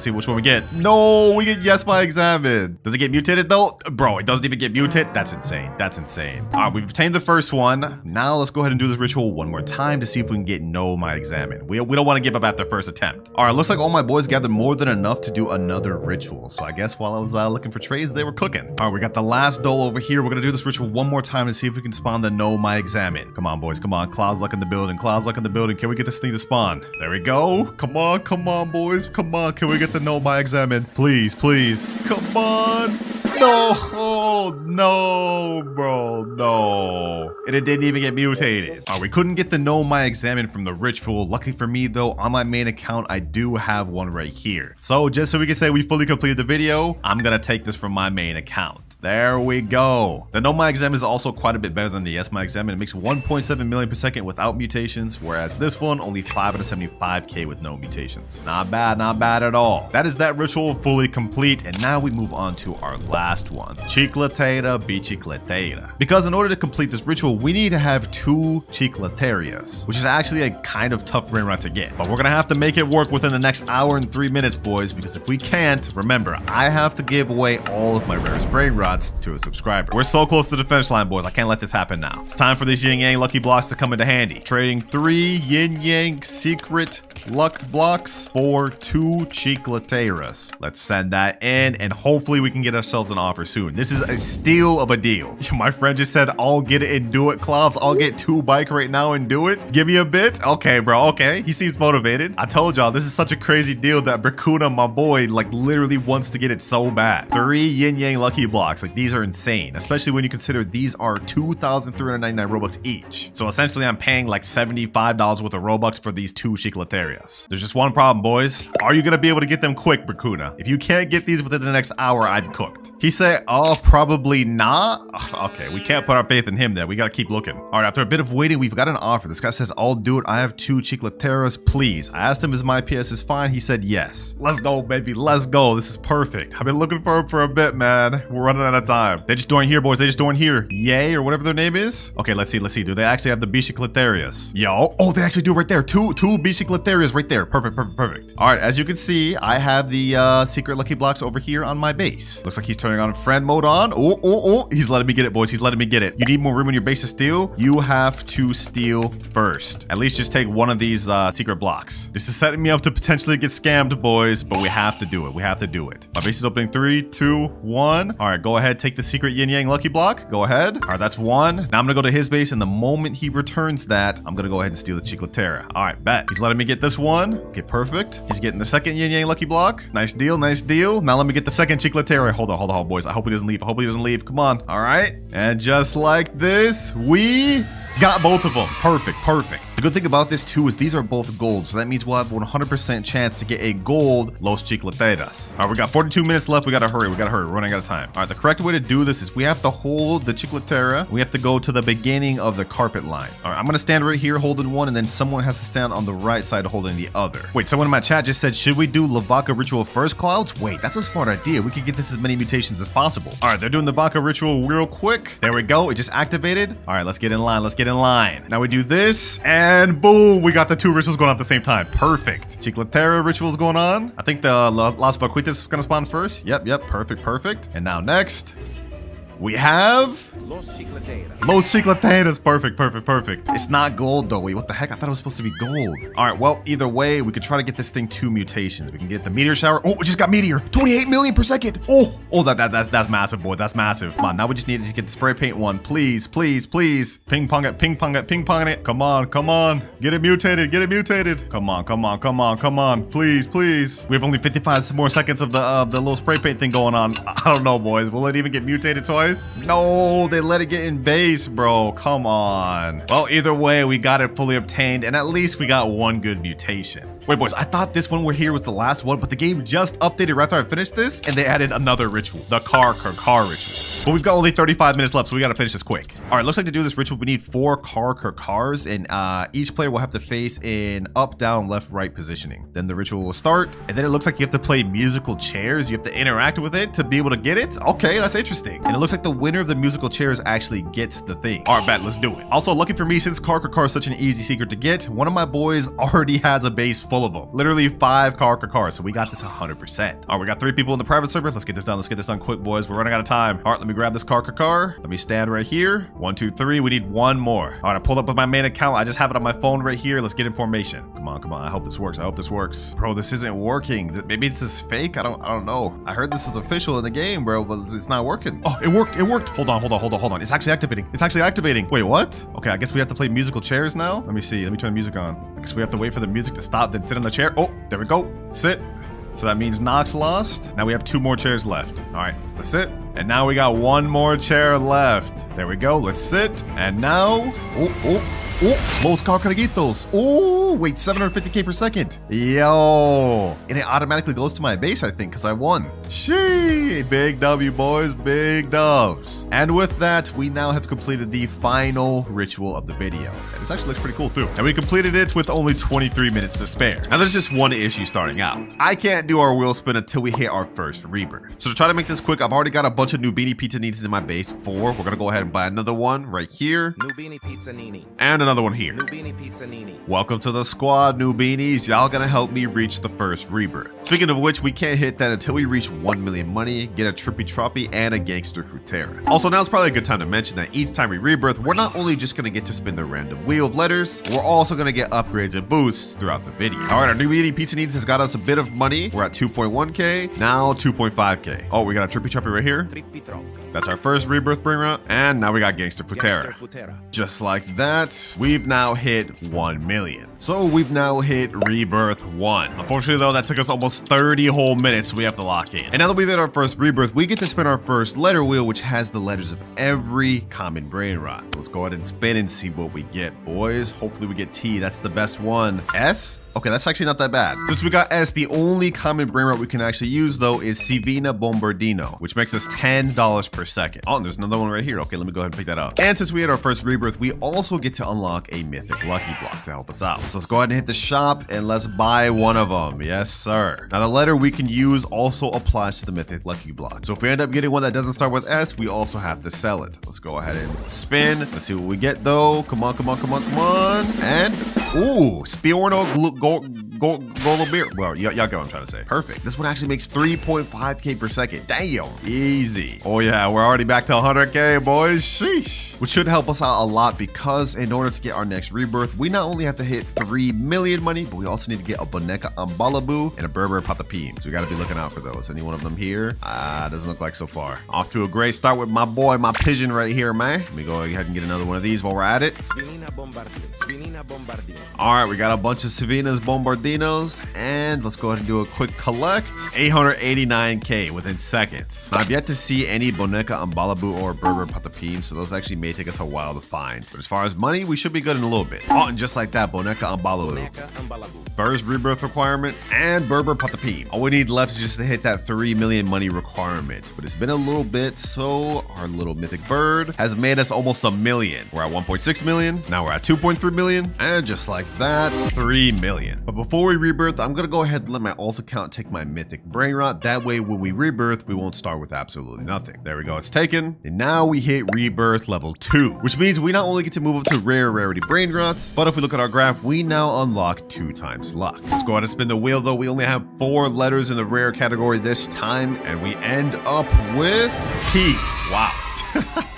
No, we get yes, my examine. Does it get mutated, though? Bro, it doesn't even get mutated. That's insane. All right, we've obtained the first one. Now let's go ahead and do this ritual one more time to see if we can get no, my examine. We don't want to give up after first attempt. All right, looks like all my boys gathered more than enough to do another ritual. So I guess while I was looking for trades, they were cooking. All right, we got the last dole over here. We're gonna do this ritual one more time to see if we can spawn the no, my examine. Come on, boys. Come on. Cloud's luck in the building. Can we get this thing to spawn? There we go. Come on, boys. Come on. Can we get the no, my examine? Please. Come on. No, bro, no. And it didn't even get mutated. All right, we couldn't get the no, my examine from the ritual. Lucky for me, though, on my main account, I do have one right here. So just so we can say we fully completed the video, I'm gonna take this from my main account. There we go. The no, my examine is also quite a bit better than the yes, my examine. It makes 1.7 million per second without mutations, whereas this one only 575k with no mutations. Not bad at all. That is that ritual fully complete, and now we move on to our last one. Chicletera bicicletera. Because in order to complete this ritual, we need to have 2 chicleterias, which is actually a kind of tough Brainrot to get. But we're gonna have to make it work within the next hour and 3 minutes, boys, because if we can't, remember, I have to give away all of my rarest Brainrots to a subscriber. We're so close to the finish line, boys. I can't let this happen now. It's time for these yin yang lucky blocks to come into handy. Trading 3 yin yang secret luck blocks for 2 chicleteras. Let's send that in, and hopefully we can get ourselves an offer soon. This is a steal of a deal. My friend just said, I'll get it and do it, Clouds. I'll get 2 bike right now and do it. Give me a bit. Okay, bro. Okay. He seems motivated. I told y'all, this is such a crazy deal that Berkuna, my boy, like literally wants to get it so bad. 3 yin yang lucky blocks. Like, these are insane, especially when you consider these are 2,399 Robux each. So essentially, I'm paying like $75 worth of Robux for these 2 chicleterias. There's just one problem, boys. Are you gonna be able to get them quick, Berkuna? If you can't get these within the next hour, I'm cooked. He said, oh, probably not. Okay, we can't put our faith in him then. We gotta keep looking. All right, after a bit of waiting, we've got an offer. This guy says, I'll do it. I have 2 chicleteras, please. I asked him, is my PS is fine? He said, yes. Let's go, baby. Let's go. This is perfect. I've been looking for him for a bit, man. We're running out of time. They just joined here, boys. They just joined here. Yay, or whatever their name is. Okay, let's see. Do they actually have the bicicleterias? Yo. Oh, they actually do right there. Two bicicleterias right there. Perfect. All right, as you can see, I have the secret lucky blocks over here on my base. Looks like he's turning on friend mode on. Oh. He's letting me get it, boys. He's letting me get it. You need more room in your base to steal? You have to steal first. At least just take one of these secret blocks. This is setting me up to potentially get scammed, boys, but we have to do it. My base is opening. 3, 2, 1. All right, go ahead. Take the secret yin yang lucky block. Go ahead. All right, that's 1. Now I'm gonna go to his base, and the moment he returns that, I'm gonna go ahead and steal the chicletera. All right, bet. He's letting me get this one. Okay, perfect. He's getting the second yin yang lucky block. Nice deal, nice deal. Now let me get the second chicletera. Hold on, boys. I hope he doesn't leave. I hope he doesn't leave. Come on. All right. And just like this, we got both of them. Perfect, perfect. The good thing about this too is these are both gold, so that means we'll have 100% chance to get a gold Los Chicleteras. All right, we got 42 minutes left. We gotta hurry. We're running out of time. All right, the correct way to do this is we have to hold the Chicletera. We have to go to the beginning of the carpet line. All right, I'm gonna stand right here holding one, and then someone has to stand on the right side holding the other. Wait, someone in my chat just said, should we do Lavaca ritual first, Clouds? Wait, that's a smart idea. We could get this as many mutations as possible. All right, they're doing the Vaca ritual real quick. There we go. It just activated. All right, let's get in line. Let's get in line. Now we do this, and boom, we got the two rituals going on at the same time. Perfect. Chicletera rituals going on. I think the Las Vaquitas is gonna spawn first. Yep, perfect, perfect. And now next, we have Los Chicleteras. Los Chicleteras. Perfect. It's not gold though. Wait, what the heck? I thought it was supposed to be gold. All right, well, either way, we could try to get this thing 2 mutations. We can get the meteor shower. Oh, we just got meteor. 28 million per second. Oh, that's massive, boy. That's massive. Come on, now we just need to get the spray paint one. Please. Ping pong it. Come on. Get it mutated. Come on. Please. We have only 55 more seconds of the little spray paint thing going on. I don't know, boys. Will it even get mutated twice? No, they let it get in base, bro. Come on. Well, either way, we got it fully obtained, and at least we got 1 good mutation. Wait, boys, I thought this one we're here was the last one, but the game just updated right after I finished this, and they added another ritual, the car ritual. But we've got only 35 minutes left, so we gotta finish this quick. All right, looks like to do this ritual, we need 4 cars, and each player will have to face in up, down, left, right positioning. Then the ritual will start, and then it looks like you have to play musical chairs. You have to interact with it to be able to get it. Okay, that's interesting. And it looks like the winner of the musical chairs actually gets the thing. All right, bet, let's do it. Also, lucky for me, since car is such an easy secret to get, one of my boys already has a base full of them. Literally 5 cars, so we got this 100%. All right, we got 3 people in the private server. Let's get this done quick, boys. We're running out of time. All right, let me grab this car. Let me stand right here. 1, 2, 3. We need 1 more. All right, I pulled up with my main account. I just have it on my phone right here. Let's get in formation. Come on. I hope this works. Bro, this isn't working. Maybe this is fake. I don't know. I heard this was official in the game, bro, but it's not working. Oh, it worked. Hold on. It's actually activating. Wait, what? Okay, I guess we have to play musical chairs now. Let me see. Let me turn the music on. I guess we have to wait for the music to stop, then sit on the chair. Oh, there we go. Sit. So that means Nox lost. Now we have 2 more chairs left. All right, let's sit. And now we got 1 more chair left. There we go. Let's sit. And now, Los Carcaraguitos. Oh, wait, 750k per second. Yo. And it automatically goes to my base, I think, because I won. Shee. Big W, boys. Big dubs. And with that, we now have completed the final ritual of the video. And this actually looks pretty cool, too. And we completed it with only 23 minutes to spare. Now, there's just one issue starting out. I can't do our wheel spin until we hit our first rebirth. So to try to make this quick, I've already got a bunch of Nubini pizza needs in my base. 4. We're going to go ahead and buy another one right here. Nubini pizza nini. And another one here. Nubini pizza nini. Welcome to the squad, Nubinis. Y'all gonna help me reach the first rebirth. Speaking of which, we can't hit that until we reach 1 million money, get a Trippy Troppy, and a Gangster Frutera. Also, now's probably a good time to mention that each time we rebirth, we're not only just gonna get to spin the random wheel of letters, we're also gonna get upgrades and boosts throughout the video. All right, our Nubini pizza needs has got us a bit of money. We're at 2.1k, now 2.5k. Oh, we got a Trippy Troppy right here. Trippy Troppy. That's our first rebirth Brainrot, and now we got Gangster Frutera. Just like that, we've now hit 1 million. So we've now hit rebirth 1. Unfortunately though, that took us almost 30 whole minutes, so we have to lock in. And now that we've hit our first rebirth, we get to spin our first letter wheel, which has the letters of every common Brainrot. Let's go ahead and spin and see what we get, boys. Hopefully we get T, that's the best one. S? Okay, that's actually not that bad. Since we got S, the only common Brainrot we can actually use though is Sivina Bombardino, which makes us $10 per second. Oh, and there's another one right here. Okay, let me go ahead and pick that up. And since we had our first rebirth, we also get to unlock a mythic lucky block to help us out. So let's go ahead and hit the shop and let's buy one of them. Yes, sir. Now the letter we can use also applies to the mythic lucky block. So if we end up getting one that doesn't start with S, we also have to sell it. Let's go ahead and spin. Let's see what we get though. Come on. And, ooh, Spiorno Golobir. Well, y'all get what I'm trying to say. Perfect. This one actually makes 3.5k per second. Damn. Easy. Oh yeah, we're already back to 100k, boys. Sheesh. Which should help us out a lot because in order to get our next rebirth, we not only have to hit 3 million money, but we also need to get a Boneca Ambalabu and a Berber Patapim. So we got to be looking out for those. Any one of them here? Doesn't look like so far. Off to a great start with my boy, my pigeon right here, man. Let me go ahead and get another one of these while we're at it. All right, we got a bunch of Savinas Bombardinos, and let's go ahead and do a quick collect. 889k within seconds. Now, I've yet to see any Boneca Ambalabu or Berber Patapim, so those actually may take us a while to find. But as far as money, we should be good in a little bit. Oh, and just like that, Boneca Ambalabu. First rebirth requirement and Berber Patapim. All we need left is just to hit that 3 million money requirement. But it's been a little bit, so our little mythic bird has made us almost a million. We're at 1.6 million. Now we're at 2.3 million. And just like that, 3 million. But before we rebirth, I'm gonna go ahead and let my alt account take my mythic Brainrot. That way, when we rebirth, we won't start with absolutely nothing. There we go, it's taken. And now we hit rebirth level 2, which means we not only get to move up to rare rarity Brainrots, but if we look at our graph, we now unlock 2 times luck. Let's go ahead and spin the wheel though. We only have 4 letters in the rare category this time, and we end up with T. Wow.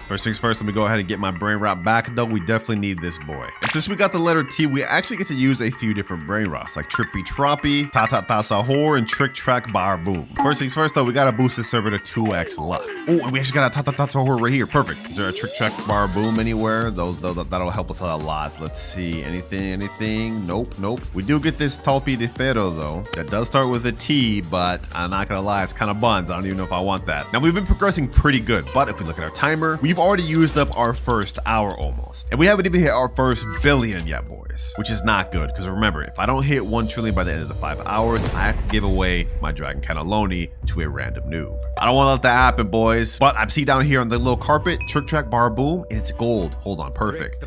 First things first, let me go ahead and get my Brainrot back, though. We definitely need this boy. And since we got the letter T, we actually get to use a few different Brainrots, like Trippy Troppy, Ta-Ta-Ta Sahur, and Trick Track Bar Boom. First things first, though, we gotta boost this server to 2x luck. Oh, and we actually got a Ta-Ta-Ta Sahur right here. Perfect. Is there a Trick Track Bar Boom anywhere? That'll help us out a lot. Let's see. Anything? Nope. We do get this Talpi de Ferro, though. That does start with a T, but I'm not gonna lie, it's kind of buns. I don't even know if I want that. Now, we've been progressing pretty good, but if we look at our timer, we've already used up our first hour almost, and we haven't even hit our first billion yet, boys, which is not good, because remember, if I don't hit 1 trillion by the end of the 5 hours, I have to give away my dragon cataloney to a random noob. I don't want to let that happen, boys, but I see down here on the little carpet, Trick Track Bar Boom, and it's gold. Hold on, perfect.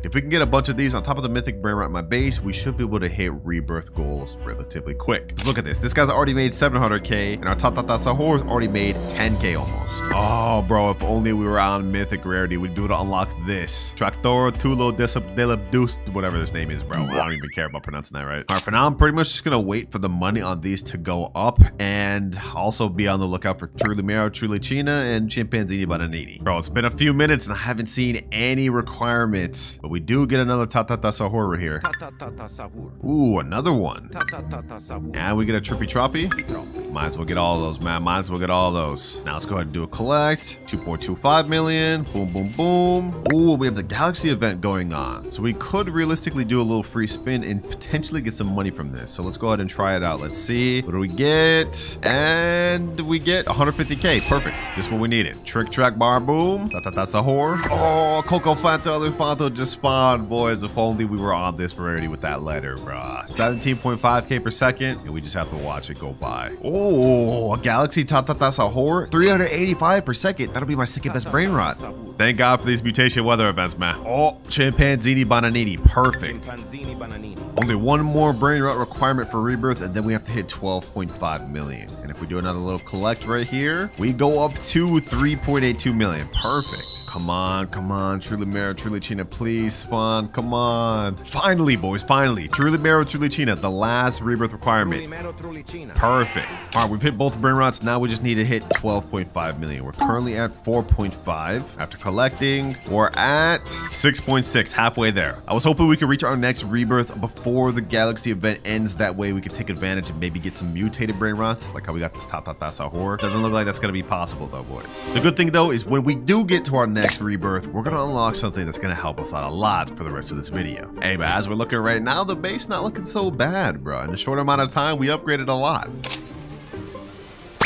If we can get a bunch of these on top of the mythic Brainrot in my base, we should be able to hit rebirth goals relatively quick. Let's look at this. This guy's already made 700k, and our Ta-Ta-Ta Sahur's already made 10k almost. Oh, bro, if only we were on mythic rarity, we'd be able to unlock this. Tractor Tulo Delabdus, whatever this name is, bro. I don't even care about pronouncing that right. All right, for now, I'm pretty much just gonna wait for the money on these to go up, and also be on the lookout for Trulimero, Trulicina, and Chimpanzini Bananini. Bro, it's been a few minutes, and I haven't seen any requirements, but we do get another Ta-Ta-Ta Sahur right here. Ooh, another one. And we get a Trippy Troppy. Might as well get all of those, man. Might as well get all of those. Now let's go ahead and do a collect. 2.25 million. Boom, boom, boom. Ooh, we have the Galaxy event going on. So we could realistically do a little free spin and potentially get some money from this. So let's go ahead and try it out. Let's see. What do we get? And we get 150k. Perfect. This is what we needed. Trick Track Bar Boom. Ta-Ta-Ta Sahur. Oh, Coco Fanta Elefanto just spawned, boys. If only we were on this rarity with that letter, bruh. 17.5k per second, and we just have to watch it go by. Oh, a Galaxy Ta-Ta-Ta Sahur. 385 per second. That'll be my second best Brainrot. Thank God for these mutation weather events, man. Oh, Chimpanzini Bananini. Perfect. Only one more Brainrot requirement for rebirth, and then we have to hit 12.5 million. And if we do another little collect right here, we go up to 3.82 million. Perfect. Come on, Trulimero, Trulicina, please spawn, come on. Finally, boys, finally. Trulimero, Trulicina, the last rebirth requirement. Perfect. All right, we've hit both Brainrots. Now we just need to hit 12.5 million. We're currently at 4.5. After collecting, we're at 6.6, halfway there. I was hoping we could reach our next rebirth before the Galaxy event ends. That way we could take advantage and maybe get some mutated Brainrots, like how we got this Ta-Ta-Ta Sahur. Doesn't look like that's gonna be possible though, boys. The good thing though is when we do get to our next rebirth, we're gonna unlock something that's gonna help us out a lot for the rest of this video. Hey, but as we're looking right now, the base not looking so bad, bro. In a short amount of time, we upgraded a lot.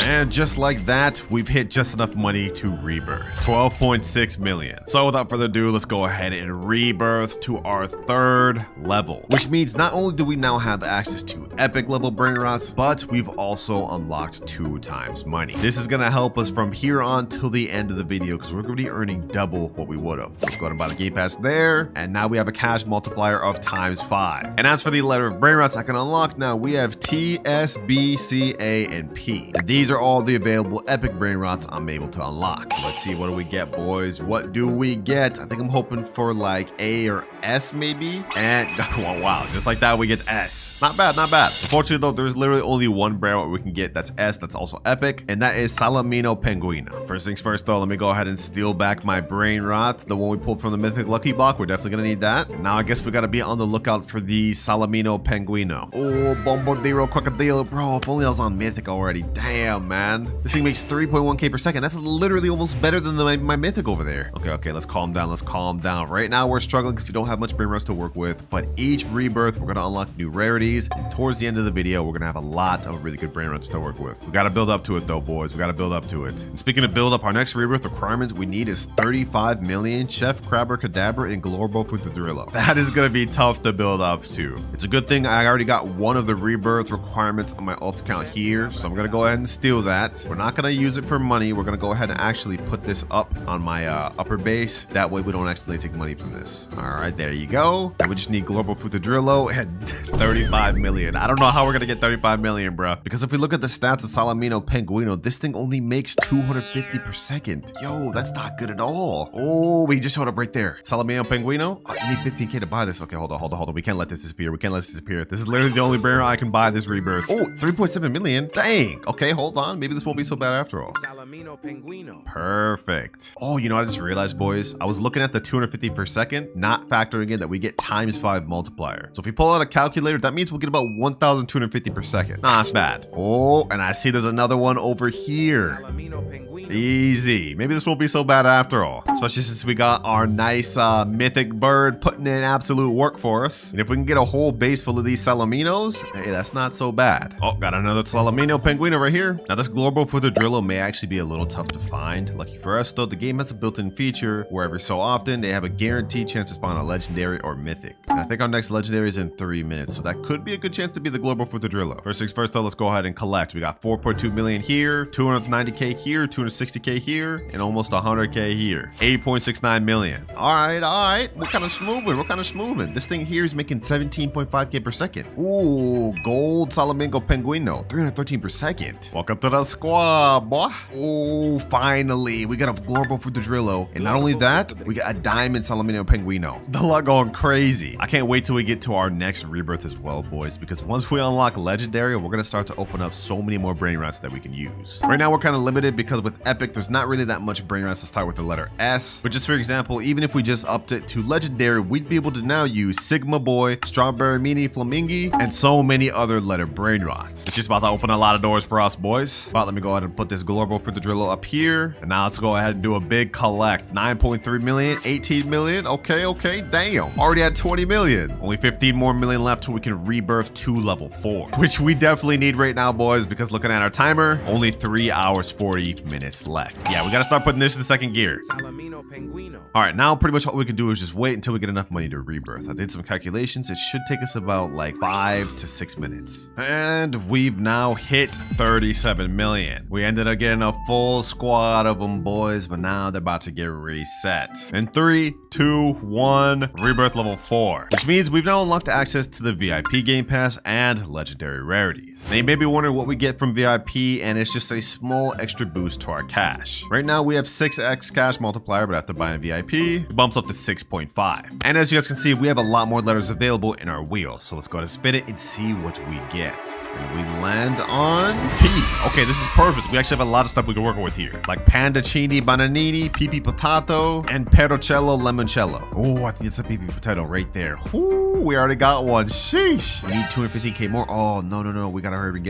And just like that, we've hit just enough money to rebirth. 12.6 million. So without further ado, let's go ahead and rebirth to our 3rd level. Which means not only do we now have access to epic level Brainrots, but we've also unlocked 2 times money. This is gonna help us from here on till the end of the video, because we're gonna be earning double what we would have. Let's go ahead and buy the game pass there. And now we have a cash multiplier of ×5. And as for the letter of Brainrots I can unlock now, we have T, S, B, C, A, and P. And these these are all the available epic Brainrots I'm able to unlock. Let's see, what do we get, boys? What do we get? I think I'm hoping for like A or S maybe. And oh, wow, just like that we get S. Not bad, not bad. Unfortunately though, there's literally only one Brainrot we can get that's S, that's also epic, and that is Salamino Penguino. First things first though, let me go ahead and steal back my Brainrot, the one we pulled from the Mythic Lucky Block. We're definitely gonna need that. Now I guess we gotta be on the lookout for the Salamino Penguino. Oh, Bombardiro Crocodile, bro, if only I was on Mythic already. Damn, man. This thing makes 3.1k per second. That's literally almost better than my Mythic over there. Okay, let's calm down, let's calm down. Right now we're struggling because we don't have much Brainrots to work with, but each rebirth we're gonna unlock new rarities, and towards the end of the video we're gonna have a lot of really good Brainrots to work with. We gotta build up to it though, boys. We gotta build up to it. And speaking of build up, our next rebirth requirements we need is 35 million Chef Crabber Cadabra and Glorbo Futadrillo. That is gonna be tough to build up to. It's a good thing I already got one of the rebirth requirements on my alt account here, so I'm gonna go ahead and steal that. We're not gonna use it for money. We're gonna go ahead and actually put this up on my upper base. That way we don't accidentally take money from this. All right, there you go. And we just need Global Futadrillo and 35 million. I don't know how we're gonna get 35 million, bro. Because if we look at the stats of Salamino Penguino, this thing only makes 250 per second. Yo, that's not good at all. Oh, we just showed up right there. Salamino Penguino. Oh, you need 15k to buy this. Okay, hold on. We can't let this disappear. We can't let this disappear. This is literally the only Brainrot I can buy this rebirth. Oh, 3.7 million. Dang. Okay, hold on. Maybe this won't be so bad after all. Salamino Penguino. Perfect. Oh, you know what I just realized, boys? I was looking at the 250 per second, not factoring in that we get ×5 multiplier. So if we pull out a calculator, that means we'll get about 1,250 per second. Nah, that's bad. Oh, and I see there's another one over here. Salamino Penguino. Easy. Maybe this won't be so bad after all. Especially since we got our nice mythic bird putting in absolute work for us. And if we can get a whole base full of these Salaminos, hey, that's not so bad. Oh, got another Salamino Penguino right here. Now this Glorbo Futadrillo may actually be a little tough to find. Lucky for us though, the game has a built-in feature where every so often they have a guaranteed chance to spawn a legendary or mythic. And I think our next legendary is in 3 minutes, so that could be a good chance to be the Glorbo Futadrillo. First things first though, let's go ahead and collect. We got 4.2 million here, 290k here, 260k here, and almost 100k here. 8.69 million. All right. We're kind of smoothing. This thing here is making 17.5k per second. Ooh, gold Salamingo Penguino, 313 per second. Welcome to the squad, boy. Oh, finally, we got a Glorbo Futadrillo, and not only that, we got a diamond Salamino Penguino. The luck going crazy. I can't wait till we get to our next rebirth as well, boys, because once we unlock legendary, we're gonna start to open up so many more Brainrots that we can use. Right now, we're kind of limited because with epic, there's not really that much Brainrots to start with the letter S. But just for example, even if we just upped it to legendary, we'd be able to now use Sigma Boy, Strawberry Mini Flamingi, and so many other letter Brainrots. It's just about to open a lot of doors for us, boys. But let me go ahead and put this Glorbo Futadrillo up here. And now let's go ahead and do a big collect. 9.3 million, 18 million. Okay, damn. Already at 20 million. Only 15 more million left till we can rebirth to level 4, which we definitely need right now, boys, because looking at our timer, only 3 hours, 40 minutes left. Yeah, we gotta start putting this in second gear. Salamino Penguino. All right, now pretty much all we can do is just wait until we get enough money to rebirth. I did some calculations. It should take us about like 5 to 6 minutes. And we've now hit 37 million. We ended up getting a full squad of them, boys, but now they're about to get reset. In 3, 2, 1, rebirth level 4, which means we've now unlocked access to the VIP Game Pass and legendary rarities. Now you may be wondering what we get from VIP, and it's just a small extra boost to our cash. Right now we have 6x cash multiplier, but after buying VIP, it bumps up to 6.5. And as you guys can see, we have a lot more letters available in our wheel. So let's go ahead and spin it and see what we get. And we land on P. Okay, this is perfect. We actually have a lot of stuff we can work with here, like Pandacini Bananini, Pipi Potato, and Perocello Limoncello. Oh, I think it's a Pipi Potato right there. Ooh, we already got one. Sheesh. We need 250k more. Oh, no. We gotta hurry and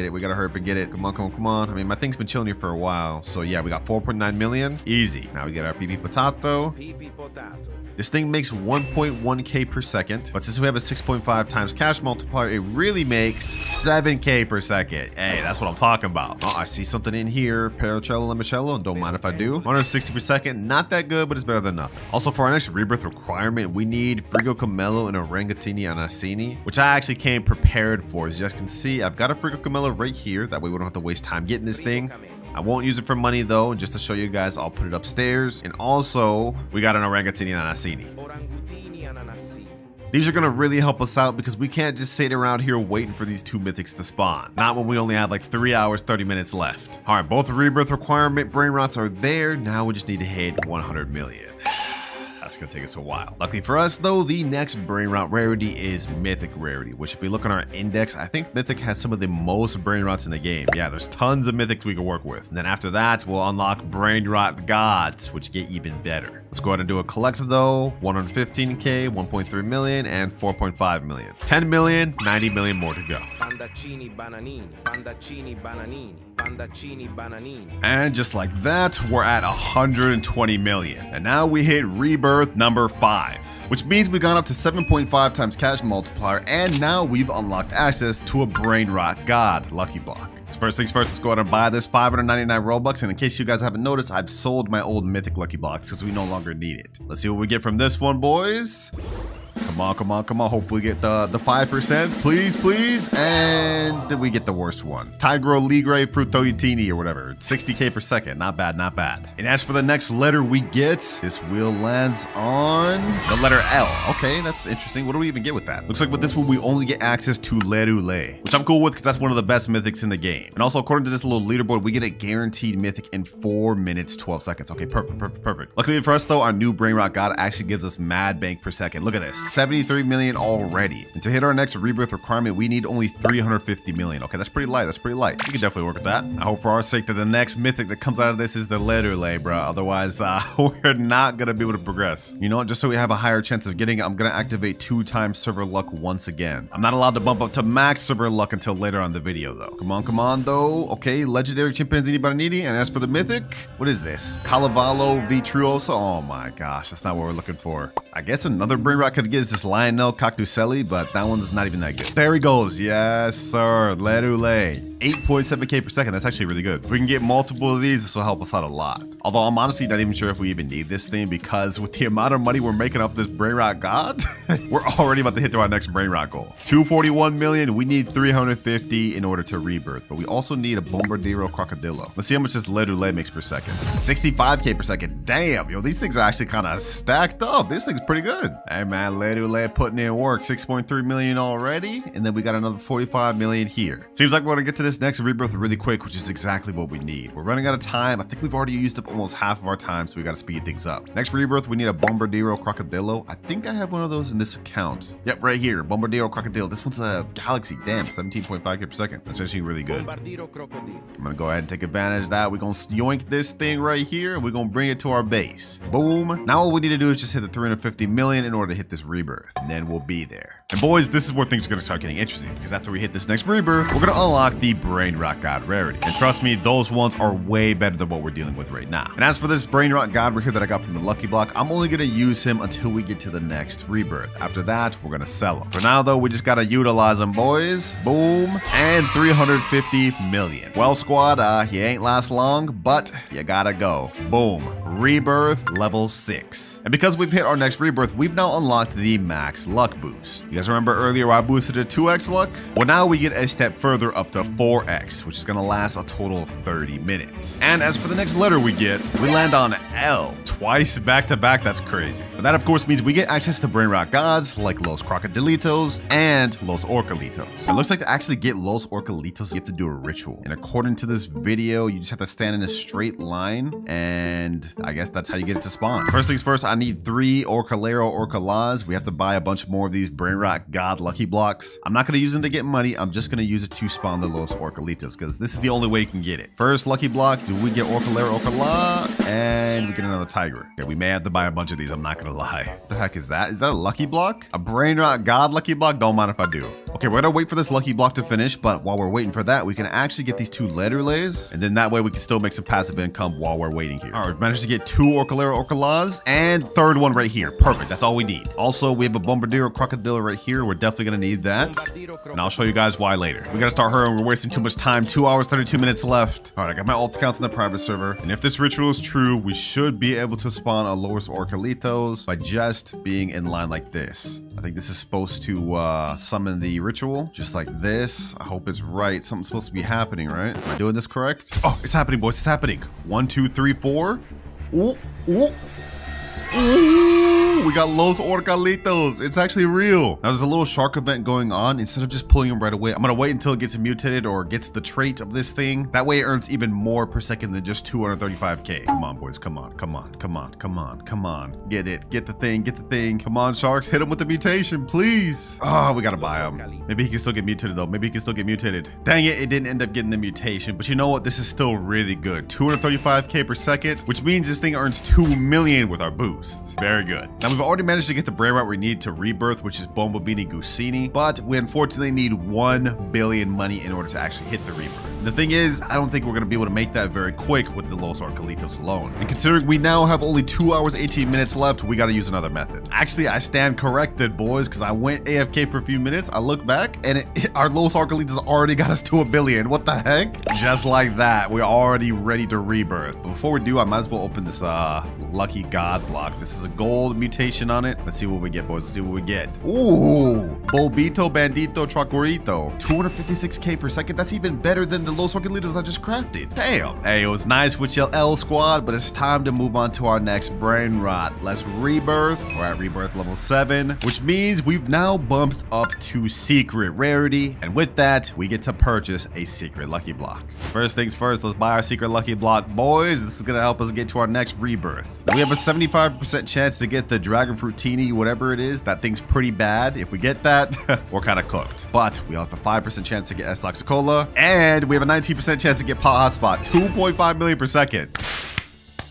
get it. Come on. I mean, my thing's been chilling here for a while. So yeah, we got 4.9 million. Easy. Now we get our Pipi Potato. Pipi Potato. This thing makes 1.1k per second, but since we have a 6.5 times cash multiplier, it really makes 7k per second. Hey, that's what I'm talking about. Oh, I see something in here. Perocello Limoncello. Don't mind if I do. 160 per second. Not that good, but it's better than nothing. Also, for our next rebirth requirement, we need Frigo Camello and Orangatini Anasini, which I actually came prepared for. As you guys can see, I've got a Frigo Camello right here. That way we don't have to waste time getting this thing. I won't use it for money though, and just to show you guys, I'll put it upstairs. And also, we got an Orangatini Anasini. Orangutini Ananasini. These are gonna really help us out because we can't just sit around here waiting for these 2 mythics to spawn. Not when we only have like 3 hours, 30 minutes left. All right, both rebirth requirement Brainrots are there. Now we just need to hit 100 million. That's gonna take us a while. Luckily for us though, the next Brainrot rarity is Mythic rarity, which if we look on our index, I think Mythic has some of the most Brainrots in the game. Yeah, there's tons of Mythics we can work with. And then after that, we'll unlock Brainrot Gods, which get even better. Let's go ahead and do a collect though. 115k, 1.3 million, and 4.5 million. 10 million, 90 million more to go. Pandaccini bananini, pandaccini bananini, pandaccini bananini. And just like that, we're at 120 million. And now we hit rebirth number 5, which means we got up to 7.5 times cash multiplier, and now we've unlocked access to a Brainrot God lucky block. So first things first, let's go ahead and buy this 599 Robux. And in case you guys haven't noticed, I've sold my old Mythic lucky blocks because we no longer need it. Let's see what we get from this one, boys. Come on, come on, come on. Hopefully get the 5%. Please, please. And did we get the worst one? Tigro Ligre Frutoitini or whatever. 60k per second. Not bad, not bad. And as for the next letter we get, this wheel lands on the letter L. Okay, that's interesting. What do we even get with that? Looks like with this one, we only get access to Lerule, which I'm cool with because that's one of the best mythics in the game. And also, according to this little leaderboard, we get a guaranteed mythic in 4 minutes, 12 seconds. Okay, perfect, perfect, perfect. Luckily for us though, our new Brainrot God actually gives us mad bank per second. Look at this. 73 million already. And to hit our next rebirth requirement, we need only 350 million. Okay, that's pretty light. That's pretty light. We can definitely work with that. I hope for our sake that the next mythic that comes out of this is the Lerule, bro. Otherwise, we're not gonna be able to progress. You know what? Just so we have a higher chance of getting it, I'm gonna activate 2 times server luck once again. I'm not allowed to bump up to max server luck until later on the video, though. Come on, though. Okay, legendary chimpanzee bananini. And as for the mythic, what is this? Calavalo Vitruoso. Oh my gosh, that's not what we're looking for. I guess another Brainrot could get is this Lionel Cactuselli, but that one's not even that good. There he goes. Yes, sir. Lerule. 8.7k per second. That's actually really good. If we can get multiple of these, this will help us out a lot. Although I'm honestly not even sure if we even need this thing, because with the amount of money we're making off this Brainrot God, we're already about to hit to our next Brainrot goal. 241 million. We need 350 in order to rebirth, but we also need a Bombardiro Crocodilo. Let's see how much this Lerule makes per second. 65k per second. Damn, yo, these things are actually kind of stacked up. This thing's pretty good. Hey man, Lerule putting in work. 6.3 million already, and then we got another 45 million here. Seems like we're gonna get to this next rebirth really quick, which is exactly what we need. We're running out of time. I think we've already used up almost half of our time, so we got to speed things up. Next rebirth, we need a Bombardiro Crocodilo. I think I have one of those in this account. Yep, right here. Bombardiro Crocodilo. This one's a Galaxy. Damn, 17.5k per second. That's actually really good. I'm gonna go ahead and take advantage of that. We're gonna yoink this thing right here, and we're gonna bring it to our base. Boom. Now all we need to do is just hit the 350 million in order to hit this rebirth, and then we'll be there. And boys, this is where things are gonna start getting interesting, because after we hit this next rebirth, we're gonna unlock the Brainrot God rarity. And trust me, those ones are way better than what we're dealing with right now. And as for this Brainrot God right here that I got from the lucky block, I'm only gonna use him until we get to the next rebirth. After that, we're gonna sell him. For now though, we just gotta utilize him, boys. Boom. And 350 million. Well, squad, he ain't last long, but you gotta go. Boom. Rebirth level 6. And because we've hit our next rebirth, we've now unlocked the max luck boost. You guys remember earlier I boosted to 2x luck? Well, now we get a step further up to 4x, which is gonna last a total of 30 minutes. And as for the next letter we get, we land on L. Twice back to back. That's crazy. But that of course means we get access to Brainrot Gods like Los Crocodilitos and Los Orcalitos. It looks like to actually get Los Orcalitos, you have to do a ritual. And according to this video, you just have to stand in a straight line, and I guess that's how you get it to spawn. First things first, I need 3 Orcalero Orcalas. We have to buy a bunch more of these Brainrot God lucky blocks. I'm not gonna use them to get money. I'm just gonna use it to spawn the Los Orcalitos, because this is the only way you can get it. First lucky block, do we get Orcalero Orcala? And we get another tiger. Okay, we may have to buy a bunch of these, I'm not gonna lie. What the heck is that? Is that a lucky block? A Brainrot God lucky block? Don't mind if I do. Okay, we're gonna wait for this lucky block to finish, but while we're waiting for that, we can actually get these 2 Leterlays, and then that way we can still make some passive income while we're waiting here. All right, we've managed to get 2 Orcalero Orcalas, and third one right here. Perfect, that's all we need. Also, we have a Bombardiro Crocodilo right here. We're definitely gonna need that, and I'll show you guys why later. We gotta start hurrying. We're wasting too much time. 2 hours, 32 minutes left. All right, I got my alt accounts in the private server, and if this ritual is true, we should be able to spawn a Los Orcalitos by just being in line like this. I think this is supposed to summon the ritual, just like this. I hope it's right. Something's supposed to be happening, right? Am I doing this correct? Oh, it's happening, boys. It's happening. 1, 2, 3, 4. Ooh, ooh. Ooh. Woo! We got Los Orcalitos. It's actually real. Now there's a little shark event going on. Instead of just pulling him right away, I'm gonna wait until it gets mutated or gets the trait of this thing. That way it earns even more per second than just 235k. Come on, boys. Come on. Come on. Come on. Come on. Come on. Get it. Get the thing. Get the thing. Come on, sharks. Hit him with the mutation, please. Oh, we gotta buy him. Maybe he can still get mutated though. Maybe he can still get mutated. Dang it, it didn't end up getting the mutation. But you know what? This is still really good. 235k per second, which means this thing earns 2 million with our boosts. Very good. Now we've already managed to get the Brainrot we need to rebirth, which is Bombobini Gusini, but we unfortunately need 1 billion money in order to actually hit the rebirth. The thing is, I don't think we're gonna be able to make that very quick with the Los Orcalitos alone. And considering we now have only 2 hours, 18 minutes left, we gotta use another method. Actually, I stand corrected, boys, because I went AFK for a few minutes. I look back and our Los Orcalitos already got us to 1 billion. What the heck? Just like that, we're already ready to rebirth. But before we do, I might as well open this lucky god block. This is a gold mutation on it. Let's see what we get, boys. Let's see what we get. Ooh, Bolbito Bandito Tracurito. 256k per second. That's even better than the Los Orcalitos I just crafted. Damn. Hey, it was nice with your L squad, but it's time to move on to our next Brainrot. Let's rebirth. We're at rebirth level 7, which means we've now bumped up to secret rarity. And with that, we get to purchase a secret lucky block. First things first, let's buy our secret lucky block, boys. This is gonna help us get to our next rebirth. We have a 75% chance to get the Dragon Fruitini, whatever it is. That thing's pretty bad. If we get that, we're kind of cooked. But we have a 5% chance to get S Laxicola, and we have a 19% chance to get Pot Hotspot. 2.5 million per second.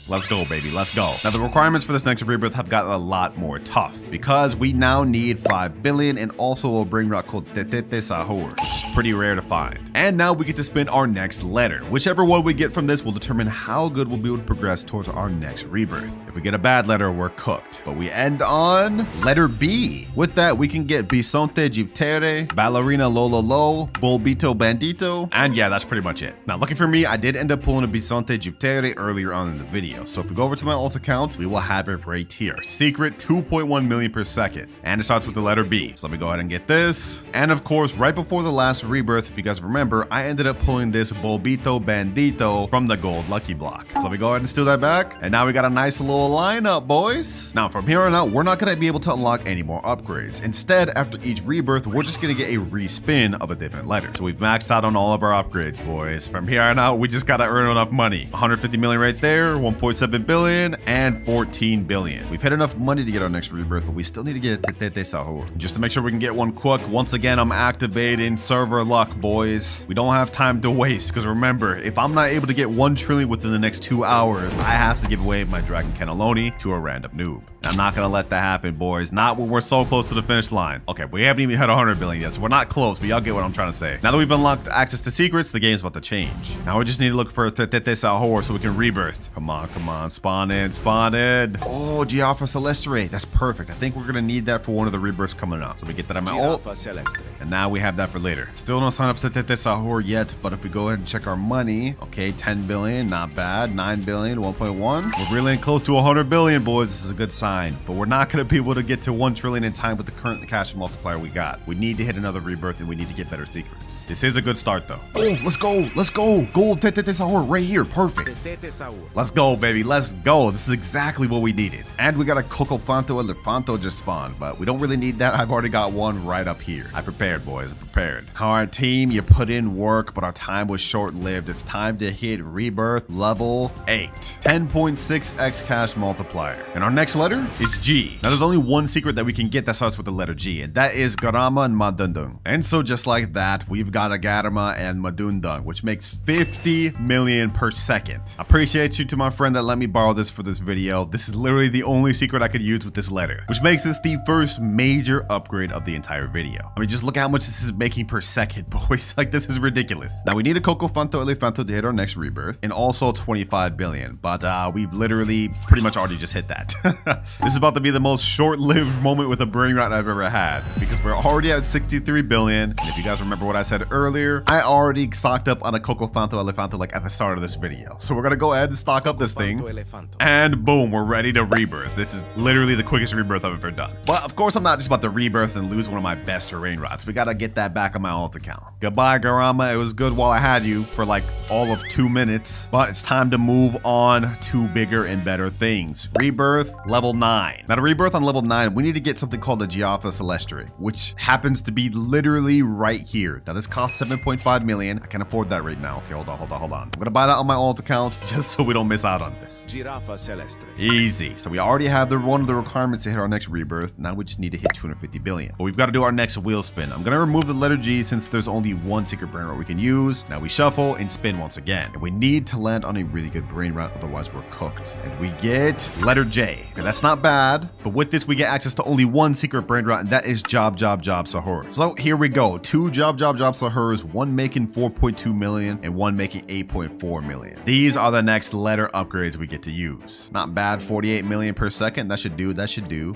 Let's go, baby. Let's go. Now, the requirements for this next rebirth have gotten a lot more tough because we now need 5 billion and also a Brainrot called Tetete Sahur, which is pretty rare to find. And now we get to spin our next letter. Whichever one we get from this will determine how good we'll be able to progress towards our next rebirth. If we get a bad letter, we're cooked. But we end on letter B. With that, we can get Bisonte Giptere, Ballerina Lololo, Bolbito Bandito, and yeah, that's pretty much it. Now, lucky for me, I did end up pulling a Bisonte Giptere earlier on in the video. So if we go over to my alt account, we will have it right here. Secret 2.1 million per second. And it starts with the letter B. So let me go ahead and get this. And of course, right before the last rebirth, if you guys remember, I ended up pulling this Bolbito Bandito from the gold lucky block. So let me go ahead and steal that back. And now we got a nice little lineup, boys. Now from here on out, we're not going to be able to unlock any more upgrades. Instead, after each rebirth, we're just going to get a respin of a different letter. So we've maxed out on all of our upgrades, boys. From here on out, we just got to earn enough money. 150 million right there, 1.7 billion and 14 billion. We've had enough money to get our next rebirth, but we still need to get Tetete Sahur. Just to make sure we can get one quick, once again, I'm activating server luck, boys. We don't have time to waste, because remember, if I'm not able to get 1 trillion within the next 2 hours, I have to give away my Dragon Cataloney to a random noob. I'm not gonna let that happen, boys. Not when we're so close to the finish line. Okay, we haven't even hit 100 billion yet, so we're not close, but y'all get what I'm trying to say. Now that we've unlocked access to secrets, the game's about to change. Now we just need to look for Tetete Sahur so we can rebirth. Come on, come on. Spawn in, spawn in. Oh, Giaffa Celestere. That's perfect. I think we're gonna need that for one of the rebirths coming up. So we get that on my ult. And now we have that for later. Still no sign of Tetete Sahur yet, but if we go ahead and check our money, okay, 10 billion, not bad. 9 billion, 1.1. We're really close to 100 billion, boys. This is a good sign. But we're not gonna be able to get to 1 trillion in time with the current cash multiplier we got. We need to hit another rebirth and we need to get better secrets. This is a good start though. Oh, let's go. Let's go. Gold Tetete Sahur right here. Perfect. Let's go, baby. Let's go. This is exactly what we needed. And we got a Cocofanto Elefanto just spawned, but we don't really need that. I've already got one right up here. I prepared, boys. I prepared. All right, team, you put in work, but our time was short-lived. It's time to hit rebirth level 8. 10.6x cash multiplier. And our next letter is G. Now, there's only one secret that we can get that starts with the letter G, and that is Garama and Madundung. And so just like that, we've got a Garama and Madundung, which makes 50 million per second. I appreciate you to my friend that let me borrow this for this video. This is literally the only secret I could use with this letter, which makes this the first major upgrade of the entire video. I mean, just look at how much this is making per second, boys. Like, this is ridiculous. Now, we need a Cocofanto Elefanto to hit our next rebirth, and also 25 billion, but we've literally pretty much already just hit that. This is about to be the most short-lived moment with a Brainrot I've ever had, because we're already at 63 billion, and if you guys remember what I said earlier, I already stocked up on a Cocofanto Elefanto like at the start of this video. So we're gonna go ahead and stock up this thing, and boom, we're ready to rebirth. This is literally the quickest rebirth I've ever done. But of course, I'm not just about to rebirth and lose one of my best Brainrots. We gotta get that back on my alt account. Goodbye, Garama. It was good while I had you for like all of 2 minutes, but it's time to move on to bigger and better things. Rebirth level 9. 9. Now to rebirth on level 9, we need to get something called the Giaffa Celestri, which happens to be literally right here. Now this costs 7.5 million. I can't afford that right now. Okay, hold on. I'm gonna buy that on my alt account just so we don't miss out on this. Giraffa Celestre. Easy. So we already have one of the requirements to hit our next rebirth. Now we just need to hit 250 billion. But we've got to do our next wheel spin. I'm gonna remove the letter G since there's only one secret Brainrot we can use. Now we shuffle and spin once again. And we need to land on a really good Brainrot, otherwise we're cooked. And we get letter J. Okay, that's not bad. But with this, we get access to only one secret Brainrot, and that is Job Sahur. So here we go. 2 Job Sahurs, one making 4.2 million and one making 8.4 million. These are the next letter upgrades we get to use. Not bad. 48 million per second. That should do.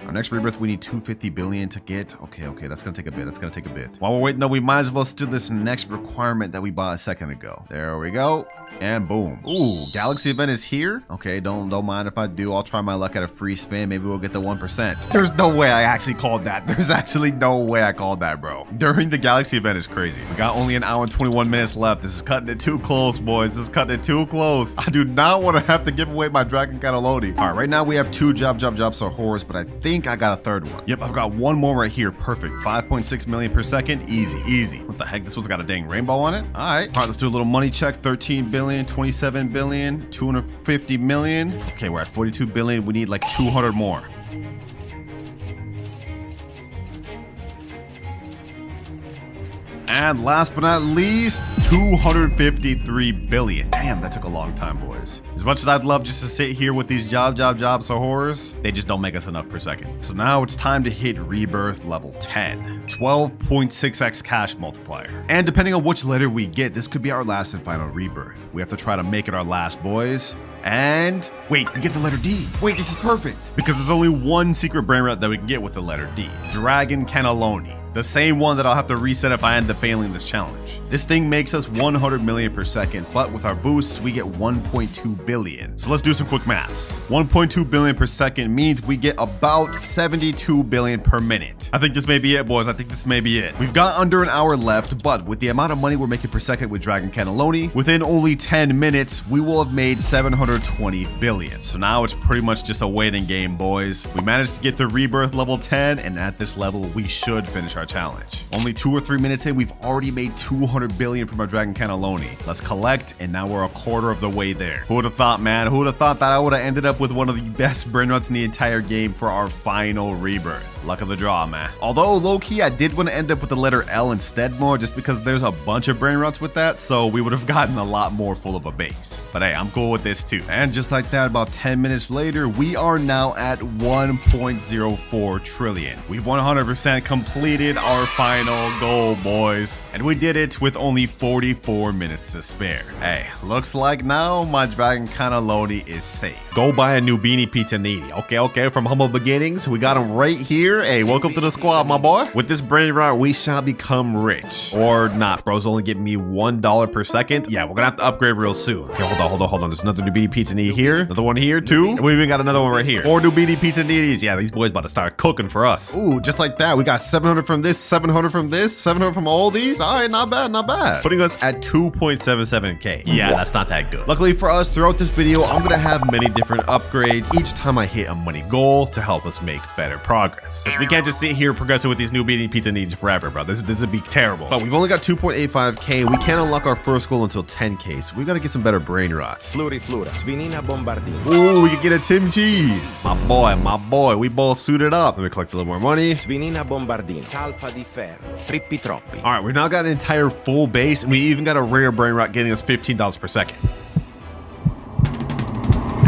Our next rebirth, we need 250 billion to get. Okay. That's gonna take a bit. While we're waiting though, we might as well do this next requirement that we bought a second ago. There we go. And boom. Ooh, Galaxy event is here. Okay, don't mind if I do. I'll try my luck at a free spin. Maybe we'll get the 1%. There's no way I actually called that. There's actually no way I called that, bro. During the Galaxy event is crazy. We got only an hour and 21 minutes left. This is cutting it too close, boys. This is cutting it too close. I do not want to have to give away my Dragon Cataloney. All right, right now we have 2 Job Sahurs, but I think I got a third one. Yep, I've got one more right here. Perfect. 5.6 million per second. Easy. What the heck? This one's got a dang rainbow on it. All right, let's do a little money check. 13 billion. 27 billion, 250 million. Okay, we're at 42 billion. We need like 200 more. And last but not least, 253 billion. Damn, that took a long time, boys. As much as I'd love just to sit here with these Job Sahurs, they just don't make us enough per second. So now it's time to hit rebirth level 10. 12.6x cash multiplier. And depending on which letter we get, this could be our last and final rebirth. We have to try to make it our last, boys. And wait, we get the letter D. Wait, this is perfect. Because there's only one secret Brainrot that we can get with the letter D. Dragon Cataloney. The same one that I'll have to reset if I end up failing this challenge. This thing makes us 100 million per second, but with our boosts, we get 1.2 billion. So let's do some quick maths. 1.2 billion per second means we get about 72 billion per minute. I think this may be it, boys. I think this may be it. We've got under an hour left, but with the amount of money we're making per second with Dragon Cataloney, within only 10 minutes, we will have made 720 billion. So now it's pretty much just a waiting game, boys. We managed to get to rebirth level 10, and at this level, we should finish our challenge. Only 2 or 3 minutes in, we've already made 200 billion from our Dragon Cataloney. Let's collect, and now we're a quarter of the way there. Who would have thought, man? Who would have thought that I would have ended up with one of the best Brainrots in the entire game for our final rebirth? Luck of the draw, man. Although, low-key, I did want to end up with the letter L instead more, just because there's a bunch of Brainrots with that, so we would have gotten a lot more full of a base. But hey, I'm cool with this too. And just like that, about 10 minutes later, we are now at 1.04 trillion. We've 100% completed our final goal, boys. And we did it with only 44 minutes to spare. Hey, looks like now my Dragon Cataloney is safe. Go buy a new Beanie Pizzanini. Okay, from humble beginnings, we got him right here. Hey, welcome to the squad, my boy. With this Brainrot, we shall become rich. Or not, bro's only getting me $1 per second. Yeah, we're gonna have to upgrade real soon. Okay, hold on. There's another new Beanie Pizzanini here. Another one here, too. And we even got another one right here. 4 new Beanie Pizzaninis. Yeah, these boys about to start cooking for us. Ooh, just like that. We got 700 from this, 700 from this, 700 from all these. All right, not bad. Putting us at 2.77k. Yeah, that's not that good. Luckily for us, throughout this video, I'm gonna have many different upgrades each time I hit a money goal to help us make better progress. Because we can't just sit here progressing with these new Beanie Pizzaninis forever, bro. This would be terrible. But we've only got 2.85k. We can't unlock our first goal until 10k, so we gotta get some better Brainrots. Fluriflura, Svinina Bombardino. Ooh, we can get a Tim Cheese. My boy, we both suited up. Let me collect a little more money. Svinina Bombardino, Talpa di Ferro, Trippi Troppi. All right, we've now got an entire full base, and we even got a rare Brainrot getting us $15 per second.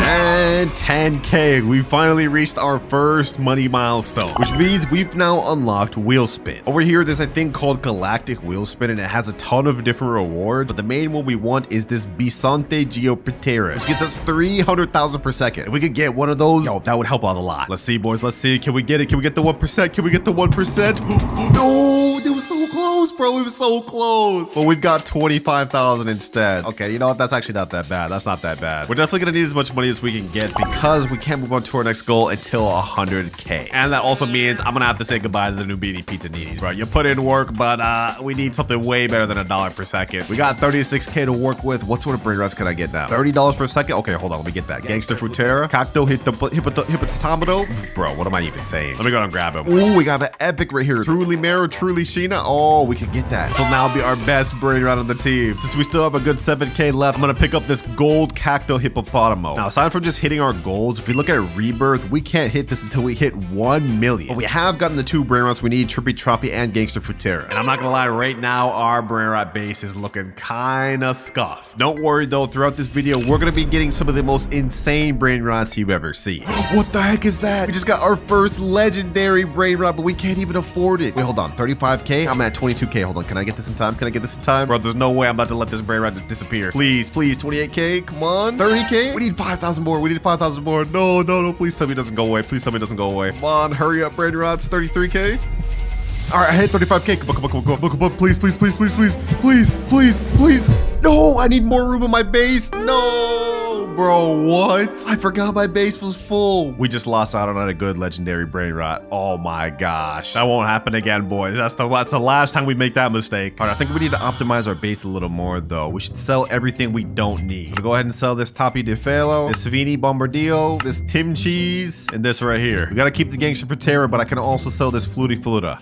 And 10k, we finally reached our first money milestone, which means we've now unlocked wheel spin. Over here, there's a thing called galactic wheel spin, and it has a ton of different rewards, but the main one we want is this Bisonte Geoptera, which gets us 300,000 per second. If we could get one of those, yo, that would help out a lot. Let's see, boys, let's see. Can we get it? Can we get the 1%? Can we get the 1%? No, it was so close. close, bro. We were so close. But we've got 25,000 instead. Okay, you know what? That's actually not that bad. That's not that bad. We're definitely gonna need as much money as we can get because we can't move on to our next goal until 100K. And that also means I'm gonna have to say goodbye to the new Beanie Pizza Needies, bro. You put in work, but we need something way better than $1 per second. We got 36K to work with. What sort of Brainrots can I get now? $30 per second? Okay, hold on. Let me get that. Gangster Frutera, Cacto Hippopotamodo. Bro, what am I even saying? Let me go and grab him. Ooh, we got an epic right here. Truly Mero, Truly Sheena. Oh, we can get that. So now be our best Brainrot on the team. Since we still have a good 7K left, I'm gonna pick up this gold Cacto Hippopotamo. Now, aside from just hitting our goals, if we look at Rebirth, we can't hit this until we hit 1 million. But we have gotten the 2 Brainrots we need, Trippy Troppy and Gangster Frutera. And I'm not gonna lie, right now, our Brainrot base is looking kinda scuffed. Don't worry though, throughout this video, we're gonna be getting some of the most insane Brainrots you've ever seen. What the heck is that? We just got our first legendary Brainrot, but we can't even afford it. Wait, hold on, 35K? I'm at 22K. Hold on, can I get this in time? Can I get this in time? Bro, there's no way I'm about to let this Brainrot just disappear. Please, please, 28K, come on. 30K? We need 5,000 more. We need 5,000 more. No, no, no, please tell me it doesn't go away. Please tell me it doesn't go away. Come on, hurry up, Brainrots. 33K? All right, I hit 35K. Come on, come on, come on. Please, please, please, please, please, please, please, please. No, I need more room in my base. No, bro, what? I forgot my base was full. We just lost out on a good legendary Brainrot. Oh my gosh. That won't happen again, boys. That's the last time we make that mistake. All right, I think we need to optimize our base a little more, though. We should sell everything we don't need. I'm gonna go ahead and sell this Tapi de Felo, this Savini Bombardillo, this Tim Cheese, and this right here. We gotta keep the Gangster Frutera, but I can also sell this Flutie Fluta.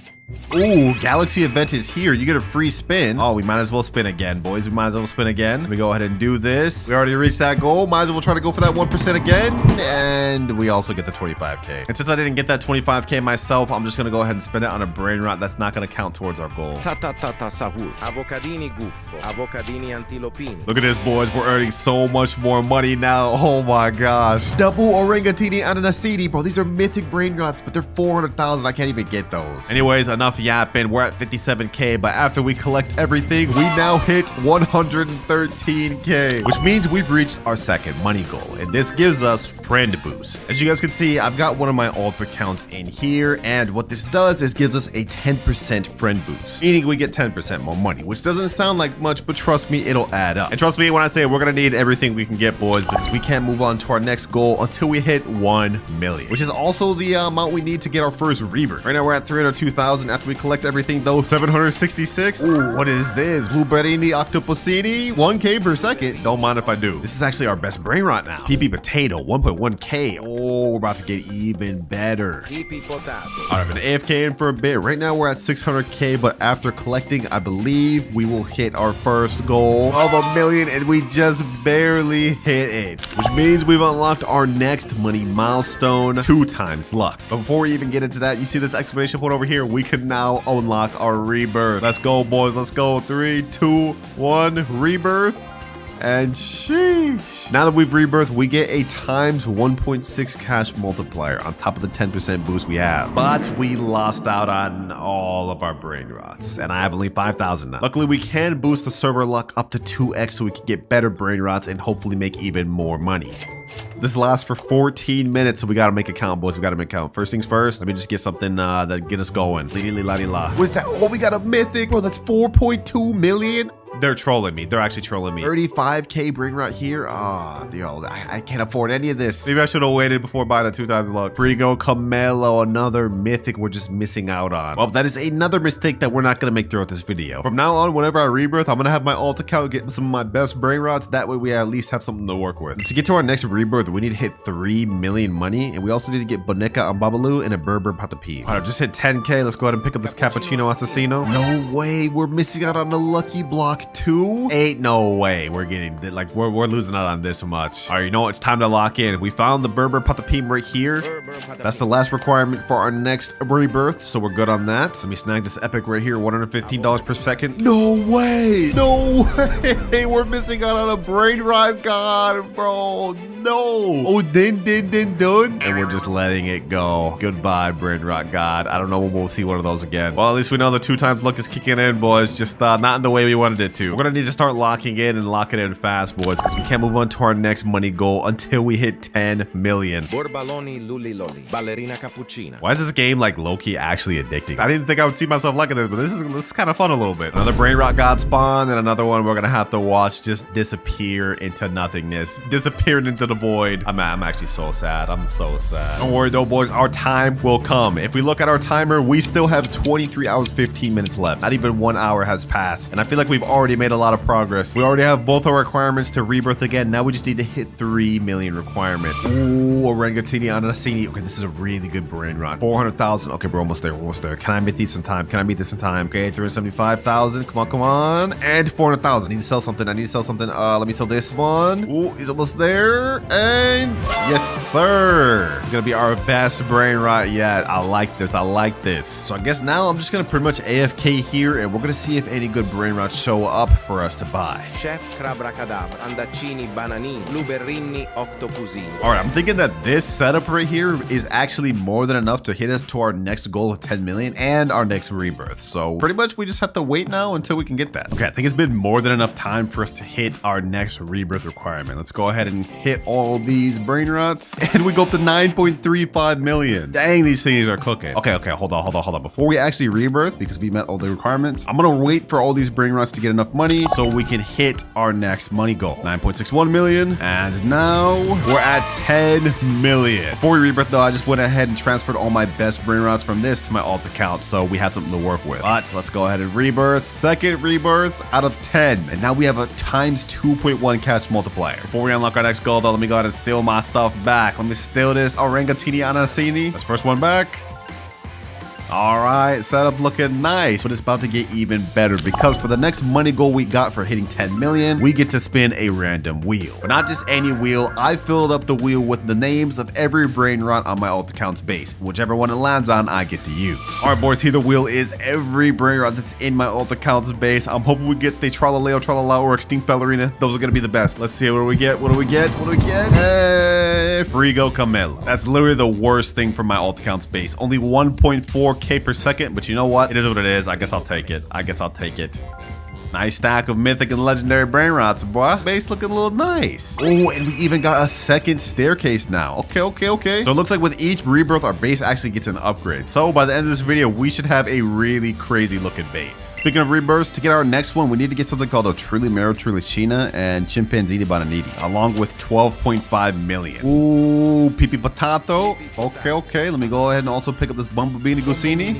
Ooh, Galaxy event is here. You get a free spin. Oh, we might as well spin again, boys. We might as well spin again. Let me go ahead and do this. We already reached that goal. Might as well try to go for that 1% again. And we also get the 25K. And since I didn't get that 25K myself, I'm just going to go ahead and spend it on a Brainrot. That's not going to count towards our goal. Ta-ta-ta-ta sahur. Avocadini guffo. Avocadini antilopini. Look at this, boys. We're earning so much more money now. Oh my gosh. Double Orangatini Ananasini. Bro, these are mythic Brainrots, but they're 400,000. I can't even get those. Anyways, enough yapping. We're at 57K, but after we collect everything, we now hit 113K, which means we've reached our second money goal, and this gives us friend boost. As you guys can see, I've got one of my alt accounts in here, and what this does is gives us a 10% friend boost, meaning we get 10% more money, which doesn't sound like much, but trust me, it'll add up. And trust me when I say we're gonna need everything we can get, boys, because we can't move on to our next goal until we hit 1 million, which is also the amount we need to get our first rebirth. Right now we're at 302,000. After we collect everything though, 766. Ooh, what is this? Blueberrini Octopusini, 1K per second. Don't mind if I do. This is actually our best Brainrot now. PP Potato, 1.1K. Oh, we're about to get even better. Tipi potato. All right, I've been AFK in for a bit. Right now we're at 600K, but after collecting, I believe we will hit our first goal of 1 million, and we just barely hit it, which means we've unlocked our next money milestone, 2 times luck. But before we even get into that, you see this exclamation point over here? We can now unlock our rebirth. Let's go, boys. Let's go. 3, 2, 1, rebirth. And sheesh. Now that we've rebirthed, we get a times 1.6 cash multiplier on top of the 10% boost we have. But we lost out on all of our Brainrots, and I have only 5,000 now. Luckily, we can boost the server luck up to 2x so we can get better Brainrots and hopefully make even more money. This lasts for 14 minutes, so we gotta make a count, boys. We gotta make a count. First things first, let me just get something that get us going. La. What is that? Oh, we got a mythic. Bro, that's 4.2 million. They're trolling me. They're actually trolling me. 35K Brainrot here. Ah, yo, I can't afford any of this. Maybe I should have waited before buying a 2 times luck. Frigo Camelo, another mythic we're just missing out on. Well, that is another mistake that we're not going to make throughout this video. From now on, whenever I rebirth, I'm going to have my alt account get some of my best Brainrots. That way we at least have something to work with. To get to our next rebirth, we need to hit 3 million money, and we also need to get Boneka on Babalu and a Berber Patapi. All right, just hit 10K. Let's go ahead and pick up this Cappuccino Assassino. No way. We're missing out on the lucky block 2. Ain't no way we're getting like we're losing out on this much. All right, you know what? It's time to lock in. We found the Berber Patapim right here. That's the last requirement for our next rebirth, so we're good on that. Let me snag this epic right here, $115 per second. No way! No way! We're missing out on a Brainrot god, bro. No! Oh, done. And we're just letting it go. Goodbye, Brainrot god. I don't know when we'll see one of those again. Well, at least we know the 2 times luck is kicking in, boys. Just not in the way we wanted it to. to. We're gonna need to start locking in and locking in fast, boys, because we can't move on to our next money goal until we hit 10 million. Borbaloni luliloli. Ballerina cappuccina. Why is this game like low-key actually addicting? I didn't think I would see myself liking this, but this is kind of fun a little bit. Another Brainrot God spawn, and another one we're gonna have to watch just disappear into nothingness, disappearing into the void. I'm actually so sad. I'm so sad. Don't worry though, boys. Our time will come. If we look at our timer, we still have 23 hours, 15 minutes left. Not even 1 hour has passed, and I feel like we've already made a lot of progress. We already have both our requirements to rebirth again. Now we just need to hit 3 million requirements. Ooh, Orangatini Anasini. Okay, this is a really good brain run. 400,000. Okay, we're almost there. We're almost there. Can I meet these in time? Can I meet this in time? Okay, 375,000. Come on, come on. And 400,000. I need to sell something. I need to sell something. Let me sell this one. Ooh, he's almost there. And yes, sir. It's gonna be our best brain rot yet. I like this. I like this. So I guess now I'm just gonna pretty much AFK here, and we're gonna see if any good brain rots show up for us to buy. Chef Crabracadabra. Andaccini bananini. Blueberrini octocusini. All right, I'm thinking that this setup right here is actually more than enough to hit us to our next goal of 10 million and our next rebirth. So pretty much we just have to wait now until we can get that. Okay, I think it's been more than enough time for us to hit our next rebirth requirement. Let's go ahead and hit all these brain rots, and we go up to 9.35 million. Dang, these things are cooking. Okay, hold on. Before we actually rebirth, because we met all the requirements, I'm gonna wait for all these brain rots to get enough money so we can hit our next money goal. 9.61 million, and now we're at 10 million. Before we rebirth though, I just went ahead and transferred all my best brain rots from this to my alt account, so we have something to work with. But let's go ahead and rebirth. Second rebirth out of 10, and now we have a times 2.1 catch multiplier. Before we unlock our next goal though, let me go ahead and steal my stuff back. Let me steal this Orangatini Anasini. That's first one back. All right, setup looking nice, but it's about to get even better because for the next money goal we got for hitting 10 million, we get to spin a random wheel. But not just any wheel. I filled up the wheel with the names of every brain rot on my alt account's base. Whichever one it lands on, I get to use. All right, boys, here the wheel is every brain rot that's in my alt account's base. I'm hoping we get the Tralaleo, Tralala, or Extinct Ballerina. Those are gonna be the best. Let's see, what do we get? What do we get? What do we get? Hey, Frigo Camelo. That's literally the worst thing from my alt account's base. Only 1.4K per second, but you know what? It is what it is. I guess I'll take it. Nice stack of mythic and legendary brain rots, boy. Base looking a little nice. Oh, and we even got a second staircase now. Okay. So it looks like with each rebirth, our base actually gets an upgrade. So by the end of this video, we should have a really crazy looking base. Speaking of rebirths, to get our next one, we need to get something called a Trilimero Trilicina and Chimpanzini Bananiti, along with 12.5 million. Ooh, Pipi Potato. Okay. Let me go ahead and also pick up this Bumblebee Gusini.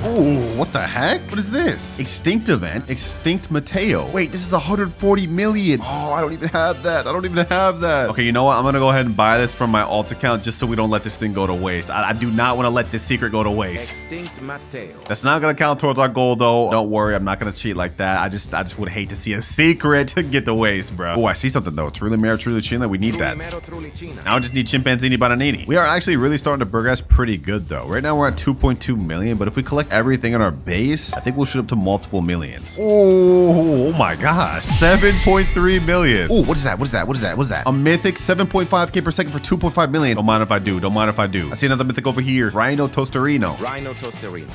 Ooh, what the heck? What is this? Extinct event. Extinct Mateo. Wait, this is 140 million. Oh, I don't even have that. Okay, you know what? I'm gonna go ahead and buy this from my alt account just so we don't let this thing go to waste. I do not want to let this secret go to waste. Extinct Mateo. That's not gonna count towards our goal though. Don't worry, I'm not gonna cheat like that. I just would hate to see a secret get to waste, bro. Oh, I see something though. Trulimero Trulicina. We need that. Now I just need Chimpanzini Bananini. We are actually really starting to progress pretty good though. Right now we're at 2.2 million, but if we collect everything on our base, I think we'll shoot up to multiple millions. Oh my gosh. 7.3 million. Oh, what is that? A mythic 7.5K per second for 2.5 million. Don't mind if I do. I see another mythic over here. Rhino Toasterino.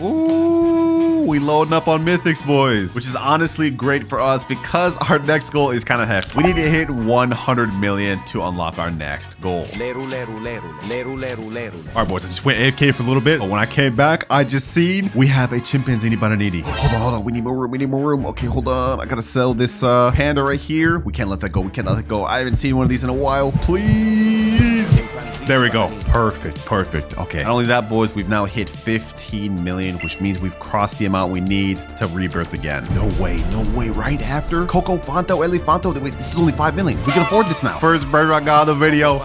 Ooh, we loading up on mythics, boys, which is honestly great for us because our next goal is kind of hefty. We need to hit 100 million to unlock our next goal. All right, boys, I just went AFK for a little bit, but when I came back, I just seen we have a Chimpanzini Bananiti. Hold on. We need more room. Okay, hold on. I gotta sell this panda right here. We can't let that go. I haven't seen one of these in a while. Please. There we go. Perfect. Okay. Not only that, boys, we've now hit 15 million, which means we've crossed the amount we need to rebirth again. No way. Right after Coco Fanto Elefanto. Wait, this is only 5 million. We can afford this now. First Brainrot God of the video.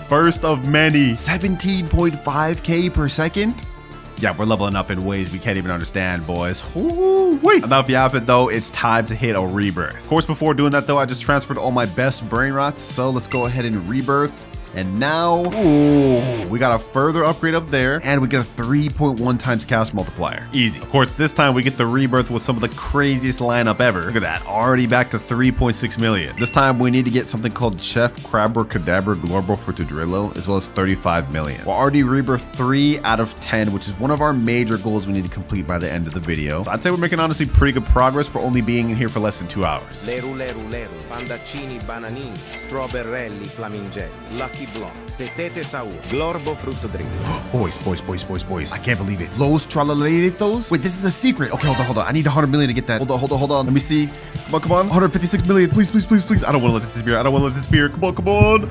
First of many. 17.5K per second. Yeah, we're leveling up in ways we can't even understand, boys. Ooh, wait. Enough yapping, though. It's time to hit a rebirth. Of course, before doing that, though, I just transferred all my best brain rots. So let's go ahead and rebirth. And now, ooh, we got a further upgrade up there, and we get a 3.1 times cash multiplier. Easy. Of course, this time we get the rebirth with some of the craziest lineup ever. Look at that, already back to 3.6 million. This time we need to get something called Chef Crabber Cadabra Global Fortudrillo, as well as 35 million. We're already rebirth 3 out of 10, which is one of our major goals we need to complete by the end of the video. So I'd say we're making honestly pretty good progress for only being in here for less than 2 hours. Leru, pandaccini, bananini, strawberrelli, flamingelli, lucky block, tetete saur, glorbo frutto dritto. Boys. I can't believe it. Los Tralalitos? Wait, this is a secret. Okay, hold on. I need 100 million to get that. Hold on. Let me see. Come on. 156 million. Please. I don't want to let this disappear. Come on.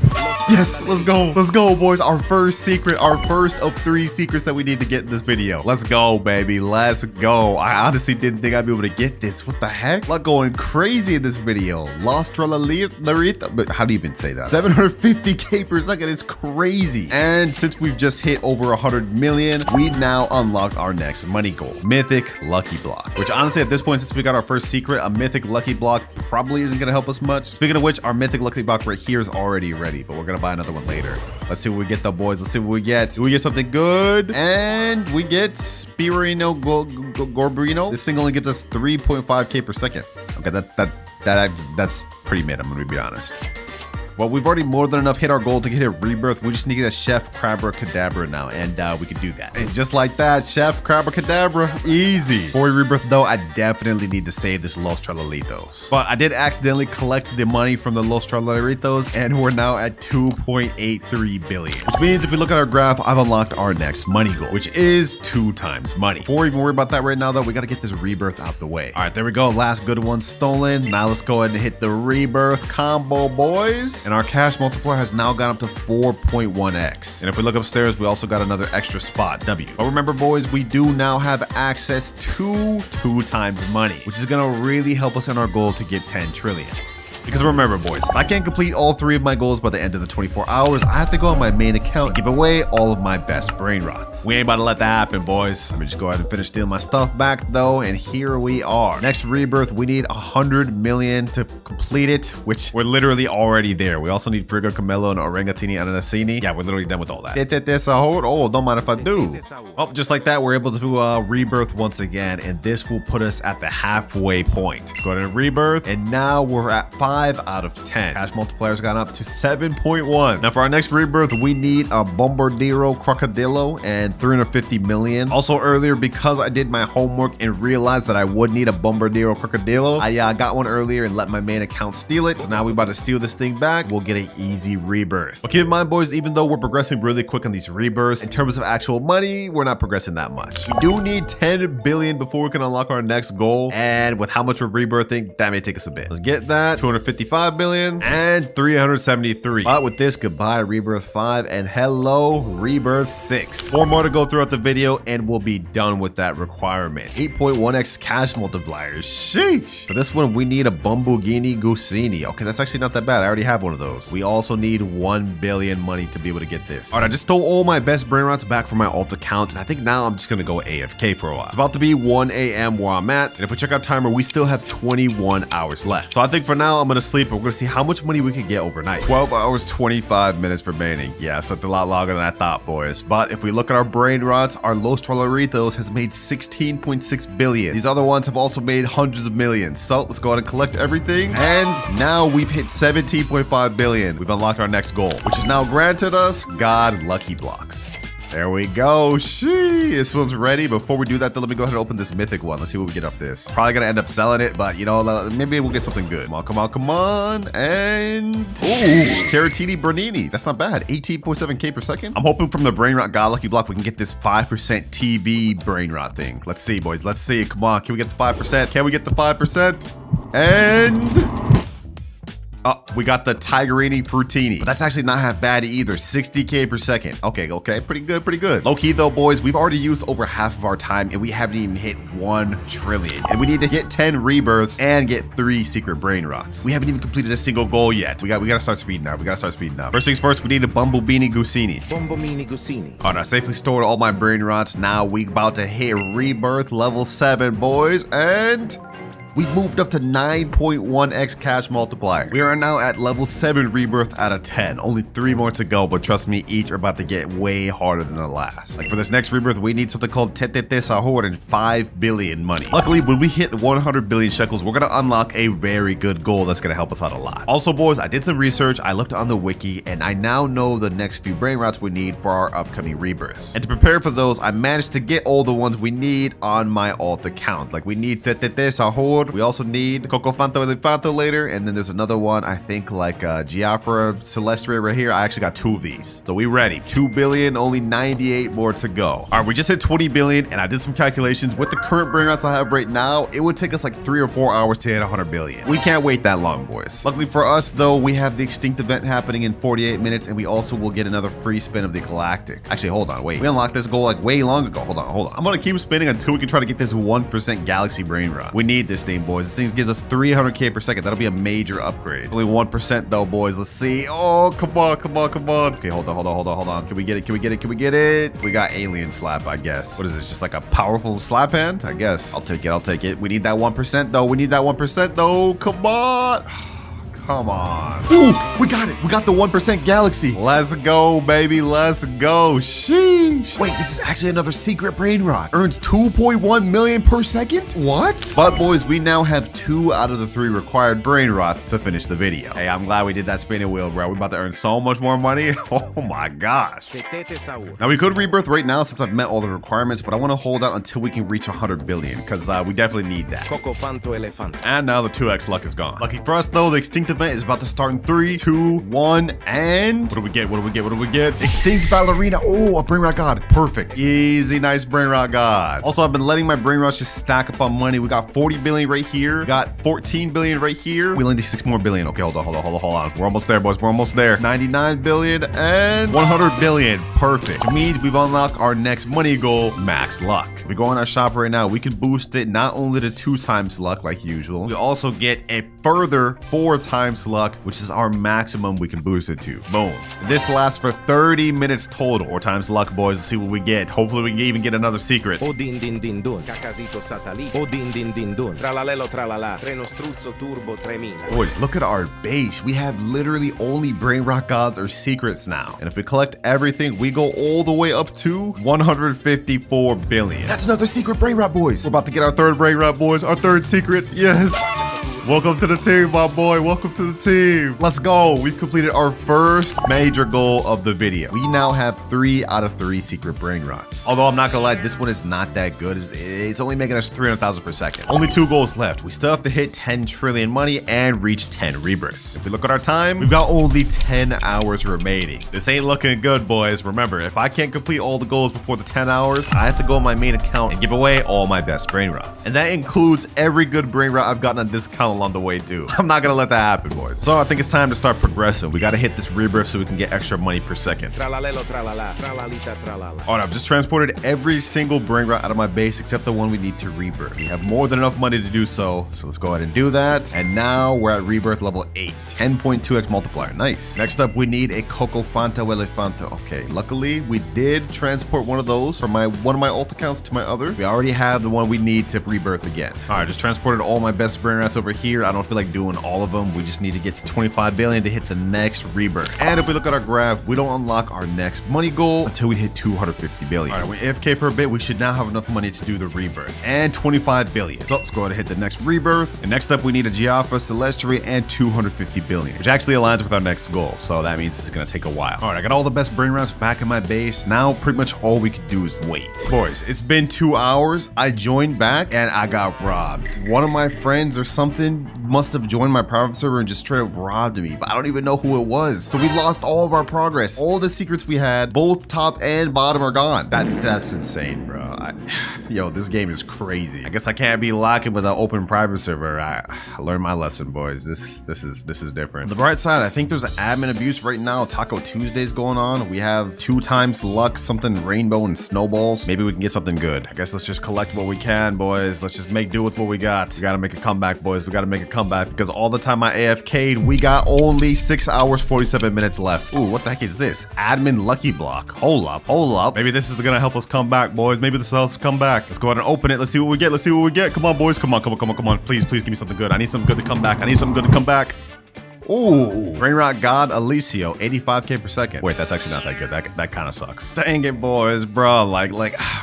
Yes, let's go, boys. Our first secret, our first of 3 secrets that we need to get in this video. Let's go, baby. Let's go. I honestly didn't think I'd be able to get this. What the heck? Luck going crazy in this video. Los Tralalitos. But how do you even say that? 750k per second is crazy. And since we've just hit over 100 million, we've now unlocked our next money goal, Mythic Lucky Block. Which honestly, at this point, since we got our first secret, a Mythic Lucky Block probably isn't gonna help us much. Speaking of which, our Mythic Lucky Block right here is already ready, but we're gonna buy another one later. Let's see what we get though, boys. Let's see what we get. Do we get something good? And we get Spirino Gorbrino. This thing only gives us 3.5k per second. Okay, that's pretty mid, I'm gonna be honest. Well, we've already more than enough hit our goal to get a rebirth. We just need a Chef Crabber Cadabra now, and we can do that. And just like that, Chef Crabber Cadabra, easy. Before we rebirth though, I definitely need to save this Los Tralalitos. But I did accidentally collect the money from the Los Tralalitos, and we're now at 2.83 billion. Which means if we look at our graph, I've unlocked our next money goal, which is 2 times money. Before we even worry about that right now though, we gotta get this rebirth out the way. All right, there we go. Last good one stolen. Now let's go ahead and hit the rebirth combo, boys. And our cash multiplier has now gone up to 4.1x. And if we look upstairs, we also got another extra spot, W. But remember, boys, we do now have access to 2 times money, which is gonna really help us in our goal to get 10 trillion. Because remember, boys, if I can't complete all 3 of my goals by the end of the 24 hours, I have to go on my main account and give away all of my best brain rots. We ain't about to let that happen, boys. Let me just go ahead and finish stealing my stuff back, though, and here we are. Next rebirth, we need 100 million to complete it, which we're literally already there. We also need Frigo Camelo and Orangatini Ananasini. Yeah, we're literally done with all that. Oh, don't mind if I do. Oh, just like that, we're able to rebirth once again, and this will put us at the halfway point. Let's go ahead and rebirth, and now we're at 5 out of 10. Cash multiplier's gone up to 7.1. Now for our next rebirth, we need a Bombardiro Crocodilo and 350 million. Also earlier, because I did my homework and realized that I would need a Bombardiro Crocodilo, I got one earlier and let my main account steal it. So now we're about to steal this thing back. We'll get an easy rebirth. But keep in mind, boys, even though we're progressing really quick on these rebirths, in terms of actual money, we're not progressing that much. We do need 10 billion before we can unlock our next goal. And with how much we're rebirthing, that may take us a bit. Let's get that. 255 billion and 373. But with this, goodbye rebirth 5 and hello rebirth 6. 4 more to go throughout the video and we'll be done with that requirement. 8.1x cash multipliers. Sheesh. For this one, we need a Bumbughini Gusini. Okay, that's actually not that bad. I already have one of those. We also need 1 billion money to be able to get this. All right, I just stole all my best brain rots back from my alt account, and I think now I'm just gonna go AFK for a while. It's about to be 1 a.m. where I'm at, and if we check our timer, we still have 21 hours left. So I think for now, I'm gonna sleep, and we're gonna see how much money we can get overnight. 12 hours, 25 minutes remaining. Yeah, so it's a lot longer than I thought, boys. But if we look at our brain rots, our Los Trolaritos has made 16.6 billion. These other ones have also made hundreds of millions. So let's go ahead and collect everything. And now we've hit 17.5 billion. We've unlocked our next goal, which has now granted us God Lucky Blocks. There we go. Shee, this one's ready. Before we do that, though, let me go ahead and open this mythic one. Let's see what we get off this. Probably gonna end up selling it, but you know, maybe we'll get something good. Come on, come on, come on. And ooh, Caratini Bernini. That's not bad. 18.7k per second. I'm hoping from the Brainrot God Lucky Block we can get this 5% TV Brainrot thing. Let's see, boys. Let's see. Come on. Can we get the 5%? Can we get the 5%? And oh, we got the Tigerini Frutini. But that's actually not half bad either. 60k per second. Okay, pretty good, pretty good. Low key though, boys, we've already used over half of our time and we haven't even hit 1 trillion. And we need to get 10 rebirths and get 3 secret brain rots. We haven't even completed a single goal yet. We gotta start speeding up. First things first, we need a Bumblebini Gusini. Bombomini Gusini. All right, I safely stored all my brain rots. Now we about to hit rebirth level 7, boys. And We moved up to 9.1x cash multiplier. We are now at level 7 rebirth out of 10. Only 3 more to go, but trust me, each are about to get way harder than the last. Like for this next rebirth, we need something called Tetete Sahur and 5 billion money. Luckily, when we hit 100 billion shekels, we're gonna unlock a very good goal that's gonna help us out a lot. Also, boys, I did some research. I looked on the wiki, and I now know the next few brain rots we need for our upcoming rebirths. And to prepare for those, I managed to get all the ones we need on my alt account. Like we need Tetete Sahur. We also need Coco Fanto Elefanto later, and then there's another one, I think like Giafra Celestria right here. I actually got 2 of these. So we ready. 2 billion, only 98 more to go. All right, we just hit 20 billion, and I did some calculations. With the current brain rots I have right now, it would take us like 3 or 4 hours to hit 100 billion. We can't wait that long, boys. Luckily for us, though, we have the extinct event happening in 48 minutes, and we also will get another free spin of the galactic. Actually, hold on, wait. We unlocked this goal like way long ago. Hold on. I'm gonna keep spinning until we can try to get this 1% galaxy brain rot. We need this thing, boys. This thing gives us 300k per second. That'll be a major upgrade. Only 1% though, boys. Let's see. Oh, come on. Okay, hold on. Can we get it? We got alien slap, I guess. What is this? Just like a powerful slap hand? I guess. I'll take it. We need that 1% though. Come on. Come on. Ooh, we got it. We got the 1% galaxy. Let's go, baby. Let's go. Sheesh. Wait, this is actually another secret brain rot. Earns 2.1 million per second? What? But boys, we now have 2 out of the 3 required brain rots to finish the video. Hey, I'm glad we did that spinning wheel, bro. We're about to earn so much more money. Oh my gosh. Now we could rebirth right now since I've met all the requirements, but I want to hold out until we can reach 100 billion because we definitely need that. And now the 2x luck is gone. Lucky for us though, the extinct event is about to start in 3, 2, 1, and what do we get? Extinct ballerina. Oh, a brain rot god. Perfect. Easy, nice brain rot god. Also, I've been letting my brain rots just stack up on money. We got 40 billion right here. We got 14 billion right here. We only need 6 more billion. Okay, hold on. We're almost there, boys. We're almost there. 99 billion and 100 billion. Perfect. Which means we've unlocked our next money goal, max luck. If we go on our shop right now, we can boost it not only to 2 times luck like usual, we also get a further 4 times luck, which is our maximum we can boost it to. Boom. This lasts for 30 minutes total. 4 times luck, boys. Let's see what we get. Hopefully we can even get another secret. O din din din dun, cacasito satellite. O din din din dun, tralalelo tralala, treno struzzo turbo 3000. Boys, look at our base. We have literally only brain rot gods or secrets now. And if we collect everything, we go all the way up to 154 billion. That's another secret brain rot, boys. We're about to get our 3rd brain rot, boys. Our 3rd secret. Yes. Welcome to the team, my boy. Welcome to the team. Let's go. We've completed our first major goal of the video. We now have 3 out of 3 secret brain rots. Although I'm not gonna lie, this one is not that good. It's only making us 300,000 per second. Only 2 goals left. We still have to hit 10 trillion money and reach 10 rebirths. If we look at our time, we've got only 10 hours remaining. This ain't looking good, boys. Remember, if I can't complete all the goals before the 10 hours, I have to go on my main account and give away all my best brain rots. And that includes every good brain rot I've gotten on this account along the way too. I'm not gonna let that happen, boys. So I think it's time to start progressing. We gotta hit this rebirth so we can get extra money per second. Tralalelo tralala, tralalita tralala. All right, I've just transported every single brain rot out of my base except the one we need to rebirth. We have more than enough money to do so let's go ahead and do that. And now we're at rebirth level 8, 10.2x multiplier. Nice. Next up, we need a Coco Fanta Elefanto. Okay, luckily we did transport one of those from one of my alt accounts to my other. We already have the one we need to rebirth again. All right, just transported all my best brain rots over here. I don't feel like doing all of them. We just need to get to 25 billion to hit the next rebirth. And if we look at our graph, we don't unlock our next money goal until we hit 250 billion. All right, we AFK for a bit. We should now have enough money to do the rebirth and 25 billion. So let's go ahead and hit the next rebirth. And next up, we need a Giafra Celestria and 250 billion, which actually aligns with our next goal. So that means it's gonna take a while. All right, I got all the best brain rots back in my base. Now pretty much all we can do is wait. Boys, it's been 2 hours. I joined back and I got robbed. One of my friends or something must have joined my private server and just straight up robbed me, but I don't even know who it was. So we lost all of our progress. All the secrets we had, both top and bottom, are gone. That's insane, bro. Yo, this game is crazy. I guess I can't be locking with an open private server. I learned my lesson, boys. This is different. On the bright side, I think there's admin abuse right now. Taco Tuesday's going on. We have 2 times luck, something rainbow and snowballs. Maybe we can get something good. I guess let's just collect what we can, boys. Let's just make do with what we got. We gotta make a comeback, boys. We gotta make a comeback because all the time I AFK'd, we got only 6 hours, 47 minutes left. Ooh, what the heck is this? Admin lucky block. Hold up. Maybe this is gonna help us come back, boys. Maybe this will help us come back. back. Let's go ahead and open it. Let's see what we get. Let's see what we get. Come on, boys. Come on, come on, come on, come on. Please, please give me something good. I need something good to come back. I need something good to come back. Ooh, Brainrot God Alicio, 85k per second. Wait, that's actually not that good. That kind of sucks. Dang it, boys, bro. Like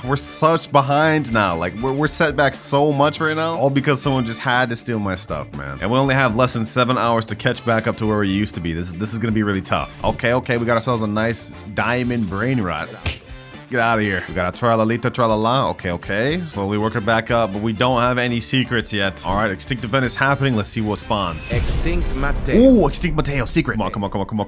we're such behind now. Like we're set back so much right now, all because someone just had to steal my stuff, man. And we only have less than 7 hours to catch back up to where we used to be. This is gonna be really tough. Okay, we got ourselves a nice diamond Brainrot. Get out of here. We got a tralalita tralala. Okay. Slowly working back up, but we don't have any secrets yet. All right, extinct event is happening. Let's see what spawns. Extinct Matteo. Ooh, extinct Matteo secret. Come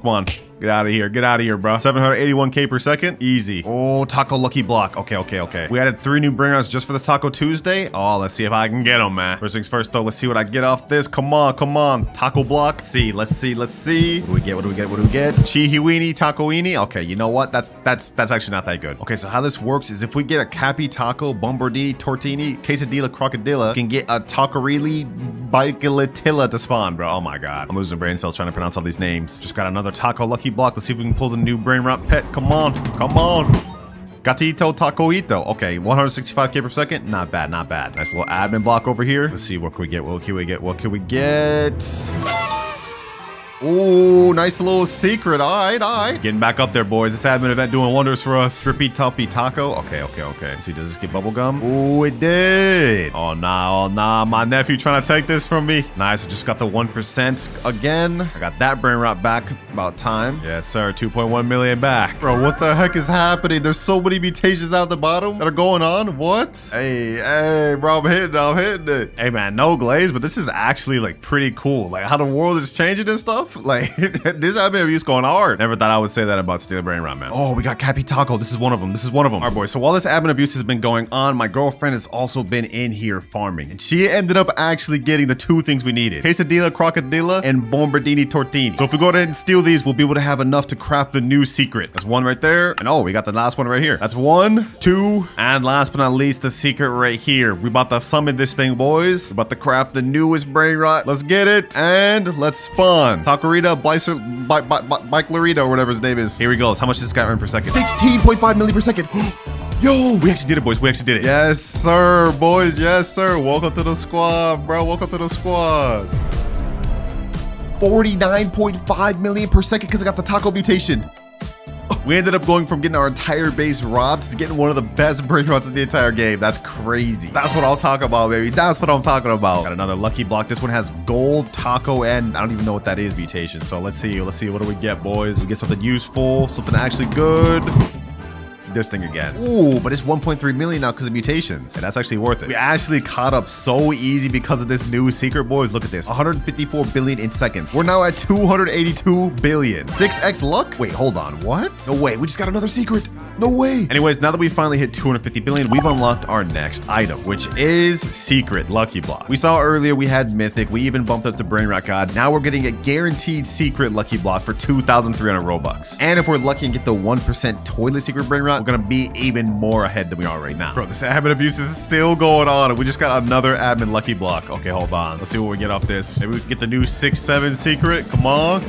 on. Get out of here, bro. 781k per second. Easy. Oh, taco lucky block. Okay. We added 3 new Brainrots just for the Taco Tuesday. Oh, let's see if I can get them, man. First things first, though. Let's see what I get off this. Come on. Taco block. Let's see. What do we get? Chihiwini, tacoini. Okay, you know what? That's actually not that good. Okay, so how this works is if we get a Capi Taco, Bombardini, Tortini, Quesadilla, Crocodilla, we can get a Tacorini, Bicalatilla to spawn, bro. Oh my god. I'm losing brain cells trying to pronounce all these names. Just got another Taco Lucky Block. Let's see if we can pull the new Brainrot pet. Come on. Gatito Tacoito. Okay, 165k per second. Not bad. Nice little admin block over here. Let's see, what can we get? Ooh, nice little secret. All right. Getting back up there, boys. This admin event doing wonders for us. Trippy Toppy Taco. Okay. Let's see, does this get bubblegum? Ooh, it did. Oh, nah. My nephew trying to take this from me. Nice. I just got the 1% again. I got that Brainrot back. About time. Yes, sir. 2.1 million back. Bro, what the heck is happening? There's so many mutations down at the bottom that are going on. What? Hey, bro, I'm hitting it. Hey, man, no glaze, but this is actually like pretty cool. Like how the world is changing and stuff. Like this admin abuse going hard. Never thought I would say that about Stealing Brainrot, man. Oh, we got Cappy Taco. This is one of them. All right, boys. So while this admin abuse has been going on, my girlfriend has also been in here farming, and she ended up actually getting the 2 things we needed: Quesadilla, Crocodilla, and Bombardini Tortini. So if we go ahead and steal these, we'll be able to have enough to craft the new secret. That's 1 right there. And oh, we got the last one right here. That's 1, 2, and last but not least, the secret right here. We about to summon this thing, boys. We're about to craft the newest Brainrot. Let's get it, and let's spawn. Taquerita, Bike Larita, or whatever his name is. Here we go. How much does this guy earn per second? 16.5 million per second. Yo, we actually did it, boys. We actually did it. Yes, sir, boys. Yes, sir. Welcome to the squad, bro. Welcome to the squad. 49.5 million per second because I got the taco mutation. We ended up going from getting our entire base robbed to getting one of the best Brainrots in the entire game. That's crazy. That's what I'll talk about, baby. That's what I'm talking about. Got another lucky block. This one has gold, taco, and I don't even know what that is, mutation. So let's see. What do we get, boys? We get something useful, something actually good. This thing again. Ooh, but it's 1.3 million now because of mutations. And that's actually worth it. We actually caught up so easy because of this new secret, boys. Look at this. 154 billion in seconds. We're now at 282 billion. 6x luck? Wait, hold on. What? No way. We just got another secret. No way. Anyways, now that we finally hit 250 billion, we've unlocked our next item, which is secret lucky block. We saw earlier we had mythic. We even bumped up to Brainrot God. Now we're getting a guaranteed secret lucky block for 2,300 Robux. And if we're lucky and get the 1% toilet secret Brainrot, we're gonna be even more ahead than we are right now. Bro, this admin abuse is still going on, and we just got another admin lucky block. Okay, hold on. Let's see what we get off this. Maybe we can get the new 6-7 secret. Come on.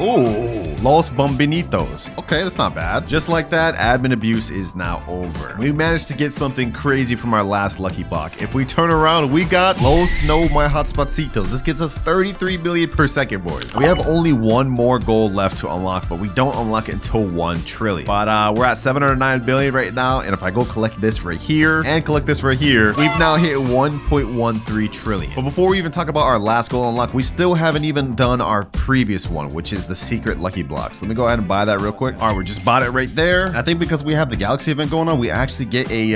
Ooh, Los Bombinitos. Okay, that's not bad. Just like that, admin abuse is now over. We managed to get something crazy from our last lucky block. If we turn around, we got Los No My Hotspotcitos. This gets us 33 million per second, boys. We have only 1 more goal left to unlock, but we don't unlock it until 1 trillion. But we're at 709 billion right now, and if I go collect this right here and collect this right here, we've now hit 1.13 trillion. But before we even talk about our last goal unlock, we still haven't even done our previous one, which is the secret lucky blocks. Let me go ahead and buy that real quick. All right, we just bought it right there. And I think because we have the galaxy event going on, we actually get a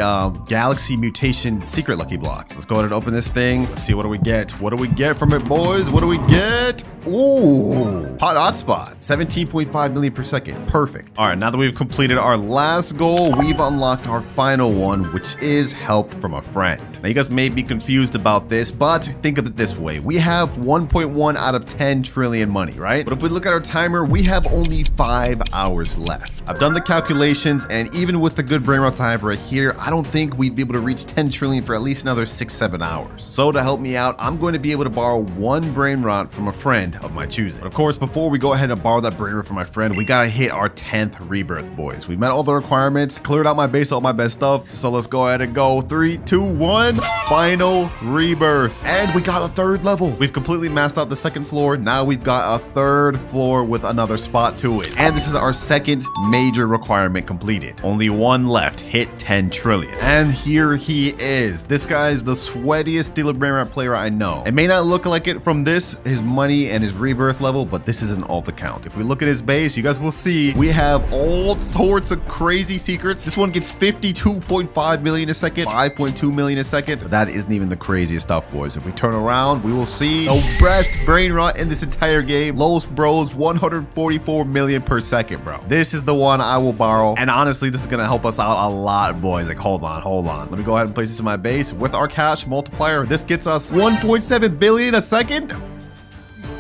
galaxy mutation secret lucky blocks. Let's go ahead and open this thing. Let's see, what do we get? What do we get from it, boys? What do we get? Ooh, hotspot. 17.5 million per second. Perfect. All right, now that we've completed our last goal, we've unlocked our final one, which is help from a friend. Now, you guys may be confused about this, but think of it this way. We have 1.1 out of 10 trillion money, right? But if we look at our timer, we have only 5 hours left. I've done the calculations, and even with the good Brainrot I have right here, I don't think we'd be able to reach 10 trillion for at least another 6-7 hours. So to help me out, I'm going to be able to borrow one Brainrot from a friend of my choosing. But of course, before we go ahead and borrow that Brainrot from my friend, we gotta hit our 10th rebirth, boys. We met all the requirements, cleared out my base, all my best stuff. So let's go ahead and go 3, 2, 1. Final rebirth. And we got a 3rd level. We've completely maxed out the 2nd floor. Now we've got a 3rd floor with another spot to it. And this is our 2nd major requirement completed. Only one left. Hit 10 trillion. And here he is. This guy is the sweatiest Stealer Brainrot player I know. It may not look like it from this, his money and his rebirth level, but this is an alt account. If we look at his base, you guys will see we have all sorts of crazy secrets. This one gets 52.5 million a second, 5.2 million a second. That isn't even the craziest stuff, boys. If we turn around, we will see the best Brainrot in this entire game. Lowest bros, 144 million per second, bro. This is the one I will borrow. And honestly, this is gonna help us out a lot, boys. Like, hold on. Let me go ahead and place this in my base. With our cash multiplier, this gets us 1.7 billion a second.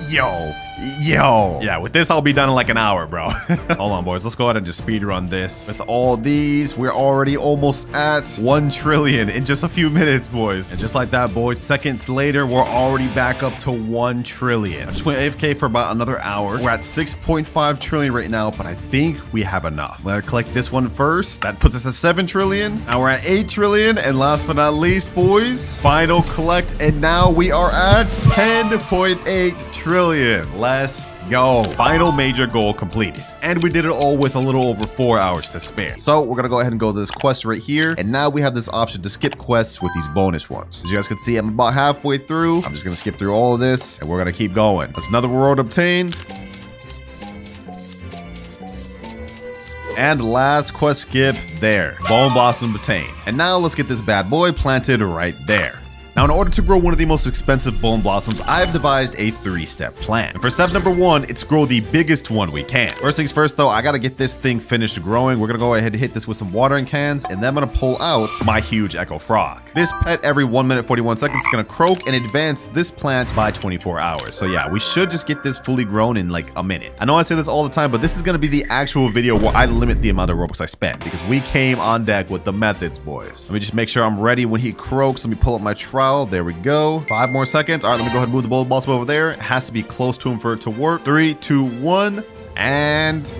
Yo. Yeah, with this, I'll be done in like an hour, bro. Hold on, boys. Let's go ahead and just speed run this. With all these, we're already almost at 1 trillion in just a few minutes, boys. And just like that, boys, seconds later, we're already back up to 1 trillion. I just went AFK for about another hour. We're at 6.5 trillion right now, but I think we have enough. I'm gonna collect this one first. That puts us at 7 trillion. Now we're at 8 trillion. And last but not least, boys, final collect. And now we are at 10.8 trillion. Let's go. Final major goal completed. And we did it all with a little over 4 hours to spare. So we're gonna go ahead and go to this quest right here. And now we have this option to skip quests with these bonus ones. As you guys can see, I'm about halfway through. I'm just gonna skip through all of this and we're gonna keep going. That's another reward obtained. And last quest skip there. Bone Blossom obtained. And now let's get this bad boy planted right there. Now, in order to grow one of the most expensive bone blossoms, I've devised a 3-step plan. And for step number 1, it's grow the biggest one we can. First things first, though, I gotta get this thing finished growing. We're gonna go ahead and hit this with some watering cans, and then I'm gonna pull out my huge Echo Frog. This pet every 1 minute 41 seconds is gonna croak and advance this plant by 24 hours. So yeah, we should just get this fully grown in like a minute. I know I say this all the time, but this is gonna be the actual video where I limit the amount of Robux I spend because we came on deck with the methods, boys. Let me just make sure I'm ready when he croaks. Let me pull up my trowel. There we go. 5 more seconds. All right, let me go ahead and move the bone blossom over there. It has to be close to him for it to work. 3, 2, 1, and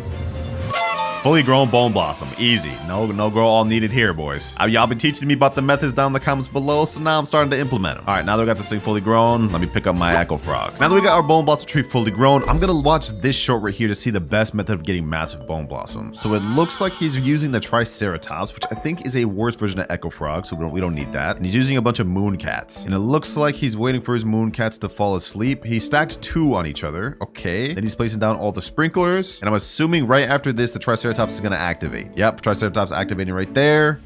fully grown bone blossom. Easy. No grow all needed here, boys. Y'all been teaching me about the methods down in the comments below, so now I'm starting to implement them. All right, now that we got this thing fully grown, let me pick up my Echo Frog. Now that we got our bone blossom tree fully grown, I'm gonna watch this short right here to see the best method of getting massive bone blossoms. So it looks like he's using the Triceratops, which I think is a worse version of Echo Frog, so we don't need that. And he's using a bunch of moon cats. And it looks like he's waiting for his moon cats to fall asleep. He stacked 2 on each other. Okay. Then he's placing down all the sprinklers. And I'm assuming right after this, the Triceratops is gonna activate. Yep, Triceratops activating right there.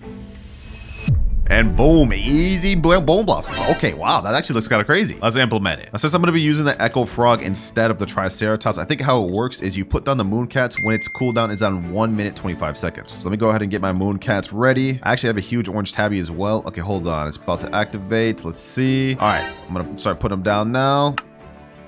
And boom, easy bone blossoms. Okay, wow, that actually looks kind of crazy. Let's implement it. Now, since I'm going to be using the Echo Frog instead of the Triceratops, I think how it works is you put down the Mooncats when its cooldown is on 1 minute 25 seconds. So let me go ahead and get my Mooncats ready. I actually have a huge orange tabby as well. Okay, hold on. It's about to activate. Let's see. All right, I'm going to start putting them down now.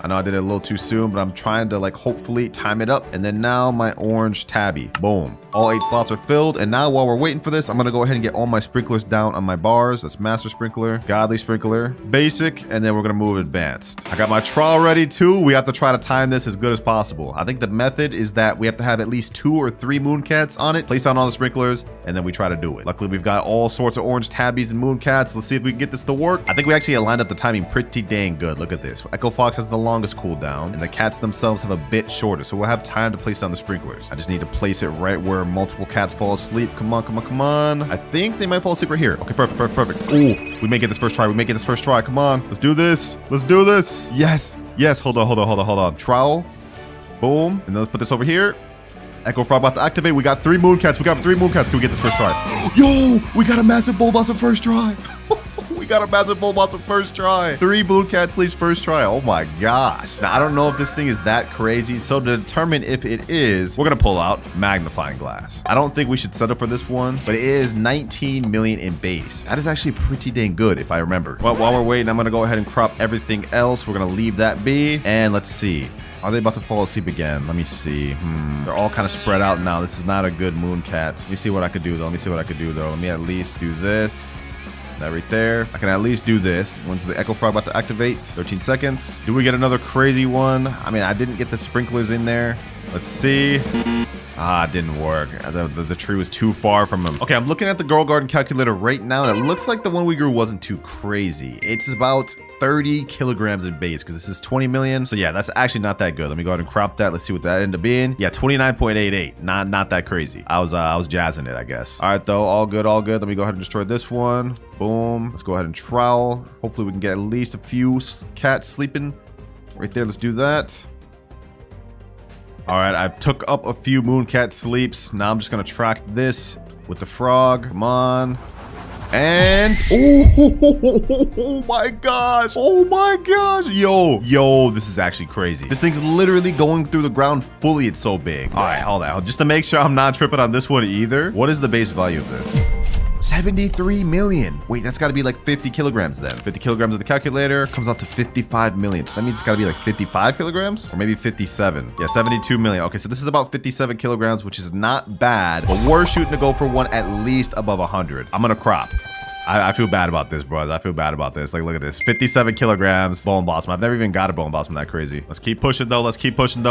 I know I did it a little too soon, but I'm trying to like hopefully time it up. And then now my orange tabby. Boom. All 8 slots are filled. And now while we're waiting for this, I'm going to go ahead and get all my sprinklers down on my bars. That's master sprinkler, godly sprinkler, basic, and then we're going to move advanced. I got my trial ready too. We have to try to time this as good as possible. I think the method is that we have to have at least 2 or 3 mooncats on it, place on all the sprinklers, and then we try to do it. Luckily, we've got all sorts of orange tabbies and mooncats. Let's see if we can get this to work. I think we actually lined up the timing pretty dang good. Look at this. Echo Fox has the longest cooldown, and the cats themselves have a bit shorter, so we'll have time to place down the sprinklers. I just need to place it right where multiple cats fall asleep. Come on, come on, come on. I think they might fall asleep right here. Okay, perfect. Ooh, we may get this first try. Come on, let's do this. Yes, hold on. Trowel. Boom. And then let's put this over here. Echo Frog about to activate. We got 3 mooncats. Can we get this first try? Yo, we got a massive bone blossom first try. Got a massive bone blossom first try. 3 mooncat sleeps first try. Oh my gosh. Now I don't know if this thing is that crazy, so to determine if it is, we're gonna pull out magnifying glass. I don't think we should settle for this one, but it is 19 million in base. That is actually pretty dang good if I remember. Well, while we're waiting, I'm gonna go ahead and crop everything else. We're gonna leave that be, and let's see. Are they about to fall asleep again? Let me see. They're all kind of spread out now. This is not a good moon cat. Let me see what I could do though. Let me at least do this. That right there. I can at least do this. When's the Echo Frog about to activate? 13 seconds. Do we get another crazy one? I mean, I didn't get the sprinklers in there. Let's see. Ah, it didn't work. The tree was too far from him. Okay, I'm looking at the Girl Garden calculator right now, and it looks like the one we grew wasn't too crazy. It's about 30 kilograms in base because this is 20 million. So yeah, that's actually not that good. Let me go ahead and crop that. Let's see what that ended up being. Yeah, 29.88. Not that crazy. I was jazzing it, I guess. All right, though. All good, all good. Let me go ahead and destroy this one. Boom. Let's go ahead and trowel. Hopefully we can get at least a few cats sleeping right there. Let's do that. All right, I've took up a few mooncat sleeps. Now I'm just gonna track this with the frog. Come on. And oh my gosh. Oh my gosh. Yo, this is actually crazy. This thing's literally going through the ground fully. It's so big. All right, hold on. Just to make sure I'm not tripping on this one either. What is the base value of this? 73 million. Wait, that's got to be like 50 kilograms then. 50 kilograms of the calculator comes out to 55 million. So that means it's got to be like 55 kilograms or maybe 57. Yeah, 72 million. Okay, so this is about 57 kilograms, which is not bad, but we're shooting to go for one at least above 100. I'm going to crop. I feel bad about this, bros. I feel bad about this. Like, look at this. 57 kilograms. Bone Blossom. I've never even got a Bone Blossom that crazy. Let's keep pushing, though.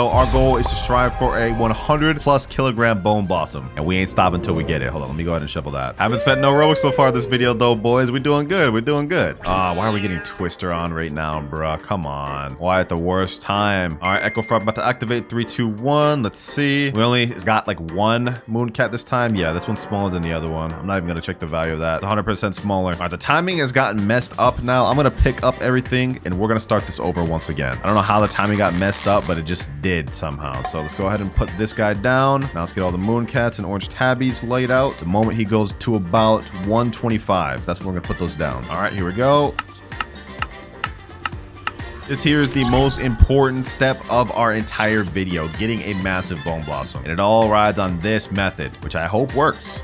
Our goal is to strive for a 100 plus kilogram Bone Blossom. And we ain't stopping until we get it. Hold on. Let me go ahead and shuffle that. Haven't spent no Robux so far this video, though, boys. We're doing good. Why are we getting Twister on right now, bruh? Come on. Why at the worst time? All right, Echo Frog about to activate. 3, 2, 1. Let's see. We only got like one Mooncat this time. Yeah, this one's smaller than the other one. I'm not even going to check the value of that. It's 100% smaller. All right, the timing has gotten messed up now. I'm going to pick up everything and we're going to start this over once again. I don't know how the timing got messed up, but it just did somehow. So let's go ahead and put this guy down. Now let's get all the Mooncats and orange tabbies laid out. The moment he goes to about 125, that's when we're going to put those down. All right, here we go. This here is the most important step of our entire video, getting a massive Bone Blossom. And it all rides on this method, which I hope works.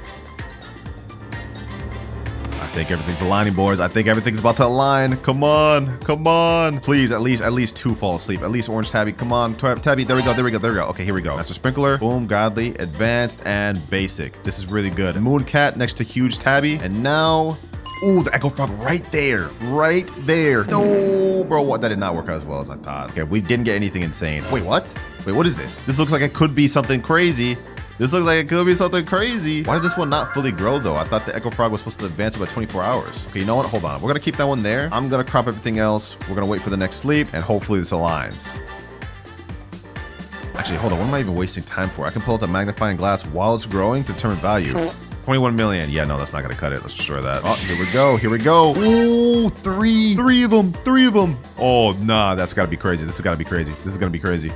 I think everything's aligning, boys. I think everything's about to align. Come on. Please, at least 2 fall asleep. At least orange tabby. Come on, tabby. There we go. Okay, here we go. Master Sprinkler. Boom, godly, advanced, and basic. This is really good. Mooncat next to huge tabby. And now, ooh, the Echo Frog right there. No, bro, what? That did not work out as well as I thought. Okay, we didn't get anything insane. Wait, what? Wait, what is this? This looks like it could be something crazy. Why did this one not fully grow, though? I thought the Echo Frog was supposed to advance about 24 hours. Okay, you know what? Hold on. We're going to keep that one there. I'm going to crop everything else. We're going to wait for the next sleep, and hopefully this aligns. Actually, hold on. What am I even wasting time for? I can pull out the magnifying glass while it's growing to determine value. 21 million. Yeah, no, that's not going to cut it. Let's destroy that. Oh, here we go. Ooh, three of them. Oh, nah, that's got to be crazy. This is going to be crazy.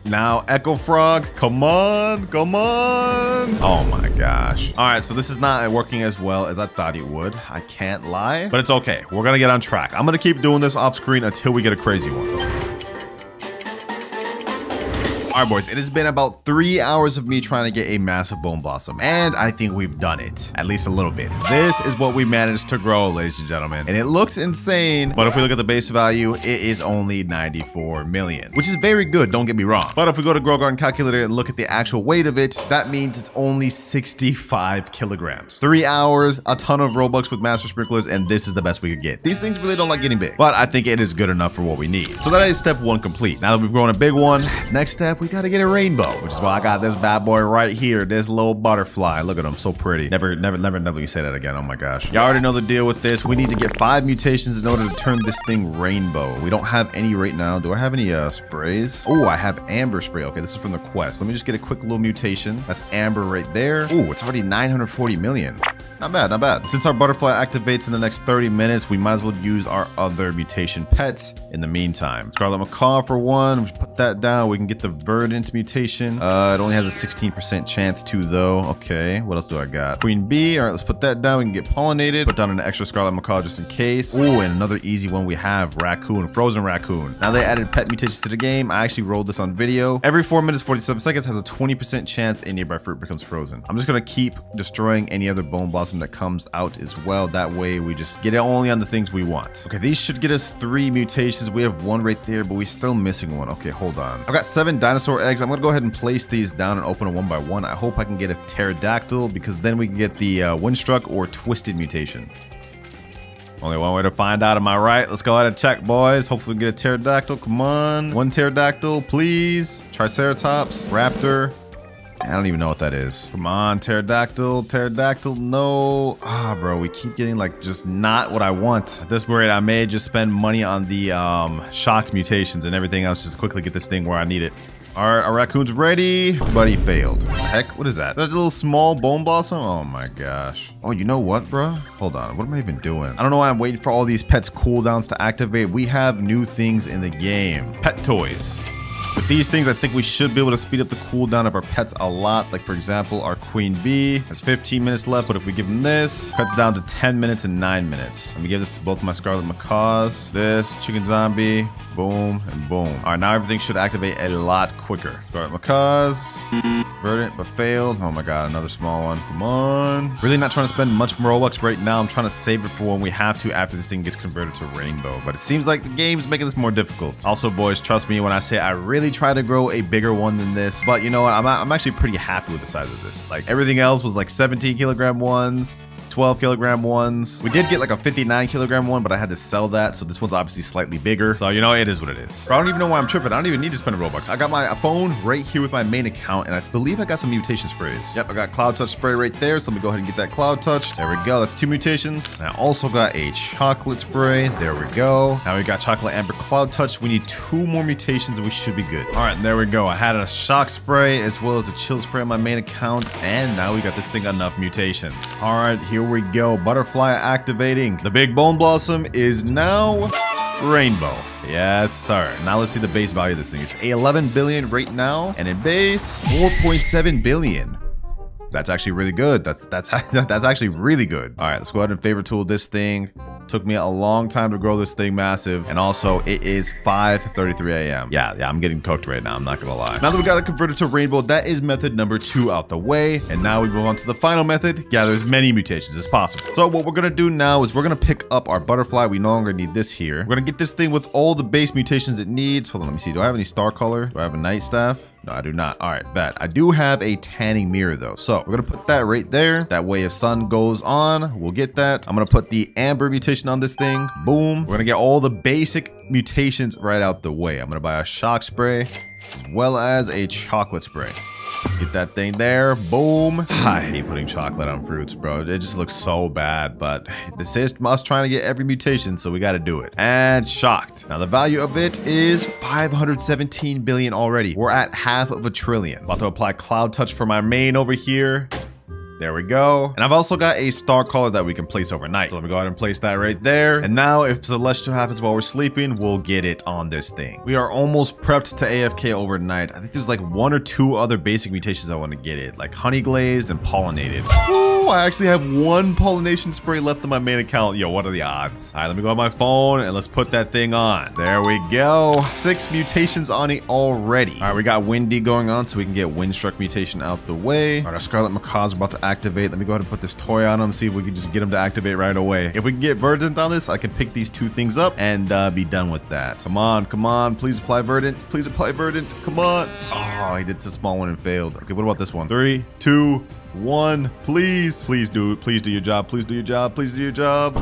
Now, Echo Frog, come on. Oh my gosh. All right, so this is not working as well as I thought it would. I can't lie, but it's okay. We're gonna get on track. I'm gonna keep doing this off screen until we get a crazy one. All right, boys, it has been about 3 hours of me trying to get a massive Bone Blossom, and I think we've done it, at least a little bit. This is what we managed to grow, ladies and gentlemen, and it looks insane, but if we look at the base value, it is only 94 million, which is very good, don't get me wrong. But if we go to Grow Garden Calculator and look at the actual weight of it, that means it's only 65 kilograms. 3 hours, a ton of Robux with Master Sprinklers, and this is the best we could get. These things really don't like getting big, but I think it is good enough for what we need. So that is step 1 complete. Now that we've grown a big one, next step, we gotta get a rainbow, which is why I got this bad boy right here, this little butterfly. Look at him, so pretty. Never you say that again. Oh my gosh. Y'all already know the deal with this. We need to get 5 mutations in order to turn this thing rainbow. We don't have any right now. Do I have any sprays? Oh, I have amber spray. Okay, this is from the quest. Let me just get a quick little mutation. That's amber right there. Oh, it's already 940 million. Not bad. Since our butterfly activates in the next 30 minutes, we might as well use our other mutation pets in the meantime. Scarlet Macaw for one. We put that down. We can get the Verdant mutation. It only has a 16% chance to though. Okay, what else do I got? Queen bee. All right, let's put that down. We can get pollinated. Put down an extra scarlet macaw just in case. Oh, and another easy one we have, raccoon, frozen raccoon. Now they added pet mutations to the game. I actually rolled this on video. Every 4 minutes 47 seconds has a 20% chance a nearby fruit becomes frozen. I'm just gonna keep destroying any other bone blossom that comes out as well. That way we just get it only on the things we want. Okay, these should get us 3 mutations. We have 1 right there, but we're still missing 1. Okay, hold on. I've got 7 dinosaur eggs. I'm gonna go ahead and place these down and open them 1 by 1. I hope I can get a pterodactyl because then we can get the windstruck or twisted mutation. Only one way to find out, am I right? Let's go ahead and check, boys. Hopefully we can get a pterodactyl. Come on. 1 pterodactyl, please. Triceratops, raptor. I don't even know what that is. Come on, pterodactyl, pterodactyl, no. Ah, bro, we keep getting like just not what I want. At this rate, I may just spend money on the shocked mutations and everything else just quickly get this thing where I need it. All right, our raccoon's ready, but he failed. What the heck? What is that? That's a little small bone blossom? Oh my gosh. Oh, you know what, bro? Hold on. What am I even doing? I don't know why I'm waiting for all these pets cooldowns to activate. We have new things in the game. Pet toys. With these things, I think we should be able to speed up the cooldown of our pets a lot. Like, for example, our queen bee has 15 minutes left, but if we give them this, cuts down to 10 minutes and 9 minutes. Let me give this to both my scarlet macaws. This, chicken zombie, boom, and boom. All right, now everything should activate a lot quicker. Scarlet macaws, verdant, but failed. Oh my god, another small one. Come on. Really not trying to spend much more Robux right now. I'm trying to save it for when we have to after this thing gets converted to rainbow. But it seems like the game's making this more difficult. Also, boys, trust me when I say I really try to grow a bigger one than this. But you know what? I'm actually pretty happy with the size of this. Like, everything else was like 17 kilogram ones, 12 kilogram ones. We did get like a 59 kilogram one, but I had to sell that. So this one's obviously slightly bigger. So, you know, it is what it is. Bro, I don't even know why I'm tripping. I don't even need to spend a Robux. I got my phone right here with my main account, and I believe I got some mutation sprays. Yep, I got Cloud Touch spray right there. So let me go ahead and get that Cloud Touch. There we go. That's 2 mutations. And I also got a chocolate spray. There we go. Now we got chocolate amber Cloud Touch. We need 2 more mutations and we should be good. All right, and there we go. I had a shock spray as well as a chill spray on my main account. And now we got this thing enough mutations. All right, here we go. Butterfly activating. The big bone blossom is now rainbow. Yes, sir. Now let's see the base value of this thing. It's 11 billion right now, and in base 4.7 billion. That's actually really good. That's actually really good. All right, let's go ahead and favor tool this thing. Took me a long time to grow this thing massive, and also it is 5:33 a.m. Yeah, I'm getting cooked right now. I'm not gonna lie. Now that we got it converted to rainbow, that is method number 2 out the way, and now we move on to the final method. Gather as many mutations as possible. So what we're gonna do now is we're gonna pick up our butterfly. We no longer need this here. We're gonna get this thing with all the base mutations it needs. Hold on, let me see. Do I have any star color? Do I have a night staff? No, I do not. All right, bet. I do have a tanning mirror though. So we're gonna put that right there. That way if sun goes on, we'll get that. I'm gonna put the amber mutation on this thing. Boom. We're gonna get all the basic mutations right out the way. I'm gonna buy a shock spray as well as a chocolate spray. Let's get that thing there. Boom. I hate putting chocolate on fruits, bro. It just looks so bad, but this is us trying to get every mutation, so we got to do it. And shocked. Now the value of it is 517 billion already. We're at half of a trillion. About to apply Cloud Touch for my main over here. There we go. And I've also got a star color that we can place overnight. So let me go ahead and place that right there. And now if Celestial happens while we're sleeping, we'll get it on this thing. We are almost prepped to AFK overnight. I think there's like 1 or 2 other basic mutations I want to get it. Like honey glazed and pollinated. Ooh, I actually have 1 pollination spray left on my main account. Yo, what are the odds? All right, let me go on my phone and let's put that thing on. There we go. 6 mutations on it already. All right, we got windy going on so we can get windstruck mutation out the way. All right, our scarlet macaws are about to activate. Let me go ahead and put this toy on them, see if we can just get them to activate right away. If we can get verdant on this, I can pick these 2 things up and be done with that. Come on, please apply verdant. Please apply verdant. Come on. Oh, he did the small one and failed. Okay, what about this one? 3, 2, 1. Please do it. Please do your job. Please do your job. Please do your job.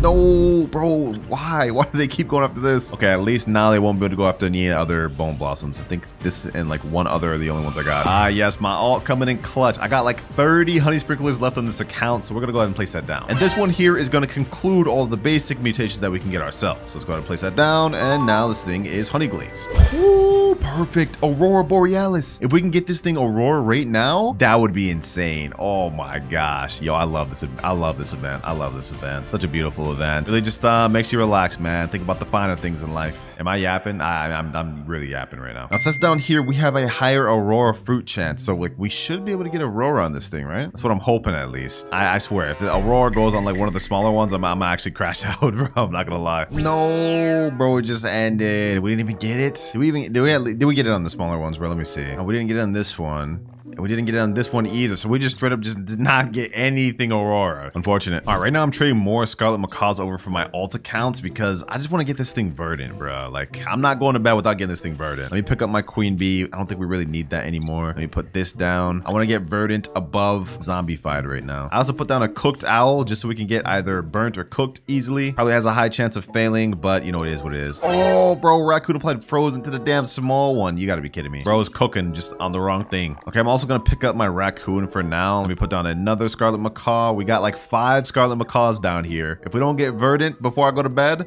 No, bro, why do they keep going after this? Okay, at least now they won't be able to go after any other bone blossoms. I think this and like 1 other are the only ones I got. Ah, yes, my alt coming in clutch. I got like 30 honey sprinklers left on this account, so we're gonna go ahead and place that down. And this one here is gonna conclude all the basic mutations that we can get ourselves. So let's go ahead and place that down, and now this thing is honey glazed. Ooh, perfect. Aurora Borealis. If we can get this thing Aurora right now, that would be insane. Oh my gosh. Yo, I love this. I love this event. I love this event. Such a beautiful event. Really just makes you relax, man. Think about the finer things in life. Am I yapping? I'm really yapping right now. Now, since down here, we have a higher Aurora fruit chance. So like we should be able to get Aurora on this thing, right? That's what I'm hoping at least. I swear, if the Aurora goes on like one of the smaller ones, I'm actually crash out, bro. I'm not gonna lie. No, bro, it just ended. We didn't even get it. Did we get it on the smaller ones, bro? Let me see. Oh, we didn't get it on this one. And we didn't get it on this one either. So we just straight up just did not get anything Aurora. Unfortunate. All right, right now I'm trading more Scarlet Macaws over for my alt accounts because I just want to get this thing verdant, bro. Like, I'm not going to bed without getting this thing verdant. Let me pick up my Queen Bee. I don't think we really need that anymore. Let me put this down. I want to get verdant above zombified right now. I also put down a cooked owl just so we can get either burnt or cooked easily. Probably has a high chance of failing, but you know, it is what it is. Oh, bro, Raccoon applied frozen to the damn small one. You got to be kidding me. Bro's cooking just on the wrong thing. Okay, I'm also gonna pick up my Raccoon for now. Let me put down another Scarlet Macaw. We got like 5 Scarlet Macaws down here. If we don't get verdant before I go to bed,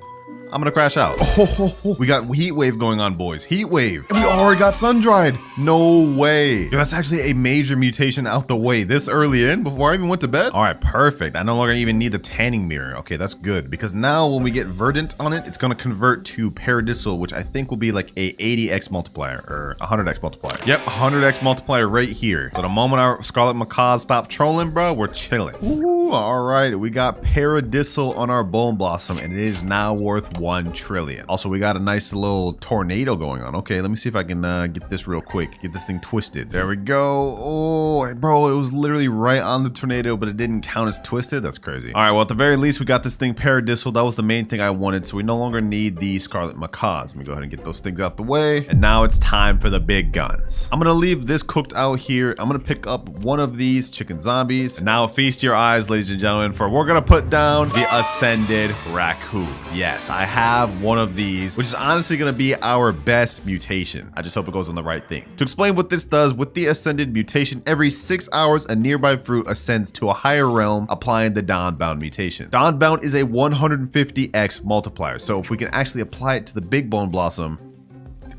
I'm gonna crash out. Oh, we got heat wave going on, boys. Heat wave. And we already got sun dried. No way. Yo, that's actually a major mutation out the way this early in before I even went to bed. All right, perfect. I no longer even need the tanning mirror. Okay, that's good because now when we get verdant on it, it's gonna convert to paradisal, which I think will be like a 80x multiplier or 100x multiplier. Yep, 100x multiplier right here. So the moment our Scarlet Macaws stop trolling, bro, we're chilling. Ooh, all right, we got paradisal on our Bone Blossom and it is now worth 1 trillion. Also, we got a nice little tornado going on. Okay, let me see if I can get this real quick. Get this thing twisted. There we go. Oh, bro, it was literally right on the tornado, but it didn't count as twisted. That's crazy. All right, well, at the very least, we got this thing paradisal. That was the main thing I wanted, so we no longer need the Scarlet Macaws. Let me go ahead and get those things out the way. And now it's time for the big guns. I'm gonna leave this cooked out here. I'm gonna pick up one of these chicken zombies. And now feast your eyes, ladies and gentlemen, for we're gonna put down the Ascended Raccoon. Yes, I have one of these, which is honestly going to be our best mutation. I just hope it goes on the right thing. To explain what this does, with the Ascended mutation, every 6 hours, a nearby fruit ascends to a higher realm, applying the Dawnbound mutation. Dawnbound is a 150x multiplier, so if we can actually apply it to the Big Bone Blossom,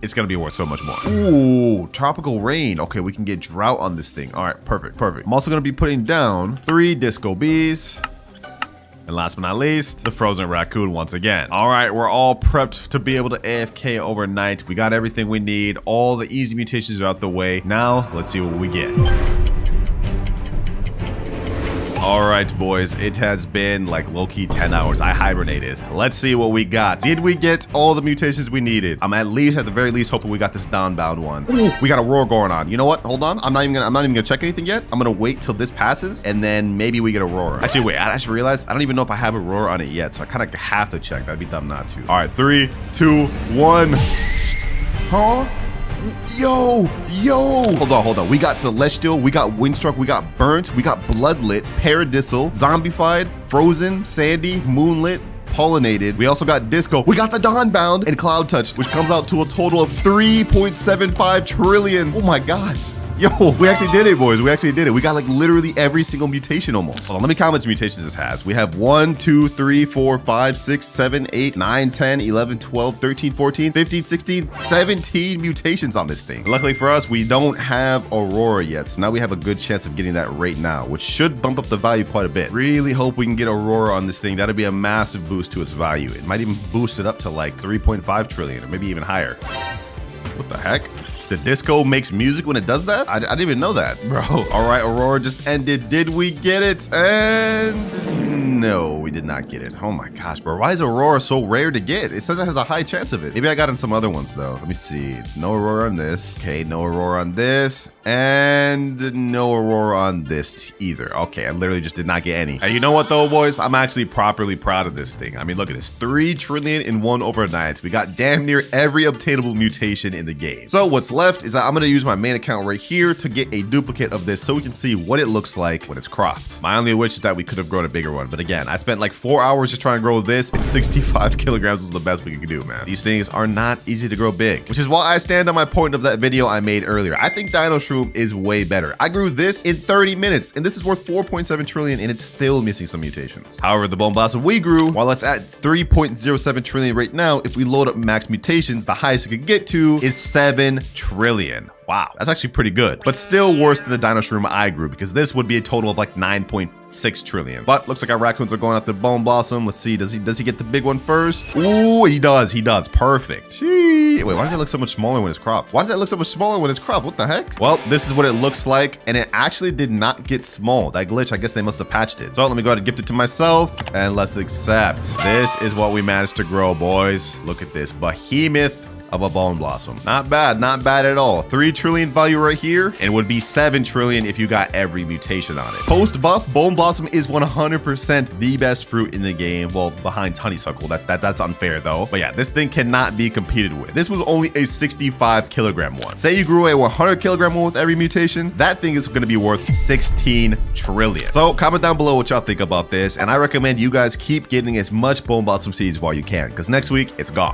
it's gonna be worth so much more. Ooh, tropical rain. Okay, we can get drought on this thing. All right, perfect. I'm also gonna be putting down 3 disco bees. And last but not least, the frozen raccoon once again. All right, we're all prepped to be able to AFK overnight. We got everything we need. All the easy mutations are out the way. Now, let's see what we get. All right, boys, it has been like low-key 10 hours. I hibernated. Let's see what we got. Did we get all the mutations we needed? I'm at the very least hoping we got this Dawnbound one. Ooh, we got a roar going on. You know what? Hold on. I'm not even gonna check anything yet. I'm gonna wait till this passes and then maybe we get a roar. Actually, wait, I just realized I don't even know if I have a roar on it yet, so I kind of have to check. That'd be dumb not to. All right, 3, 2, 1. Huh? Yo, hold on. We got Celestial, we got Windstruck, we got Burnt, we got Bloodlit, Paradisal, Zombified, Frozen, Sandy, Moonlit, Pollinated. We also got Disco. We got the Dawnbound and Cloud Touch, which comes out to a total of 3.75 trillion. Oh my gosh. Yo, we actually did it, boys. We actually did it. We got like literally every single mutation almost. Hold on, let me count how much mutations this has. We have 1, 2, 3, 4, 5, 6, 7, 8, 9, 10, 11, 12, 13, 14, 15, 16, 17 mutations on this thing. Luckily for us, we don't have Aurora yet. So now we have a good chance of getting that right now, which should bump up the value quite a bit. Really hope we can get Aurora on this thing. That'd be a massive boost to its value. It might even boost it up to like 3.5 trillion or maybe even higher. What the heck? The disco makes music when it does that? I didn't even know that, bro. All right, Aurora just ended. Did we get it? And no, we did not get it. Oh my gosh, bro. Why is Aurora so rare to get? It says it has a high chance of it. Maybe I got in some other ones though. Let me see. No Aurora on this. Okay, no Aurora on this. And no Aurora on this either. Okay, I literally just did not get any. And you know what though, boys? I'm actually properly proud of this thing. I mean, look at this. 3 trillion in 1 overnight. We got damn near every obtainable mutation in the game. So what's left is that I'm gonna use my main account right here to get a duplicate of this so we can see what it looks like when it's cropped. My only wish is that we could have grown a bigger one, but again. I spent like 4 hours just trying to grow this, and 65 kilograms was the best we could do, man. These things are not easy to grow big, which is why I stand on my point of that video I made earlier. I think Dino Shroom is way better. I grew this in 30 minutes, and this is worth 4.7 trillion, and it's still missing some mutations. However, the Bone Blossom we grew, while it's at 3.07 trillion right now, if we load up max mutations, the highest it could get to is 7 trillion. Wow, that's actually pretty good, but still worse than the Dino Shroom I grew, because this would be a total of like 9.6 trillion. But looks like our raccoons are going after Bone Blossom. Let's see, does he get the big one first? Ooh, he does, perfect. Wait, why does it look so much smaller when it's cropped? What the heck? Well, this is what it looks like, and it actually did not get small. That glitch, I guess they must have patched it. So let me go ahead and gift it to myself, and let's accept. This is what we managed to grow, boys. Look at this behemoth of a Bone Blossom. Not bad at all. 3 trillion value right here, and would be 7 trillion if you got every mutation on it. Post buff, Bone Blossom is 100% the best fruit in the game. Well, behind Honeysuckle. That's unfair though. But yeah, this thing cannot be competed with. This was only a 65 kilogram one. Say you grew a 100 kilogram one with every mutation, that thing is going to be worth 16 trillion. So comment down below what y'all think about this, and I recommend you guys keep getting as much Bone Blossom seeds while you can, because next week it's gone.